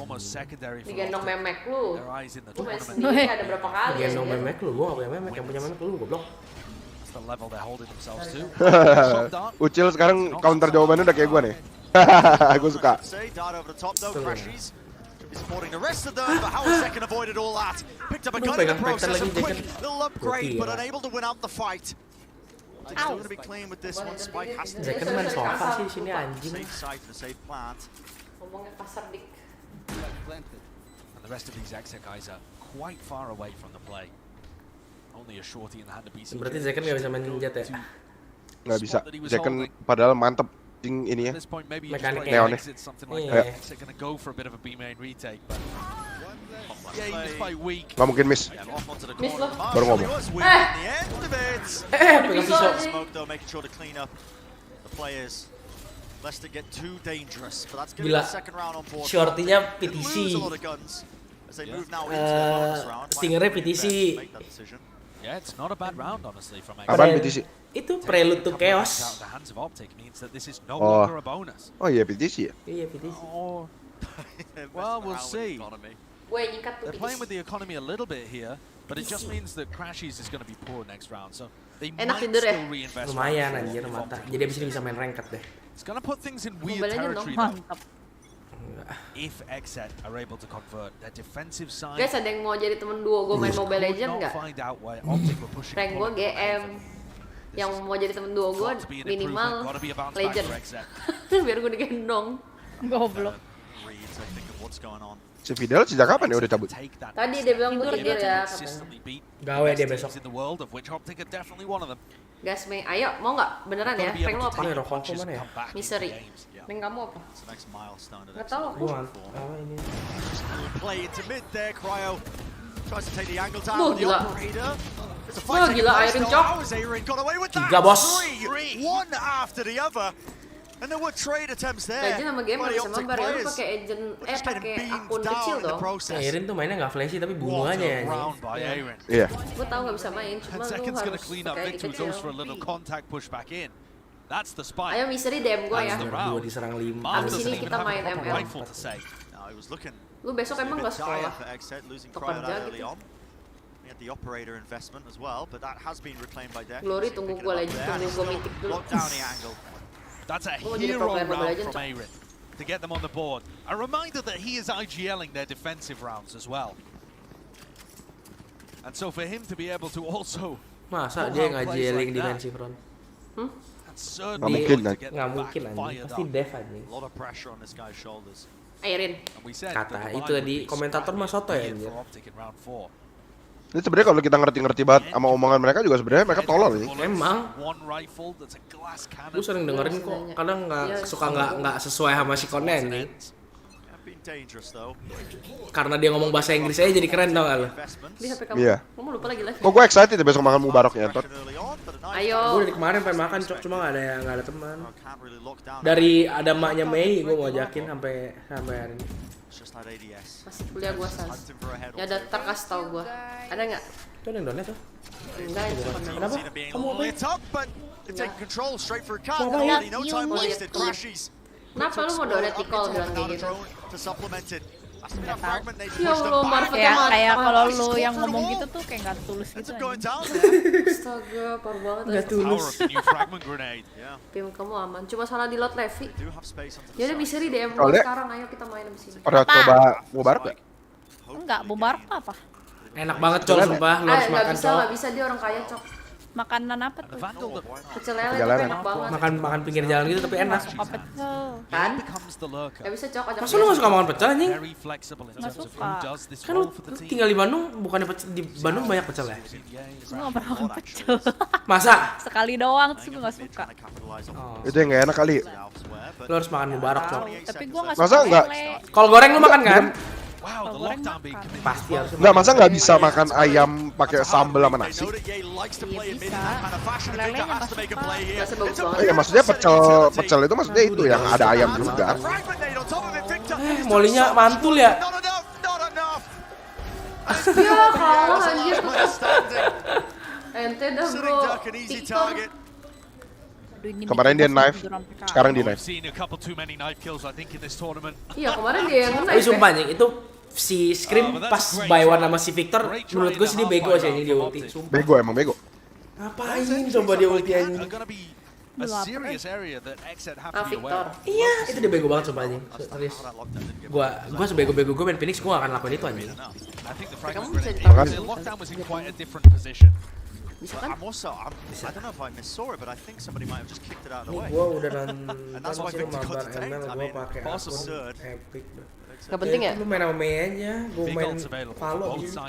C: Digendong memek lu. Lu main sendiri ada berapa kali?
M: Digendong memek lu, gue gak punya memek, yang punya memek lu, goblok.
G: Ucil sekarang counter jawabannya udah kayak gue nih. Gue suka.
U: Supporting the rest of them, but how is Zekken avoided all that? Picked up a gun in the process and quick little upgrade, but unable to win out the fight. Still going to be clean with this one. Spike has to
M: Zekken main sofa sih sini anjing.
U: Safe site and a safe plant.
C: Ngomongnya kasar dik.
A: And the rest of these Exec guys are quite far away from the play. Only a shorty in the hand of BC.
M: Berarti Zekken nggak bisa main jet ya?
G: Nggak bisa. Zekken padahal mantep. Ini ya,
M: mekaniknya.
G: Nggak mungkin miss.
C: Miss loh.
G: Baru ngomong.
M: Gila. Shortinya PTC. Stingernya PTC.
G: Apaan PTC?
M: Itu prelude to chaos.
G: Oh iya PTC ya?
M: Iya PTC.
A: Well, we'll see.
C: Gue nyikat tuh
A: They're playing with the economy a little bit here, but it just means that Crashies is going to be poor next round. So they might still reinvest.
M: Lumayan anjir mata. Jadi abis ini bisa main ranked deh.
A: It's going to put things in weird territory though. If Exet are able to convert their defensive side.
C: Guys, ada yang mau jadi temen duo gue main Mobile Legends nggak? Rank gue GM. Yang mau jadi temen duo gue minimal Legend. Biar gue digendong.
I: Goblok.
G: Si Fidel sejak kapan ya udah cabut?
C: Tadi dia bilang gue tidur ya.
M: Gawe dia besok.
C: Gas Mei, ayo mau nggak beneran ya? Rank lo apa?
M: Ini rokok aku mana ya?
C: Misery. Rank kamu apa? Nggak tahu aku. Duh gila. Wah gila Airin cok.
M: 3 bos.
U: And there were trade attempts there.
C: Legend sama game bisa mabar ya, lu pakai agent, pakai akun kecil dong.
M: Airin tuh mainnya nggak flashy tapi bunuh aja ya.
G: Iya.
C: Gue tau nggak bisa main, cuma lu harus pakai kecil. Ayo Misery DM gue ya.
M: Dua diserang 5.
C: Abis ini kita main ML. Lu besok emang gak sekolah? Pekerja gitu.
U: The operator investment as well, but that has been reclaimed by Deck.
C: Glory tunggu gue lagi, tunggu gue mythic dulu.
A: That's a hero round from Airin to get them on the board. A reminder that he is IGLing their defensive rounds as well. And so for him to be able to also
M: masa dia IGLing dimensi front?
G: Nggak mungkin lah.
M: Nggak mungkin lah, pasti dev aja.
C: Airin.
M: Kata itu tadi komentator mah soto ya anjir.
G: Ini sebenarnya kalau kita ngerti-ngerti banget sama omongan mereka juga sebenarnya mereka tolol ini.
M: Emang. Gue sering dengerin kok, kadang nggak sesuai sama si konten nih. Karena dia ngomong bahasa Inggris aja jadi keren tau gak lo?
C: Di HP kamu.
G: Iya.
C: Kamu lupa lagi live.
G: Kok gue excited ya besok makan mubaraknya Tot.
C: Ayo.
M: Gue dari kemarin pengen makan cok, cuma nggak ada teman. Dari ada maknya Mei, gue mau ajakin sampai hari ini.
C: Masih kuliah gue sans. Ya ada terkas tau gue. Ada nggak?
M: Itu ada yang donate tuh.
C: Enggak itu.
M: Kenapa? Kamu apa?
C: Kenapa lu mau donate Tikol bilang kayak gitu?
I: Ya Allah, Marvel kayak kalau lu yang ngomong gitu tuh kayak nggak tulus gitu.
C: Astaga, parah banget.
M: Nggak tulus.
C: Pim kamu aman, cuma salah di load Levi. Jadi Misery DM gue sekarang, ayo kita main abis ini.
G: Udah coba mubarak gak?
I: Enggak, mubarak apa?
M: Enak banget cok, sumpah. Lu harus makan cok.
C: Nggak bisa dia orang kaya cok.
I: Makanan apa tuh?
C: Pecel lele tapi enak banget.
M: Makan pinggir jalan gitu tapi enak.
I: Suka pecel.
C: Kan? Gak bisa cok, ajak
M: Masa lu gak suka makan pecel anjing?
I: Gak suka.
M: Kan lu tinggal di Bandung, bukannya di Bandung banyak pecel ya?
I: Gue gak pernah makan pecel.
M: Masa?
I: Sekali doang, terus gue gak suka.
G: Itu yang gak enak kali.
M: Lu harus makan mubarak cok.
I: Tapi gue gak
G: Masa
I: suka
G: enggak?
I: lele.
M: Kalau goreng lu makan kan?
I: Kalau goreng makan.
M: Pasti harus.
G: Enggak, masa nggak bisa makan ayam pakai sambal sama nasi?
I: Iya bisa. Lelenya gak suka.
G: Oh iya, maksudnya pecel itu maksudnya itu yang ada ayam juga.
M: Molinya mantul ya?
C: Ya kalah anjir. Ente dah bro, tiktor.
G: Kemarin dia knife, sekarang dia knife.
C: Iya kemarin dia yang knife.
M: Tapi sumpah nih, itu si Scream pas by one sama si Victor, menurut gue sih dia bego sih dia ulti.
G: Bego emang bego.
M: Ngapain coba dia ulti anjing?
C: Victor.
M: Iya, itu dia bego banget sumpah anjing. Serius. Gua sebego-bego gue main Phoenix, gua gak akan lakuin itu anjing.
C: Kamu bisa bisa kan?
U: I don't know if I missaw it, but I think somebody might have just kicked it out of the way.
M: Gua udah nonton
U: And that's why Victor got detained.
M: ML,
U: I mean,
M: gua pakai
U: boss
M: akun
U: absurd.
M: Epic.
C: Gak penting ya?
M: Lu main sama Mei aja, gua main Valo gitu.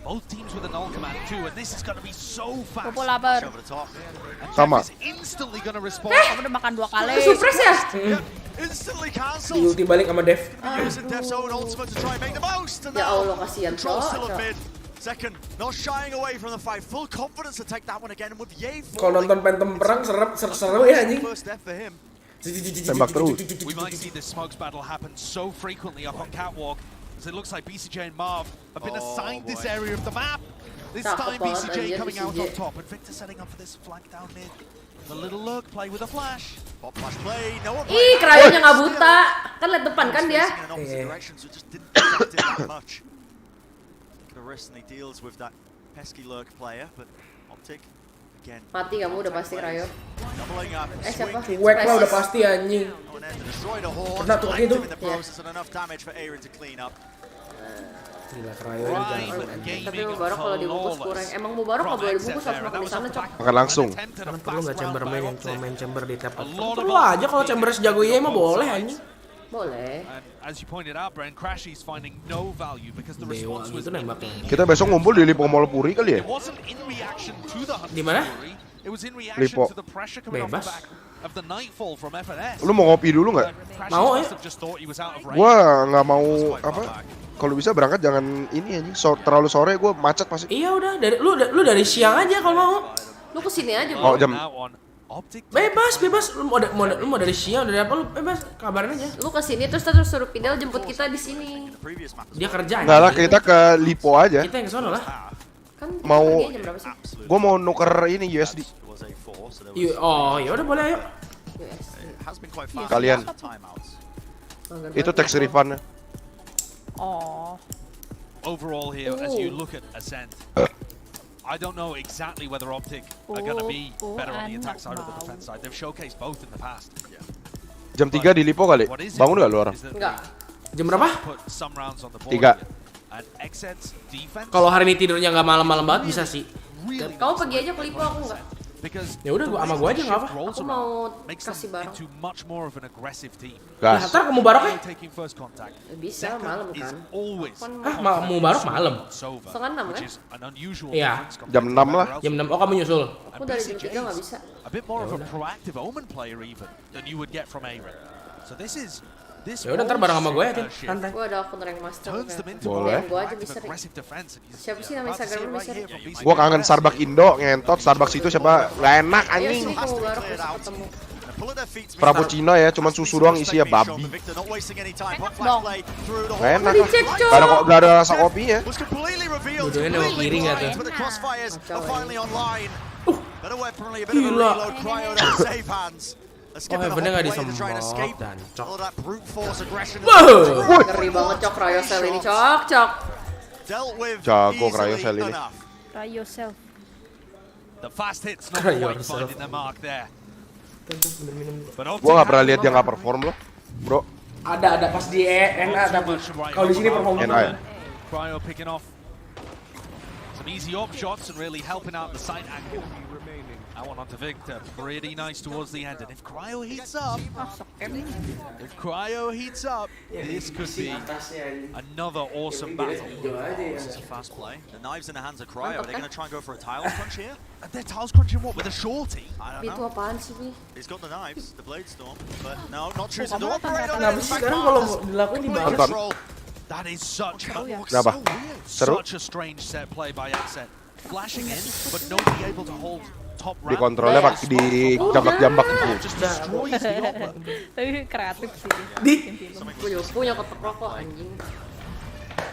A: Both teams with a null command too, and this is going to be so fast.
I: Popo lapar.
G: Sama.
A: Instantly going to respond.
I: Aku udah makan 2 kali.
C: Supres ya?
U: Instantly
M: Di
U: cancelled.
M: ulti balik sama Dev.
U: Using Dev's own ultimate to try and make the most. And
C: Ya
U: now
C: Allah kasihan
U: control still
C: cok.
U: a bit. Second, not shying away from the fight. Full confidence to take that one again. And with Ye
M: Kalau nonton Phantom perang seru ya anjing.
U: first death for him.
G: Tembak terus.
A: We might see this smokes battle happen so frequently up on Catwalk, as it looks like BCJ and Marv have been assigned this area of the map. This time BCJ coming out on top, and Victor setting up for this flank down mid. The little lurk play with a flash.
U: Pop flash play. No one
C: Ih, Krayonya nggak buta. Kan lihat depan kan dia.
U: Recently deals with that pesky lurk player, but Optic again.
C: Mati kamu udah pasti Krayo.
U: Doubling up.
C: Siapa?
M: Cuek lah udah pasti anjing. Kena tuh itu.
U: Enough damage for Aaron to clean up.
M: Gila Krayo ini
C: Tapi Mubarok kalau dibungkus kurang. Emang Mubarok nggak boleh dibungkus harus makan di sana cok.
G: Makan langsung.
M: Kan perlu nggak chambermain yang cuma main chamber di tap. Perlu aja kalau chamber sejago Ye mah boleh anjing.
C: Boleh.
A: And as you pointed out, Bren, Crashy's finding no value because the response was
G: Kita besok ngumpul di Lipo Mall Puri kali ya?
A: It wasn't in reaction to the
M: Di mana?
A: It was in reaction
G: Lipo.
A: to the pressure coming off the back of the Nightfall from FNS.
G: Lu mau ngopi dulu nggak?
M: Mau ya?
G: Gua nggak mau apa? Kalau bisa berangkat jangan ini anjing. Terlalu sore gua macet pasti.
M: Iya udah, lu dari siang aja kalau mau.
C: Lu kesini aja.
G: Oh jam.
M: Bebas. Lu mau dari siang dari apa lu bebas kabarin aja.
C: Lu kesini terus suruh Pidel jemput kita di sini.
M: Dia kerja.
G: Enggak lah, kita ke Lipo aja.
M: Kita yang ke sono lah.
C: Kan
G: mau
C: jam berapa sih?
G: Gua mau nuker ini USD.
M: Oh, ya udah boleh ayo.
G: Kalian. Itu tax refund-nya.
I: Oh.
A: Overall here, as you look at Ascent, I don't know exactly whether Optic are going to be better on the attack side or the defense side. They've showcased both in the past.
G: Jam 3 di Lipo kali. Bangun nggak lu orang?
C: Enggak.
M: Jam berapa?
G: 3.
M: Kalau hari ini tidurnya nggak malam-malam banget bisa sih.
C: Kamu pergi aja ke Lipo, aku enggak.
M: Ya udah gua aja nggak apa.
C: Aku mau kasih barang.
M: Nah, ntar kamu barok ya?
C: Bisa malam kan?
M: Mau barok malam?
C: 5:30 kan?
M: Iya.
G: Jam 6 lah.
M: Jam 6. Oh kamu nyusul?
C: Aku dari jam 3 nggak bisa.
A: A bit more of a proactive Omen player even than you would get from Aaron. So this is
M: ya udah ntar bareng sama gue ya, santai.
C: Gue ada akun rank master.
G: Boleh.
C: Gue aja bisa. Siapa sih nama Instagram lu bisa?
G: Gua kangen Starbucks Indo, ngentot Starbucks itu siapa? Gak enak
C: Ayo
G: anjing.
C: sini kamu bareng bisa ketemu.
G: Frappuccino ya, cuman susu doang isinya babi. Gak enak lah. Gak ada rasa kopinya.
M: Bodohnya nengok kiri nggak tuh? Gila. Oh, Heaven-nya nggak disemprot dan cok.
C: Ngeri banget cok Rayosel ini cok.
G: Jago Cryosel ini.
I: Cryosel.
A: The fast hits not quite finding the mark there.
G: Gua nggak pernah lihat dia nggak perform loh, bro.
M: Ada pas di NA ada. Kalau di sini perform
G: NA ya.
A: Cryo picking off. Some easy op shots and really helping out the side angle. That one onto Victor, pretty nice towards the end. And if Cryo heats up, this could be another awesome battle.
U: This is a fast play. The knives in the hands of Cryo. Are they going to try and go for a tiles crunch here?
A: They're tiles crunching what, with a shorty?
U: I don't know.
C: apaan sih, Bi?
U: He's got the knives, the blade storm, but no, not choosing to operate on
M: Kenapa
U: it.
M: sih sekarang kalau dilakuin di bawah?
G: Nonton.
A: That is such
G: Kenapa? Seru?
A: such a strange set play by Exet. Flashing in, but nobody able to hold top round.
G: Dikontrolnya pakai di jambak-jambak gitu.
A: Just destroys the opera.
I: Tapi kreatif sih.
C: Punya kotak rokok anjing.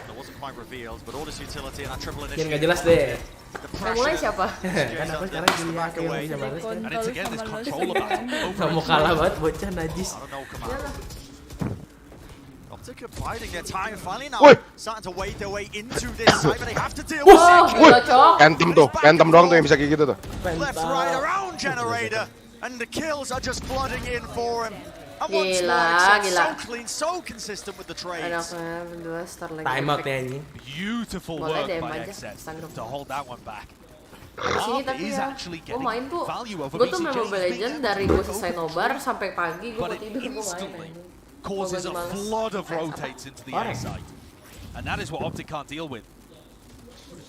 U: That wasn't quite revealed, but all this utility and that triple
M: Yang
U: initiative.
M: nggak jelas deh.
C: Yang mulai siapa?
M: Kan aku sekarang jadi yang bisa balas kan.
A: And it's again this controller battle.
M: Gak mau kalah banget bocah najis.
U: I don't know, Commander. Optic are biding their time finally now.
G: Woi.
U: Starting to wade their way into this side, but they have to deal with it.
G: Anthem tuh, Anthem doang tuh yang bisa kayak gitu tuh.
U: Left, right, around generator, and the kills are just flooding in for him. And once more, Exet so clean, so consistent with the trades.
M: Time out nih anjing.
A: Beautiful work by Exet to hold that one back.
C: Sini tapi ya, gue main tuh, gue tuh main Mobile Legends dari gue selesai nobar sampai pagi gue mau tidur gue main.
A: Causes a flood of rotates into the A side, and that is what Optic can't deal with.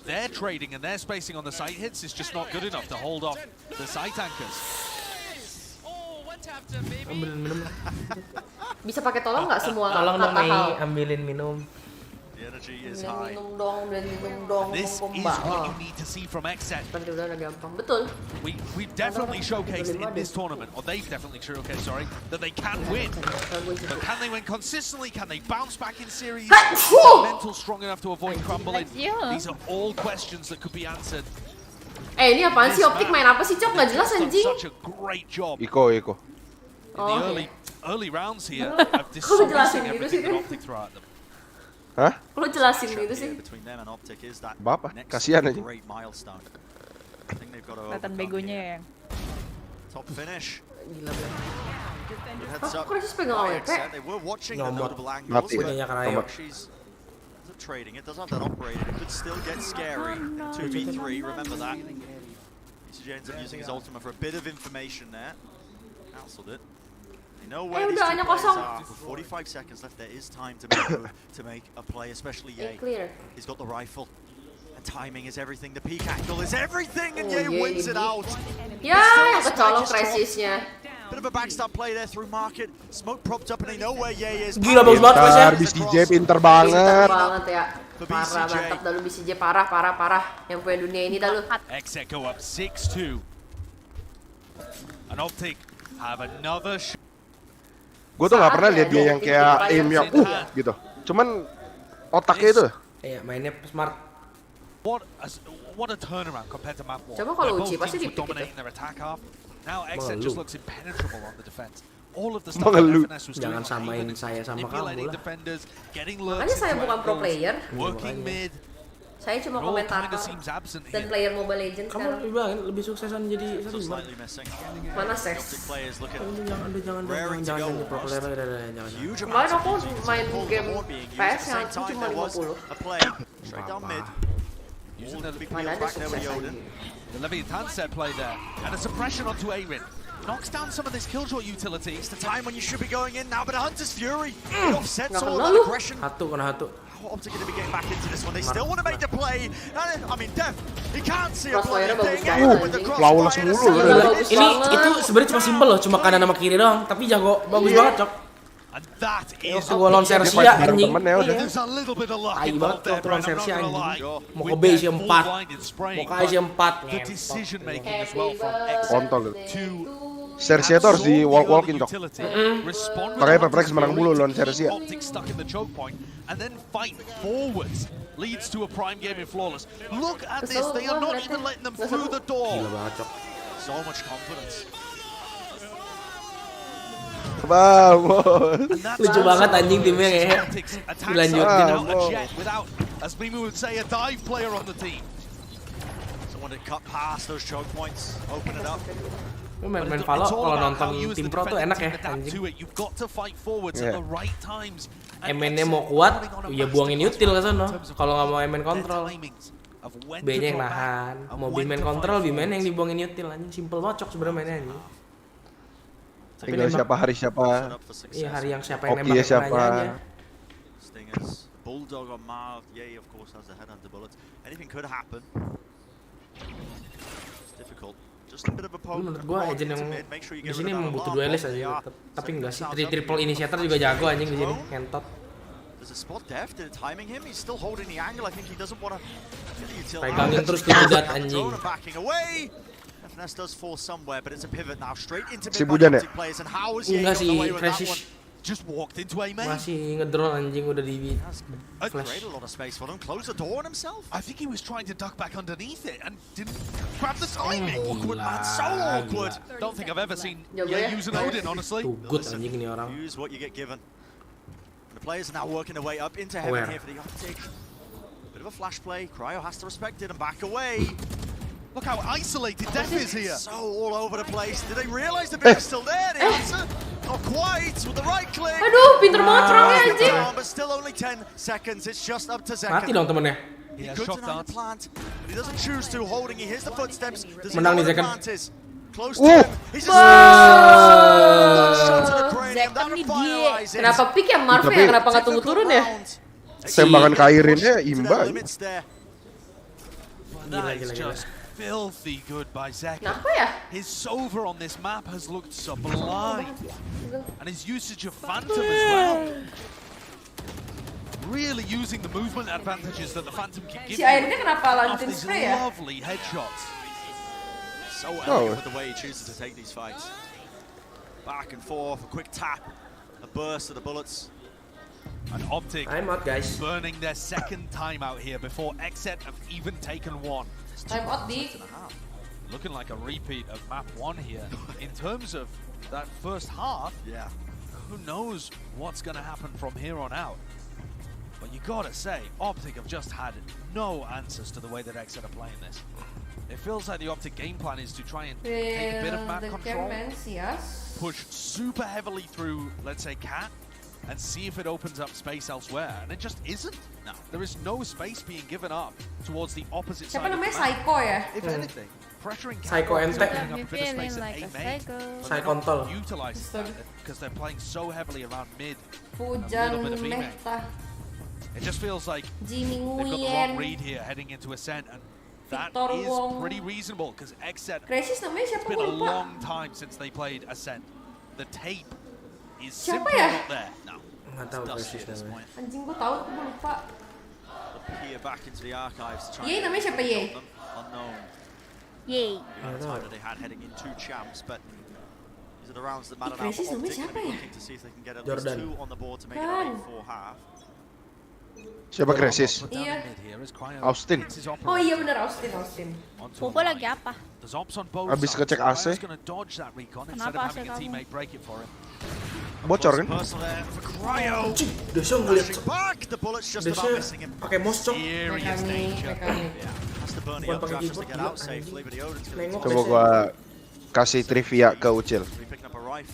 A: Their trading and their spacing on the side hits is just not good enough to hold off the side tankers.
M: Ambilin minum.
C: Bisa pakai tolong nggak semua
M: Tolong dong
C: kata hal?
M: Mei, ambilin minum.
U: The energy is high.
C: Minum dong,
A: This is what you need to see from Exet.
C: Udah gampang, betul.
A: We've definitely showcased in this tournament, or they've definitely showcased, sorry, that they can win. But can they win consistently? Can they bounce back in series? Is their mental strong enough to avoid crumbling? These are all questions that could be answered.
C: Ini apaan sih Optik main apa sih, Cok? Nggak jelas anjing.
A: Such a great job.
G: Iko.
A: In the early rounds here, of dismissing everything that Optic throw at them.
G: Hah?
C: Lo jelasin gitu sih.
G: Bapak, kasihan aja.
I: Kelihatan begonya ya.
U: Top finish.
C: Gila banget. Kok Crisis pegang AWP?
G: Mati.
U: She's trading. It doesn't have that operated. It could still get scary. 2v3, remember that. ECJ ends up using his ultimate for a bit of information there. Cancelled it. They know where these two players are. With 45 seconds left, there is time to make a play, especially Ye. He's got the rifle. And timing is everything. The peak angle is everything, and Ye wins it out.
C: Ya, yang kecolong Crisisnya.
U: Bit of a backstab play there through market. Smoke propped up, and they know where Ye is.
M: Gila bagus banget Mas ya.
G: BCJ pinter banget.
C: Pinter banget ya. Parah, mantap dah lu BCJ, parah. Yang punya dunia ini dah lu.
A: Exet go up 6-2. And Optic have another shot.
G: Gue tuh gak pernah lihat dia yang kayak aim yang gitu. Cuman otaknya itu.
M: Iya, mainnya smart.
A: What a turnaround compared to map 1.
C: Coba kalau uji pasti dipik itu.
A: Now Exet just looks impenetrable on the defense. All of the stuff that FNS was doing.
M: Jangan samain saya sama kamu lah.
C: Makanya saya bukan pro player.
A: Working mid.
C: Saya cuma komentator dan player Mobile Legends sekarang.
M: Kamu lebih suksesan jadi
C: mana ses?
M: Jangan jadi pro player jangan.
C: Kemarin aku main game PS yang cuma 50. Mana ada sukses aja.
A: The Leviathan set play there, and a suppression onto Arin. Knocks down some of this killjoy utility.
U: It's the time when you should be going in now, but a Hunter's Fury offsets all that aggression.
M: Hatu.
U: How Optic going to be getting back into this one? They still want to make the play. I mean, Dev, he can't see a bloody thing.
G: Flawless mulu.
M: Ini itu sebenarnya cuma simpel loh, cuma kanan sama kiri doang, tapi jago bagus banget, Cok.
A: And that is
M: gua lawan Sersia anjing.
A: There's a little bit of luck
M: involved there, lawan Sersia anjing. Mau ke B isi 4. Mau ke A isi 4.
A: The decision making as well from Exet.
G: Kontol itu. Sersia itu harus di walk-walkin, Cok. Makanya Perplex menang mulu lawan Sersia.
A: Optic stuck in the choke point and then fight forwards leads to a prime game in Flawless. Look at this, they are not even letting them through the door.
U: So much confidence.
G: Vamos.
M: Lucu banget anjing timnya ya. Dilanjutin.
A: Without, as we would say, a dive player on the team.
U: Someone to cut past those choke points, open it up.
M: Main Valo kalau nonton tim pro tuh enak ya anjing.
A: Yeah.
M: MN-nya mau kuat, ya buangin util ke sana. Kalau nggak mau MN kontrol. B-nya yang nahan, mau B-man kontrol, B-man yang dibuangin util anjing, simple banget cok sebenarnya mainnya anjing.
G: Tinggal siapa hari siapa.
M: Iya, hari yang siapa yang
G: nembak siapa.
U: Stingers, Bulldog on Marv, Yay of course has the headhunter bullets. Anything could happen. It's difficult. Just a bit of a poke.
M: Menurut gua agent yang di sini emang butuh duelist aja, tapi enggak sih. Triple initiator juga jago anjing di sini, ngentot.
U: There's a spot deft, did it timing him? He's still holding the angle. I think he doesn't want to get the utility.
M: Pegangin terus tujudat anjing.
U: Backing away. Finesse does fall somewhere, but it's a pivot now straight into
G: si Bujan ya?
U: players. And how is he
M: enggak sih,
U: away with that one?
A: Just walked into a main.
M: Masih ngedrone anjing udah di
U: flash. A lot of space for them. Close the door on himself.
A: I think he was trying to duck back underneath it and didn't grab the timing. Awkward man, so awkward. Don't think I've ever seen use an Odin, honestly.
M: Good anjing ini orang.
U: Use what you get given. And the players are now working their way up into heaven here for the optic. Bit of a flash play. Cryo has to respect it and back away.
A: Look how isolated Death is here.
U: So all over the place. Did they realize the big's still there? The answer, not quite. With the right click.
C: Aduh, pinter banget orangnya anjing.
U: But still only 10 seconds. It's just up to second.
M: Mati dong temennya.
U: He could deny the plant, but he doesn't choose to. Holding, he hears the footsteps. Does he
M: Menang
U: know
M: di
U: the
M: second.
U: plant is? Close to him. He's just shot to the cranium. That fireizes.
C: Kenapa pick ya Marv ya? Kenapa nggak tunggu turun ya?
G: Tembakan Kairinnya imbang.
M: Gila.
A: Filthy good by Zeka.
C: Kenapa ya?
A: His Sova on this map has looked sublime. And his usage of Phantom as well. Really using the movement advantages that the Phantom can give
C: Si airnya kenapa lanjutin
A: these
C: spray ya?
A: lovely headshots.
U: So elegant with the way he chooses to take these fights. Back and forth, a quick tap, a burst of the bullets.
A: And Optic
M: I'm out, guys.
A: burning their second time out here before Exet have even taken one.
C: Time out di.
A: Looking like a repeat of map 1 here. In terms of that first half,
U: yeah,
A: who knows what's going to happen from here on out. But you gotta say, Optic have just had no answers to the way that Exet are playing this. It feels like the Optic game plan is to try and take a bit of map control, push super heavily through, let's say, Cat, and see if it opens up space elsewhere. And it just isn't. No, there is no space being given up towards the opposite side.
C: Siapa namanya Psycho ya?
A: If anything, pressuring
M: Psycho
A: Cat,
M: MT.
A: opening up a bit of space at A main.
M: Psychontol.
A: Utilize that because they're playing so heavily around mid.
C: Hujan Mehta.
A: It just feels like
C: Jimmy
A: they've got the wrong read here heading into Ascent, and that is pretty reasonable because Exet,
C: Crisis namanya siapa?
A: it's been a
C: Lupa.
A: long time since they played Ascent. The tape is
C: Siapa
A: simply
C: ya?
A: not there. No,
M: Nggak tahu Crisis namanya.
C: Anjing gua tahu tapi gua lupa.
U: Peer back into the archives to try
C: Ye namanya siapa Ye?
U: unknown.
I: Yay.
U: The time that they had heading into champs, but these are the rounds that matter now
C: Crisis
U: for
C: namanya
U: Optic.
C: siapa ya?
U: Looking to see if they can get at least 2 on the board to make it
C: Kan.
U: 8 for half.
G: Siapa Crisis?
C: Iya.
G: Austin.
C: Oh iya benar Austin.
I: Popo lagi apa?
G: Habis ngecek AC.
I: Kenapa AC kamu?
G: Bocor kan?
M: Desya ngeliat
U: Desya
M: pakai mouse cok.
U: Bukan pakai keyboard,
M: nengok
G: Coba gua kasih trivia ke Ucil.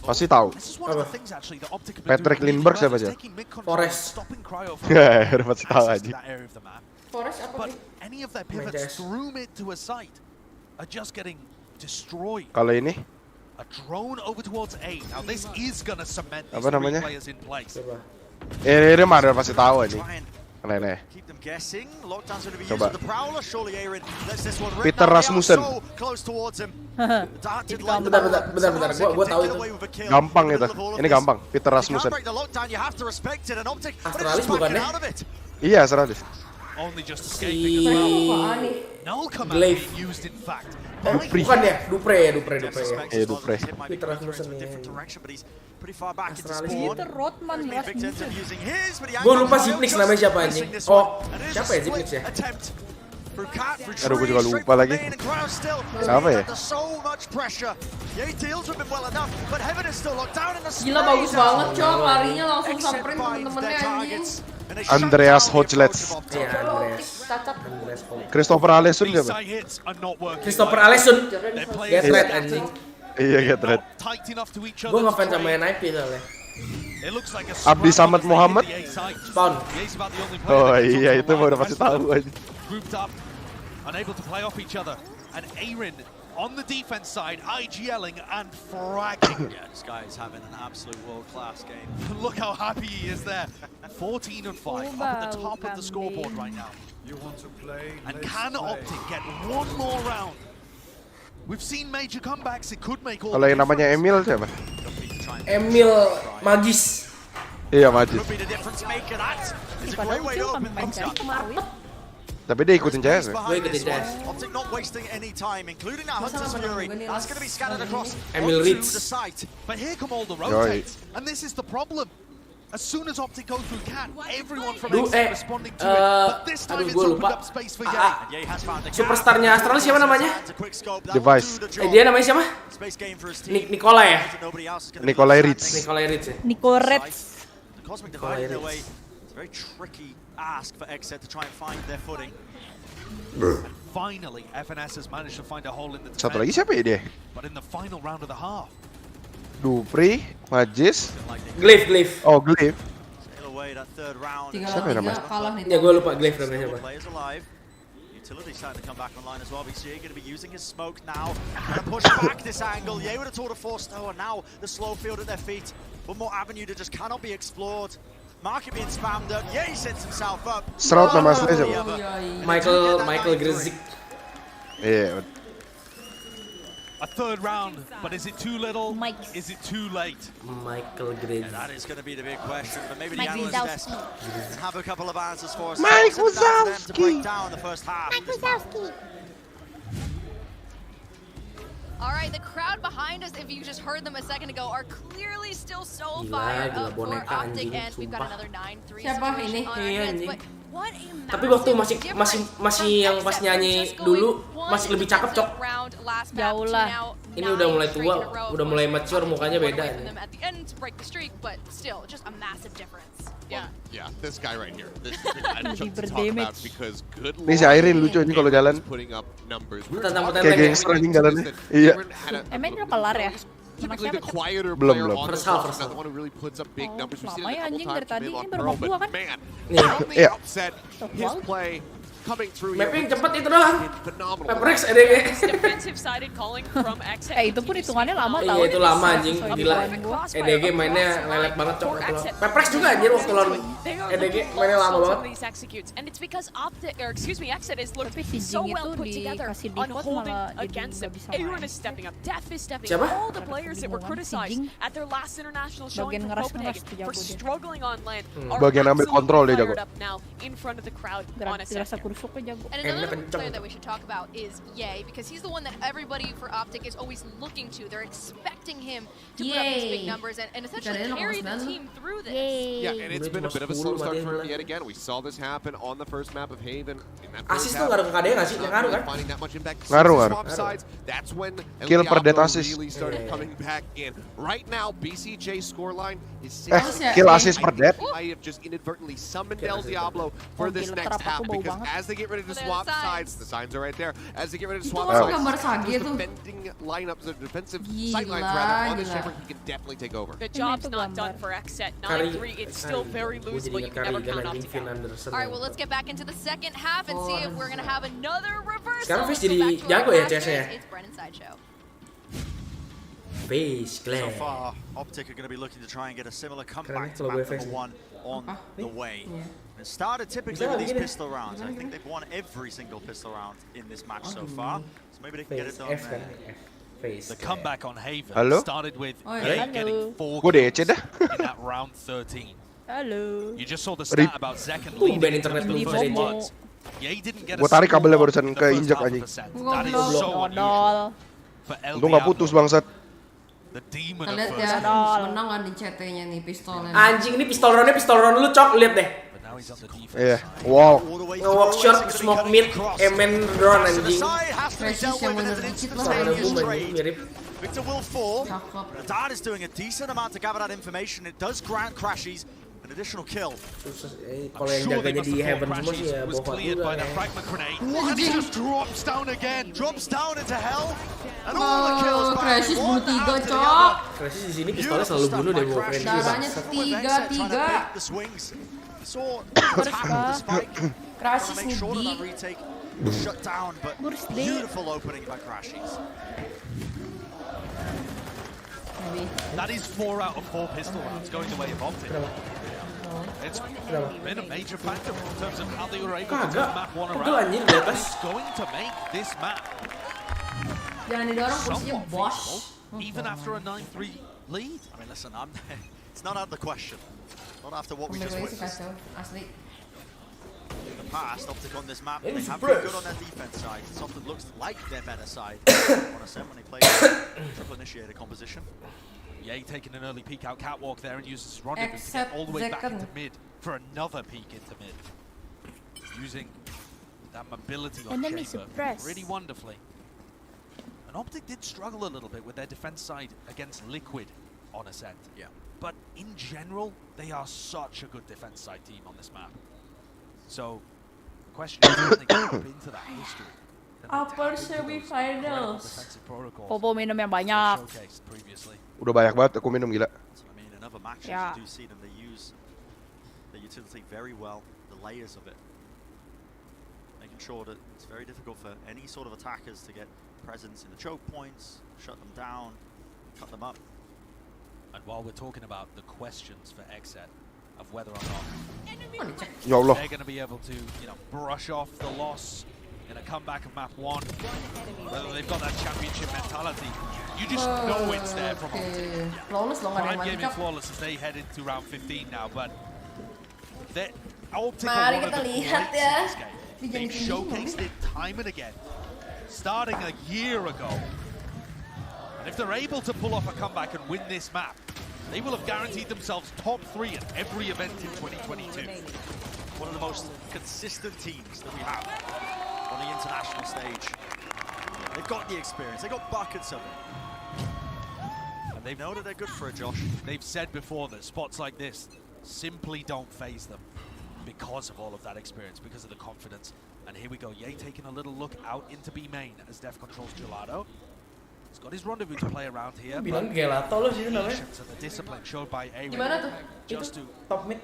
G: Pasti tahu. Patrick Lindbergh siapa aja?
M: Forest.
G: Ya, udah pasti tahu aja.
C: Forest apa
A: But
C: sih?
A: any of their pivots through mid to a site are just getting destroyed.
G: Kalau ini
A: A drone over towards A. Now this is gonna cement these
G: apa namanya?
A: three players in place.
G: Ini mah udah pasti tahu aja. Aneh.
U: Keep them guessing. Lockdown's going to be used
G: Coba.
U: with the Prowler. Surely Aaron lets this one rip.
G: Peter
U: Now,
G: Rasmussen.
U: so close towards him. Darted like
M: Bentar. Gua tahu itu.
G: Gampang itu. Ini gampang. Peter
U: You can't
G: Rasmussen.
U: break the lockdown. You have to respect it. And Optic,
M: Astralis
U: but
M: bukan
U: it's
M: deh?
U: out of it.
G: Iya, Astralis.
A: Only just escaping as well. Null command
M: Glaive.
A: being used in fact.
M: Bukan ya, Dupre ya.
G: Iya, Dupre.
M: Peter Rasmussen ya.
U: Pretty far back into
M: Astralis.
U: spawn.
I: Peter Rodman
U: Victor ends up using his, but he
M: Gue lupa
U: angles
M: Zipnix
U: just
M: namanya siapa anjing.
U: missing this
M: Oh,
U: one. And it is
M: siapa
U: a
M: ya Zipnix
U: split
M: ya?
U: attempt through Cat, through
G: Aduh, gue juga
U: Tree,
G: lupa
U: straight
G: lagi.
U: main and Cryo still.
G: Siapa ya?
U: There's so much pressure. Ye deals with him well enough, but Heaven is still locked down in the
C: Gila bagus banget cok, larinya langsung samperin temen-temennya anjing.
G: Andreas Hochlets.
M: Iya, Andres.
C: Cacat.
G: Christopher Alesun siapa?
A: Side hits are not working.
M: Christopher Alesun.
A: They're playing
M: Get red anjing.
G: Iya, get red.
A: tight enough to each
M: Gue
A: other.
M: ngefans sama NIP soalnya.
A: It looks like a
G: Abdi Samad Muhammad.
M: Spawn.
A: Ye's about the only
G: Oh
A: player that
G: iya,
A: can
G: itu mah udah pasti tahu aja.
A: grouped up. unable to play off each other. And Aaron on the defense side, IGLing and fragging.
U: Yeah, this guy is having an absolute world-class game.
A: Look how happy he is there. 14 and 5, up at the top of the scoreboard right now.
Q: You want to play?
A: And can Optic get one more round? We've seen major comebacks. It could make all.
G: Kalau yang namanya Emil siapa?
M: Emil Magis.
G: Iya, Magis. Tapi dia ikutin CS.
U: Gue ikutin CS. Optic not wasting any time, including that Hunter's Fury. That's going to be scattered across
M: Emil Ritz.
U: the site.
A: But here come all the rotates, and this is the problem. As soon as Optic goes through cat, everyone from Exit responding to it. But this time it's opened up space for Ye.
M: Superstarnya Astral siapa namanya?
G: Device.
M: Dia namanya siapa? Nikolai ya?
G: Nikolai Ritz.
M: Nikolai Ritz ya?
I: Nico Reds.
U: The Cosmic Divide in a way. It's a very tricky ask for Exit to try and find their footing.
A: And finally, FNS has managed to find a hole in the defense.
G: Satu lagi siapa ya dia?
A: But in the final round of the half.
G: Dupri, Magis,
M: Glyph.
G: Oh, Glyph.
U: Siapa
G: namanya?
M: Ya gue lupa Glyph namanya siapa.
U: Utility starting to come back online as well. BCA going to be using his smoke now. Trying to push back this angle. Ye would have told a force and now the slow field at their feet. One more avenue that just cannot be explored. Market being spammed up. Ye sets himself up.
G: Stroud nama aslinya siapa?
M: Michael Grezik.
G: Iya.
A: A third round, but is it too little? Is it too late?
M: Michael Grezik.
U: Yeah, that is going to be the big question, but maybe the analyst desk have a couple of answers for us.
G: Mike
U: To break
G: Wazowski.
U: down the first half.
R: Mike Wazowski. All right, the crowd behind us, if you just heard them a second ago, are clearly still so fired up for Optic, and we've got another 9-3 situation on our hands. But what a
M: Tapi waktu masih yang pas nyanyi dulu masih lebih cakep cok.
I: Jauh lah.
M: Ini udah mulai tua, udah mulai mature, mukanya beda.
R: At the end to break the streak, but still just a massive difference.
T: Yeah, this guy right here. This is the guy to talk about because good
G: Ini si Irene lucu ini kalau jalan.
T: putting up numbers.
M: Tentang-tentang
G: Kayak gangster anjing jalannya. Iya.
I: Emang udah kelar ya?
T: Typically the quieter
G: Belum,
T: player
G: belum.
T: on the
M: First half.
T: not the one who really puts up big numbers. We've seen it a
I: Lama ya
T: couple
I: anjing dari
T: times
I: tadi,
T: from
I: ini
T: Midlock
I: baru
T: Pearl,
I: bab dua
T: but
I: kan?
T: man,
M: Nih,
T: from the
G: iya.
T: outset, his play coming through
M: Map
T: here
M: yang cepet itu doang.
T: phenomenal.
M: Peprex EDG.
F: Defensive-sided calling from Exit.
I: Itu pun hitungannya lama tau.
M: Iya itu lama anjing, gila. EDG mainnya lelet banget cok. Peprex juga anjir waktu lawan EDG mainnya lama banget.
F: And it's because Optic, or excuse me, Exit is looked so well put together on holding against them. Aaron is stepping up, Def is stepping up. All the players that were criticized at their last international showing from Copenhagen for struggling on land are
G: Bagian ambil kontrol dia jago.
F: fired up now in front of the crowd on a sector.
R: And another player that we should talk about is Ye, because he's the one that everybody for Optic is always looking to. They're expecting him to put up these big numbers and essentially carry the team through this.
T: Yeah, and it's been a bit of a slow start for him yet again. We saw this happen on the first map of Haven. In that
M: Asis tuh ngaruh ke KD nggak sih? Ngaruh kan?
T: Finding that much impact.
G: Ngaruh.
T: That's when
G: Kill per death
T: Diablo
G: assist.
T: really started coming back in. Right now, BCJ scoreline is
G: kill assist per death.
T: I have just inadvertently summoned El Diablo for this next half because as they get ready to swap sides, the signs are right there. As they get ready to swap sides, defending lineups or defensive sightlines rather on this Shepherd, he can definitely take over.
F: The job's not done for Exit. 9-3, it's still very losable. You can never count Optic out.
R: All right, well, let's get back into the second half and see if we're going to have another reversal.
M: Sekarang Fish
R: Let's go
M: jadi
R: back to our
M: jago ya
R: masters.
M: CS-nya.
R: It's Brennan's sideshow.
M: Face
U: So far, Optic are going to be looking to try and get a similar comeback to map number 1 on the way. It started typically with these pistol rounds. I think they've won every single pistol round in this match so far. So maybe they can get it done there.
A: The comeback on Haven
G: Halo?
A: started with
I: Oh,
A: Ye
I: yeah.
A: getting 4
G: Gue DC dah.
A: kills in that round 13.
I: Halo.
A: You just saw the stat about Zekan leading into the
I: internet
A: first
I: lu.
A: bloods. Ye didn't get a
G: Gua tarik kabelnya
A: single
G: barusan
A: one in the
G: ke
A: first
G: injek
A: half of
G: anjing.
A: a set. That is so unusual
I: Dodol.
A: for El
G: Untung nggak putus
A: Diablo,
G: bangsat.
A: the demon
C: Kita
A: of
C: lihat
A: first
C: ya,
A: blood.
C: menang kan di CT-nya nih pistolnya.
M: Anjing ini pistol round lu cok, lihat deh.
A: But now he's on the defense.
G: Iya. Wow.
M: Nge-walk short, smoke mid, emen drone anjing.
C: Precis yang bener dikit lah.
M: Sama boom anjing, mirip.
U: Victor will fall.
C: Cakep.
U: Dad is doing a decent amount to gather that information. It does grant Crashies an additional kill.
M: Susah, kalau yang jaganya di Heaven semua sih ya
A: was
M: bokot
A: cleared
M: juga
A: by the
M: ya.
A: fragment grenade. And he just drops down again.
U: Drops down into hell. And all the kills
C: Oh,
U: back.
C: Crashes bunuh 3
U: One
C: cok.
U: out
M: Krisis di sini pistolnya selalu bunuh deh bawa friendly
C: Darahnya
M: bangsat.
C: 3-3.
U: the swings. Saw tackle the spike.
C: Crashes
U: make sure that
C: ngedik.
U: retake shut down, but beautiful opening by Crashies.
A: That is 4 out of 4 pistol rounds going the way of Optic. It's been a major factor in terms of how they were able to turn map 1 around. It's going to make this map somewhat feasible, even after a 9-3 lead.
U: I mean, listen, it's not out of the question. Not after what we just witnessed. In the past, Optic on this map, they have been good on their defense side. It often looks like their better side on a set when they play triple initiator composition.
A: Yay taking an early peek out catwalk there and uses his rendezvous to get all the way back into mid for another peek into mid. Using that mobility on Chamber really wonderfully. And Optic did struggle a little bit with their defense side against Liquid on Ascent.
U: Yeah.
A: But in general, they are such a good defense side team on this map. So, the question is, can they get up into that history?
I: Upper semifinals. Popo minum yang banyak.
G: Udah banyak banget aku minum gila.
U: I mean, in other matches you do see them, they use the utility very well, the layers of it. Making sure that it's very difficult for any sort of attackers to get presence in the choke points, shut them down, cut them up.
A: And while we're talking about the questions for Exet, of whether or not they're going to be able to, brush off the loss in a comeback of map 1, whether they've got that championship mentality, you just know it's there from Optic. I'm giving Flawless as they head into round 15 now, but Optic are one of the greats in this game. They've showcased it time and again, starting a year ago. And if they're able to pull off a comeback and win this map, they will have guaranteed themselves top 3 at every event in 2022.
U: One of the most consistent teams that we have on the international stage. They've got the experience, they've got buckets of it. And they know that they're good for it, Josh.
A: They've said before that spots like this simply don't phase them because of all of that experience, because of the confidence. And here we go, Ye taking a little look out into B main as Def controls Gelato. He's got his rendezvous to play around here.
M: Bilang Gelato loh sini namanya.
A: And the discipline showed by A just to
M: top mid.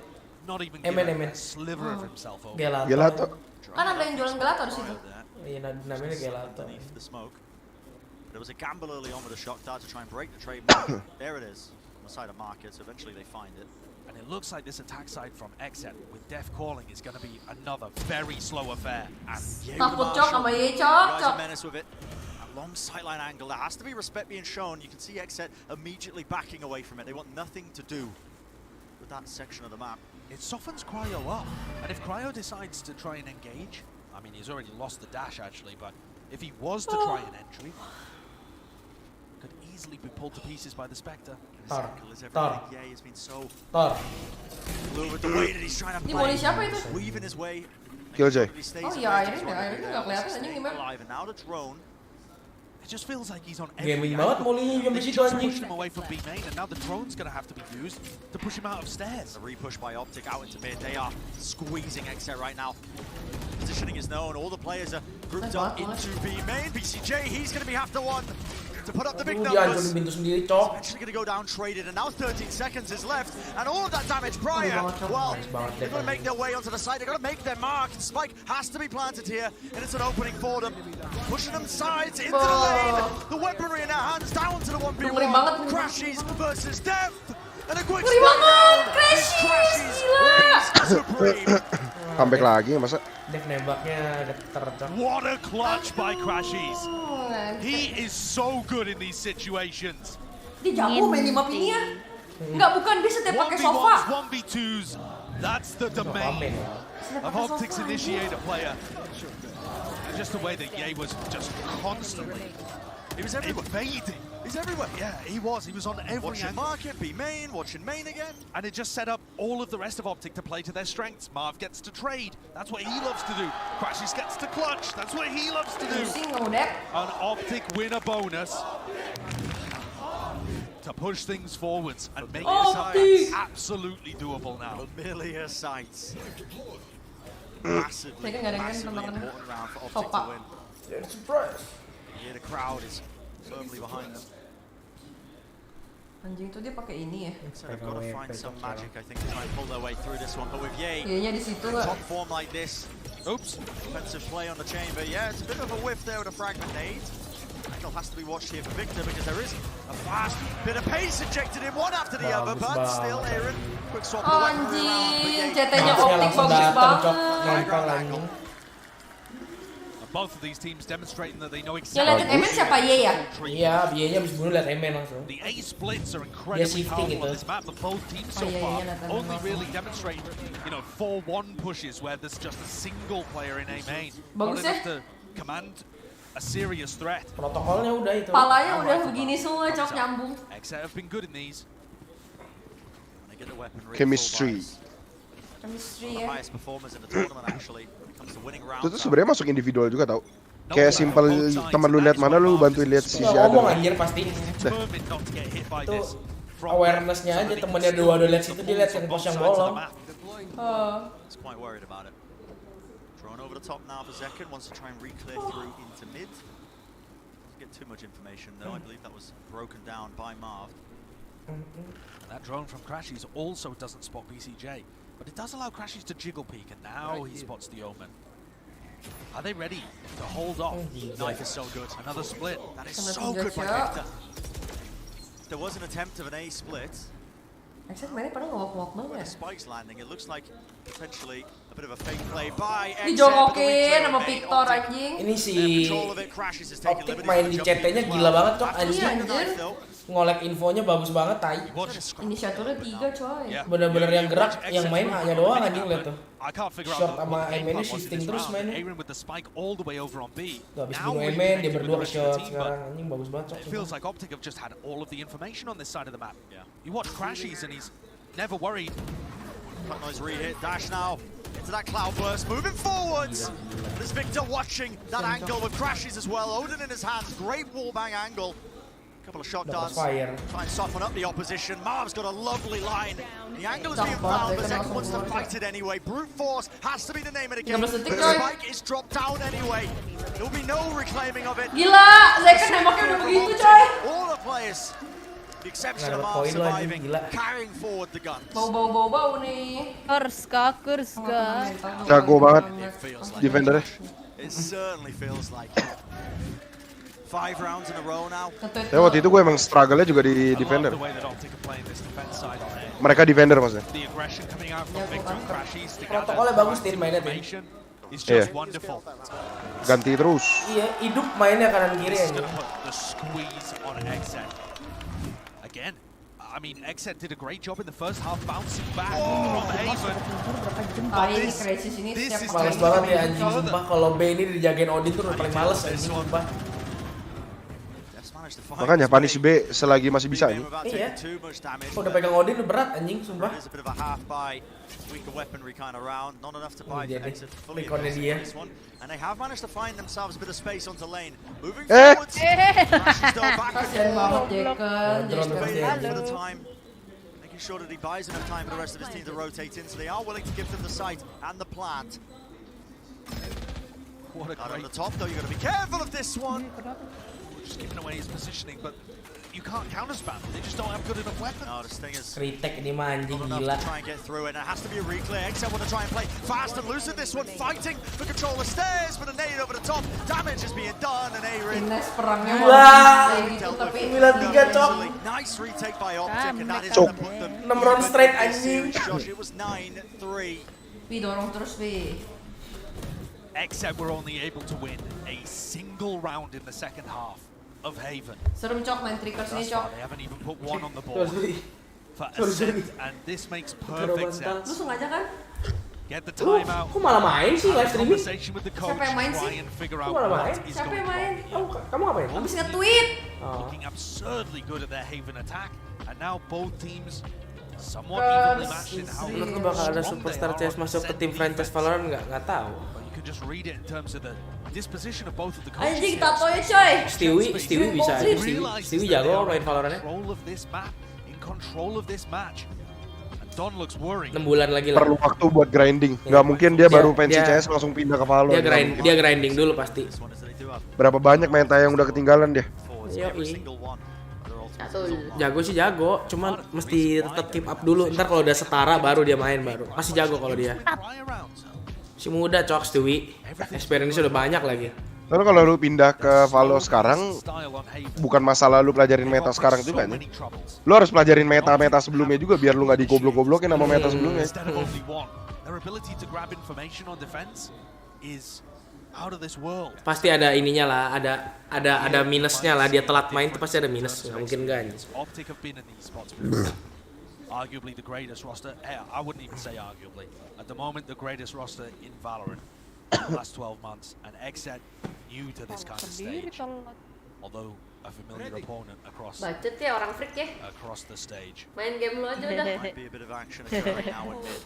A: Not even give a sliver of himself over.
G: Gelato.
C: Kan ada yang jualan gelato di situ.
M: Iya, namanya Gelato.
U: The smoke. There was a gamble early on with a shock dart to try and break the trade. There it is, on the side of market, so eventually they find it.
A: And it looks like this attack side from Exet with Def calling is going to be another very slow affair.
C: Takut Cok sama Ye Cok.
U: Guys are menace with it. Long sightline angle. There has to be respect being shown. You can see Exet immediately backing away from it. They want nothing to do with that section of the map.
A: It softens Cryo up. And if Cryo decides to try and engage, I mean, he's already lost the dash actually, but if he was to try an entry, could easily be pulled to pieces by the Spectre.
U: Ye has been so blue with the way that he's trying to play. Weaving his way.
G: Killjoy.
C: Oh iya, akhirnya nggak kelihatan anjing gimana.
U: Alive and now the drone.
A: It just feels like he's on every
M: Gaming banget Molly juga
A: They
M: masih
A: just
M: anjing.
A: pushed him away from B main, and now the drone's going to have to be used to push him out of stairs.
U: A repush by Optic out into mid. They are squeezing Exet right now. Positioning is known. All the players are grouped up into B main. BCJ, he's going to be have to one to put up the big numbers.
M: Sendiri, Cok.
U: Actually going to go down traded, and now 13 seconds is left, and all of that damage prior. Well, they're going to make their way onto the side. They're going to make their mark. Spike has to be planted here, and it's an opening for them. Pushing them sides into the lane. The weaponry in their hands down to the 1v1. Crashies versus Def. And a quick down. Crashies reigns supreme.
G: Comeback lagi masa?
M: Def nembaknya tercok.
A: What a clutch by Crashies. He is so good in these situations.
C: Dia jago main di map ini ya. Enggak, bukan dia setiap pakai sofa.
A: 1v2s. That's the domain of Optic's initiator player. Just the way that Ye was just constantly invading.
U: He's everywhere.
A: Yeah, he was. He was on every
U: watching
A: angle.
U: market, be main, watching main again.
A: And it just set up all of the rest of Optic to play to their strengths. Marv gets to trade. That's what he loves to do. Crashies gets to clutch. That's what he loves to do. An Optic win a bonus to push things forwards and make it absolutely doable now.
U: Familiar sights. Massively important round for Optic to win. Yeah, the crowd is firmly behind them.
C: Anjing tuh dia pakai ini ya.
U: So they've got to find some magic, I think, to try and pull their way through this one. But with Ye,
C: di situ
U: top form like this,
A: Oops.
U: Defensive play on the chamber. Yeah, it's a bit of a whiff there with a fragment nade. Angle has to be watched here for Victor because there is a fast bit of pace injected in one after the other, but still Aaron. Quick swap of the weaponry around, but
C: Anjing,
U: yeah,
C: CT-nya optik bagus banget.
A: Both of these teams demonstrating that they know
C: Yang
A: exactly.
C: liatin Emen siapa Ye ya?
M: Iya, Bienya abis bunuh liat Emen langsung.
A: The A splits are incredibly powerful on this map, but both teams so far only really demonstrate, 4-1 pushes where there's just a single player in A main.
C: Bagus
A: Not enough to command a serious threat.
M: Protokolnya udah itu.
C: Palanya udah begini semua, cok nyambung.
A: Exet have been good in these.
G: Chemistry.
C: Chemistry ya.
G: Itu tuh sebenarnya masuk individual juga tau. Kayak simpel teman lu lihat mana lu bantuin lihat sisi ada.
M: Ngomong anjir pasti. Itu awareness-nya aja temennya dua lihat situ dia lihat yang pos yang bolong.
U: Drawn over the top now for Zekken, wants to try and re-clear through into mid. Doesn't get too much information though, I believe that was broken down by Marv.
A: That drone from Crashies also doesn't spot BCJ, but it does allow Crashies to jiggle peek, and now he spots the Omen. Are they ready to hold off?
U: Knife is so good.
A: Another split.
U: That is so good by Victor. There was an attempt of an A split.
C: Exet mainnya pada ngawak-ngawak banget.
U: Spikes landing, it looks like potentially a bit of a fake play by Exet.
C: Dijokokin sama Victor anjing.
M: Ini si Optik main di CT-nya gila banget cok anjing. Ngolek infonya bagus banget tai.
C: Inisiatornya 3 coy.
M: Bener-bener yang gerak, yang main A-nya doang anjing lihat tuh. Short sama Emen shifting terus mainnya. Gak habis bunuh Emen, dia berdua ke short sekarang anjing bagus banget cok.
A: It feels like Optic have just had all of the information on this side of the map. You watch Crashies and he's never worried.
U: Cut noise re-hit, dash now into that cloud burst, moving forwards. There's Victor watching that angle with Crashies as well. Odin in his hands, great wallbang angle. Couple of shot darts, try and soften up the opposition. Marv's got a lovely line. The angle is being found, but Zekken wants to fight it anyway. Brute force has to be the name of the game. The spike is dropped down anyway. There will be no reclaiming of it.
C: Gila, Zekken nembaknya udah begitu coy.
U: All the players, the exception of Marv surviving, carrying forward the gun.
C: Bau nih.
I: Kurska.
G: Jago banget defendernya.
U: It certainly feels like 5 rounds in a row now.
G: Ya waktu itu gue emang struggle-nya juga di defender. Mereka defender maksudnya.
M: Protokolnya bagus tim mainnya tim.
G: Iya. Ganti terus.
M: Iya, hidup mainnya kanan kiri aja.
A: Again, I mean, Exet did a great job in the first half bouncing back from Haven.
C: This is
M: males banget ya anjing sumpah kalau B ini dijagain Odin tuh paling males anjing sumpah.
G: Makanya punish B selagi masih bisa ini.
M: Iya. Udah pegang Odin udah berat anjing sumpah. Rekornya dia.
U: And they have managed to find themselves a bit of space onto lane. Moving
C: forwards.
U: Kasian banget Jekken. Making sure that he buys enough time for the rest of his team to rotate in, so they are willing to give them the site and the plant. Out on the top though, you got to be careful of this one.
A: Just giving away his positioning, but you can't counterspam. They just don't have good enough weapons.
U: No, this thing is
M: retake ini mah anjing gila.
U: Try and get through it. It has to be a re-clear. Exet want to try and play fast and loose in this one, fighting for control of stairs, but a nade over the top. Damage is being done, and Aaron.
C: Tapi
M: 9-3 cok.
U: Nice retake by Optic, and that is going to put them
M: 6 round straight anjing.
U: It was 9-3.
C: Dorong terus
A: Exet were only able to win a single round in the second half of Haven.
C: Serem cok main trickers ini cok.
A: They haven't even put one on the board for Ascent, and this makes perfect sense.
C: Lu sengaja kan?
A: Get the time out.
M: Kok malah main sih live streaming?
C: Siapa yang main sih?
M: Kok malah main?
C: Siapa yang main?
M: Kamu ngapain?
C: Habis nge-tweet.
A: Looking absurdly good at their Haven attack, and now both teams somewhat evenly matched in how.
M: Menurut bakal ada superstar CS masuk ke tim franchise Valorant nggak tahu.
A: Just read it in terms of the disposition of both of the
C: coaches. Anjing tatonya coy.
M: Stewie bisa aja Stewie jago main Valorant-nya.
A: In control of this match. And Don looks worried.
M: 6 bulan lagi lah.
G: Perlu waktu buat grinding. Nggak mungkin dia baru pensi CS langsung pindah ke Valorant.
M: Dia grinding dulu pasti.
G: Berapa banyak meta yang udah ketinggalan dia?
M: Jago sih jago, cuman mesti tetap keep up dulu. Ntar kalau udah setara baru dia main baru. Masih jago kalau dia. Si muda cok Stewie. Experience udah banyak lagi.
G: Lalu kalau lu pindah ke Valo sekarang, bukan masalah lu pelajarin meta sekarang juga nih. Lu harus pelajarin meta-meta sebelumnya juga biar lu nggak digoblok-goblokin sama meta sebelumnya.
M: Pasti ada ininya lah, ada minusnya lah. Dia telat main tuh pasti ada minus, nggak mungkin nggak anjing.
A: Arguably the greatest roster. I wouldn't even say arguably. At the moment, the greatest roster in Valorant in the last 12 months, and Exet new to this kind of stage. Although a familiar opponent across.
C: Bacet ya orang freak ya.
A: Across the stage.
C: Main game lu aja udah.
U: Might be a bit of action occurring now in mid.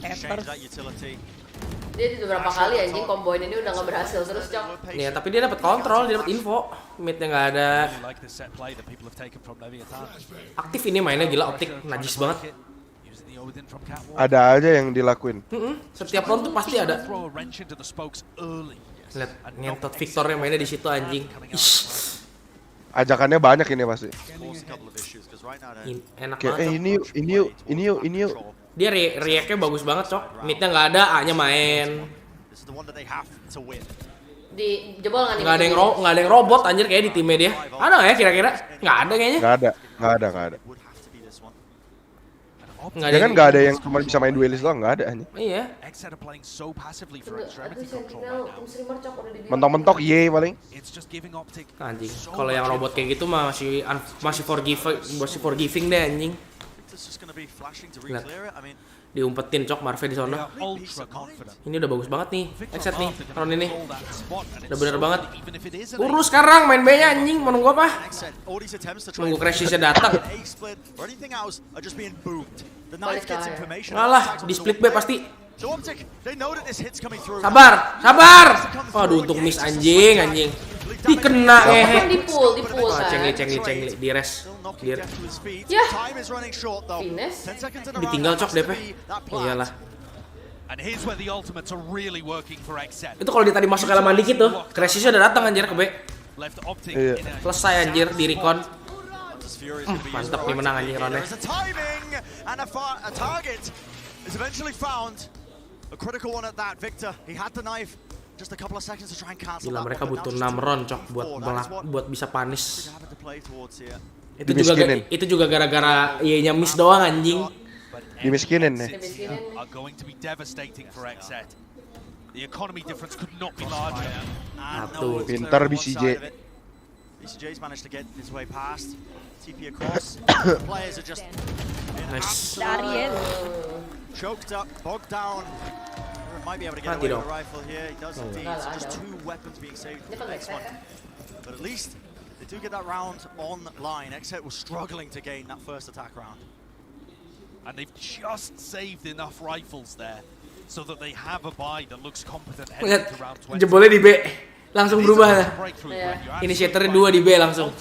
U: Change that utility.
C: Dia beberapa kali anjing komboin ini udah nggak berhasil terus cok.
M: Ya tapi dia dapat kontrol, dia dapat info. Midnya nggak ada. Aktif ini mainnya gila, optik najis banget.
G: Ada aja yang dilakuin.
M: Setiap round tuh pasti ada. Lihat ngentot Victornya mainnya di situ anjing.
G: Ajakannya banyak ini pasti.
M: Enak
G: kayak
M: banget.
G: ini yuk.
M: Dia react-nya bagus banget, cok. Midnya nggak ada, A-nya main.
C: Di jebol nggak nih?
M: Nggak ada yang robot anjir kayak di timnya dia. Ada nggak ya kira-kira? Nggak ada kayaknya.
G: Nggak ada. Ya kan nggak ada yang cuma bisa main duelis doang, nggak ada anjing.
M: Iya.
G: Mentok-mentok ye paling.
M: Anjing. Kalau yang robot kayak gitu mah masih forgiving deh anjing. Lihat. Diumpetin cok Marve di sana. Ini udah bagus banget nih. Exit nih round ini. Udah bener banget. Urus sekarang main B-nya anjing. Mau nunggu apa? Nunggu Crashesnya datang. Alah, di split B pasti. Sabar. Waduh, untung miss anjing. Dikena ngehe.
C: Di pull
M: Cengli di res.
C: Ya. Fines.
M: Ditinggal cok DP. Iyalah. Itu kalau dia tadi masuk elemen dikit tuh, Crashesnya udah datang anjir ke B. Selesai anjir di recon. Mantap nih menang anjing roundnya. Gila mereka butuh 6 round cok buat bisa punish. Itu juga gara-gara IE-nya miss doang anjing.
G: Dimiskinin nih. Pintar BCJ.
U: BCJ's managed to get his way past. TP across. Players are just
M: nice.
U: Choked up, bogged down. Might be able to get away with a rifle here. He does indeed. So just 2 weapons being saved for the next one. But at least they do get that round online. Exet was struggling to gain that first attack round.
A: And they've just saved enough rifles there so that they have a buy that looks competent heading to round 20.
M: Jebolnya di B. Langsung berubah. Initiator 2 di B langsung.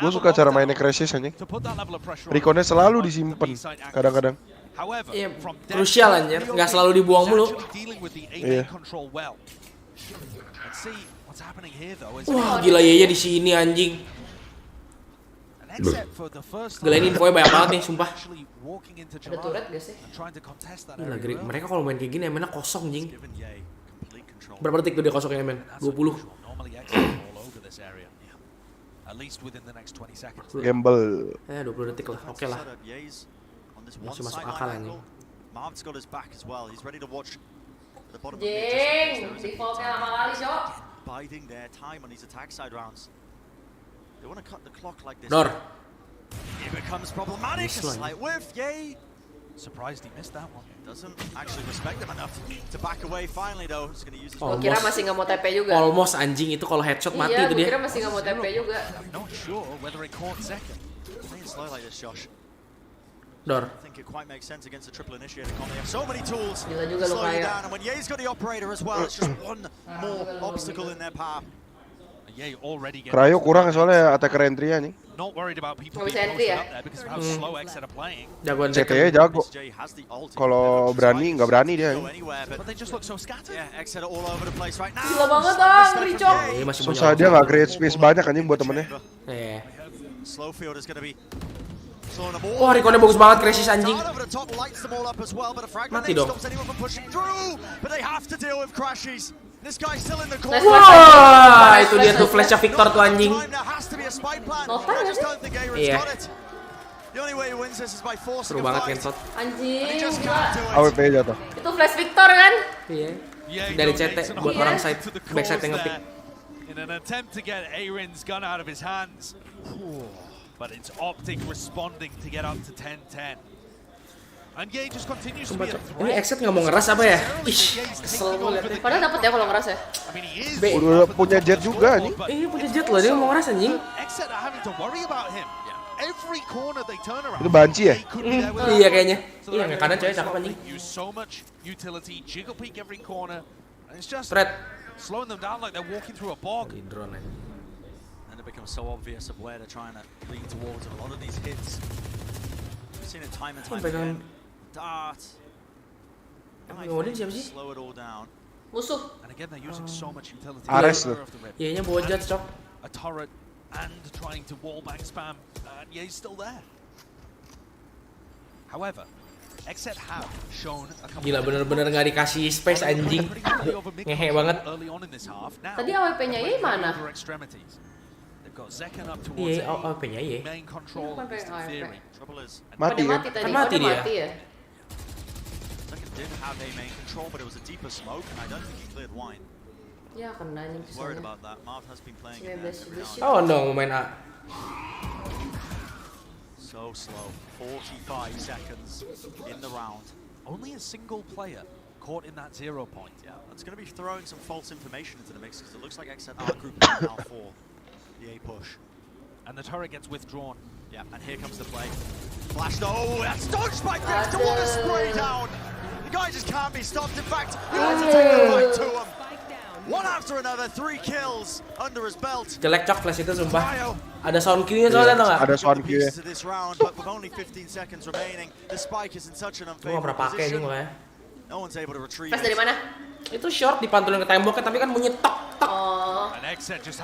G: Gue suka cara mainnya Crashes anjing. Reconnya selalu disimpan kadang-kadang.
M: Iya, krusial anjir, nggak selalu dibuang mulu.
G: Iya.
M: Wah, gila Yeye di sini anjing. Gila ini infonya banyak banget nih, sumpah.
C: Ada turret gak sih?
M: Gila, mereka kalau main kayak gini mainnya kosong anjing. Berapa detik tuh dia kosongnya men? 20.
G: Gamble.
M: 20 detik lah, oke lah. Masih masuk akal anjing.
C: Jeng, defaultnya lama kali cok.
U: Biding their time on these attack side rounds. They want to cut the clock like this.
M: Dor.
U: It becomes problematic. A slight whiff, yay.
A: Surprised he missed that one.
U: Doesn't actually respect them enough to back away finally though. He's going to use his
C: Gua kira masih nggak mau TP juga.
M: Almost anjing itu kalau headshot mati itu dia.
C: Iya, gua kira masih nggak mau TP juga.
A: I'm not sure whether it caught second.
U: Playing slow like this, Josh.
M: Dor.
U: I think it quite makes sense against the triple initiator combo. They have so many tools
C: Gila juga
U: to
C: lu
U: slow you
C: kayak.
U: down, and when Ye's got the operator as well, it's just one more obstacle in their path.
G: Cryo kurang soalnya attacker entry-nya nih.
M: Jagoan
G: CT-nya jago. Kalau berani nggak berani dia.
C: Gila banget ah, ngeri cok.
G: Susah dia nggak create space banyak anjing buat temennya.
M: Wah, rekonnya bagus banget, Crisis anjing. Mati dong. Wah, itu dia tuh flashnya Victor tuh anjing. Iya. Seru banget Kentot.
C: Anjing.
G: AWP jatuh.
C: Itu flash Victor kan?
M: Iya. Dari CT buat orang side, backside yang ngepick.
A: In an attempt to get Aaron's gun out of his hands. But it's Optic responding to get up to 10-10. And Ye just continues to be a threat.
M: Ini exit nggak mau ngeras apa ya? Ih, kesel gue liatnya.
C: Padahal dapet ya kalau ngeras ya.
G: Udah punya jet juga nih.
M: Iya punya jet loh, dia mau ngeras anjing.
A: Exit are having to worry about him. Every corner they turn around.
G: Itu banci ya?
M: Iya kayaknya. Iya yang kanan cewek cakep anjing.
A: Use so much utility, jiggle peek every corner. And it's just slowing them down like they're walking through a bog.
M: Drone anjing.
U: And it becomes so obvious of where they're trying to lead towards, and a lot of these hits, we've seen it time and time again. Dart.
M: Ngomongin siapa sih?
U: Slow it all down.
C: Musuh.
A: And again they're using so much utility.
G: Ares tuh.
M: Iya nya bawa jet cok.
A: A turret and trying to wallbang spam, and Ye's still there. However, Exet have shown a couple.
M: Gila bener-bener nggak dikasih space anjing. Ngehe banget.
C: Tadi AWP-nya Ye mana?
M: Iya, AWP-nya Ye.
G: Mati kan?
M: Kan mati dia.
U: Did have a main control, but it was a deeper smoke, and I don't think he cleared wine.
C: Ya kena nih
U: Worried
C: pisaunya.
U: about that. Marv has been playing in there every now and
M: Oh no, main A.
U: So slow. 45 seconds in the round.
A: Only a single player caught in that 0 point.
U: Yeah, that's going to be throwing some false information into the mix, because it looks like Exet are group now for the A push.
A: And the turret gets withdrawn.
U: Yeah, and here comes the play. Flash, oh, that's dodged by Victor. What a spray down! The guy just can't be stopped. In fact, he wants to take it right to him. One after another, 3 kills under his belt.
M: Jelek cok flash itu sumpah. Ada sound cue-nya soalnya tau gak?
G: Ada sound cue-nya.
U: But with only 15 seconds remaining, the spike is in such an unfavorable position. No one's able to retrieve it.
C: Flash dari mana?
M: Itu short dipantulin ke temboknya tapi kan bunyi tok tok.
C: Oh.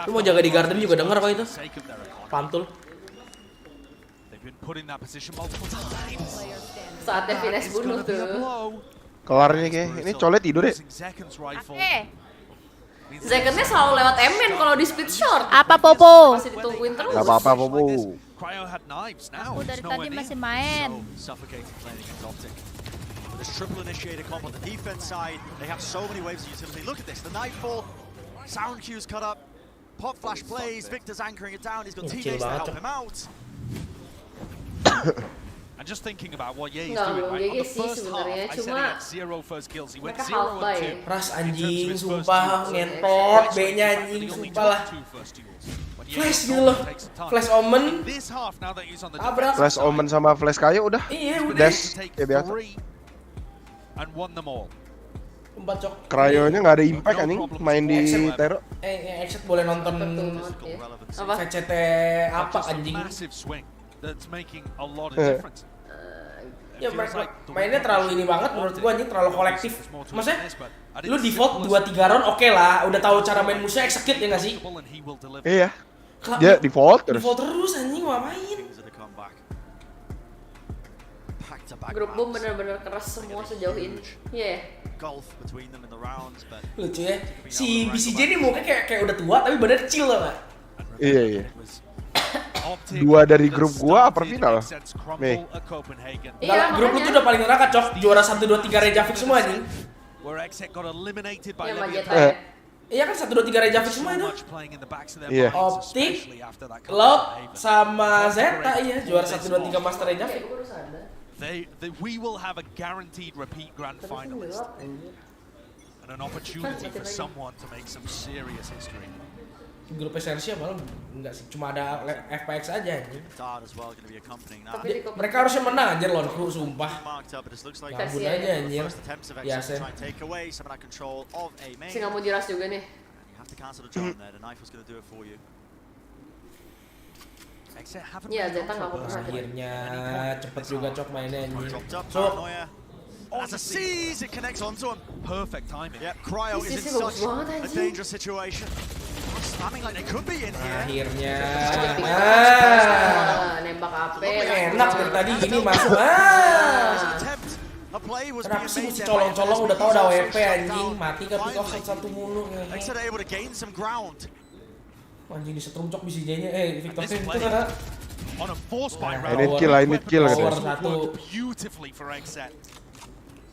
M: Lu mau jaga di garden juga denger kok itu. Pantul.
C: Saatnya Vines bunuh tuh.
G: Kelar nih kayak. Ini Colet tidur ya?
C: Zekernya selalu lewat Emen kalau di split short.
I: Apa Popo?
C: Masih ditungguin terus.
G: Gak apa-apa Popo.
I: Aku dari tadi masih main.
U: This triple initiator comp on the defense side. They have so many waves of utility. Look at this, the Nightfall. Sound cues cut up. Pop flash plays. Victor's anchoring it down. He's got teammates to help him out.
A: And just thinking about what Ye is doing, right? On the first half, I said he had 0 first kills. He went 0 and 2.
M: Ras anjing, sumpah ngentot, B-nya anjing, sumpah lah. Flash gitu loh, Flash Omen. Abrak.
G: Flash Omen sama Flash Kayo udah.
M: Iya udah.
G: Dash, ya biasa.
A: And won them all.
G: Cryo-nya nggak ada impact anjing, main di Tero.
M: Exit boleh nonton VCT apa anjing.
A: That's making a lot of difference.
M: Ya mereka mainnya terlalu ini banget menurut gua anjing, terlalu kolektif. Maksudnya lu default 2-3 round oke lah, udah tahu cara main musuhnya execute ya nggak sih?
G: Iya. Dia default terus.
M: Default terus anjing ngapain?
C: Grup boom bener-bener keras semua sejauh ini. Iya.
M: Lucu ya. Si BCJ ini mukanya kayak udah tua tapi badannya chill lah, Pak.
G: Iya iya. 2 dari grup gua upper final. Nih.
M: Enggak, grup lu tuh udah paling neraka, Cok. Juara 1 2 3 Rejavik semua anjing. Iya kan 1 2 3 Rejavik semua itu.
G: Iya.
M: Optic, Loud sama Zeta iya juara 1 2 3 Master Rejavik.
A: We will have a guaranteed repeat grand finalist. And an opportunity for someone to make some serious history.
M: Grup Sersia malah enggak sih, cuma ada FPX aja anjing. Mereka harusnya menang anjir lawan Crew sumpah. Gabun aja anjir. Biasa.
C: Si nggak mau jelas juga nih. Iya, Zeta nggak mau pernah.
M: Akhirnya cepet juga Cok mainnya anjing.
U: So, as a seize, it connects onto him.
A: Perfect timing.
U: Yep, Cryo is in such a dangerous situation.
M: Akhirnya.
C: Nembak AP.
M: Enak dari tadi gini masuk. Kenapa sih mesti colong-colong udah tau udah WP anjing, mati ke pick off satu mulu. Anjing disetrum cok BCJ-nya, Victor itu kan.
G: I need kill
M: satu.
A: Beautifully for Exet.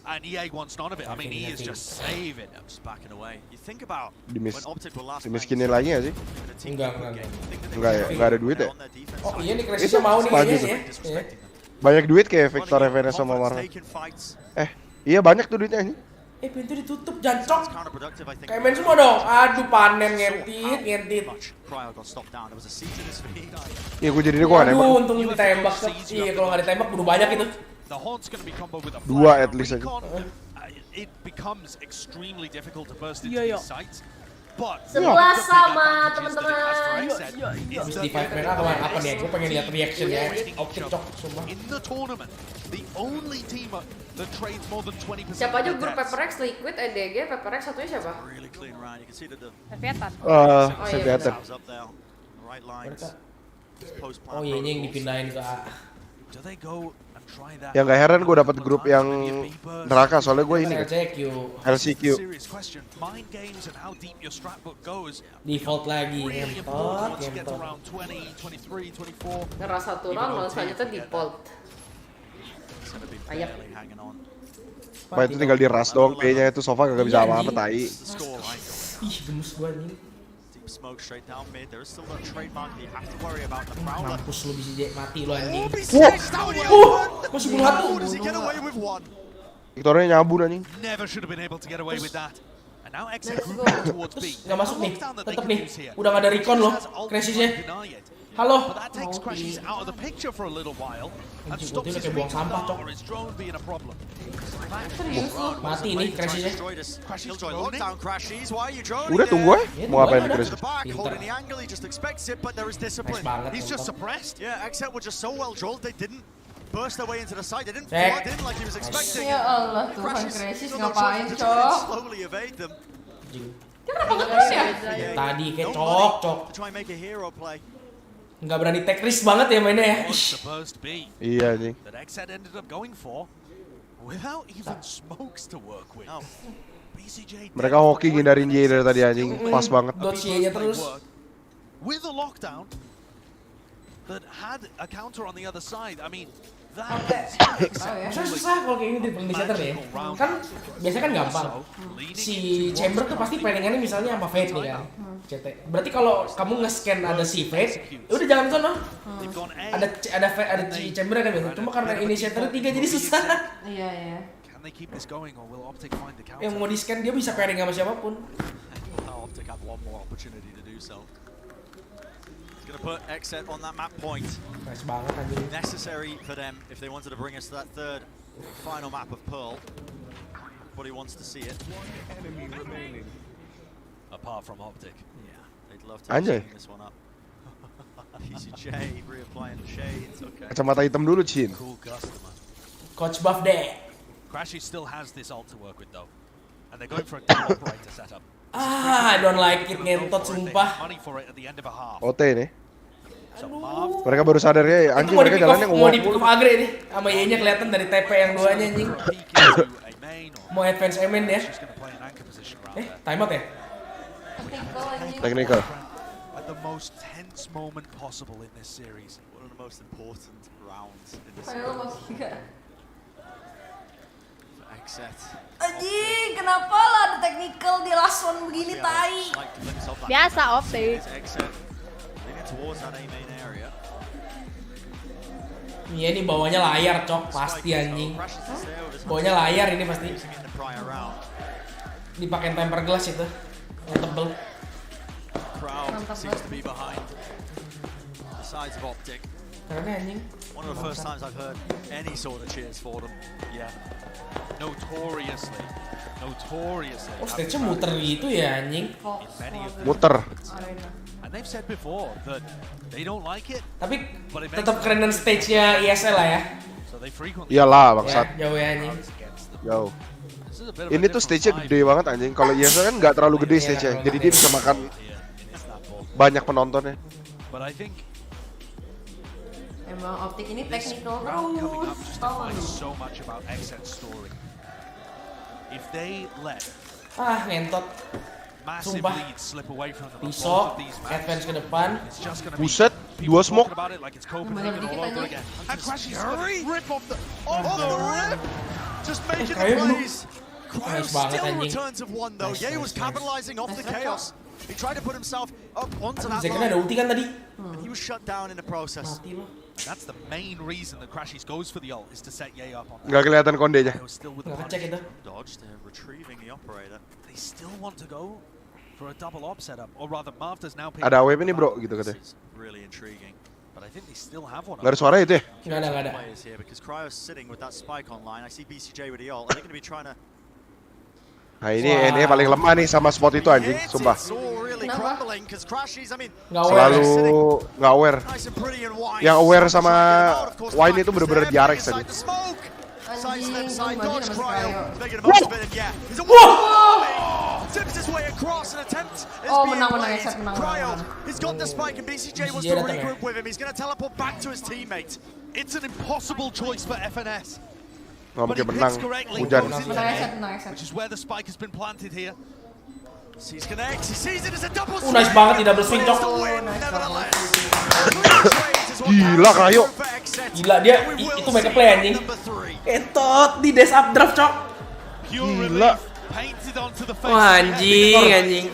A: And EA wants none of it. I mean, he is just saving them.
U: Just backing away. You think about
G: Dimiskinin lagi nggak sih?
M: Enggak
G: ya, nggak ada duit ya?
M: Oh iya nih Crashnya mau nih kayaknya ya.
G: Banyak duit kayak Victor Evans sama Marlon. Iya banyak tuh duitnya ini.
M: Pintu ditutup, jancok. Kayak main semua dong. Aduh panen ngentit.
G: Iya gue jadi gue nggak nembak.
M: Aduh untung ditembak. Iya kalau nggak ditembak udah banyak itu.
G: Dua at least aja.
A: It becomes extremely difficult to burst into these sites. But
C: 11 sama teman-teman.
M: Di 5 mereka kemana apa nih? Gue pengen lihat reactionnya. Optik cok semua.
A: In the tournament, the only team that trades more than 20%.
C: Siapa aja grup Paperex, Liquid, EDG, Paperex satunya siapa?
I: Seviatan.
G: Seviatan.
M: Oh iya yang dipindahin ke A.
A: Do they go and try that?
G: Ya nggak heran gue dapat grup yang neraka soalnya gue ini LCQ.
M: Default lagi ngentot.
C: Ngeras satu round lalu selanjutnya default. Ayap.
G: Pak itu tinggal di rush doang, kayaknya itu sofa gak bisa apa-apa tai.
M: Ih gemes gua nih.
U: Smoke straight down mid. There is still a trademark that you have to worry about. The Prowler.
M: Mampus lu bisa mati lu anjing.
U: Masih bunuh satu. Does he get away with one?
G: Victornya nyabun anjing.
A: Never should have been able to get away with that. And now Exit towards B.
M: Enggak masuk nih. Tetep nih. Udah enggak ada recon loh. Crashnya. Halo.
A: But that takes Crashies out of the picture for a little while and stops his drone being a problem.
M: Mati nih Crashies-nya.
G: Udah tunggu mau ngapain di Crash?
A: He's just suppressed.
U: Yeah, Exet were just so well drilled they didn't burst their way into the side. They didn't flood in like he was expecting.
C: Ya Allah, Tuhan Crashies ngapain, Cok?
U: Slowly evade them.
M: Tadi kayak cok. Nggak berani take risk banget ya mainnya ya.
G: Iya nih. Mereka hoki ngindarin J dari tadi anjing, pas banget.
M: Dodge-nya terus.
A: With a lockdown that had a counter on the other side. I mean,
M: susah kalau kayak ini di initiator ya. Kan biasanya kan gampang. Si chamber tuh pasti planningannya misalnya sama Fate nih kan. CT. Berarti kalau kamu nge-scan ada si Fate, udah jangan sono. Ada si chamber kan biasa. Cuma karena initiator 3 jadi susah.
C: Iya.
M: Yang mau di-scan dia bisa pairing sama siapapun.
U: Gonna put Exet on that map point. Necessary for them if they wanted to bring us to that third final map of Pearl. Everybody wants to see it.
J: One enemy remaining.
A: Apart from Optic.
U: Yeah, they'd love to see this one up. PCJ reapplying the shades. Okay.
G: Kacamata hitam dulu, Chin.
A: Cool customer.
M: Coach buff deh.
A: Crashy still has this ult to work with though. And they're going for a double operator setup.
M: I don't like it, ngentot sumpah.
G: OT nih. Mereka baru sadar ya, anjing mereka jalannya
M: mau di pick up agre nih. Sama Y-nya kelihatan dari TP yang duanya anjing. Mau advance MN ya. Timeout ya?
G: Technical.
A: At the most tense moment possible in this series.
U: One of the most important rounds in this series.
I: Anjing, kenapa lah ada technical di last one begini tai? Biasa optik.
M: Iya ini bawahnya layar cok, pasti anjing. Bawahnya layar ini pasti. Dipakai temper glass itu, yang tebel. Karena anjing.
U: One of the first times I've heard any sort of cheers for them.
A: Yeah. Notoriously.
M: Oh, stage-nya muter gitu ya anjing.
G: Muter.
A: And they've said before that they don't like it.
M: Tapi tetap kerenan stage-nya ISL lah ya.
G: Iyalah bangsat.
M: Ya, jauh ya anjing.
G: Jauh. Ini tuh stage-nya gede banget anjing. Kalau ISL kan nggak terlalu gede stage-nya. Jadi dia bisa makan banyak penontonnya.
A: But I think
C: emang Optic ini technical terus.
A: So much about XN's story. If they let
M: ngentot. Sumpah. Pisau, advance ke depan.
G: Buset, 2 smoke.
U: Just making the plays. Cryo still returns of one though. Ye was capitalizing off the chaos. He tried to put himself up onto that line.
M: Ada ulti kan tadi?
U: And he was shut down in the process.
A: That's the main reason that Crashies goes for the ult is to set Ye up on.
G: Nggak kelihatan kondenya.
M: Nggak cek itu.
U: Dodge, they're retrieving the operator.
A: They still want to go for a double op setup, or rather, Marv does now pick.
G: Ada AWP nih bro, gitu katanya.
U: Really intriguing.
A: But I think they still have one.
G: Nggak ada suara itu ya?
M: Nggak ada.
U: Players here because Cryo's sitting with that spike online. I see BCJ with the ult. Are they going to be trying to?
G: Nah ini NA paling lemah nih sama spot itu anjing, sumpah. Selalu nggak aware. Yang aware sama Wine itu bener-bener diarek tadi.
C: Oh menang Exit.
U: He's got the spike and BCJ wants to regroup with him. He's going to teleport back to his teammate.
A: It's an impossible choice for FNS.
G: Nggak mungkin menang, hujan.
A: Which is where the spike has been planted here.
U: Sees connects, he sees it as a double swing.
M: Nice banget di double swing, Cok.
G: Gila Kayo.
M: Gila dia itu make play anjing. Entot di dash up draft, Cok.
G: Gila.
M: Wah, anjing.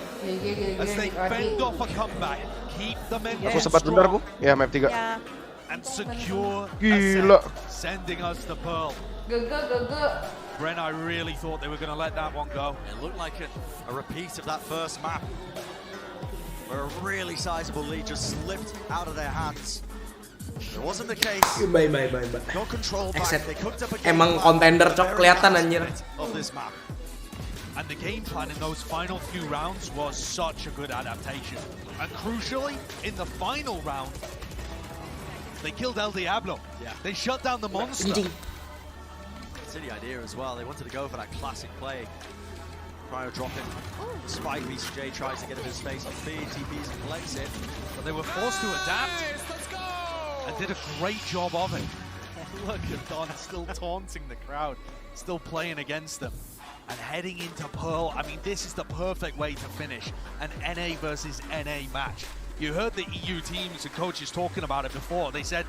G: Aku sempat benar, Bu. Ya, map 3. Gila.
A: Sending us the pearl. Bren, I really thought they were going to let that one go.
U: It looked like a repeat of that first map, where a really sizable lead just slipped out of their hands. It wasn't the case.
M: Bye.
U: No control back. They cooked up a
M: emang contender, Cok, kelihatan anjir.
U: Of this map.
A: And the game plan in those final few rounds was such a good adaptation. And crucially, in the final round, they killed El Diablo.
U: Yeah.
A: They shut down the monster.
U: That's the idea as well. They wanted to go for that classic play. Cryo dropping. Spike, BCJ tries to get him his face on speed. TPs and collects it.
A: But they were forced to adapt.
J: Let's go!
A: And did a great job of it.
J: Look at Don still taunting the crowd. Still playing against them.
A: And heading into Pearl, I mean, this is the perfect way to finish an NA versus NA match. You heard the EU teams and coaches talking about it before. They said,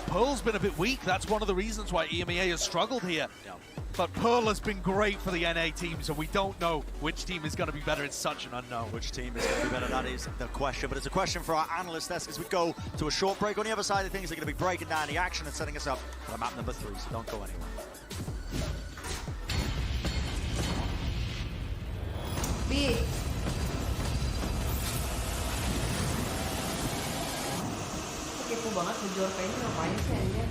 A: Pearl's been a bit weak. That's one of the reasons why EMEA has struggled here.
U: Yeah.
A: But Pearl has been great for the NA team, so we don't know which team is going to be better. It's such an unknown.
U: Which team is going to be better? That is the question. But it's a question for our analyst desk as we go to a short break. On the other side of things, they're going to be breaking down the action and setting us up for map number 3, so don't go anywhere.
C: B. Kepo banget ngejual kayaknya ngapain sih anjir.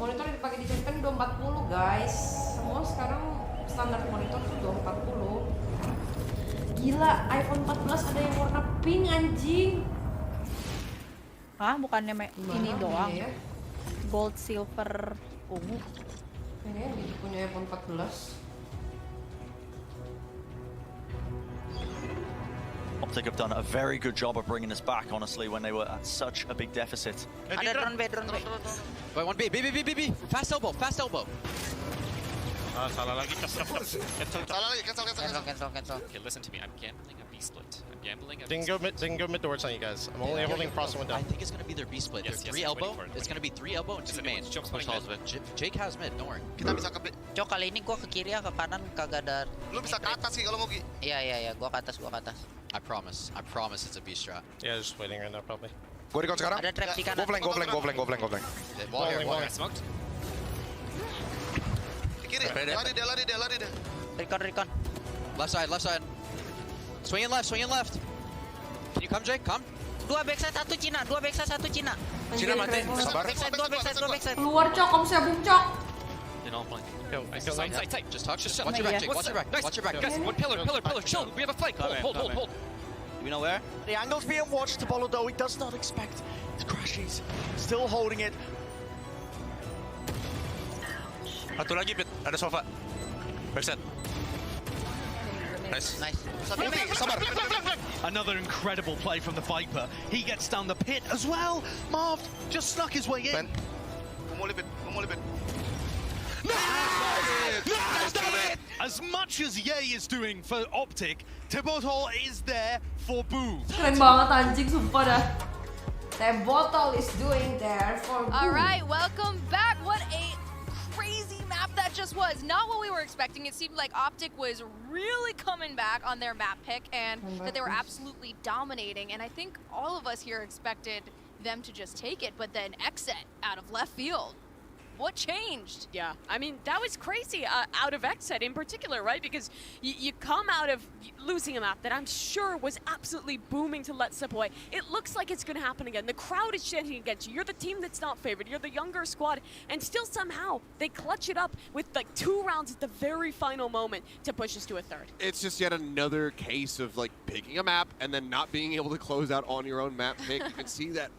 C: Monitor yang dipakai di sini kan 240 guys. Semua sekarang standar monitor tuh 240. Gila, iPhone 14 ada yang warna pink anjing.
I: Hah, bukannya ini doang?
C: Ya?
I: Gold, silver, ungu.
C: Ini punya iPhone 14.
U: Optic have done a very good job of bringing us back, honestly, when they were at such a big deficit.
E: Ada drone B. Wait, one B. Fast elbow. Salah lagi. Cancel.
V: Cancel. Okay, listen to me. I'm gambling a B split.
E: Then go mid towards on you guys. I'm only holding cross one down.
V: I think it's gonna be their B split. There's 3 elbow. It's gonna be 3 elbow and 2 main. Jake has mid. Don't worry.
W: Kita bisa ke mid. Cok, kali ini gua ke kiri ya, ke kanan kagak ada. Lu bisa ke atas sih kalau mau Gi. Iya, gua ke atas.
V: I promise it's a B strat.
E: Yeah, just waiting right now probably.
G: Gue recon sekarang.
W: Ada trap di kanan.
G: Go flank.
V: Wall here. Smoked.
W: Kiri. Lari dia. Recon.
V: Left side. Swing in left. Can you come, Jake? Come.
W: 2 backside 1 Cina.
V: Cina mati. Sabar.
W: Backside.
C: Keluar Cok, kamu sabung Cok.
V: Then all flank. Tight. Just watch your back, Jake. Watch your back. Guys, one pillar. Chill. We have a flank. Hold.
U: Do we know where? The angle's being watched to Bolo, though. He does not expect to crash. He's still holding it.
E: Satu lagi pit, ada sofa. Backset. Nice.
A: Another incredible play from the Viper. He gets down the pit as well. Marv just snuck his way in.
W: One more bit.
A: Nice! As much as Ye is doing for Optic, Tebotol is there for Boo.
C: Keren banget anjing, sumpah dah. Tebotol is doing there for Boo.
R: All right, welcome back. What a crazy map that just was. Not what we were expecting. It seemed like Optic was really coming back on their map pick and that they were absolutely dominating. And I think all of us here expected them to just take it, but then exit out of left field. What changed?
F: Yeah, I mean, that was crazy out of Exet in particular, right? Because you come out of losing a map that I'm sure was absolutely booming to let slip away. It looks like it's going to happen again. The crowd is chanting against you. You're the team that's not favored. You're the younger squad. And still somehow they clutch it up with like 2 rounds at the very final moment to push us to a 3rd.
T: It's just yet another case of like picking a map and then not being able to close out on your own map pick. You can see that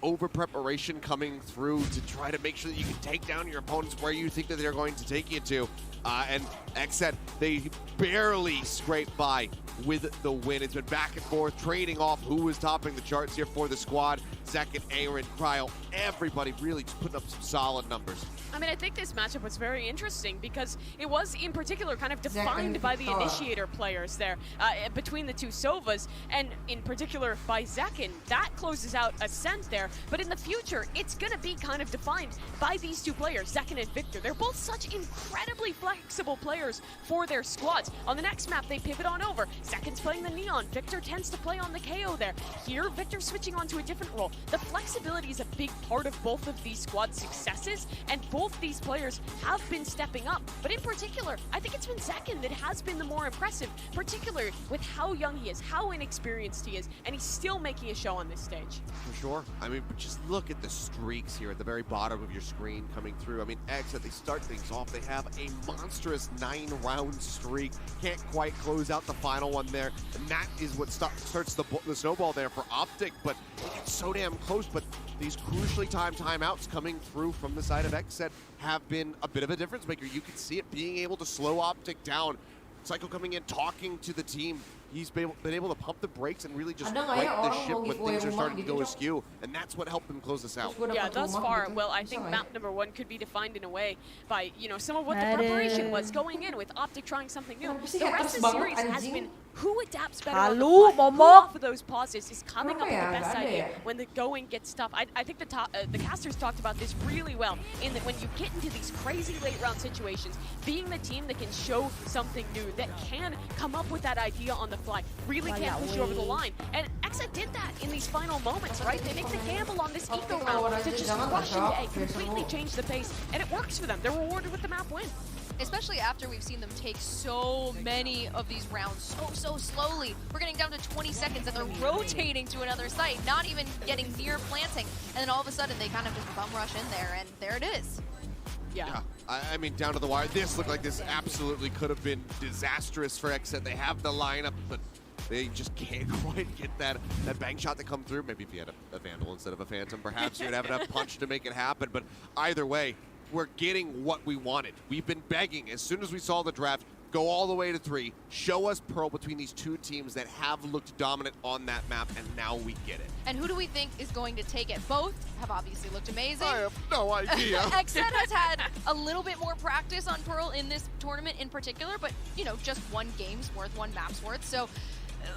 T: over preparation coming through to try to make sure that you can take down your opponents where you think that they're going to take you to. And Exet, they barely scraped by with the win. It's been back and forth, trading off who was topping the charts here for the squad. Second, Aaron, Cryo, everybody really just putting up some solid numbers.
F: I mean, I think this matchup was very interesting because it was, in particular, kind of defined by the initiator players there between the 2 Sovas, and in particular by Zekin. That closes out Ascent there, but in the future, it's going to be kind of defined by these 2 players, Zekin and Victor. They're both such incredibly flexible players for their squads. On the next map, they pivot on over. Zekin's playing the Neon. Victor tends to play on the KO there. Here, Victor's switching on to a different role. The flexibility is a big part of both of these squad successes, and both these players have been stepping up. But in particular, I think it's been Zekin that has been the more impressive, particularly with how young he is, how inexperienced he is, and he's still making a show on this stage.
T: For sure. I mean, just look at the streaks here at the very bottom of your screen coming through. I mean, Exet, they start things off. They have a monstrous 9-round streak. Can't quite close out the final one there. And that is what starts the snowball there for Optic. But it's so damn close. But these crucially timed timeouts coming through from the side of Exet have been a bit of a difference maker. You can see it being able to slow Optic down. Psycho coming in, talking to the team. He's been able to pump the brakes and really just right the ship when things are starting to go askew, and that's what helped them close this out.
F: Yeah, thus far, well, I think map number 1 could be defined in a way by, you know, some of what the preparation was going in with Optic trying something new. The rest of the series has been who adapts better on the fly, who off of those pauses is coming up with the best idea when the going gets tough. I think the casters talked about this really well, in that when you get into these crazy late round situations, being the team that can show something new, that can come up with that idea on the fly, really can push you over the line. And Exet did that in these final moments, right? They make the gamble on this eco round to just rush into A, completely change the pace, and it works for them. They're rewarded with the map win.
R: Especially after we've seen them take so many of these rounds so slowly. We're getting down to 20 seconds and they're rotating to another site, not even getting near planting. And then all of a sudden they kind of just bum rush in there, and there it is.
T: Yeah. I mean, down to the wire. This looked like this absolutely could have been disastrous for Exet. They have the lineup, but they just can't quite get that bang shot to come through. Maybe if you had a Vandal instead of a Phantom, perhaps you'd have enough punch to make it happen. But either way, we're getting what we wanted. We've been begging. As soon as we saw the draft, go all the way to 3. Show us Pearl between these two teams that have looked dominant on that map, and now we get it.
R: And who do we think is going to take it? Both have obviously looked amazing.
T: I have no idea.
R: Exet has had a little bit more practice on Pearl in this tournament in particular, but, you know, just one game's worth, one map's worth. So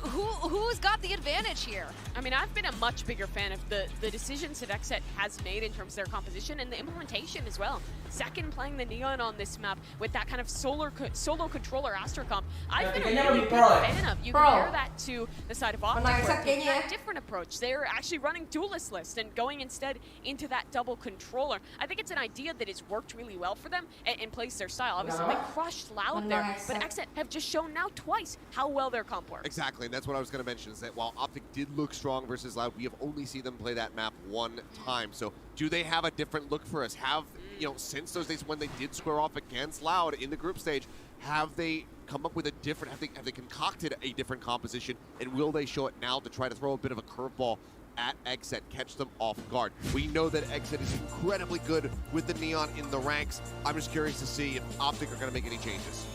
R: who's got the advantage here?
F: I mean, I've been a much bigger fan of the decisions that Exet has made in terms of their composition and the implementation as well. Second, playing the Neon on this map with that kind of solo controller Astrocomp, I've been a really big fan of. You compare that to the side of Optic, where taking a different approach. They're actually running duelist list and going instead into that double controller. I think it's an idea that has worked really well for them and plays their style. Obviously, they crushed Loud there, but Exet have just shown now twice how well their comp works.
T: Exactly, and that's what I was going to mention, is that while Optic did look strong versus Loud, we have only seen them play that map one time. So do they have a different look for us? Have, you know, since those days when they did square off against Loud in the group stage, have they come up with a different, have they concocted a different composition, and will they show it now to try to throw a bit of a curveball at Exet, catch them off guard? We know that Exet is incredibly good with the Neon in the ranks. I'm just curious to see if Optic are going to make any changes.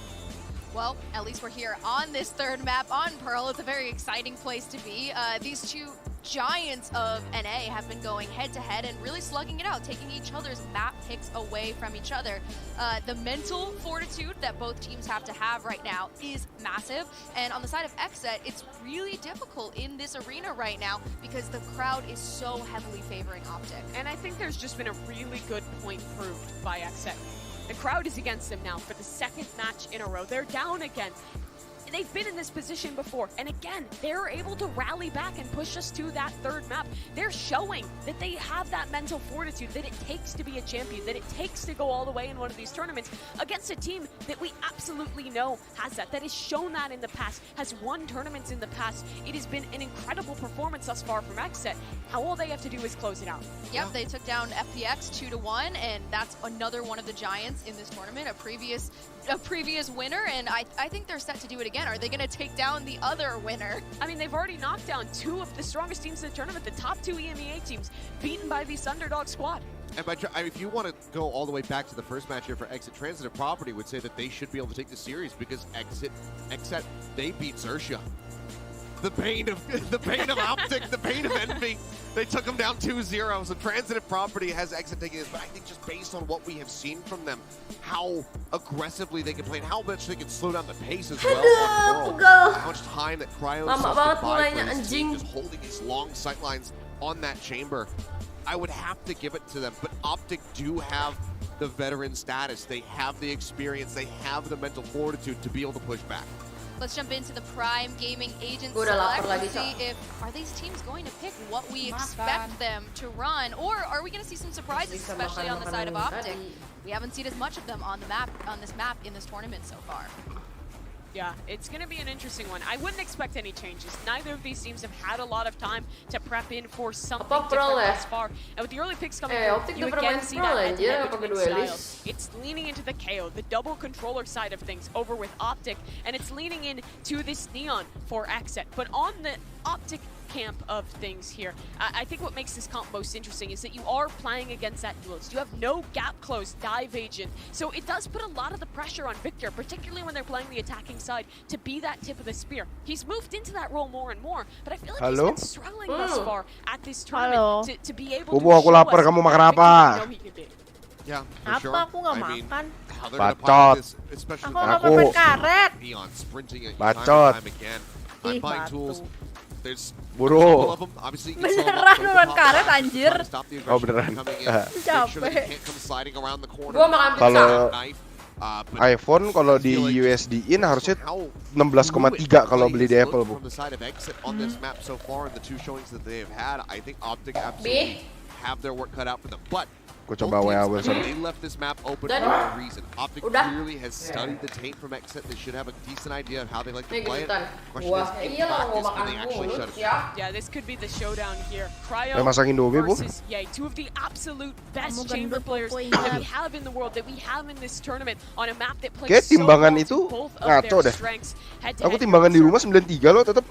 R: Well, at least we're here on this third map on Pearl. It's a very exciting place to be. These two giants of NA have been going head-to-head and really slugging it out, taking each other's map picks away from each other. The mental fortitude that both teams have to have right now is massive. And on the side of Exet, it's really difficult in this arena right now because the crowd is so heavily favoring Optic.
F: And I think there's just been a really good point proved by Exet. The crowd is against them now for the second match in a row. They're down again. They've been in this position before, and again, they're able to rally back and push us to that third map. They're showing that they have that mental fortitude, that it takes to be a champion, that it takes to go all the way in one of these tournaments against a team that we absolutely know has that has shown that in the past, has won tournaments in the past. It has been an incredible performance thus far from Exet. Now all they have to do is close it out.
R: Yep, they took down FPX 2-1, and that's another one of the giants in this tournament, a previous winner, and I think they're set to do it again. Are they going to take down the other winner?
F: I mean, they've already knocked down two of the strongest teams in the tournament, the top two EMEA teams, beaten by this underdog squad.
T: And if you want to go all the way back to the first match here for Exet, Transitive Property would say that they should be able to take the series because Exet, they beat Xerxia. The pain of Optic, the pain of Envy. They took them down 2-0. So Transitive Property has Exet taking this, but I think just based on what we have seen from them, how aggressively they can play and how much they can slow down the pace as well on Pearl. How much time that Cryo just holding these long sight lines on that chamber. I would have to give it to them, but Optic do have the veteran status. They have the experience. They have the mental fortitude to be able to push back.
R: Let's jump into the Prime Gaming Agent Select and see are these teams going to pick what we expect them to run, or are we going to see some surprises, especially on the side of Optic? We haven't seen as much of them on this map in this tournament so far.
F: Yeah, it's going to be an interesting one. I wouldn't expect any changes. Neither of these teams have had a lot of time to prep in for something different thus far. And with the early picks coming through, you again see that between styles. It's leaning into the KO, the double controller side of things over with Optic, and it's leaning into this Neon for Exet. But on the Optic camp of things here, I think what makes this comp most interesting is that you are playing against that duelist. You have no gap close dive agent, so it does put a lot of the pressure on Victor, particularly when they're playing the attacking side, to be that tip of the spear. He's moved into that role more and more, but I feel like he's been struggling thus far at this tournament to be able to show us
G: aku lapar, kamu makan apa?
T: Yeah, for
I: Apa?
T: sure.
I: Aku nggak
T: I mean,
I: makan.
T: how they're gonna pilot this, especially
I: Aku nggak makan karet.
T: Neon sprinting it
G: Bacot.
T: time and time again.
I: Ih,
T: Buying
I: batu.
T: tools. There's
G: Buru.
T: of them. Obviously, you can sell
I: Beneran
T: them
I: makan karet anjir.
T: Stop the
G: Oh,
T: aggression
G: beneran.
T: coming in. Make sure that
I: Capek.
T: they can't come sliding around the corner.
C: Gua makan pizza.
G: Kalau
T: Knife. But
G: iPhone kalau di USD-in harusnya 16,3 kalau beli di Apple, Bu.
T: from the side of Exit on this map so far and the two showings that they have had, I think Optic absolutely have their work cut out for them. But
G: Gue coba WA sana.
T: they left this map open for a reason. Optic clearly has studied the tape from Exit. They should have a decent idea of how they like to play it. Question is, in practice, can they actually shut it down?
F: Yeah, this could be the showdown here. Cryo
G: masak Indomie, Bu.
F: versus Yay, two of the absolute best chamber players that we have in the world, that we have in this tournament on a map that plays
G: Kayak
F: so well
G: timbangan
F: to
G: itu
F: both of
G: ngaco
F: their
G: deh.
F: strengths.
G: Aku timbangan di rumah 93 loh tetap.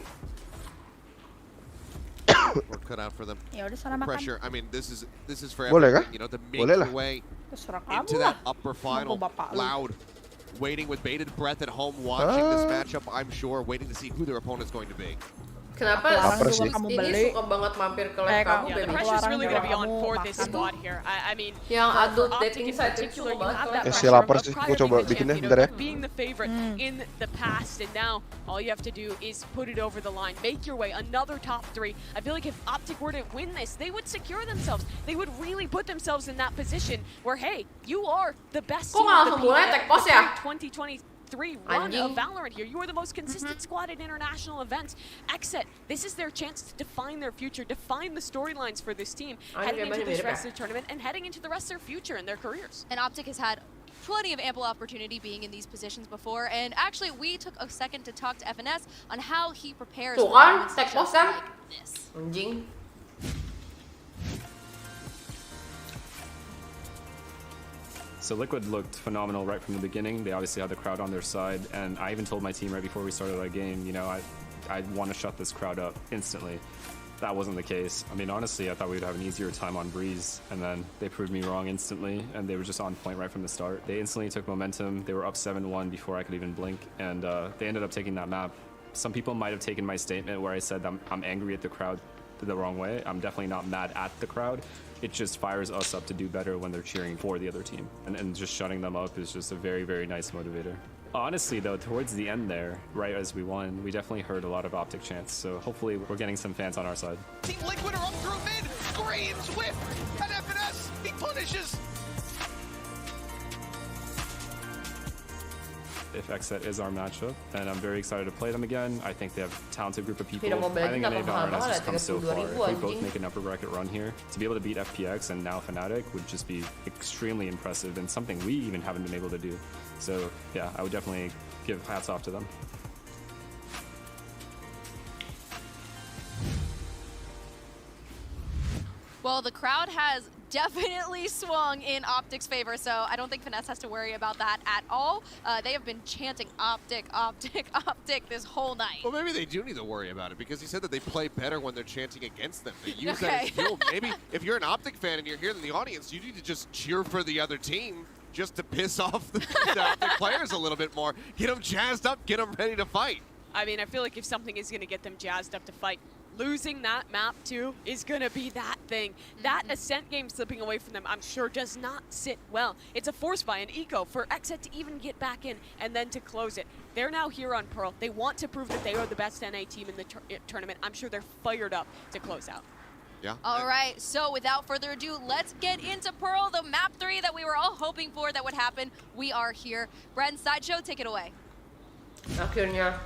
T: Work cut out for them.
I: Ya udah sana makan.
T: Pressure. I mean, this is for
G: Boleh
T: everyone.
G: kah?
T: You know, to make
G: Boleh
T: your
G: lah.
T: way
I: Terserah kamu
T: into
I: lah.
T: that upper final.
I: Mau bapak lu.
T: Loud waiting with bated breath at home, watching this matchup, I'm sure, waiting to see who their opponent's going to be.
C: Kenapa ini suka banget mampir ke live kamu,
F: The pressure's really going to be on for this squad here. I mean,
C: yang adult
F: for
C: dating
F: Optic in
C: site
F: particular,
C: itu
F: you have that
G: si
F: pressure
G: lapar
F: of
G: sih,
F: prior
G: gua coba
F: being the
G: bikinnya
F: champ,
G: bentar ya.
F: being the favorite in the past, and now all you have to do is put it over the line, make your way another top 3. I feel like if Optic were to win this, they would secure themselves. They would really put themselves in that position where, hey, you are the best team of the PL 2023 run of Valorant here. You are the most consistent squad at international events. Exit, this is their chance to define their future, define the storylines for this team, heading into this rest of the tournament and heading into the rest of their future and their careers.
R: And Optic has had plenty of ample opportunity being in these positions before, and actually we took a second to talk to FNS on how he prepares for moments just like this.
N: So Liquid looked phenomenal right from the beginning. They obviously had the crowd on their side, and I even told my team right before we started our game, you know, I want to shut this crowd up instantly. That wasn't the case. I mean, honestly, I thought we would have an easier time on Breeze, and then they proved me wrong instantly, and they were just on point right from the start. They instantly took momentum. They were up 7-1 before I could even blink, and they ended up taking that map. Some people might have taken my statement where I said I'm angry at the crowd the wrong way. I'm definitely not mad at the crowd. It just fires us up to do better when they're cheering for the other team. And just shutting them up is just a very, very nice motivator. Honestly, though, towards the end there, right as we won, we definitely heard a lot of Optic chants. So hopefully we're getting some fans on our side.
B: Team Liquid are up through mid. Screams whip. And FNS, he punishes.
N: If XSET is our matchup, and I'm very excited to play them again. I think they have a talented group of people.
C: Tidak mau
N: I think
C: belajar
N: NA Valorant has just come so
C: 32.000
N: far. If we both
C: anjing.
N: make an upper bracket run here, to be able to beat FPX and now Fnatic would just be extremely impressive and something we even haven't been able to do. So yeah, I would definitely give hats off to them.
R: Well, the crowd has definitely swung in Optic's favor, so I don't think Finesse has to worry about that at all. They have been chanting Optic, Optic, Optic this whole night.
T: Well, maybe they do need to worry about it, because he said that they play better when they're chanting against them. They use that as fuel. Maybe if you're an Optic fan and you're here in the audience, you need to just cheer for the other team just to piss off the Optic players a little bit more. Get them jazzed up, get them ready to fight.
F: I mean, I feel like if something is going to get them jazzed up to fight, losing that map too is going to be that thing. That Ascent game slipping away from them, I'm sure, does not sit well. It's a force buy, an eco for XSET to even get back in and then to close it. They're now here on Pearl. They want to prove that they are the best NA team in the tournament. I'm sure they're fired up to close out.
T: Yeah.
R: All right, so without further ado, let's get into Pearl, the map 3 that we were all hoping for that would happen. We are here. Brad and Sideshow, take it away.
C: Akhirnya.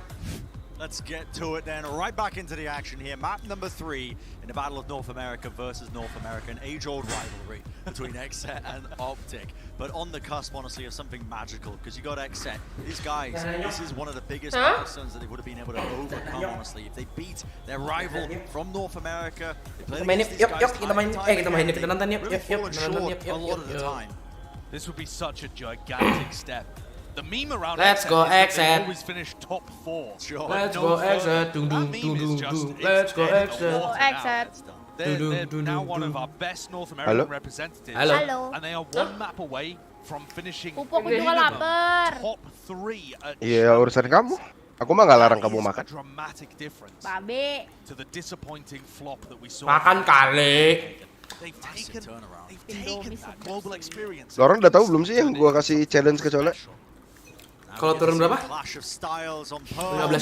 U: Let's get to it then, right back into the action here. Map number 3 in the Battle of North America versus North America, an age-old rivalry between XSET and Optic. But on the cusp, honestly, of something magical, because you got XSET. These guys, this is one of the biggest milestones that they would have been able to overcome, honestly. If they beat their rival from North America, they play against these guys a lot of the time.
A: This would be such a gigantic step. The meme around
M: Let's go XSET.
A: always finish top 4.
M: Sure. Let's go XSET. Let's go XSET.
A: They're now one of our best North American representatives.
M: Hello.
A: And they are one map away from finishing
I: Pupuk juga lapar.
A: top 3 at
G: Iya, urusan kamu. Aku mah nggak larang kamu makan.
A: dramatic difference
I: Babe.
A: to the disappointing flop that we saw.
M: Makan kali.
A: They've taken that global experience.
G: Lo orang udah tahu belum sih yang gua kasih challenge ke Cole?
M: Kalau turun berapa? 15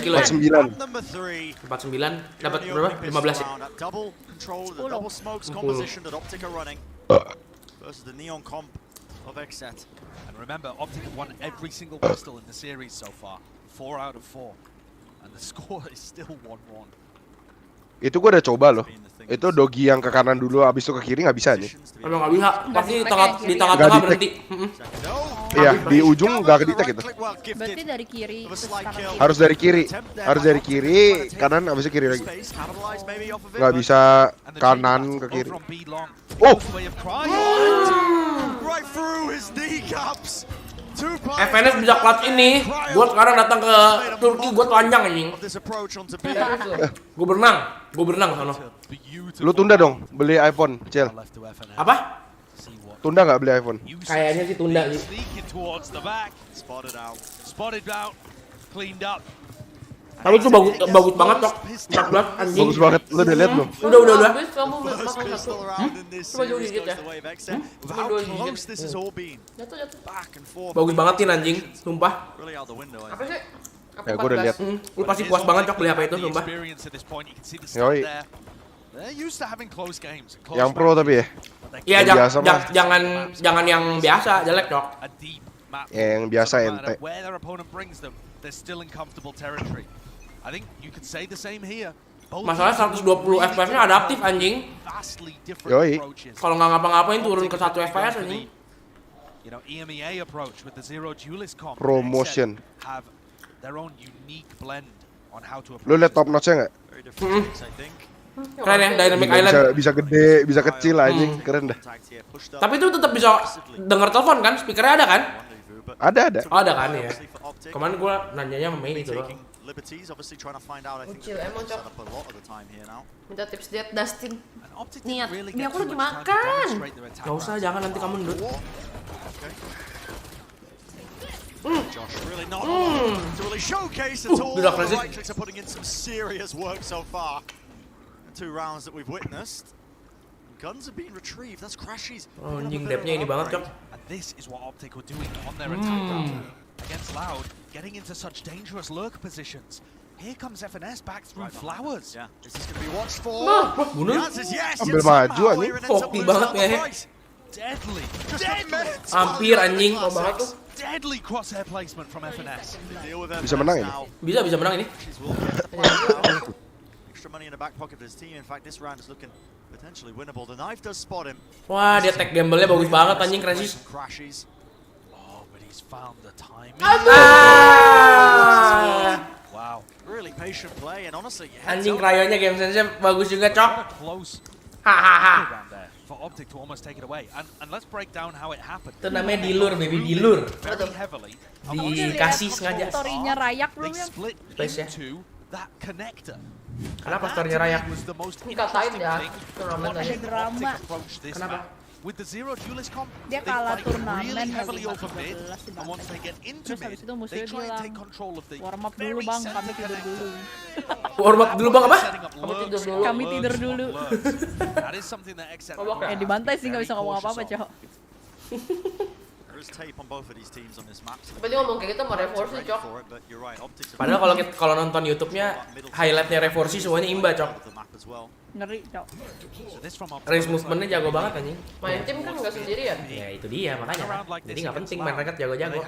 M: kilo ya?
G: 49.
M: 49 dapat berapa? 15 ya?
U: Double control, the double smokes composition that Optic are running versus the neon comp of XSET.
A: And remember, Optic have won every single pistol in the series so far, 4 out of 4, and the score is still 1-1.
G: Itu gua udah coba loh. Itu dogi yang ke kanan dulu, abis itu ke kiri nggak bisa nih.
M: Emang nggak bisa, pasti di tengah-tengah berhenti.
G: Iya, di ujung nggak kedetek gitu.
I: Berarti dari kiri terus kanan kiri.
G: Harus dari kiri, kanan, abis itu kiri lagi. Nggak bisa kanan ke kiri. Oh!
U: Right through his kneecaps.
M: FNS bisa clutch ini. Gue sekarang datang ke Turki, gue telanjang anjing. Gue berenang sono.
G: Lu tunda dong beli iPhone, Cel.
M: Apa?
G: Tunda nggak beli iPhone?
M: Kayaknya sih tunda sih.
A: Spotted out. Cleaned up.
M: Tapi itu bagus banget Cok. 14 anjing.
G: Bagus banget. Lu udah lihat belum?
M: Udah.
C: Kamu makan satu. Coba jauh dikit ya. Jatuh.
M: Bagus banget nih anjing, sumpah.
C: Apa sih?
G: Ya gue udah lihat.
M: Lu pasti puas banget Cok beli HP itu sumpah.
G: Yoi. Yang pro tapi ya.
M: Iya, jangan yang biasa, jelek Cok.
G: Yang biasa ente.
M: Masalah 120 FPS-nya adaptif anjing.
G: Yoi.
M: Kalau nggak ngapa-ngapain turun ke 1 FPS anjing.
G: Promotion. Lu lihat top notch-nya nggak?
M: Keren ya, Dynamic Island.
G: Bisa gede, bisa kecil anjing, keren dah.
M: Tapi itu tetap bisa denger telepon kan? Speakernya ada kan?
G: Ada.
M: Oh, ada kan ya. Kemarin gua nanyanya sama main itu loh.
C: Ucil emang Cok. Minta tips diet Dustin. Niat, ini aku lagi makan.
M: Gak usah, jangan nanti kamu ndut.
U: Josh really not to really showcase at all. The Electrics are putting in some serious work so far. The 2 rounds that we've witnessed. Guns have been retrieved. That's Crashies.
M: Oh, anjing depthnya ini banget, Cok.
A: This is what Optic were doing on their attack against Loud, getting into such dangerous lurk positions. Here comes FNS back through flowers.
U: Yeah, is this going to be watched for?
M: Bunuh.
G: Ambil maju anjing.
M: Hoki banget ya.
A: Deadly.
M: Hampir anjing, kok banget tuh.
A: Deadly crosshair placement from FNS.
G: Bisa menang ini.
M: Bisa menang ini.
U: Extra money in the back pocket for his team. In fact, this round is looking potentially winnable. The knife does spot him.
M: Wah, dia tag gamble-nya bagus banget anjing Crashies.
A: Oh, but he's found the timing.
U: Wow. Really patient play and honestly,
M: anjing rayonya game sense-nya bagus juga, Cok.
A: Hahaha. For Optic to almost take it away, and let's break down how it happened.
M: Itu namanya dilur, baby, dilur. Dikasih sengaja.
I: Story-nya Rayak belum ya?
M: Space-nya.
A: That connector.
M: Kenapa story-nya Rayak?
C: Katain ya, turnamen tadi.
I: Drama.
M: Kenapa?
A: With the zero duelist comp,
I: Dia kalah turnamen
A: really
I: lagi
A: heavily over mid,
I: 14
A: and once they get into
I: Terus habis
A: mid,
I: itu musuhnya
A: they try and
I: bilang,
A: take control of the
I: warm up dulu bang, kami tidur dulu.
M: Warm up dulu bang apa?
I: Kami tidur dulu.
A: That is something that XZ
I: Dibantai sih nggak bisa ngomong apa-apa, Cok.
C: Tapi dia ngomong kayak gitu sama Revorsi, Cok.
M: Padahal kalau nonton YouTube-nya highlight-nya Revorsi semuanya imba, Cok.
I: Ngeri, Cok.
M: Range movement-nya jago banget anjing.
C: Main tim kan nggak sendirian.
M: Ya itu dia makanya. Jadi nggak penting main raket jago-jago.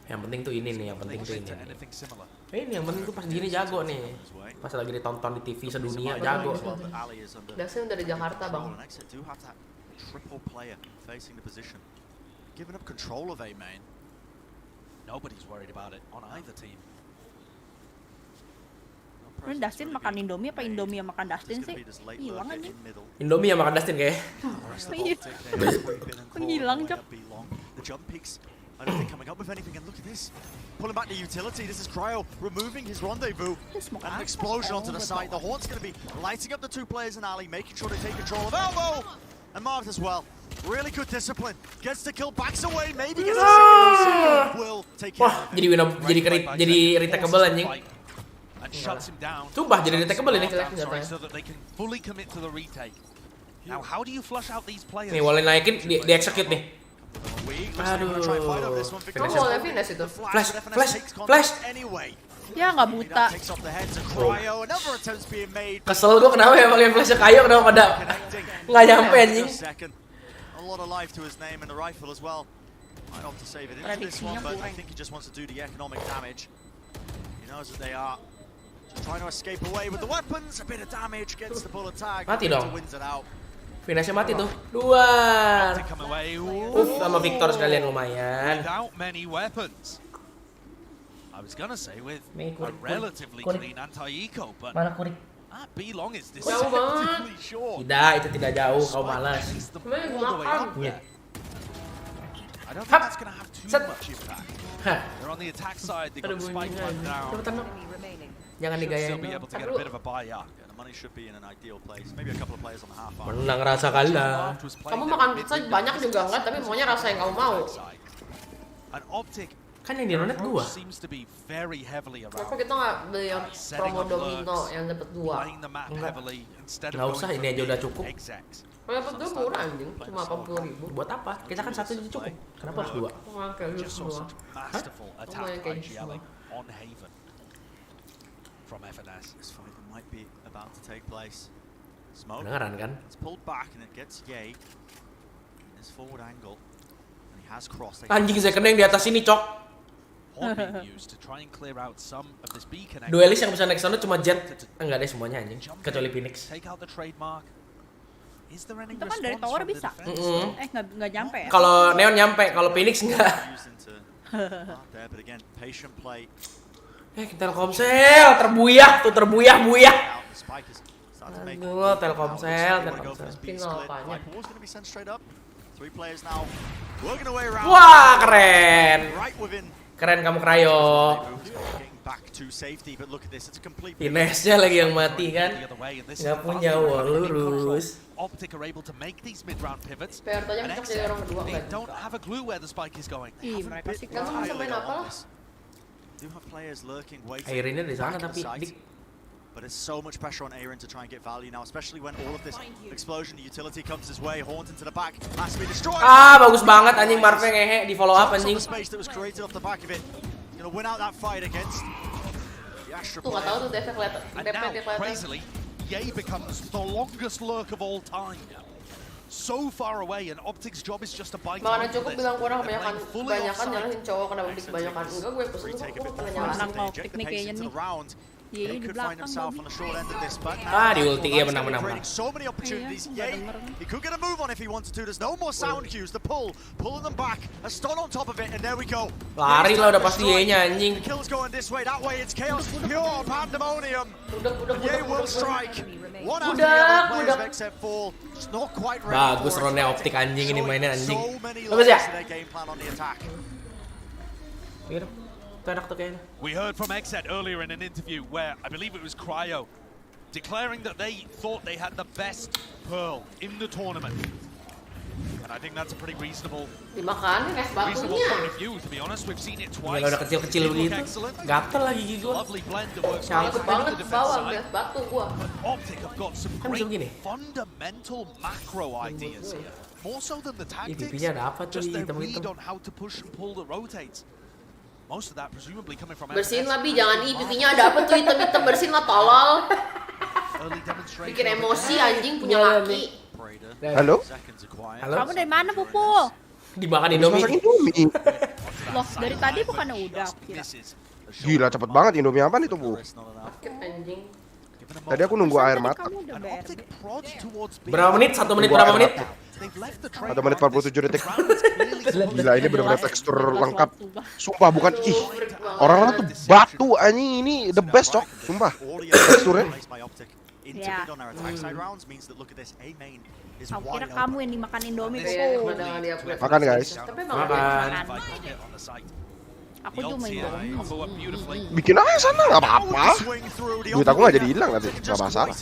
M: Yang penting tuh ini nih, yang penting tuh ini. Ini yang penting tuh pas gini jago nih. Pas lagi ditonton di TV sedunia jago.
C: Dasnya dari Jakarta, Bang.
U: Triple player facing the position. Giving up control of A main.
A: Nobody's worried about it on either team.
I: Ini Dustin makan Indomie apa Indomie yang makan Dustin sih? Hilang aja.
M: Indomie yang makan Dustin kayaknya.
I: Hilang, Cok.
U: The jump peaks. I don't think coming up with anything, and look at this. Pulling back the utility, this is Cryo removing his rendezvous. And an explosion onto the side. The Horn's going to be lighting up the 2 players in alley, making sure they take control of Elbow. And Marv as well. Really good discipline. Gets the kill, backs away, maybe gets a second. Will take
M: Wah, jadi retakeable anjing. Sumpah jadi retakeable ini. Nih, wall naikin, di execute nih. Aduh.
C: Kamu mau finish itu?
M: Flash.
I: Ya nggak buta.
M: Kesel gua kenapa ya pakai flashnya kayu, kenapa pada nggak nyampe anjing.
U: A lot of life to his name and the rifle as well. Might opt to save it into this one, but I think he just wants to do the economic damage. He knows that they are just trying to escape away with the weapons. A bit of damage gets the bullet tag.
M: Mati dong.
U: Wins it out.
M: Finishnya mati tuh. Luar. Sama Victor sekalian lumayan.
A: I was gonna say with a relatively clean anti-eco, but B-Long is deceptively short.
M: Tidak, itu tidak jauh, kau malas.
A: I don't think that's gonna have too much impact. They're on the attack side, they got spike down.
M: Jangan digayain.
A: Still be able to get a bit of a buy up.
M: Menang rasa kalah.
C: Kamu makan pizza banyak juga enggak, tapi maunya rasa yang kamu mau.
M: Kan yang di Ronet gua.
C: Kenapa kita nggak beli yang promo Domino yang dapat 2?
M: Nggak usah, ini aja udah cukup.
C: Kalau dapat 2 murah anjing, cuma 80.000.
M: Buat apa? Kita kan 1 aja cukup. Kenapa harus 2?
C: Mau kayak gitu semua. Hah? Mau yang kayak gitu semua.
S: From FNS. This fight might be about to take place. Smoke.
M: Beneran kan?
S: It's pulled back and it gets Ye. His forward angle. And he has crossed.
M: Anjing saya kena yang di atas ini, Cok. Duelis yang bisa naik sana cuma Jet. Enggak deh semuanya anjing, kecuali Phoenix.
I: Itu kan dari tower bisa. Nggak nyampe ya?
M: Kalau Neon nyampe, kalau Phoenix enggak. Telkomsel terbuyah tuh, terbuyah-buyah. Aduh, Telkomsel. Wah, keren. Keren kamu Krayo. Ines-nya lagi yang mati kan. Nggak punya wall lurus.
C: PRT-nya bisa jadi orang kedua kan?
I: Ih, mereka sih
C: kamu bisa main apa lah?
M: Airinnya di sana tapi dik.
S: But there's so much pressure on Aaron to try and get value now, especially when all of this explosion utility comes his way. Horns into the back, has to be destroyed.
M: Ah, bagus banget anjing Marve ngehe di follow up anjing.
S: Space that was created off the back of it. Gonna win out that fight against the Astra
C: player. Tuh, nggak tahu tuh DP kelihatan.
A: And now, crazily, Ye becomes the longest lurk of all time. So far away, and Optic's job is just to bite.
C: Makanya cukup bilang kurang kebanyakan nyalahin cowok kena Optic kebanyakan. Enggak, gue pesen tuh aku pernah nyalahin.
I: Anak Optic nih kayaknya nih. Iya, di belakang
M: di ulti ya menang.
S: So many opportunities. He could get a move on if he wanted to. There's no more sound cues. The pulling them back. A stun on top of it, and there we go.
M: Lari lah udah pasti Ye-nya anjing.
S: Kills going this way, that way. It's chaos, pure pandemonium. Ye will strike. One after the other players of Except fall. It's not quite ready.
M: Bagus Ronnya Optik anjing ini mainnya anjing.
S: Bagus ya. Game plan on the attack.
A: We heard from Exet earlier in an interview where I believe it was Cryo declaring that they thought they had the best Pearl in the tournament. And I think that's a pretty reasonable point of view, to be honest. We've seen it twice.
M: Kalau udah kecil-kecil begitu, gatel lagi gigi gua.
C: Cakep banget bawah lihat batu gua.
A: Optic have got some great fundamental macro ideas here. More so than the tactics, just their read on how to push and pull the rotates. Most of that presumably coming from
C: bersihin lah Bi, jangan pipinya ada apa tuh hitam-hitam, bersihin lah tolol. Bikin emosi anjing punya laki.
G: Halo?
I: Kamu dari mana, Pupu?
M: Dimakan Indomie.
I: Loh, dari tadi bukannya udah?
G: Gila cepet banget Indomie apa nih tuh, Bu?
C: Anjing.
G: Tadi aku nunggu air mata.
M: Berapa menit? 1 menit berapa menit?
G: 1 menit 47 detik. Gila ini bener-bener tekstur lengkap. Sumpah bukan orang-orang tuh batu anjing, ini the best Cok. Sumpah teksturnya.
I: Ya. Aku kira kamu yang dimakan Indomie kok.
G: Makan guys.
M: Makan.
I: Aku cuma Indomie.
G: Bikin aja sana nggak apa-apa. Duit aku nggak jadi hilang nanti, nggak masalah.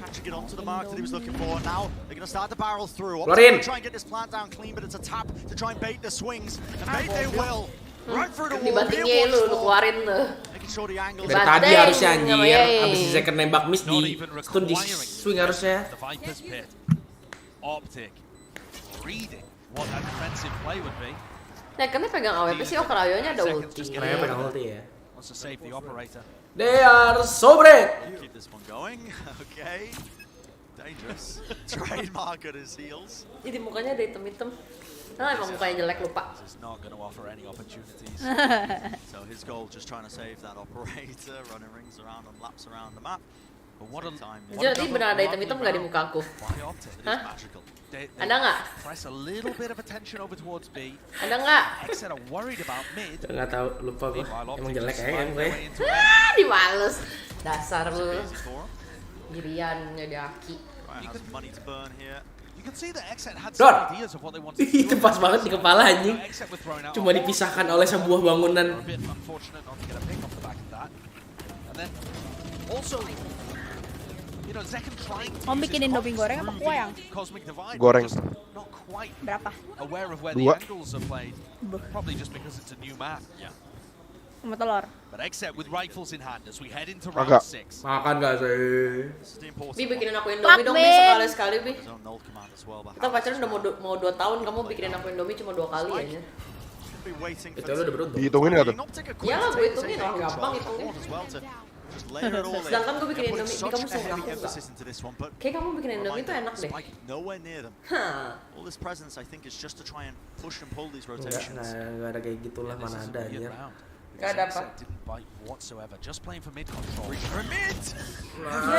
S: To get onto the mark that he was looking for. Now they're going to start to barrel through.
M: Lorin.
S: Try and get this plant down clean, but it's a tap to try and bait the swings. And bait they will. Right through the wall.
C: Dibantingnya lu keluarin lu.
S: Making sure the angle.
M: Dari tadi harusnya anjir, abis si second nembak miss di stun di swing harusnya.
A: Optic reading what that defensive play would be.
C: Nah, kami pegang AWP sih, Krayonya ada ulti.
M: Krayo pegang ulti ya.
A: Wants to save the operator.
M: They are so brave.
S: Keep this one going. Okay. Dangerous. Trademark at his heels.
C: Jadi mukanya ada hitam-hitam. Nah, emang mukanya jelek lupa.
A: This is not going to offer any opportunities.
S: So his goal just trying to save that operator, running rings around and laps around the map. But what a time.
C: Jadi benar ada hitam-hitam nggak di muka aku? Hah? Ada nggak?
A: Press a little bit of attention over towards B.
C: Ada nggak?
A: Exet are worried about mid.
M: Nggak tahu, lupa gue. Emang jelek kayaknya gue.
C: Dimales. Dasar lu. Girian jadi aki.
M: Itu pas banget di kepala anjing. Cuma dipisahkan oleh sebuah bangunan.
I: Mau bikin Indomie goreng apa kuah?
G: Goreng.
I: Berapa?
G: 2.
I: Sama telur.
G: Agak.
M: Makan gak sih?
C: Bi bikinin aku Indomie dong, Bi, sekali-sekali, Bi. Kita pacaran udah mau 2 tahun, kamu bikinin aku Indomie cuma 2 kali aja.
M: Itu lu udah beruntung.
G: Dihitungin nggak tuh?
C: Iya lah, gue hitungin, orang gampang hitungnya. Sedangkan gue bikin Indomie, Bi, kamu sayang aku nggak? Kayak kamu bikin Indomie tuh enak deh.
M: Nggak ada kayak gitulah, mana ada anjir.
C: Gak ada apa.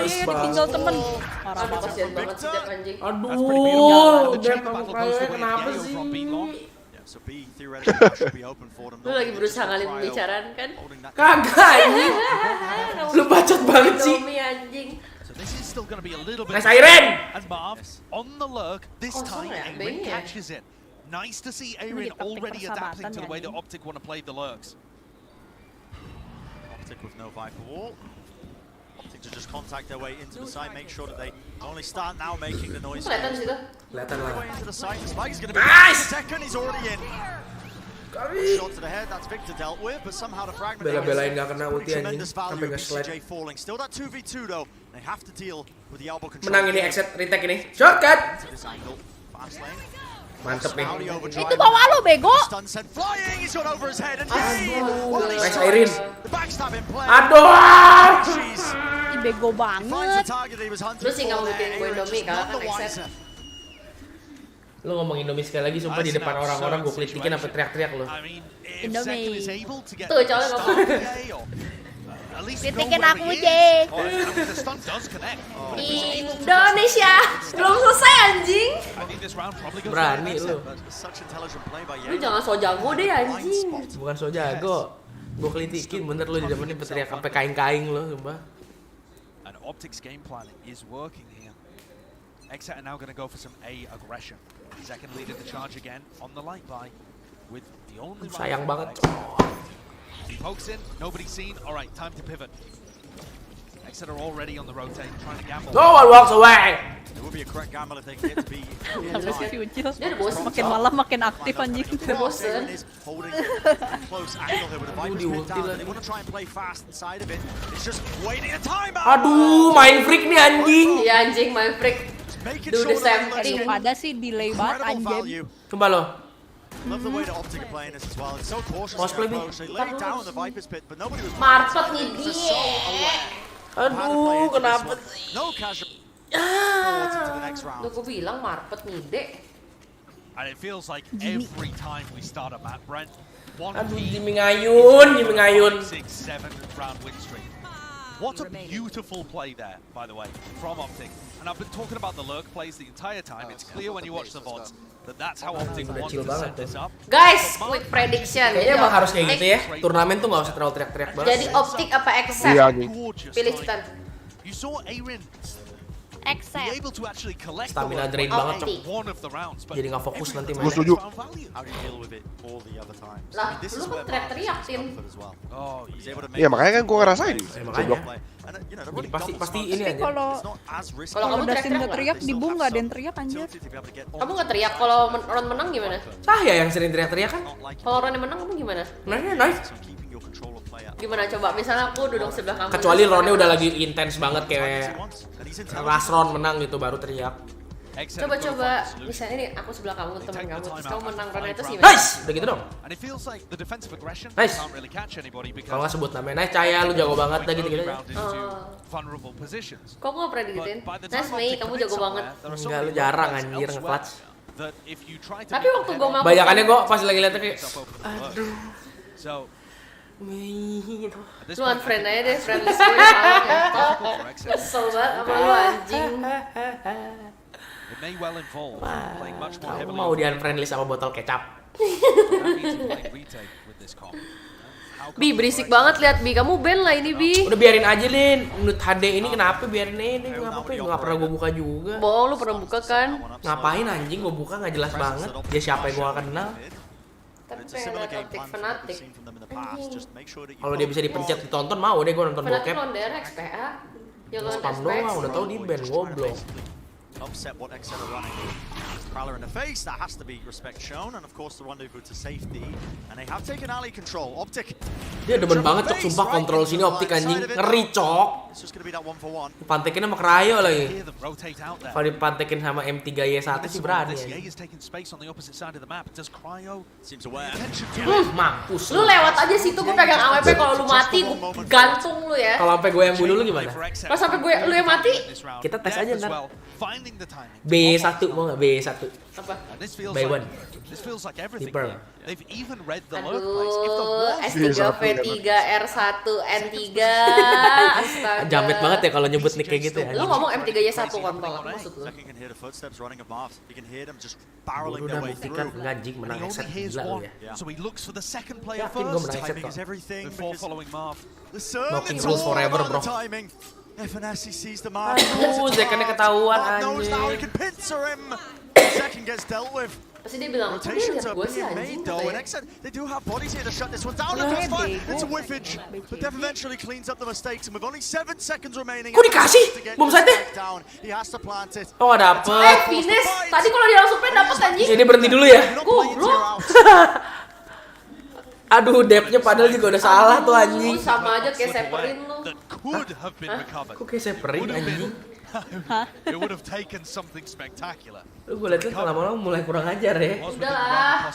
I: Iya, ditinggal temen.
C: Aduh, kasihan banget sih Dev anjing.
M: Aduh, Dev kamu kayak kenapa sih?
C: Lu lagi berusaha ngalih pembicaraan kan?
M: Kagak anjing. Lu bacot banget sih.
C: Anjing.
M: Nice Irene.
A: On the lurk, this time Irene catches it. Nice to see Irene already adapting to the way that Optic want to play the lurks.
U: Optic with no Viper wall. Optic to just contact their way into the side, make sure that they only start now making the noise.
C: Kelihatan situ.
M: Kelihatan lah.
U: Into the side, the spike is going to be nice. Second, he's already in. Shot to the head, that's Victor dealt with, but somehow the fragment.
M: Bela-belain nggak kena ulti anjing, sampai nge-slide.
U: Falling. Still that 2v2 though. They have to deal with the elbow control.
M: Menang ini exit retake ini. Shortcut. Mantep nih.
I: Itu bawa lo bego.
M: Nice Irene. Aduh.
I: Ih, bego banget.
C: Lu sih nggak mau bikin gue Indomie karena kan exit.
M: Lu ngomong Indomie sekali lagi sumpah di depan orang-orang gue kritikin sampai teriak-teriak lu.
I: Indomie.
C: Tuh cowoknya ngomong.
I: Kritikin aku, Jay. Indonesia. Belum selesai anjing.
M: Berani lu.
C: Lu jangan so jago deh anjing.
M: Bukan so jago. Gue kritikin bener lu di depan ini teriak sampai kaing-kaing lu sumpah.
A: And Optic's game plan is working here. Exet are now going to go for some A aggression. Second lead in the charge again on the light buy with the only
M: sayang banget.
A: He pokes in, nobody's seen. All right, time to pivot. Exet are already on the rotate, trying to gamble.
M: No one walks away.
U: It would be a correct gamble if they get to be.
I: Dia udah bosen. Makin malam makin aktif anjing.
C: Udah bosen.
M: Aduh, main freak nih anjing.
C: Iya anjing, main freak. Do the same thing.
I: Ada sih delay banget anjing.
M: Coba lo.
U: Love the way that Optic are playing this as well. It's so cautious. They lay down the Viper's pit, but nobody was.
C: Marpet nih dia.
M: Aduh, kenapa sih?
U: No casual.
C: Tuh gue bilang Marpet nih dek.
A: And it feels like every time we start a map, Brent.
M: Aduh, Jimmy ngayun.
A: 6-7 round win streak. What a beautiful play there, by the way, from Optic. And I've been talking about the lurk plays the entire time. It's clear when you watch the VODs that that's how Optic wants to set this up.
C: Guys, quick prediction.
M: Kayaknya emang harus kayak gitu ya. Turnamen tuh nggak usah terlalu teriak-teriak banget.
C: Jadi Optic apa Exet? Pilih cepetan.
A: You saw Arin
I: Exet.
M: Stamina drain banget, Cok. Jadi nggak fokus nanti mainnya.
G: Gue setuju.
C: Lah, lu kan teriak-teriak, Tim.
G: Iya, makanya kan gue ngerasain.
M: Makanya. Jadi pasti ini aja.
I: Kalau
C: kamu
I: teriak di boom nggak ada yang teriak anjir.
C: Kamu nggak teriak kalau Ron menang gimana?
M: Ya yang sering teriak-teriak kan.
C: Kalau Ron menang kamu gimana?
M: Menangnya nice.
C: Gimana coba misalnya aku duduk sebelah kamu.
M: Kecuali Ronnya udah lagi intens banget kayak last round menang gitu baru teriak.
C: Coba misalnya ini aku sebelah kamu teman kamu terus kamu menang Ron itu sih gimana?
M: Nice, udah gitu dong. Nice. Kalau nggak sebut namanya, nice Caya lu jago banget dah gitu-gitu aja.
C: Kok nggak pernah digituin? Nice Mei, kamu jago banget.
M: Enggak, lu jarang anjir nge-clutch.
C: Tapi waktu gue mau
M: bayangannya gue pas lagi liatnya kayak aduh.
C: Lu unfriend aja deh, friendlist gue sama kesel banget sama lu anjing.
M: Kamu mau di unfriendly sama botol kecap.
C: Bi, berisik banget lihat Bi, kamu ban lah ini Bi.
M: Udah biarin aja Lin, menurut HD ini kenapa biarin aja, nggak apa-apa, nggak pernah gue buka juga.
C: Bohong, lu pernah buka kan?
M: Ngapain anjing gue buka nggak jelas banget, dia siapa yang gue gak kenal.
C: Tapi pengen liat Optic fanatik.
M: Kalau dia bisa dipencet ditonton mau deh gue nonton
C: Fnatic
M: bokep.
C: lawan DRX PA. Ya lawan
M: Spam doang, udah tahu di ban goblok.
U: Upset what Exeter are running. Prowler in the face, that has to be respect shown, and of course the rendezvous to safety. And they have taken alley control. Optic.
M: Dia demen banget cok, sumpah kontrol sini Optik anjing, ngeri cok. Pantekin sama Cryo lagi. Kalau dipantekin sama M3Y1 sih berani ya. Mampus.
C: Lu lewat aja situ, gue pegang AWP, kalau lu mati gue gantung lu ya.
M: Kalau sampai gue yang bunuh lu gimana?
C: Kalau sampai lu yang mati,
M: kita tes aja ntar. B1 mau nggak B1?
C: Apa?
M: By one. Deeper.
C: Aduh, S3 V3 R1 N3. Astaga.
M: Jamet banget ya kalau nyebut nick kayak gitu ya.
C: Lu ngomong M3Y1 kontol apa maksud lu?
M: Lu udah buktikan anjing menang headset gila lu ya. Yakin gue menang headset kok. Knocking rules forever bro. Aduh, Zekannya ketahuan anjing.
C: Pasti dia bilang, aku dia liat gue sih anjing gitu ya.
U: They do have bodies here to shut this one down. It's fine. It's a whiffage. But Dev eventually cleans up the mistakes, and with only 7 seconds remaining.
M: Kok dikasih? Bom site?
U: He has to plant it.
M: Oh, nggak dapet.
C: Fines. Tadi kalau dia langsung dapet anjing.
M: Ini berhenti dulu ya.
C: Goblok.
M: Aduh, depthnya padahal juga udah salah tuh anjing.
C: Sama aja kayak Severin lu.
M: Kok kayak Severin anjing?
A: It would have taken something spectacular.
M: Lu gue liat tuh lama-lama mulai kurang ajar ya.
C: Udahlah.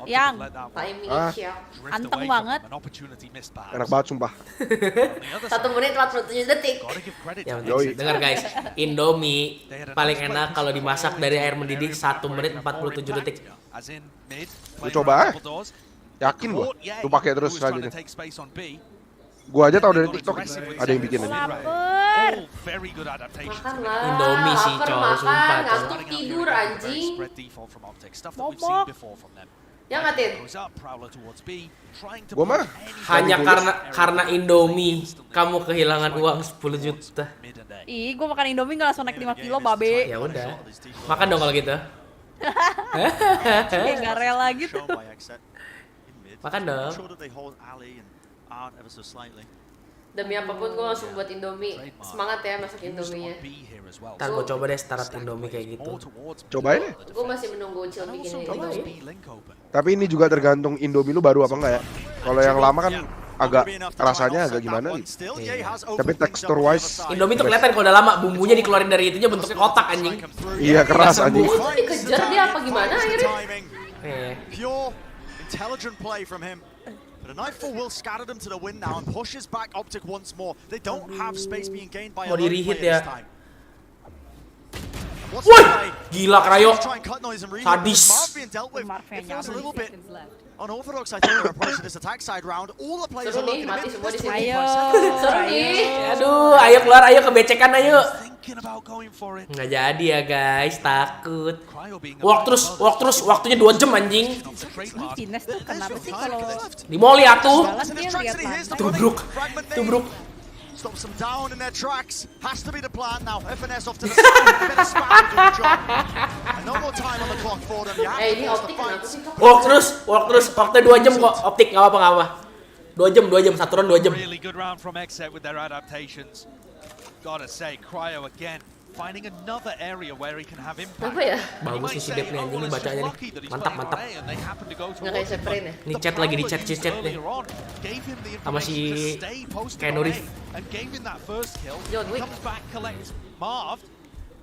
I: Yang
C: timingnya siap.
I: Anteng banget.
G: Enak banget sumpah.
C: 1 menit 47 detik.
M: Ya, dengar guys, Indomie paling enak kalau dimasak dari air mendidih 1 menit 47 detik.
G: Lu coba yakin gua. Lu pakai terus selanjutnya. Gua aja tahu dari TikTok ada yang bikin ini.
I: Lapar.
C: Makanlah.
M: Indomie sih cowok sumpah.
C: Ngantuk tidur anjing.
I: Bobok.
C: Ya nggak Tin?
G: Gua mah
M: hanya karena Indomie kamu kehilangan uang 10 juta.
I: Ih, gue makan Indomie nggak langsung naik 5 kilo, babe.
M: Ya udah. Makan dong kalau gitu.
I: Nggak rela gitu.
M: Makan dong.
C: Demi apapun gue langsung buat Indomie. Semangat ya masak Indominya.
M: Ntar gue coba deh start Indomie kayak gitu.
G: Cobain deh.
C: Gue masih menunggu Ucil bikin Indomie.
G: Tapi ini juga tergantung Indomie lu baru apa enggak ya. Kalau yang lama kan agak rasanya agak gimana gitu. Tapi texture wise
M: Indomie tuh kelihatan kalau udah lama bumbunya dikeluarin dari itunya bentuknya kotak anjing.
G: Iya keras anjing.
C: Itu dikejar dia apa gimana akhirnya?
U: Pure intelligent play from him. But a Nightfall will scatter them to the wind now and pushes back Optic once more. They don't have space being gained by a lone player this time.
M: Woi, gila Cryo. Sadis.
U: It feels a little bit unorthodox, I think, their approach to this attack side round. All the players are looking at it.
I: Ayo.
C: Seru nih.
M: Aduh, ayo keluar, ayo kebecekan ayo. Nggak jadi ya guys, takut. Walk terus, waktunya 2 jam anjing.
I: Fines tuh kenapa sih kalau
M: Di mall ya tuh.
I: jalan dia lihat
M: Tubruk.
U: Stops them down in their tracks. Has to be the plan now. FNS off to the side. Bit of spam to the job. And no more time on the clock for them.
C: Ini Optik kenapa sih?
M: Walk terus. Waktunya 2 jam kok. Optik nggak apa-apa. 2 jam, 1 round 2 jam.
A: Really good round from Exet with their adaptations. Gotta say, Cryo again finding another area where he can have impact.
C: Apa ya?
M: Bagus nih si Dep nih anjing nih bacanya nih. Mantap.
C: Nggak kayak Severin ya?
M: Ini chat lagi di chat nih. Sama si Kenuri.
C: John Wick.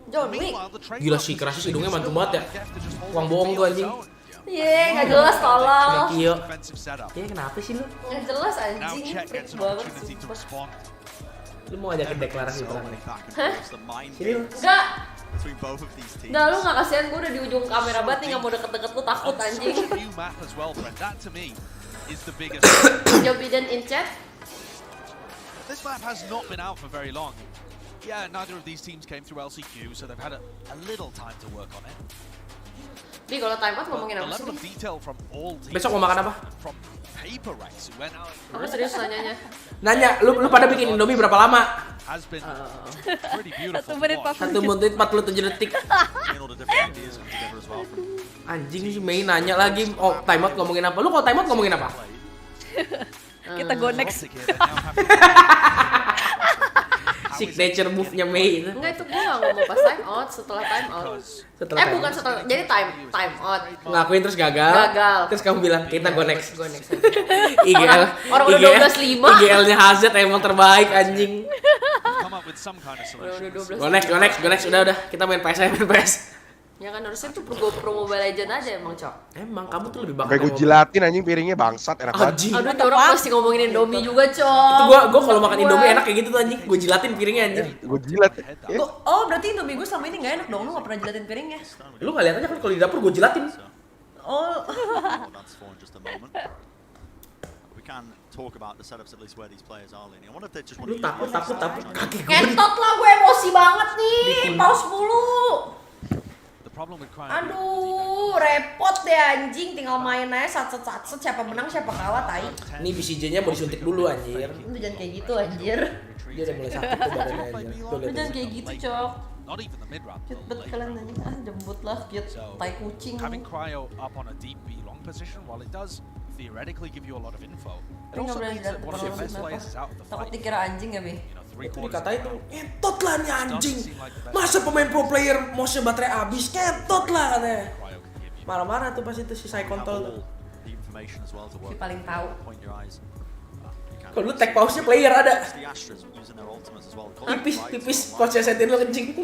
C: John Wick.
M: Gila sih kerasnya hidungnya mantul banget ya. Uang bohong tuh anjing.
C: Iya, nggak jelas tolong.
M: Iya kenapa sih lu?
C: Nggak jelas anjing, freak banget sumpah.
M: Lu mau ajakin deklarasi perang nih?
C: Hah?
M: Sini lu.
C: Enggak, lu nggak kasihan, gue udah di ujung kamera banget nih, nggak mau deket-deket lu, takut anjing. Joe Biden in chat.
A: This map has not been out for very long. Yeah, neither of these teams came through LCQ, so they've had a little time to work on it.
C: Bi, kalau timeout ngomongin apa sih?
M: Besok mau makan apa?
C: Aku serius nanyanya.
M: Nanya, lu pada bikin Indomie berapa lama?
I: 1 menit
M: 47 detik. Anjing sih main nanya lagi. Oh, timeout ngomongin apa? Lu kalau timeout ngomongin apa?
I: Kita go next.
M: Signature move-nya Mei itu.
C: Enggak, itu gue gak ngomong pas time out, setelah time out. Bukan setelah, jadi time out.
M: Ngakuin terus gagal. Terus kamu bilang, kita go next.
C: Go next
M: IGL.
C: Orang udah 12-5.
M: IGL-nya HZ emang terbaik anjing. Go next. Udah. Kita main PS.
C: Ya kan harusnya tuh pro Mobile Legend aja emang, Cok.
M: Emang kamu tuh lebih bakat.
G: Kayak gue jilatin anjing piringnya bangsat enak banget.
C: Aduh, orang pasti ngomongin Indomie juga, Cok.
M: Itu gua kalau makan Indomie enak kayak gitu tuh anjing. Gue jilatin piringnya anjing.
G: Gue jilat.
C: Oh, berarti Indomie gue selama ini enggak enak dong. Lu enggak pernah jilatin piringnya.
M: Lu enggak lihat aja kan kalau di dapur gue jilatin.
C: Oh.
M: Lu takut kaki gue.
C: Kentot lah, gue emosi banget nih. Pause mulu. Aduh, repot deh anjing, tinggal main aja satset siapa menang siapa kalah tai.
M: Nih BCJ-nya mau disuntik dulu anjir.
C: Lu jangan kayak gitu anjir.
M: Dia udah mulai sakit tuh badannya anjir.
C: Lu jangan kayak gitu, Cok. Cute banget kalian anjing, jembut lah, cute tai kucing.
A: Having cryo up on a deep B long position, while it does theoretically give you a lot of info, it also means that one of your best players is out of the fight.
C: Takut dikira anjing ya, Bi?
M: Dikatain tuh, ngetot lah nih anjing. Masa pemain pro player mouse baterai habis, ngetot lah katanya. Marah-marah tuh pas itu si Psychontol tuh.
C: Si paling tahu.
M: Kalau lu tag pause-nya player ada. Tipis coach setin lu kencing.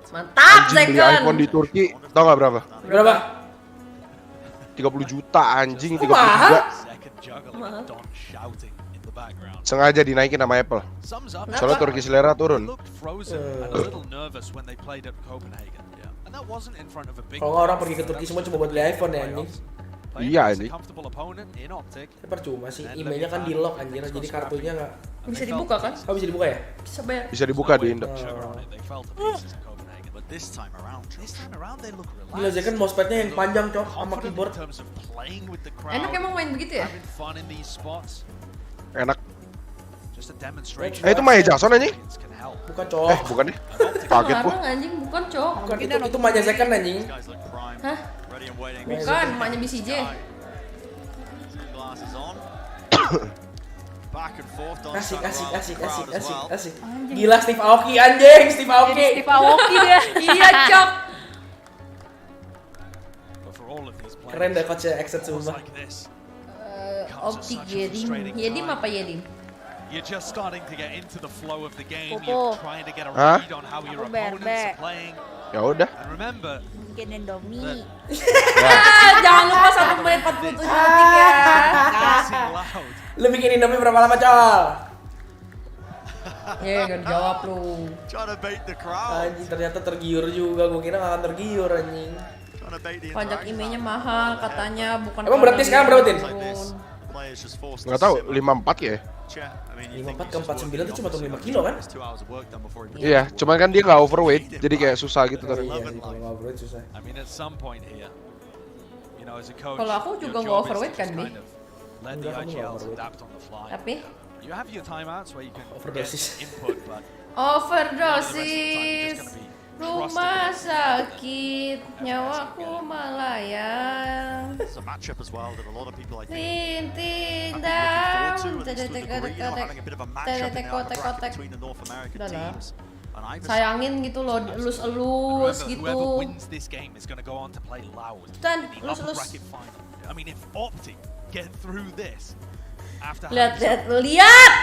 C: Mantap,
G: Beli iPhone di Turki, tau gak berapa?
M: Berapa?
G: 30 juta anjing, 30 juta. Sengaja dinaikin sama Apple. Soalnya Turki selera turun.
M: Kalau orang pergi ke Turki semua cuma buat beli iPhone ya anjing.
G: Iya ini.
M: Percuma sih, emailnya kan di lock anjir, jadi kartunya nggak
C: bisa dibuka kan?
M: Oh bisa dibuka ya?
C: Bisa bayar.
G: Bisa dibuka di Indo.
M: Gila sih kan mousepadnya yang panjang cok sama keyboard.
C: Enak emang main begitu ya?
G: Enak. Itu Maya Jackson anjing?
M: Bukan cok.
G: Bukan deh. Kaget gua.
C: Anjing bukan cok.
M: Bukan itu Maya Jackson anjing.
C: Hah? Bukan, emaknya BCJ.
M: Asik. Gila Steve Aoki anjing, Steve Aoki.
C: Steve Aoki dia. Iya, Cok.
M: Keren deh coachnya Exet sumpah.
C: Optik Yedim apa Yedim?
A: You're just starting to get into the flow of the game.
I: Popo.
A: You're trying to get a read on how your opponents are playing.
G: Ya udah.
A: And remember,
I: bikin Indomie.
C: Jangan lupa 1 menit 47 detik ya.
M: Lu bikin Indomie berapa lama, Col?
C: Gak jawab lu.
M: Anjing ternyata tergiur juga, gua kira gak akan tergiur anjing.
C: Pajak emailnya mahal katanya, bukan.
M: Emang berarti sekarang berapa, Tin?
G: Nggak tahu, 54 ya?
M: 54 ke 49 itu cuma turun 5 kilo kan?
G: Iya, cuman kan dia nggak overweight, jadi kayak susah gitu tadi.
M: Iya, kalau nggak overweight susah.
C: Kalau aku juga nggak overweight kan, Bi?
M: Enggak, kamu nggak overweight.
C: Tapi?
M: Overdosis.
C: Overdosis. Rumah sakit, nyawaku melayang. Tintin dam, tetek. Sayangin gitu loh, elus gitu. Dan elus. Lihat.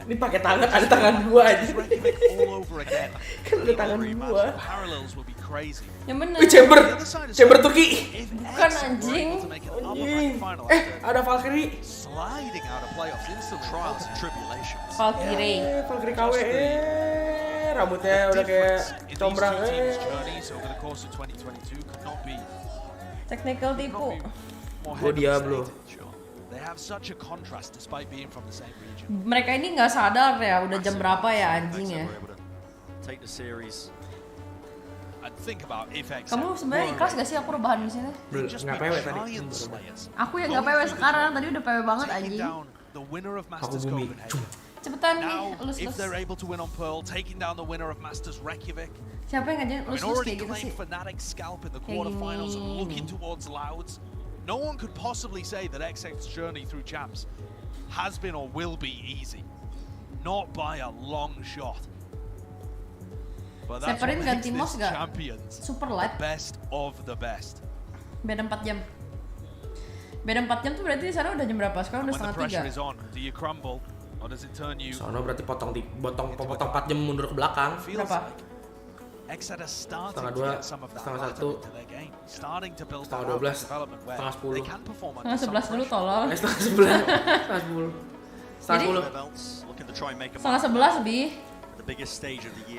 M: Ini pakai tangan, ada tangan gua aja. Kan ada tangan gua.
C: Yang bener.
M: Chamber Turki.
C: Bukan anjing.
M: Ada Valkyrie. Valkyrie KW. Rambutnya udah kayak combrang.
C: Technical tipu.
M: Gua Diablo.
C: Mereka ini nggak sadar ya, udah jam berapa ya anjing ya. Kamu sebenarnya ikhlas gak sih aku rebahan di sini?
M: Nggak PW tadi.
C: Aku yang nggak PW sekarang, tadi udah PW banget anjing.
M: Aku bumi.
I: Cepetan nih,
A: Now,
I: lus.
A: if they're able to win on Pearl, taking down the winner of Masters Reykjavik.
I: Siapa yang ngajarin lus
A: already
I: kayak gitu sih?
A: claimed Fnatic scalp in the quarterfinals and looking towards Louds. No one could possibly say that XX's journey through champs has been or will be easy. Not by a long shot. But that's what makes this champions the best of the best.
I: Beda 4 jam. Beda 4 jam tuh berarti di sana udah jam berapa? Sekarang udah setengah 3.
A: When the pressure is on, do you crumble or does it turn you?
M: Sono berarti potong 4 jam mundur ke belakang.
I: Berapa?
A: Setengah
M: 2, setengah 1, setengah 12, setengah 10.
I: Setengah 11 dulu tolong.
M: Setengah 11, setengah 10. Setengah 10.
I: Setengah 11 lebih.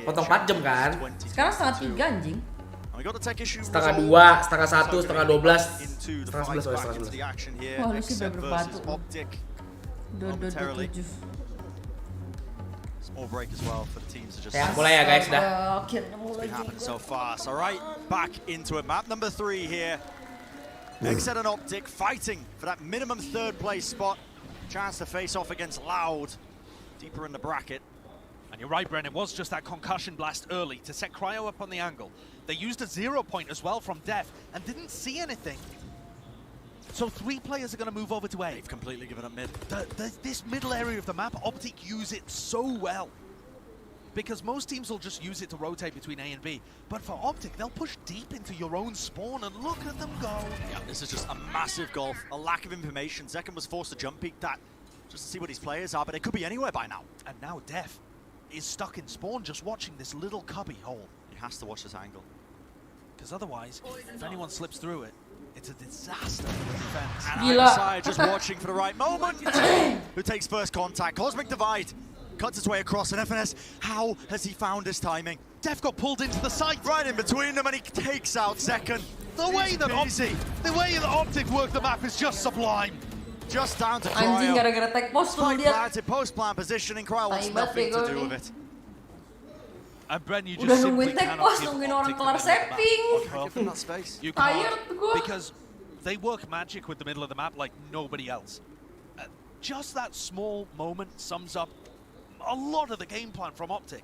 M: Potong 4 jam kan?
I: Sekarang setengah 3 anjing.
M: Setengah 2, setengah 1, setengah 12, setengah 11, setengah 11.
I: Wah lu sih berbatu. 2, 7.
U: Small break as well for the teams to just
M: mulai ya guys dah.
U: It's happened so fast. All right, back into it. Map number 3 here. Exet and Optic fighting for that minimum 3rd place spot. Chance to face off against Loud, deeper in the bracket.
A: And you're right, Brennan, it was just that concussion blast early to set Cryo up on the angle. They used a 0 point as well from Def and didn't see anything. So 3 players are going to move over to A.
U: They've completely given up mid.
A: This middle area of the map, Optic use it so well. Because most teams will just use it to rotate between A and B. But for Optic, they'll push deep into your own spawn and look at them go.
U: Yeah, this is just a massive gulf, a lack of information. Zekken was forced to jump peek that just to see what his players are, but it could be anywhere by now.
A: And now Def is stuck in spawn just watching this little cubby hole.
U: He has to watch this angle.
A: Because otherwise, if anyone slips through it, it's a disaster for the defense.
U: And outside, just watching for the right moment. Who takes first contact? Cosmic Divide cuts its way across, and FNS, how has he found his timing?
A: Def got pulled into the site.
U: Right in between them, and he takes out Zekken.
A: The way that Optic work the map is just sublime.
U: Just down to Cryo.
I: Anjing gara-gara tag post tuh dia.
U: Post-plant positioning, Cryo wants nothing to do with it.
A: And Bren, you just
I: udah nungguin tag post, nungguin orang kelar saving.
A: You can't, because they work magic with the middle of the map like nobody else. Just that small moment sums up a lot of the game plan from Optic.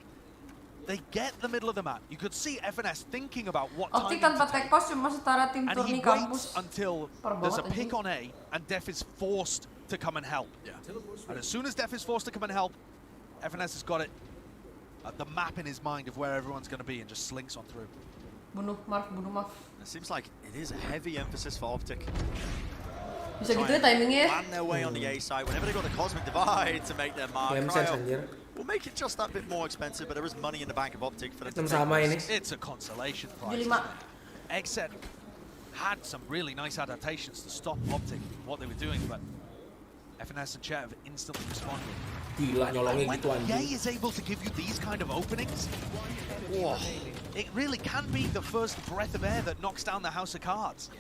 A: They get the middle of the map. You could see FNS thinking about what time
I: Optic tanpa tag post cuma setara tim turni kampus.
A: Until there's a pick on A and Def is forced to come and help. And as soon as Def is forced to come and help, FNS has got it. The map in his mind of where everyone's going to be and just slinks on through.
I: Bunuh Mark.
U: It seems like it is a heavy emphasis for Optic.
I: Bisa gitu ya timingnya.
U: Plan their way on the A side whenever they got the Cosmic Divide to make their mark. Will make it just that bit more expensive, but there is money in the bank of Optic for them to take.
A: It's a consolation prize. Exet had some really nice adaptations to stop Optic what they were doing, but FNS and Chet have instantly responded.
M: Gila nyolongnya gitu anjing.
A: Yay is able to give you these kind of openings. Whoa. It really can be the first breath of air that knocks down the house of cards.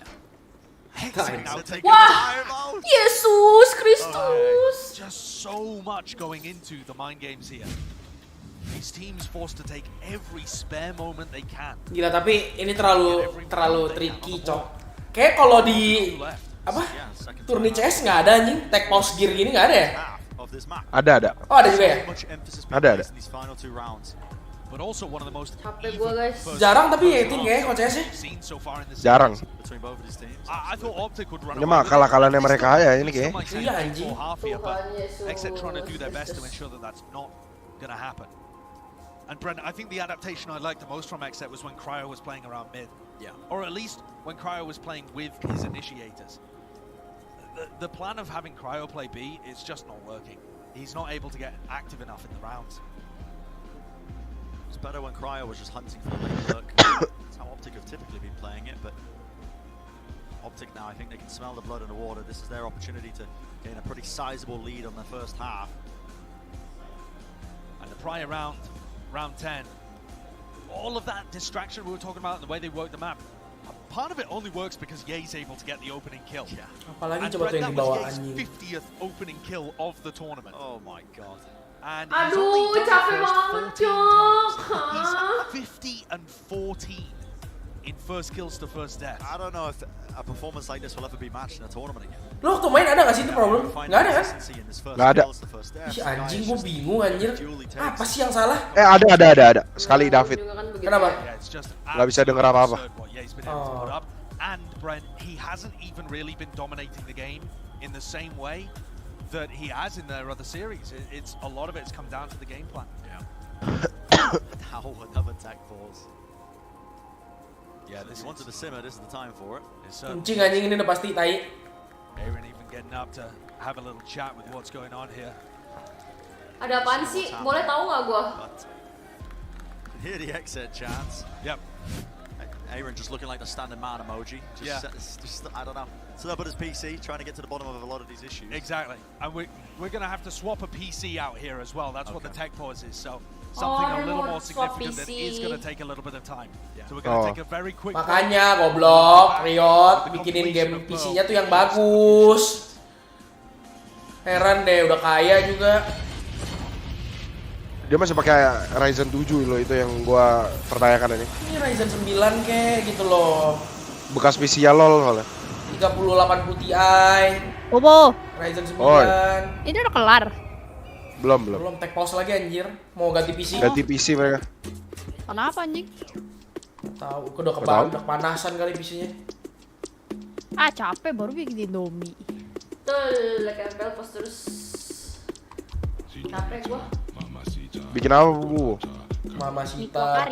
I: Wah! Yesus Kristus!
A: Just so much going into the mind games here. These teams forced to take every spare moment they can.
M: Gila, tapi ini terlalu tricky, Cok. Kayak kalau di apa? Turni CS nggak ada anjing, tag pause gear gini nggak ada ya?
G: Ada.
M: Oh, ada juga ya?
G: Ada.
A: But also one of the most
M: jarang tapi ya tim ya CS-nya.
G: Jarang.
A: I thought Optic would run.
G: Ini mah kalah-kalahnya mereka ya ini kayak.
M: Iya anjing.
A: Except trying to do their best to ensure that that's not gonna happen. And Brent, I think the adaptation I liked the most from Exet was when Cryo was playing around mid.
U: Yeah.
A: Or at least when Cryo was playing with his initiators. The plan of having Cryo play B is just not working. He's not able to get active enough in the rounds.
U: It's better when Cryo was just hunting for the late look. That's how Optic have typically been playing it, but Optic now, I think they can smell the blood in the water. This is their opportunity to gain a pretty sizable lead on the first half.
A: And the prior round, round 10, all of that distraction we were talking about and the way they work the map, part of it only works because Ye's able to get the opening kill.
U: Yeah.
M: Apalagi
A: and
M: coba tuh yang dibawa
A: Ye's
M: anjing.
A: 50th opening kill of the tournament.
U: Oh my god.
A: And
I: aduh, capek banget, Cok.
A: He's 50 and 14 in first kills to first death.
U: I don't know if a performance like this will ever be matched in a tournament again.
M: Lo waktu main ada nggak sih itu problem? Nggak ada kan?
G: Nggak ada.
M: Ih anjing, gue bingung anjir. Apa sih yang salah?
G: Ada. Sekali David.
M: Kenapa?
G: Nggak bisa denger apa-apa.
A: And Brent, he hasn't even really been dominating the game in the same way that he has in their other series. It's a lot of it's come down to the game plan.
U: Now another tech pause. Yeah, this wanted to simmer. This is the time for it.
M: Anjing ini udah pasti tai.
A: Aaron even getting up to have a little chat with what's going on here.
C: Ada apaan sih? Boleh tahu nggak gua?
U: Here the exit chance.
A: Yep.
U: Aaron just looking like the standing man emoji. Just I don't know. Set up at his PC, trying to get to the bottom of a lot of these issues.
A: Exactly. And we're going to have to swap a PC out here as well. That's what the tech pause is. So something a little more significant that is going to take a little bit of time. So we're going to take a very quick.
M: Makanya goblok, Riot bikinin game PC-nya tuh yang bagus. Heran deh, udah kaya juga.
G: Dia masih pakai Ryzen 7 loh, itu yang gua pertanyakan ini.
M: Ini Ryzen 9 kek gitu loh.
G: Bekas PC ya lol soalnya.
M: 3080 Ti.
I: Bobo.
M: Ryzen 9.
I: Ini udah kelar.
G: Belum.
M: Tech pause lagi anjir. Mau ganti PC.
G: Ganti PC mereka.
I: Kenapa anjing?
M: Tahu, udah kepanasan kali PC-nya.
I: Ah, capek baru bikin Indomie.
C: Tuh, level pause terus. Capek gua.
G: Bikin apa, Bu?
M: Mama Sita.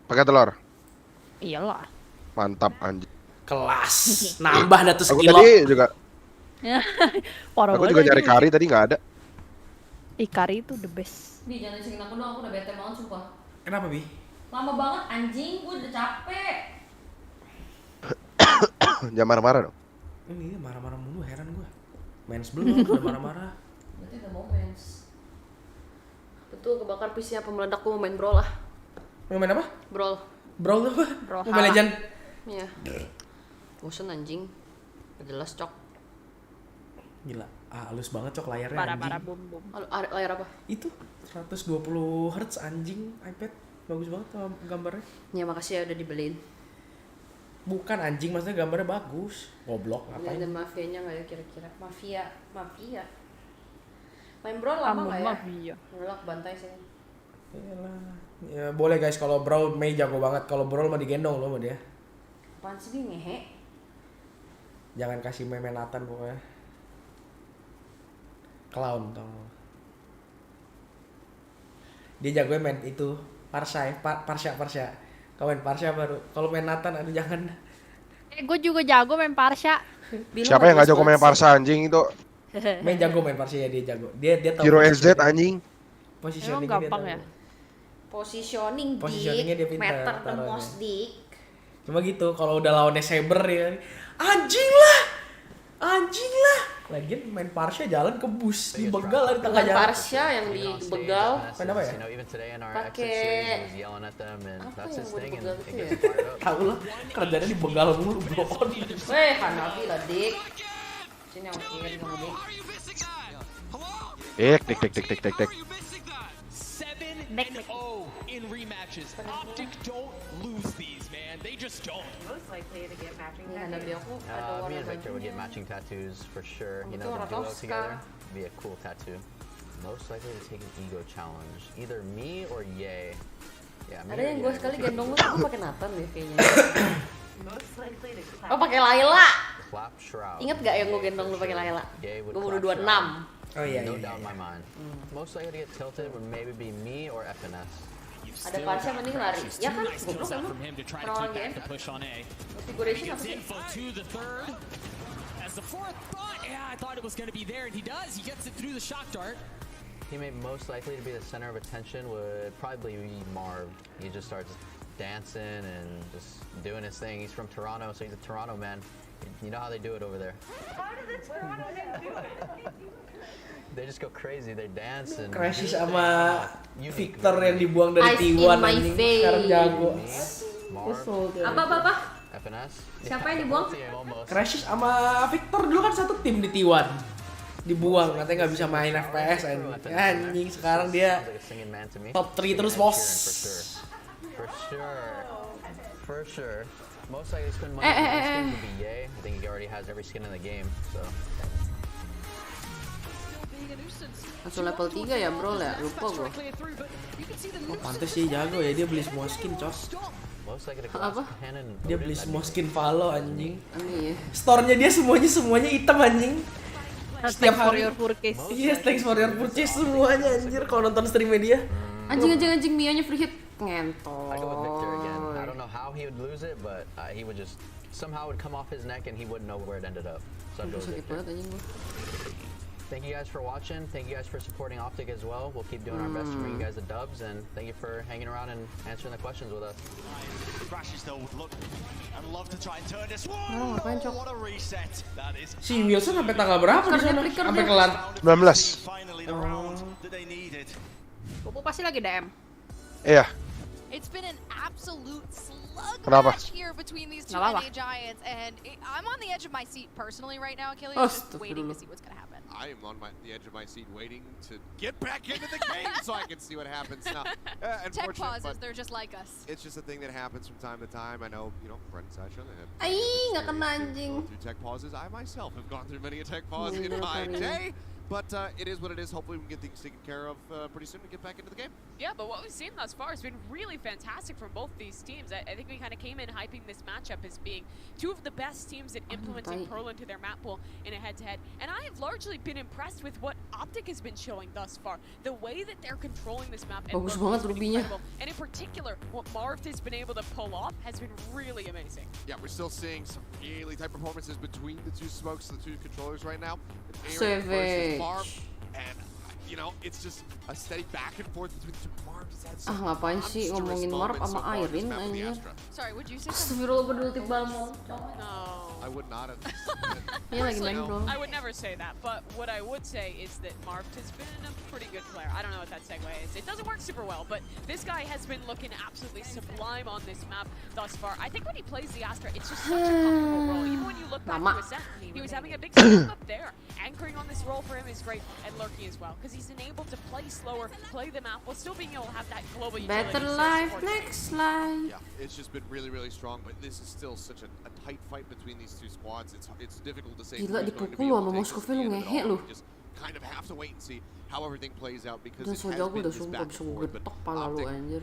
G: Pakai telur?
I: Iyalah.
G: Mantap anjing.
M: Kelas. Nambah dah tuh
G: Aku
M: sekilo.
G: tadi juga.
I: Aku
G: juga cari kari tadi nggak ada.
I: Kari itu the best.
C: Bi, jangan isengin aku dong, aku udah bete banget sumpah.
M: Kenapa, Bi?
C: Lama banget anjing, gua udah capek.
G: Jangan marah-marah dong.
M: Ini marah-marah mulu, heran gua. Mens belum, udah marah-marah.
C: Berarti udah mau mens. Betul, kebakar PC apa meledak, gua mau main brawl lah.
M: Mau main apa?
C: Brawl.
M: Brawl apa?
C: Brawl.
M: Mobile Legend.
C: Iya. Bosen anjing. Jelas cok.
M: Gila, halus banget cok layarnya.
I: Parah bom.
C: Layar apa?
M: Itu 120 Hz anjing iPad. Bagus banget gambarnya.
C: Ya makasih ya udah dibeliin.
M: Bukan anjing, maksudnya gambarnya bagus. Goblok ngapain?
C: Ada mafianya nggak ya kira-kira? Mafia. Main brawl lama nggak ya? Nolak bantai sih.
M: Iyalah. Ya boleh guys, kalau brawl Mei jago banget. Kalau brawl mah digendong loh sama dia.
C: Apaan sih dia ngehe?
M: Jangan kasih Mei Nathan pokoknya. Clown tau. Dia jagonya main itu Parsha. Kau main Parsha baru. Kalau main Nathan aduh jangan.
I: Gue juga jago main Parsha.
G: Siapa yang nggak jago main Parsha anjing itu?
M: Main jago main Parsha ya, dia jago. Dia tahu.
G: Hero SZ anjing.
I: Emang gampang ya?
C: Positioningnya
M: dia pintar.
C: Meter tembus dik.
M: Cuma gitu, kalau udah lawannya Saber ya anjing lah. Lagian main Parsha jalan ke bus, dibegal lah di tengah jalan.
C: Parsha yang dibegal.
M: Main apa ya?
C: Pakai apa yang mau dibegal itu ya?
M: Tahu lah, kerjanya dibegal mulu bro.
C: Weh, Hanafi lah dik. Sini yang kiri kamu dik.
G: Tek.
V: 7-0 in rematches. Optic don't lose these, man. They just don't.
C: Most likely to get matching
D: me and Victor would get matching tattoos for sure. You know, the duo together would be a cool tattoo. Most likely to take an ego challenge. Either me or Ye. Yeah,
C: ada yang gue sekali gendong lu, gue pakai Nathan deh kayaknya. Oh pakai Layla. Ingat gak yang gue gendong lu pakai Layla? Gue baru 26.
M: Oh iya.
D: No doubt in my mind. Most likely to get tilted would maybe be me or FNS.
C: Ada Parsha mending lari. Ya kan? Goblok emang. Orang game. Configuration apa sih?
V: As the fourth thought, I thought it was going to be there, and he does. He gets it through the shock dart.
D: Teammate most likely to be the center of attention would probably be Marv. He just starts dancing and just doing his thing. He's from Toronto, so he's a Toronto man. You know how they do it over there. They just go crazy, they dance and
M: Crashes sama Victor yang dibuang dari T1 anjing sekarang jago.
C: Apa?
D: FNS.
C: Siapa yang dibuang?
M: Crashes sama Victor dulu kan satu tim di T1. Dibuang, katanya nggak bisa main FPS anjing. Sekarang dia top 3 terus bos.
D: For sure. For sure. Most likely spend money on skins would be Ye. I think he already has every skin in the game, so.
C: Langsung level 3 ya bro, lupa gue.
M: Oh pantes sih jago ya, dia beli semua skin cos.
C: Apa?
M: Dia beli semua skin Valo anjing. Store-nya dia semuanya hitam anjing. Setiap hari iya, thanks for your purchase semuanya anjir kalau nonton streamnya dia.
C: Anjing Mia-nya free hit ngentot.
D: I go with Victor again. I don't know how he would lose it, but he would just somehow would come off his neck and he wouldn't know where it ended up. So I'd go with Victor. Thank you guys for watching. Thank you guys for supporting Optic as well. We'll keep doing our best to bring you guys the dubs, and thank you for hanging around and answering the questions with us.
C: What
U: a reset. That is
M: si Wilson sampai tanggal berapa di sana? Sampai kelar
G: 19.
I: Bobo pasti lagi DM.
G: Iya.
R: It's been an absolute
G: slugfest
R: here between these two NA giants, and I'm on the edge of my seat personally right now, Achilles, just waiting to see what's going to happen.
T: I am on the edge of my seat waiting to get back into the game so I can see what happens now.
R: Tech pauses, they're just like us.
T: It's just a thing that happens from time to time. I know, Brent and Sasha, they have
C: nggak kena anjing.
T: through tech pauses. I myself have gone through many a tech pause in my day. But it is what it is. Hopefully we can get things taken care of pretty soon to get back into the game.
F: Yeah, but what we've seen thus far has been really fantastic from both these teams. I think we kind of came in hyping this matchup as being two of the best teams at implementing Pearl into their map pool in a head-to-head. And I have largely been impressed with what Optic has been showing thus far. The way that they're controlling this map and incredible. And in particular, what Marv has been able to pull off has been really amazing.
T: Yeah, we're still seeing some really tight performances between the two smokes, the two controllers right now.
C: Savage.
T: And it's just a steady back and forth between the two. Marv has had some
C: ngapain sih ngomongin Marv sama Irene anjir.
R: Sorry, would you say
C: Astagfirullah berdua tiba mau.
F: No.
T: I would not have.
F: I would never say that, but what I would say is that Marv has been a pretty good player. I don't know what that segue is. It doesn't work super well, but this guy has been looking absolutely sublime on this map thus far. I think when he plays the Astra, it's just such a comfortable role. Even when you look back to Ascent, he was having a big step up there. Anchoring on this role for him is great, and lurking as well, because he's enabled to play slower, play the map, while still being able to have that global utility.
C: Better life, next life.
T: Yeah, it's just been really, really strong, but this is still such a tight fight between these two squads. It's difficult to say.
C: Gila dipukul lo sama Moskovi lu ngehe lu.
T: Just kind of have to wait and see how everything plays out because
C: it has been this back and forth. But Optic,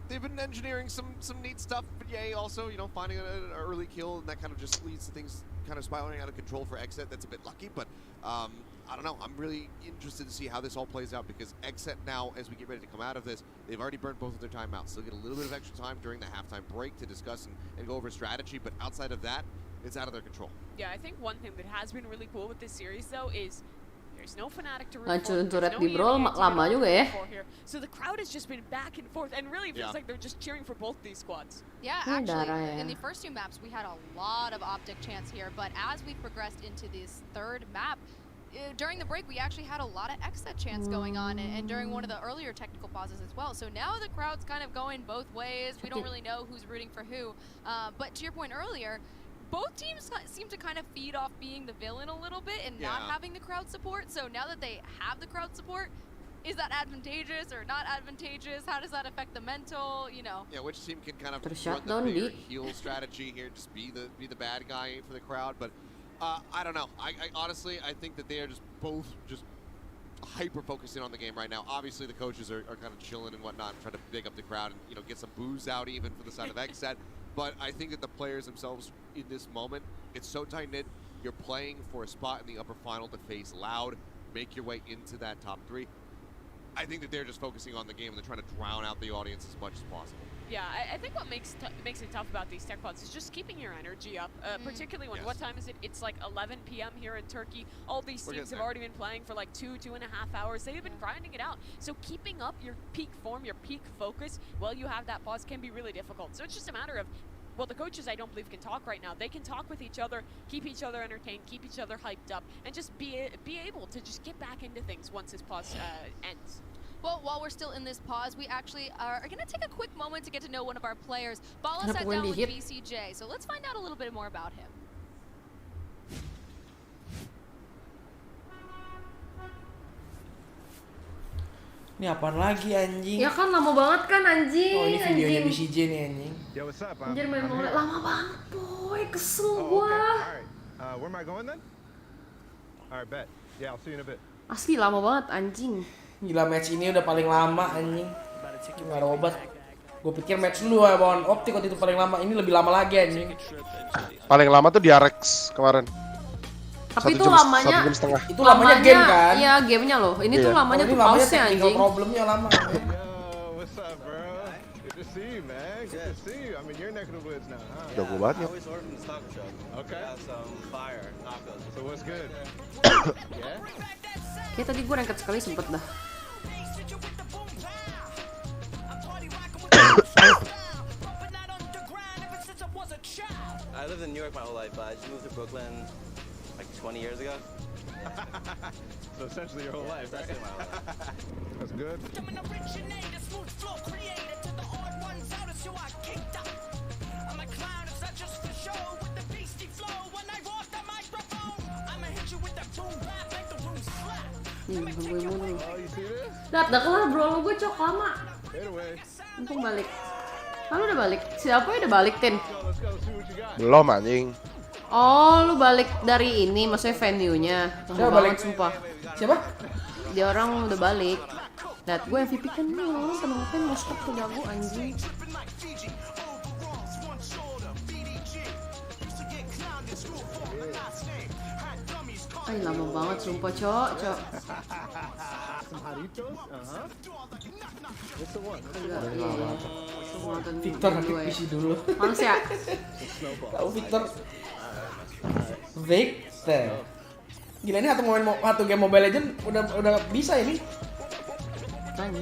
T: they've been engineering some neat stuff, but Ye also, finding an early kill, and that kind of just leads to things kind of spiraling out of control for Exet. That's a bit lucky, but I don't know. I'm really interested to see how this all plays out because Exet now, as we get ready to come out of this, they've already burned both of their timeouts. So they'll get a little bit of extra time during the halftime break to discuss and go over strategy, but outside of that, it's out of their control.
F: Yeah, I think one thing that has been really cool with this series, though, is there's no Fnatic to root
C: Hancurin
F: for.
C: turret di Brawl lama juga ya.
F: So the crowd has just been back and forth, and really feels like they're just cheering for both these squads.
R: Yeah, actually, in the first two maps, we had a lot of Optic chance here, but as we progressed into this third map, during the break, we actually had a lot of Exet chance going on, and during one of the earlier technical pauses as well. So now the crowd's kind of going both ways. We don't really know who's rooting for who. But to your point earlier, both teams seem to kind of feed off being the villain a little bit and not having the crowd support. So now that they have the crowd support, is that advantageous or not advantageous? How does that affect the mental,
T: Yeah, which team can kind of run the bigger heal strategy here, just be the bad guy for the crowd, but I don't know. I honestly, I think that they are just both just hyper focusing on the game right now. Obviously, the coaches are kind of chilling and whatnot, and trying to big up the crowd and get some boos out even for the side of Exet. But I think that the players themselves in this moment, it's so tight knit. You're playing for a spot in the upper final to face Loud, make your way into that top 3. I think that they're just focusing on the game and they're trying to drown out the audience as much as possible.
F: Yeah, I think what makes it tough about these tech pods is just keeping your energy up, particularly when, what time is it? It's like 11 p.m. here in Turkey. All these teams have already been playing for like 2.5 hours. They have been grinding it out. So keeping up your peak form, your peak focus while you have that pause can be really difficult. So it's just a matter of, well, the coaches I don't believe can talk right now. They can talk with each other, keep each other entertained, keep each other hyped up, and just be able to just get back into things once this pause ends.
R: Well, while we're still in this pause, we actually are going to take a quick moment to get to know one of our players. Bala sat down with BCJ, so let's find out a little bit more about him.
M: Ini apaan lagi anjing?
C: Ya kan lama banget kan anjing.
M: Oh ini videonya BCJ nih anjing.
C: Anjir main mulai lama banget boy, kesel gua.
K: Where am I going then? Alright, bet. Yeah, I'll see you in a bit.
C: Asli lama banget anjing.
M: Gila match ini udah paling lama anjing. Nggak ada obat. Gue pikir match lu lawan Optik waktu itu paling lama, ini lebih lama lagi anjing.
G: Paling lama tuh di Arex kemarin.
C: Tapi itu lamanya,
M: itu lamanya game kan?
C: Iya gamenya loh. Ini tuh lamanya tuh pause anjing.
M: Problemnya lama.
G: Jago banget ya.
C: Kayak tadi gue ranked sekali sempet dah.
O: I lived in New York my whole life, but I just moved to Brooklyn like 20 years ago.
K: So essentially your whole life, right?
O: My whole life.
K: That's good.
C: Lihat dah kelar bro, gue cok lama. Untung balik. Lalu udah balik? Siapa udah balik Tin?
G: Belum anjing.
C: Oh, lu balik dari ini, maksudnya venue-nya. Lama banget sumpah.
M: Siapa?
C: Dia orang udah balik. Lihat gue MVP kan nih, lu kenapa mau stop tuh jago anjing. Ay, lama banget sumpah, Cok.
M: Victor rakit PC dulu.
C: Males ya?
M: Tahu Victor. Gila ini satu game Mobile Legends udah bisa ini.
C: Tanya.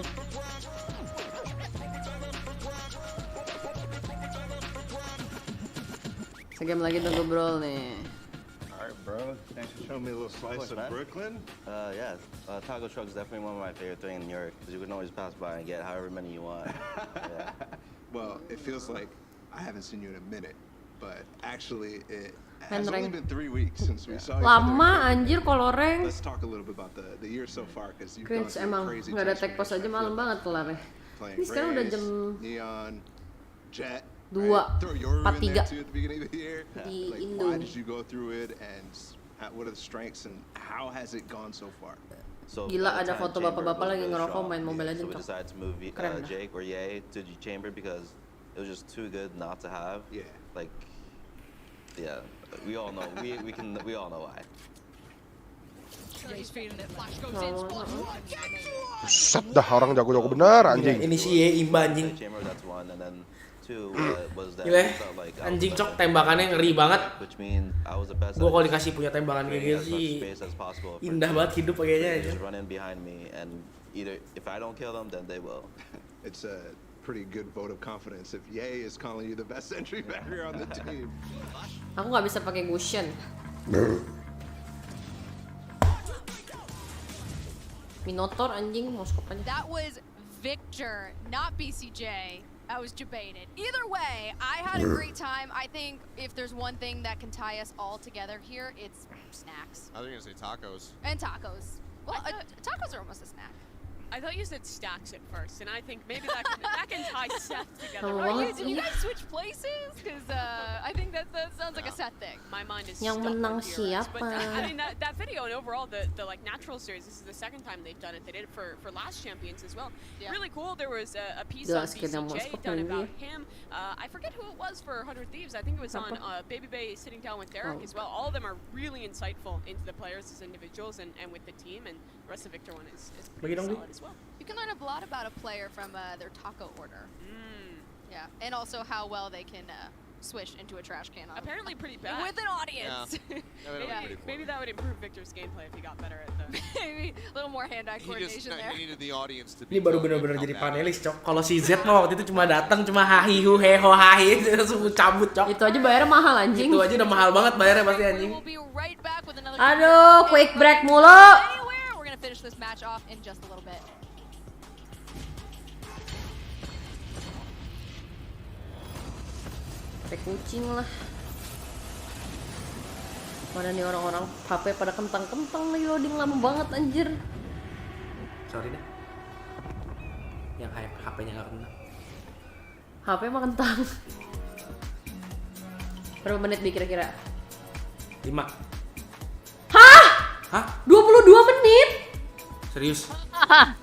C: Segame lagi dong ngobrol nih.
K: Bro, thanks for showing me a little slice of Brooklyn.
O: Yeah, taco truck is definitely one of my favorite things in New York because you can always pass by and get however many you want. Yeah.
K: Well, it feels like I haven't seen you in a minute, but actually it has only been 3 weeks since we saw each other.
C: Lama anjir kalau rank.
K: Let's talk a little bit about the year so far because you've
C: gone emang nggak ada tag post aja malam banget kelarnya. Ini sekarang udah jam
K: Neon, Jet.
C: 2:43 di Indo.
K: Why did you go through it and what are the strengths and how has it gone so far?
C: Gila ada foto bapak-bapak lagi ngerokok main Mobile Legends.
O: So we decided to move Jake or Ye to G Chamber because it was just too good not to have.
K: Yeah.
O: Like, yeah, we all know we all know why.
G: Buset dah orang jago-jago bener anjing.
M: Ini si Ye imba anjing. Gila, anjing Cok tembakannya ngeri banget. Gue kalau dikasih punya tembakan kayak gitu sih indah banget hidup kayaknya aja.
K: It's a pretty good vote of confidence if Ye is calling you the best entry backer on the team.
C: Aku nggak bisa pakai Gushen. Minotaur anjing mau skop aja.
R: That was Victor, not BCJ. I was debated. Either way, I had a great time. I think if there's one thing that can tie us all together here, it's snacks.
J: I was gonna say tacos.
R: And tacos. Well, tacos are almost a snack.
F: I thought you said stacks at first, and I think maybe that can tie Seth together.
R: Did you guys switch places? Because I think that sounds like a Seth thing.
F: My mind is
C: yang menang siapa?
F: But I mean that video and overall the like natural series. This is the second time they've done it. They did it for last champions as well. Yeah. Really cool. There was a piece on BCJ done about him. I forget who it was for 100 Thieves. I think it was on Baby Bay sitting down with Derek as well. All of them are really insightful into the players as individuals and with the team, and the rest of Victor one is pretty solid as well.
R: You can learn a lot about a player from their taco order. Yeah, and also how well they can swish into a trash can.
F: Apparently pretty bad.
R: With an audience.
F: Yeah. Maybe that would improve Victor's gameplay if he got better at the...
R: Maybe a little more hand-eye coordination there.
J: He needed the audience to be.
M: Ini baru benar-benar jadi panelis Cok. Kalau si Z mah waktu itu cuma datang cuma hahihu heho hahi langsung cabut Cok.
C: Itu aja bayarnya mahal anjing.
M: Itu aja udah mahal banget bayarnya pasti anjing.
C: Aduh, quick break mulu.
R: We're gonna finish this match off in just a little bit.
C: Kucing lah. Mana nih orang-orang HP pada kentang-kentang lagi loading lama banget anjir.
M: Sorry deh. Yang HP-nya nggak kena.
C: HP mah kentang. Berapa menit nih kira-kira?
M: 5.
C: Hah?
M: Hah?
C: 22 menit?
M: Serius?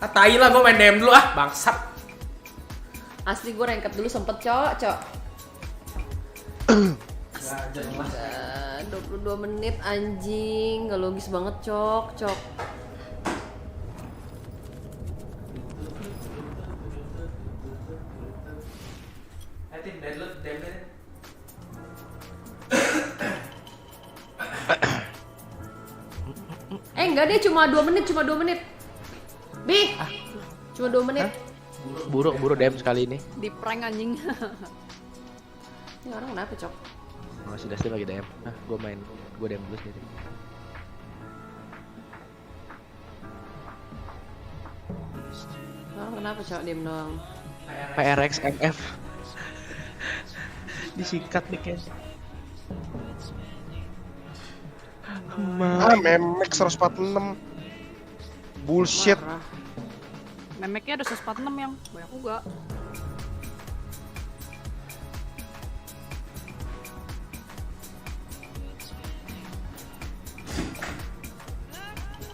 M: Tai lah, gue main DM dulu bangsat.
C: Asli gue ranked dulu sempet cok. 22 menit anjing, gak logis banget cok. Enggak deh, cuma 2 menit. Bi, cuma 2 menit.
H: Buru DM sekali ini.
I: Di prank anjing.
C: Ini orang kenapa cok?
H: Oh, si Dusty lagi DM. Nah, gue DM dulu sendiri.
C: Orang kenapa cok diem doang?
H: PRX MF. Disingkat nih guys.
G: Memek 146. Bullshit.
I: Memeknya ada 146 yang banyak juga.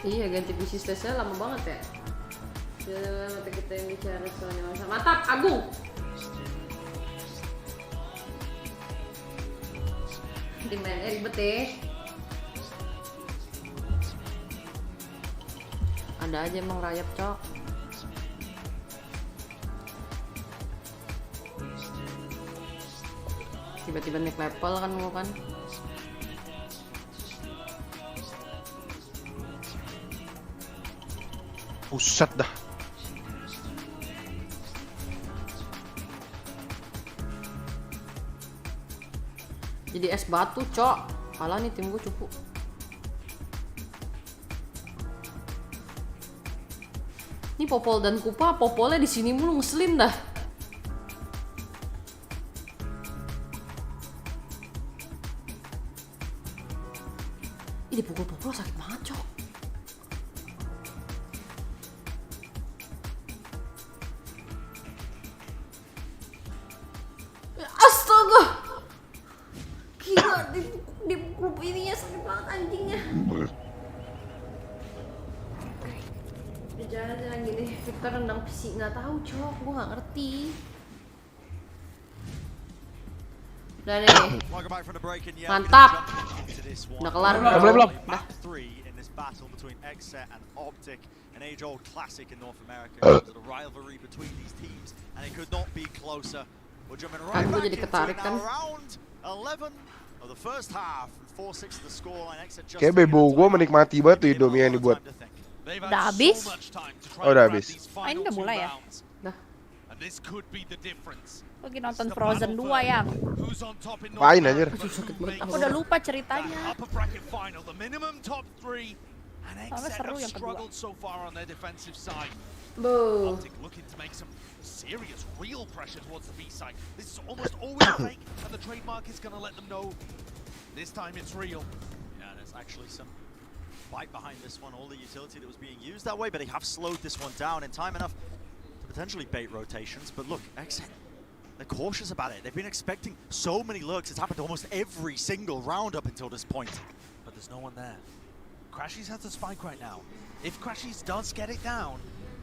C: Iya, ganti PC stage-nya lama banget ya. Mata kita yang bicara soalnya masa. Mantap, Agung. Di mainnya ribet deh. Ada aja emang rayap cok. Tiba-tiba naik level kan mau kan.
G: Pusat dah.
C: Jadi es batu cok. Kalah nih tim gue cupu. Ini Popol dan Kupa, Popolnya di sini mulu ngeselin dah. Ini pukul Popol sakit banget cok. Astaga. Gila di grup ininya sakit banget anjingnya. Jangan gini, Victor rendang PC nggak tahu cok, gue nggak ngerti. Udah nih, mantap. Udah kelar.
H: Belum.
C: Kan gue jadi ketarik kan.
G: Kayak bebo gue menikmati banget tuh Indomie yang dibuat.
I: Udah habis?
G: Oh, udah habis.
I: Ini udah mulai ya?
C: Dah.
I: Lagi nonton Frozen 2 ya?
G: Main anjir.
I: Aku udah lupa ceritanya. Soalnya seru yang kedua.
C: Boom.
A: Serious, real pressure towards the B side. This is almost always fake, and the trademark is going to let them know this time it's real.
U: Yeah, there's actually some fight behind this one. All the utility that was being used that way, but they have slowed this one down in time enough to potentially bait rotations. But look, Exit, they're cautious about it. They've been expecting so many lurks. It's happened almost every single round up until this point.
A: But there's no one there. Crashies has the spike right now. If Crashies does get it down,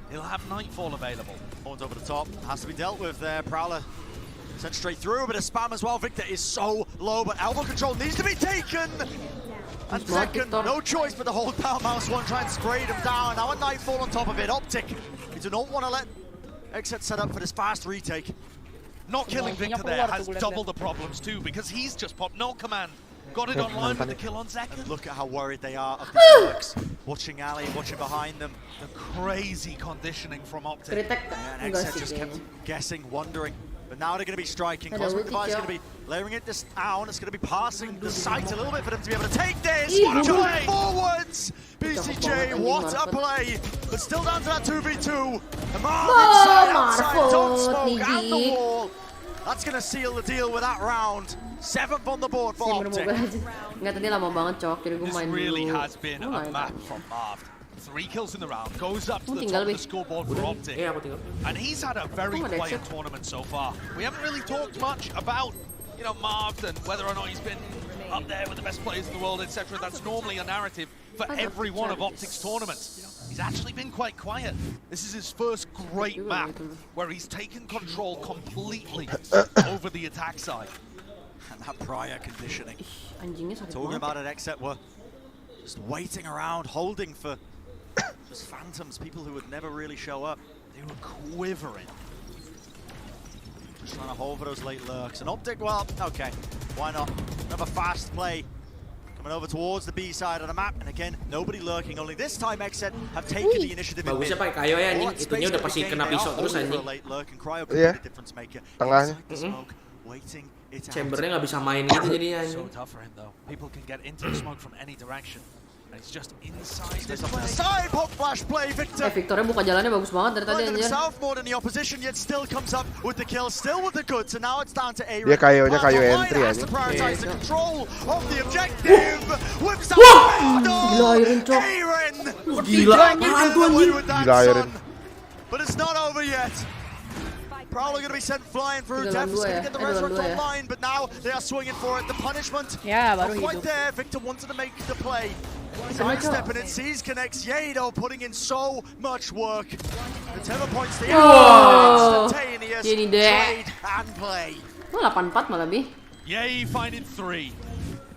A: he'll have Nightfall available.
U: Horns over the top, has to be dealt with there. Prowler sent straight through, a bit of spam as well. Victor is so low, but elbow control needs to be taken. And second, no choice but to hold down Mouse 1, try and spray them down. Now a Nightfall on top of it. Optic, you do not want to let Exit set up for this fast retake.
A: Not killing Victor there has double the problems too, because he's just popped no command. Got it online with the kill on second.
U: And look at how worried they are of these lurks. Watching Ali, watching behind them.
A: The crazy conditioning from Optic.
U: Yeah, and Exit just kept guessing, wondering. But now they're going to be striking. Cosmic Divide is going to be layering it down. It's going to be passing the site a little bit for them to be able to take this. Going forwards! BCJ, what a play! But still down to that 2v2. And Marv outside, don't smoke, and the wall. That's going to seal the deal with that round. 7th on the board for Optic.
C: Nggak, tadi lama banget cok, jadi gue main dulu.
A: This really has been a map from Marv. 3 kills in the round, goes up to the top of the scoreboard for Optic. And he's had a very quiet tournament so far. We haven't really talked much about, you know, Marv and whether or not he's been up there with the best players in the world, etc. That's normally a narrative for every one of Optic's tournaments. He's actually been quite quiet. This is his first great map where he's taken control completely over the attack side.
U: And that prior conditioning. Talking about it, Exet were just waiting around, holding for just phantoms, people who would never really show up.
A: They were quivering.
U: Just trying to hold for those late lurks. And Optic, well, okay, why not? Another fast play. Coming over towards the B side of the map, and again, nobody lurking. Only this time, Exet have taken the initiative in mid.
M: Bagusnya pakai Kayo ya, anjing. Itunya udah pasti kena pisau terus anjing.
G: Iya. Tengahnya.
M: Chambernya nggak bisa main gitu jadinya anjing.
A: So tough for him though. People can get into the smoke from any direction. And it's just inside this
U: side pop flash play, Victor.
C: Victornya buka jalannya bagus banget dari tadi anjir.
U: Himself more than the opposition, yet still comes up with the kill, still with the goods, and now it's down to A.
G: Dia Kayonya Kayo entry aja.
U: Prioritize the control of the objective. Whips out.
C: Gila Iron cok.
M: Gila, apaan tuh anjing?
G: Gila Iron.
U: But it's not over yet. Probably going to be sent flying through. Def is going to get the resurrect online, but now they are swinging for it. The punishment
I: baru
U: right
I: hidup.
U: there. Victor wanted to make the play. Sidestepping it, sees connects Yado, putting in so much work. The tether points the instantaneous trade and play.
C: 8-4 malah Bi.
A: Yay finding 3.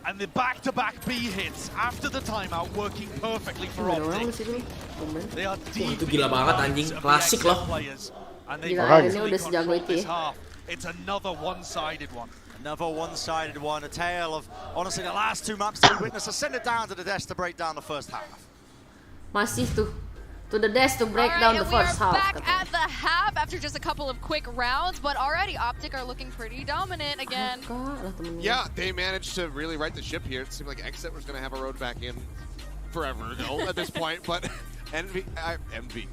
A: And the back-to-back B hits after the timeout working perfectly for Optic. They are deep.
M: Itu gila banget anjing, klasik loh.
C: Gila, ini udah sejago itu ya.
A: It's another one-sided one.
U: Another one-sided one, a tale of, honestly, the last 2 maps that we witnessed. Send it down to the desk to break down the first half.
C: Masih tuh. To the desk to break down the first half.
R: Back at the half after just a couple of quick rounds, but already Optic are looking pretty dominant again.
T: Yeah, they managed to really right the ship here. It seemed like Exet was going to have a road back in forever ago at this point, but MV,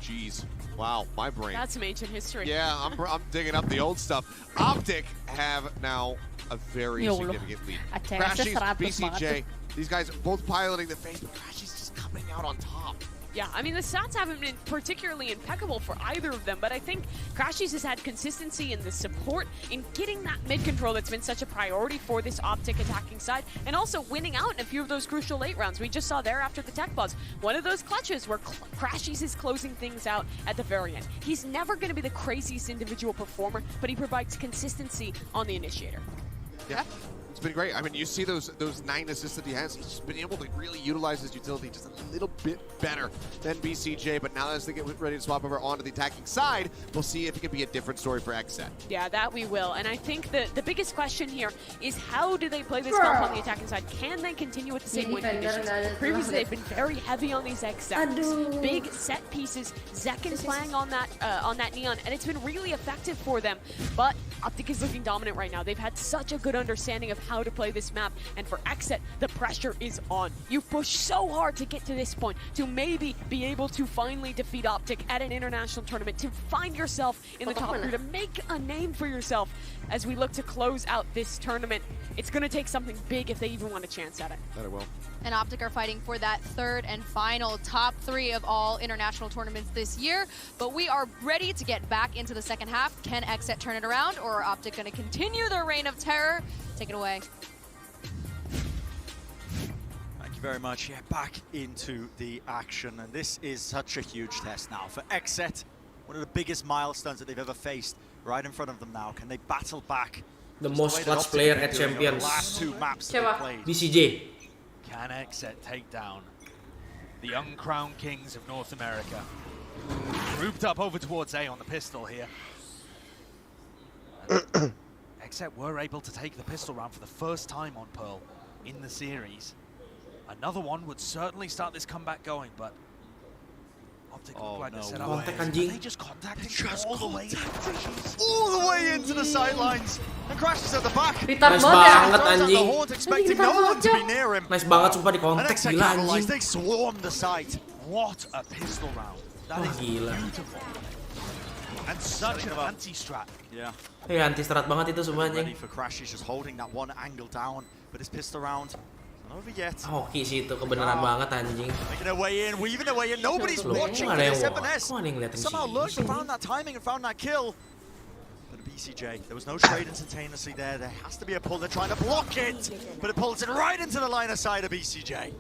T: geez. Wow, my brain.
F: That's some ancient history.
T: Yeah, I'm digging up the old stuff. Optic have now a very significant lead. Crashies, BCJ, these guys both piloting the face, but Crashies just coming out on top.
F: Yeah, I mean, the stats haven't been particularly impeccable for either of them, but I think Crashies has had consistency in the support in getting that mid control that's been such a priority for this Optic attacking side, and also winning out in a few of those crucial late rounds. We just saw there after the tech pause, one of those clutches where Crashies is closing things out at the very end. He's never going to be the craziest individual performer, but he provides consistency on the initiator.
T: Yeah. It's been great. I mean, you see those 9 assists that he has. He's just been able to really utilize his utility just a little bit better than BCJ. But now as they get ready to swap over onto the attacking side, we'll see if it can be a different story for Exet.
F: Yeah, that we will. And I think the biggest question here is how do they play this comp on the attacking side? Can they continue with the same win conditions? Previously, they've been very heavy on these Exets. Big set pieces. Zekken's playing on that Neon, and it's been really effective for them. But Optic is looking dominant right now. They've had such a good understanding of how to play this map, and for Exet, the pressure is on. You push so hard to get to this point, to maybe be able to finally defeat Optic at an international tournament, to find yourself in the top 3, to make a name for yourself as we look to close out this tournament. It's going to take something big if they even want a chance at it.
T: That it will.
R: And Optic are fighting for that 3rd and final top 3 of all international tournaments this year. But we are ready to get back into the second half. Can Exet turn it around, or are Optic going to continue their reign of terror? Take it away.
U: Thank you very much. Yeah, back into the action. And this is such a huge test now for Exet. One of the biggest milestones that they've ever faced right in front of them now. Can they battle back?
M: The most clutch player at Champions.
U: Last 2 maps they played.
M: BCJ.
A: Can Exet take down the uncrowned kings of North America? Grouped up over towards A on the pistol here. Exet were able to take the pistol round for the first time on Pearl in the series. Another one would certainly start this comeback going, but Optic look like they're set up. They just contacted all the way
U: into the sidelines. And Crashes at the back.
M: Nice banget anjing.
U: Expecting no one to be near him.
M: Nice banget sumpah di kontak, gila anjing.
U: They swarmed the site.
A: What a pistol round. That is beautiful. And such an anti-strat.
U: Yeah.
M: Anti-strat banget itu sumpah anjing.
U: Ready for Crashes, just holding that one angle down, but his pistol round
M: Hoki sih itu kebenaran banget anjing.
U: Making their way in, weaving their way in. Nobody's watching for this FNS. Somehow lurked, found that timing and found that kill. But a BCJ, there was no trade instantaneously there. There has to be a pull. They're trying to block it, but it pulls it right into the line of sight of BCJ.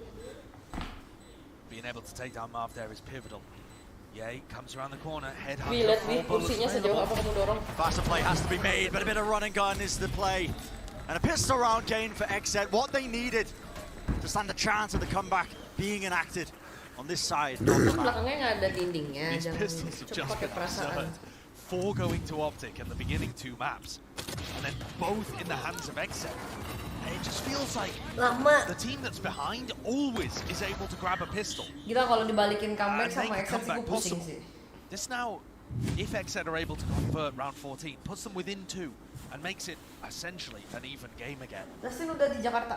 A: Being able to take down Marv there is pivotal. Yay comes around the corner, head
C: Lihat nih kursinya sejauh apa kamu dorong.
U: Faster play has to be made, but a bit of run and gun is the play. And a pistol round gain for XZ, what they needed to stand a chance of the comeback being enacted on this side.
C: Belakangnya nggak ada dindingnya,
A: These pistols have just been absurd. 4 going to Optic and the beginning 2 maps, and then both in the hands of XZ. It just feels like the team that's behind always is able to grab a pistol.
C: Gila kalau dibalikin comeback sama XZ sih gue pusing sih.
A: This now, if XZ are able to convert round 14, puts them within 2. And makes it essentially an even game again. And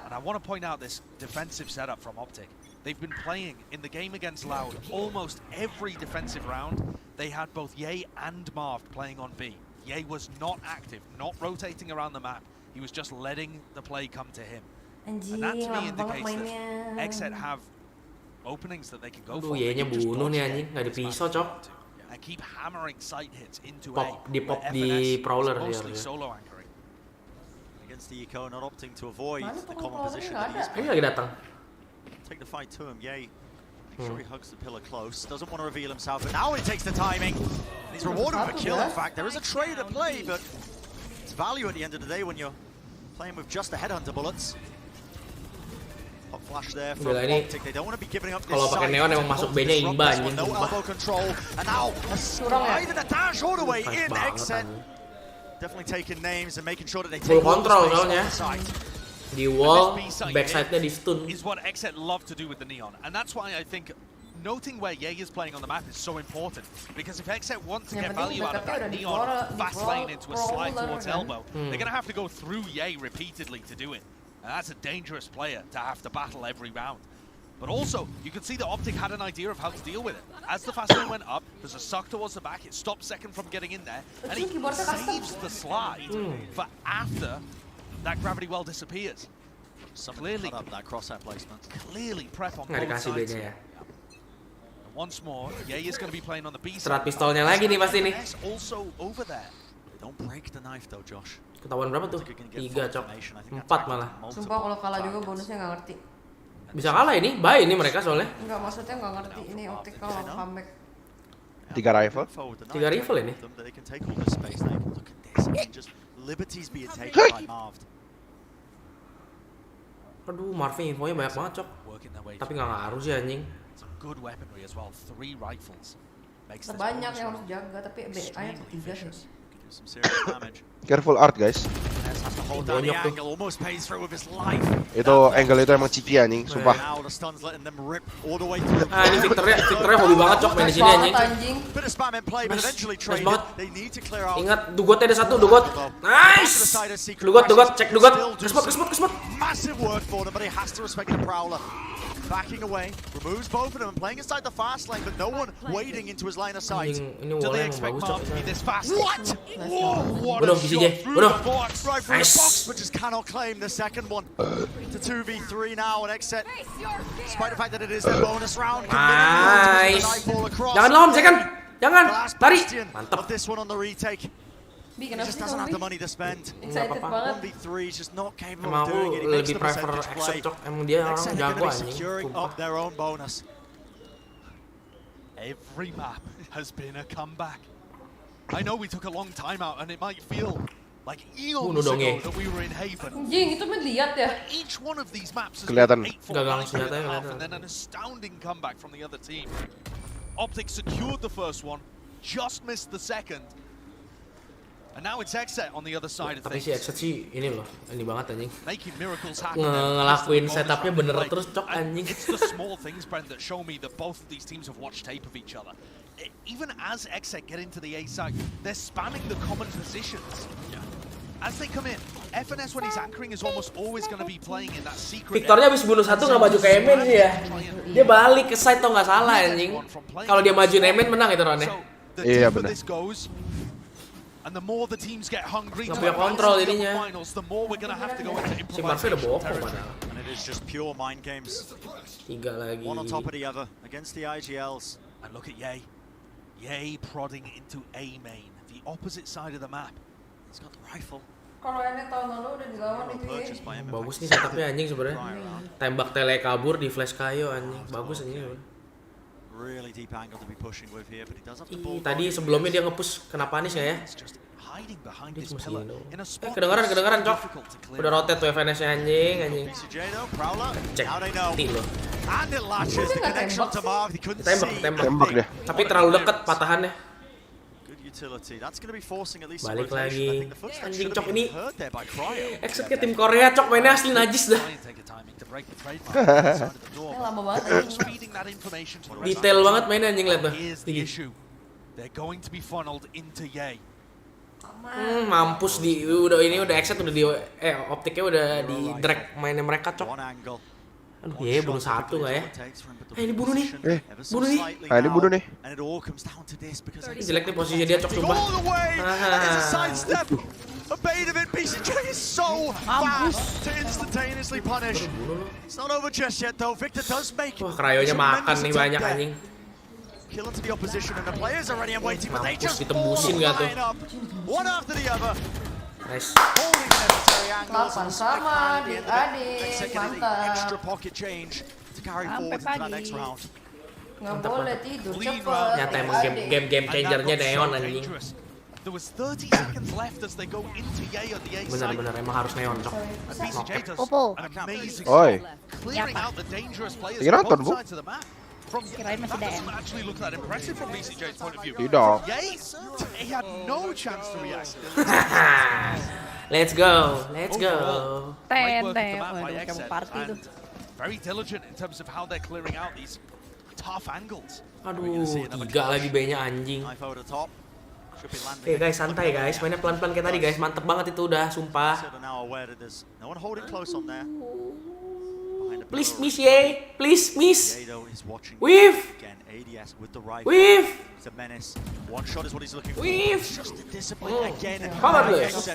A: I want to point out this defensive setup from Optic. They've been playing in the game against Loud almost every defensive round. They had both Ye and Marv playing on B. Ye was not active, not rotating around the map. He was just letting the play come to him. And that to me indicates that XZ have openings that they can go for.
M: Ye-nya bunuh nih anjing, nggak dipisau cok.
A: And keep hammering sight hits into
M: pop di Prowler ya.
U: Against the Eco, not opting to avoid the common position that he's
M: Ini lagi datang.
U: Take the fight to him, Yay. Make sure he hugs the pillar close. Doesn't want to reveal himself, but now he takes the timing. And he's rewarded with a kill, in fact. There is a trade at play, but it's value at the end of the day when you're playing with just the headhunter bullets. Hot flash there from Optic. They don't want to be giving up this
M: kalau pakai neon emang masuk B-nya imba anjing.
U: No elbow control, and now a slide and a dash all the way in. XZ definitely taking names and making sure that they take
M: full control soalnya. Di wall, backside-nya di stun.
A: Is what XZ love to do with the neon, and that's why I think noting where Ye is playing on the map is so important, because if XZ want to get value out of that neon fast lane into a slide towards elbow, they're going to have to go through Ye repeatedly to do it. And that's a dangerous player to have to battle every round. But also, you can see that Optic had an idea of how to deal with it. As the fast lane went up, there's a suck towards the back, it stops Second from getting in there, and he saves the slide for after that gravity well disappears. So clearly,
U: that crosshair placement.
A: Clearly prep on both sides. And once more, Ye is going to be playing on the B side.
M: Serat pistolnya lagi nih pasti nih.
U: Also over there. Don't break the knife though, Josh.
M: Ketahuan berapa tuh? 3 cok. 4 malah.
C: Sumpah kalau kalah juga bonusnya nggak ngerti.
M: Bisa kalah ini, bye ini mereka soalnya.
C: Enggak, maksudnya nggak ngerti ini Optic kalau comeback.
G: 3 rifle?
M: 3 rifle ini. Aduh, Marvin infonya banyak banget cok. Tapi nggak ngaruh sih anjing.
C: Banyak yang harus jaga, tapi BA-nya 3 sih.
G: Careful art guys.
M: Bonyok tuh.
G: Itu angle itu emang cheeky anjing, sumpah.
M: Ini Victornya hobi banget cok main di sini anjing. Nice banget. Ingat Dugotnya ada 1, Dugot. Nice. Dugot, cek Dugot. Kesmot.
U: Massive work for them, but he has to respect the Prowler. Backing away, removes both of them and playing inside the fast lane, but no one wading into his line of sight.
A: Do they expect Marv to be this fast?
U: What? Whoa, what a shot through the box. Right through the box, but just cannot claim the second one. It's a 2v3 now, and XZ, despite the fact that it is their bonus round,
M: nice. Jangan lawan, jangan. Lari. Mantap.
U: Of this one on the retake. He just doesn't have the money to spend.
C: Excited banget.
U: 1v3 is just not capable
M: of
U: doing it. He makes the percentage play.
M: Emang dia orang
U: XZ
M: jago
U: anjing. Securing up their own bonus.
A: Every map has been a comeback. I know we took a long time out, and it might feel like eons ago that we were in Haven.
C: Anjing, itu mah lihat ya.
A: Each one of these maps has
G: kelihatan.
A: and then an astounding comeback from the other team. Optic secured the first one, just missed the second. And now it's XZ on the other side of
M: things. Tapi si XZ sih ini loh, ini banget anjing.
A: Making miracles happen.
M: Ngelakuin setupnya bener terus cok anjing.
A: It's the small things, Brent, that show me that both of these teams have watched tape of each other. Even as XZ get into the A side, they're spamming the common positions. As they come in, FNS when he's anchoring is almost always going to be playing in that secret.
M: Victornya habis bunuh 1 nggak maju ke Emen sih ya. Dia balik ke side tau nggak salah anjing. Kalau dia maju Emen menang itu Ron ya.
G: Iya benar.
A: And the more the teams get hungry
M: nggak punya kontrol jadinya.
A: the more we're gonna have to go into
M: Si Marvel udah bokong padahal.
U: And it is just pure mind games.
M: 3 lagi.
U: One on top of the other against the IGLs.
A: And look at Ye. Ye prodding into A main, the opposite side of the map.
U: He's got the rifle.
C: Kalau ini tahun lalu udah dilawan itu ya.
M: Bagus nih setupnya anjing sebenarnya. Tembak tele kabur di flash kayo anjing. Bagus anjing.
U: Really deep angle to be pushing with here, but he does have to ball.
M: Tadi sebelumnya dia nge-push kena panis nggak ya? Dia cuma segini. Kedengeran cok. Udah rotate tuh FNS-nya anjing. Cek. Mati lo. Tembak deh. Tapi terlalu deket patahannya. Balik lagi. Anjing cok ini. Exit ke tim Korea cok, mainnya asli najis dah.
C: Lama banget.
M: Detail banget mainnya anjing, liat tuh. Mampus udah exit udah di optiknya udah di drag mainnya mereka cok. Aduh ya bunuh satu nggak ya? Ini bunuh nih. Bunuh nih.
G: Ini bunuh nih.
M: Ini jelek nih posisinya dia cok coba.
U: A bait of it, BCJ is so fast to instantaneously punish. It's not over just yet though. Victor does make.
M: Wah, krayonya makan nih banyak anjing.
U: Kill into the opposition and the players are ready and waiting, but they just
M: ditembusin gak tuh?
U: One after the other.
M: Nice.
U: Holding the necessary angles and
C: sama adik-adik, mantap.
U: Extra pocket change to carry forward into that next round.
C: Nggak boleh tidur cepet.
M: Nyata emang game changernya Neon anjing.
A: There was 30 seconds left as they go into Ye on the A side.
M: Bener emang harus Neon cok.
A: Opo.
G: Oi.
A: Clearing out the dangerous players
G: Kira nonton, Bu?
I: Kirain masih DM.
A: Actually look that impressive from BCJ's point of view.
G: Tidak.
A: He had no chance to react.
M: Let's go.
A: Very diligent in terms of how they're clearing out these tough angles.
M: Aduh, 3 lagi B-nya anjing. Guys, santai guys, mainnya pelan-pelan kayak tadi guys, mantep banget itu udah, sumpah. Please miss Ye, please miss. Weave. Powerless.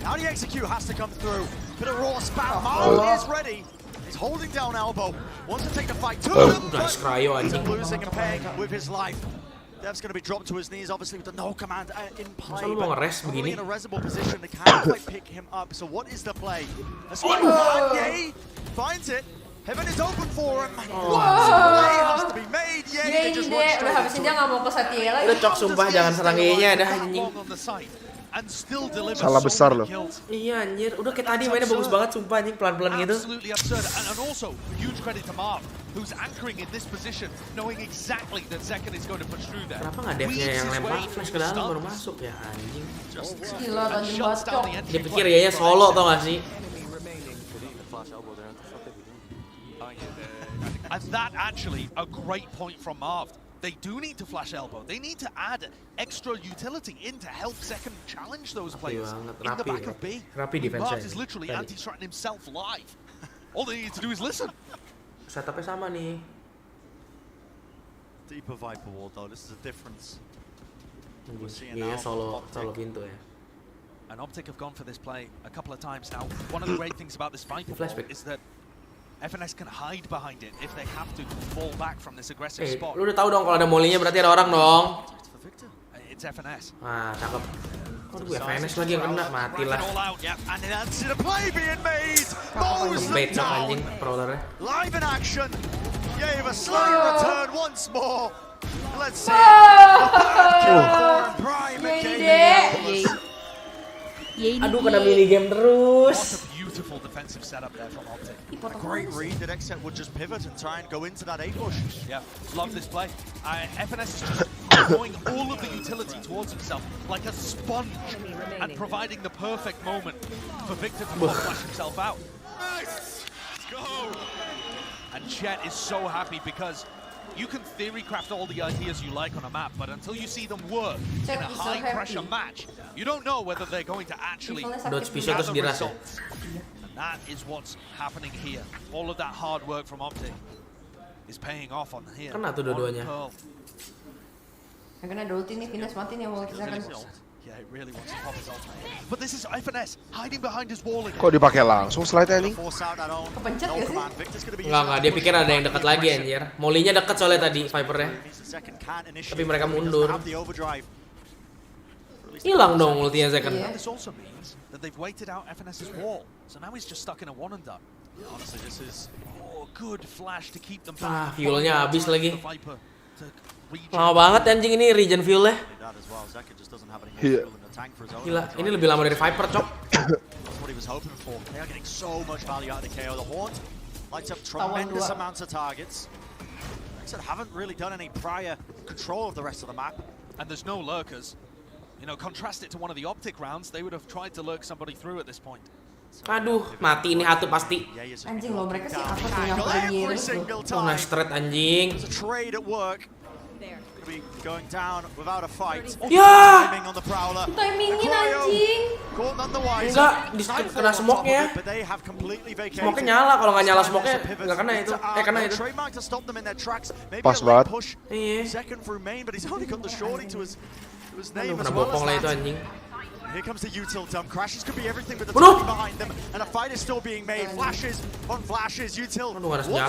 U: Now the execute has to come through. Bit of raw spam. Marlon is ready. He's holding down elbow. Wants to take the fight.
M: Nice cryo anjing.
U: Losing and paying with his life. Dev's going to be dropped to his knees, obviously with the no command in play.
M: Masa lu mau nge-rest begini?
U: In a resible position, they can't quite pick him up. So what is the play? A swipe Ye finds it. Heaven is open for him. Play has to be made. Ye just
C: udah habisin dia nggak mau ke Satya lagi.
M: Udah cok sumpah, jangan serang Ye-nya dah anjing.
G: Salah besar loh.
M: Iya anjir, udah kayak tadi mainnya bagus banget sumpah anjing, pelan-pelan gitu.
A: And also huge credit to Marv, who's anchoring in this position, knowing exactly that Zekan is going to push through there.
M: Kenapa nggak devnya yang lempar flash ke dalam baru masuk ya anjing?
C: Gila anjing bacok.
M: Dia pikir Ye-nya solo tau gak sih?
A: And that actually a great point from Marv. They do need to flash elbow. They need to add extra utility in to help Zekan challenge those players in the back of B. Marv is literally anti-threatening himself live. All they need to do is listen.
M: Setupnya sama nih.
U: Deeper Viper wall though. This is a difference.
M: Iya solo pintu ya.
A: And Optic have gone for this play a couple of times now. One of the great things about this Viper wall is that FNS can hide behind it if they have to fall back from this aggressive spot.
M: Lu udah tahu dong kalau ada molly-nya berarti ada orang dong.
A: It's FNS.
M: Wah, cakep. Aduh, FNS lagi yang kena, matilah. Bait cok anjing prowlernya.
U: Live in action. Gave a slow return once more. Let's see.
M: Aduh, kena mini game terus.
A: Beautiful defensive setup there from Optic.
U: A great read that Exet would just pivot and try and go into that A push.
A: Yeah, love this play. FNS is just throwing all of the utility towards himself like a sponge and providing the perfect moment for Victor to flash himself out. Nice! Let's go! And Chet is so happy because you can theory craft all the ideas you like on a map, but until you see them work in a high-pressure match, you don't know whether they're going to actually
M: dodge pisau terus diras ya.
A: And that is what's happening here. All of that hard work from Optic is paying off on here.
M: Kena tuh dua-duanya.
C: Karena ada ulti nih, Finas mati nih mau kita kan.
A: Yeah, he really wants to pop his ultimate. But this is FNS hiding behind his wall.
G: Kok dipakai langsung slide-nya nih?
C: Kepencet gak sih?
M: Enggak, dia pikir ada yang dekat lagi anjir. Molly-nya dekat soalnya tadi Viper-nya. Tapi mereka mundur. Hilang dong ultinya second.
A: This also means that they've waited out FNS's wall. So now he's just stuck in a one and done. Honestly, this is good flash to keep them back.
M: Fuelnya habis lagi. Lama banget anjing ini regen fuelnya.
G: Iya.
M: Gila, ini lebih lama dari Viper, Cok.
A: And there's no lurkers. You know, contrast it to one of the optic rounds, they would have tried to lurk somebody through at this point.
M: Aduh, mati ini Hatu pasti.
C: Anjing loh, mereka sih apa tuh yang nyamperin
M: Oh, nice trade anjing.
C: Ya! Timingin anjing.
M: Enggak, kena smoke-nya. Smoke-nya nyala, kalau nggak nyala smoke-nya nggak kena itu. Kena itu.
G: Pas banget.
M: Iya. Aduh, kena bopong lah itu anjing.
U: Here comes the util dump. Crashes could be everything, but the timing behind them, and a fight is still being made. Flashes on flashes. Util once more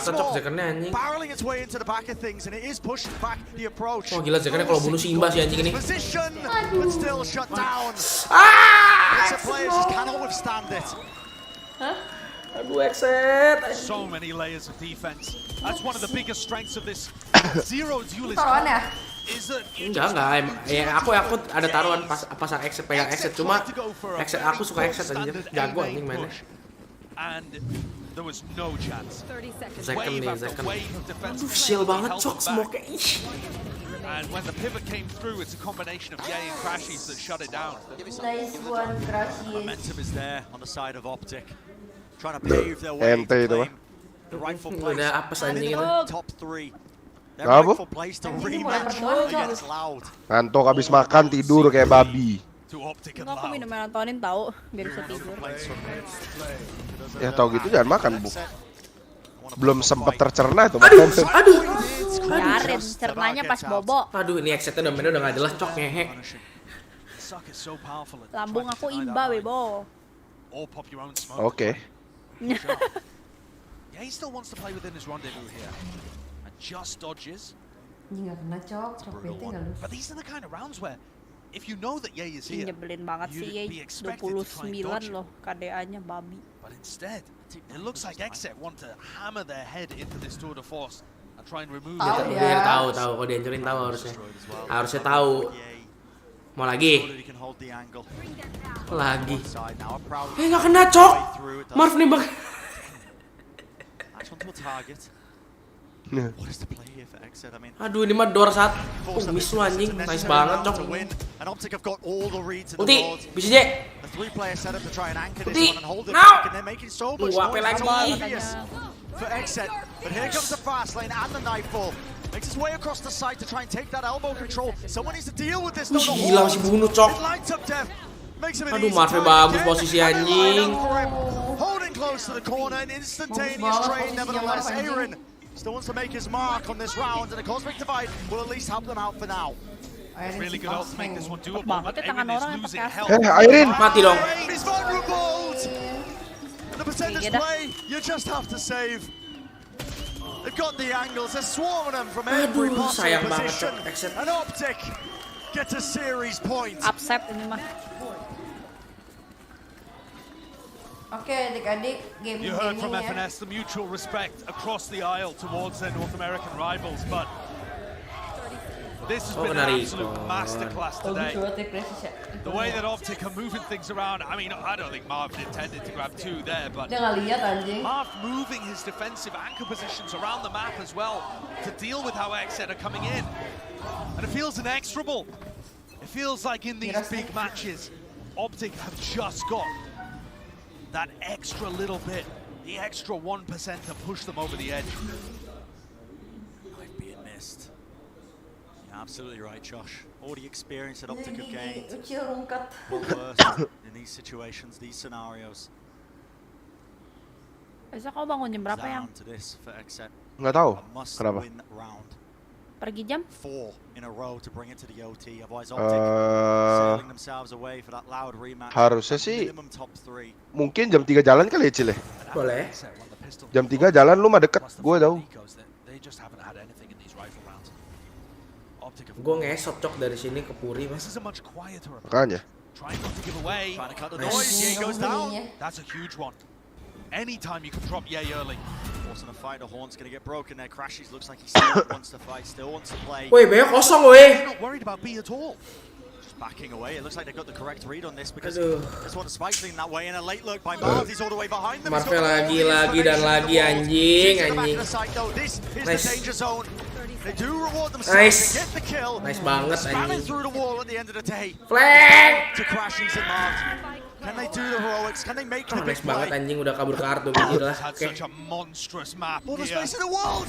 U: barreling its way into the back of things, and it is pushing back the approach.
M: Oh gila, Zekernya kalau bunuh Simba sih anjing ini.
U: Position, but still shut down. The players just cannot withstand it.
M: Aduh, exit.
A: So many layers of defense. That's one of the biggest strengths of this zero duelist.
M: Enggak, ya aku ada taruhan pas exit, pegang exit, cuma exit aku suka exit anjir, jago anjing mainnya. Second nih, second. Aduh, shield banget, Cok, smoke.
A: And when the pivot came through, it's a combination of Yay and Crashies that shut it down.
C: Nice one, Crashies.
U: Momentum is there on the side of Optic, trying to pave their way to claim the rightful place.
M: Udah apes anjing itu.
U: Top 3.
G: Apa? Ngantuk habis makan tidur kayak babi.
I: Enggak, aku minum melatonin tahu biar bisa tidur.
G: Ya tahu gitu jangan makan, Bu. Belum sempat tercerna itu makan.
M: Aduh.
I: Biarin, cernanya pas bobo.
M: Aduh, ini exitnya domennya udah nggak jelas, Cok, ngehe.
I: Lambung aku imba, Bebo.
G: Oke.
A: Yeah, he still wants to play within his rendezvous here. Just dodges.
C: Nggak kena, Cok.
A: But these are the kind of rounds where if you know that Ye is here,
I: nyebelin banget sih Ye. 29 loh KDA-nya babi.
A: But instead, it looks like Exit want to hammer their head into this tour de force and try and remove it.
M: Dia tahu kalau dihancurin tahu harusnya tahu. Mau lagi. Nggak kena, Cok. Marv nembak. Aduh, ini mah door saat miss lu anjing, nice banget, Cok. Ulti, bisa je. Ulti, now. Tunggu apa lagi? Gila masih bunuh, Cok. Aduh, Marve bagus posisi anjing.
U: Still wants to make his mark on this round, and the Cosmic Divide will at least help them out for now.
A: Really good ult to make this one doable, but Airin is losing health.
G: Airin
M: mati dong.
U: He's vulnerable. And the percentage play, you just have to save. They've got the angles, they're swarming them from every possible position. And Optic gets a series point.
I: Upset ini mah.
C: Oke, adik-adik, game
A: you heard from FNS the mutual respect across the aisle towards their North American rivals, but this has been an absolute masterclass today. The way that Optic are moving things around, I mean, I don't think Marv intended to grab 2 there, but Marv moving his defensive anchor positions around the map as well to deal with how Exet are coming in. And it feels inexorable. It feels like in these big matches, Optic have just got that extra little bit, the extra 1% to push them over the edge.
U: Might be a missed. You're absolutely right, Josh. All the experience that Optic have gained will worse in these situations, these scenarios.
I: Besok kau bangun jam berapa yang?
G: Nggak tahu. Kenapa?
I: pergi jam.
U: 4 in a row to bring it to the OT. Otherwise Optic sailing themselves away for that loud rematch.
G: Harusnya sih
U: Minimum top 3.
G: mungkin jam 3 jalan kali ya, Cil ya?
M: Boleh.
G: Jam 3 jalan lu mah deket, gue tahu.
M: Gue ngesot cok dari sini ke Puri mas.
G: Makanya.
A: Trying not to give away.
U: Trying to cut the noise. Ye goes down.
A: That's a huge one. Anytime you can drop Ye early.
U: Forcing a fight, the horn's gonna get broken there. Crashes looks like he still wants to fight, still wants to play.
M: Woi, B kosong woi.
A: Not worried about B at all.
U: Just backing away. It looks like they got the correct read on this because that's what the spike's leading that way. And a late look by Marv. He's all the way behind them.
M: Marvel lagi dan lagi anjing.
U: This is the danger zone. They do reward themselves.
M: Nice.
U: They get the kill.
M: Nice banget
U: Spanning
M: anjing.
U: through the wall at the end of the day.
M: Flank.
U: To Crashies and Marv. Can they do the heroics? Can they make the big
M: Nice banget
U: play?
M: anjing, udah kabur kartu begini lah.
A: Had such a monstrous map.
U: All the
A: here.
U: space in the world.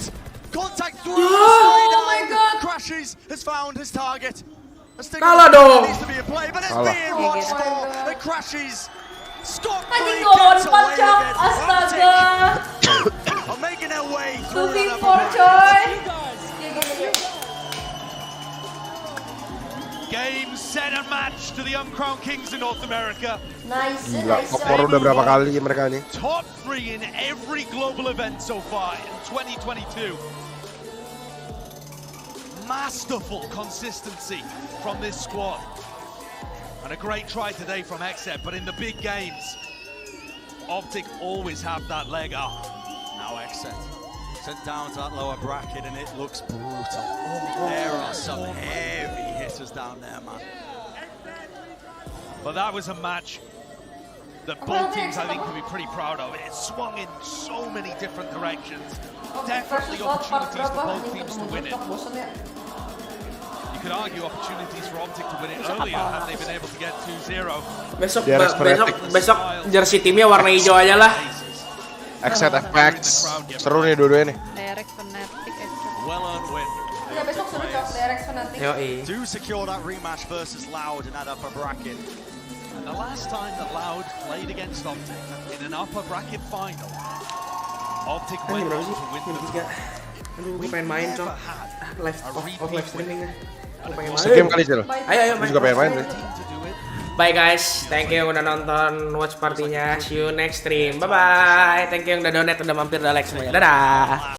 U: Contact through.
I: Oh my god.
U: Crashies has found his target.
M: Kalah dong.
U: Needs to be a play, but it's
G: Kalah.
U: being watched for. And Crashies. Scott
I: Anjing gol 4 cok. Astaga.
U: Are making their way through.
I: 2v4 coy.
A: Game, set, and match to the uncrowned kings in North America.
C: Nice.
G: Gila, Kokor udah berapa kali mereka nih?
A: Top 3 in every global event so far in 2022. Masterful consistency from this squad. And a great try today from Xset, but in the big games, Optic always have that leg up.
U: Now Xset sent down to that lower bracket and it looks brutal. There are some heavy hitters down there, man.
A: But that was a match that both teams I think can be pretty proud of. It swung in so many different directions. Definitely opportunities for both teams to win it. You could argue opportunities for Optic to win it earlier had they been able to get 2-0.
M: Besok jersey timnya warna hijau aja lah.
G: Xset FX. Seru nih dua-duanya nih.
I: Direct Fnatic
U: Well earned win.
C: Ya besok seru cok, Direct Fnatic.
U: Do secure that rematch versus Loud in that upper bracket.
A: And the last time that Loud played against Optic in an upper bracket final, Optic went on to win the tournament.
M: Aduh, gue pengen main cok. Live streaming. Gue pengen main.
G: Segame kali Cil.
M: Ayo
G: Gue juga pengen main nih.
M: Bye guys, thank you yang udah nonton watch partinya. See you next stream. Bye bye. Thank you yang udah donate, udah mampir, udah like semuanya. Dadah.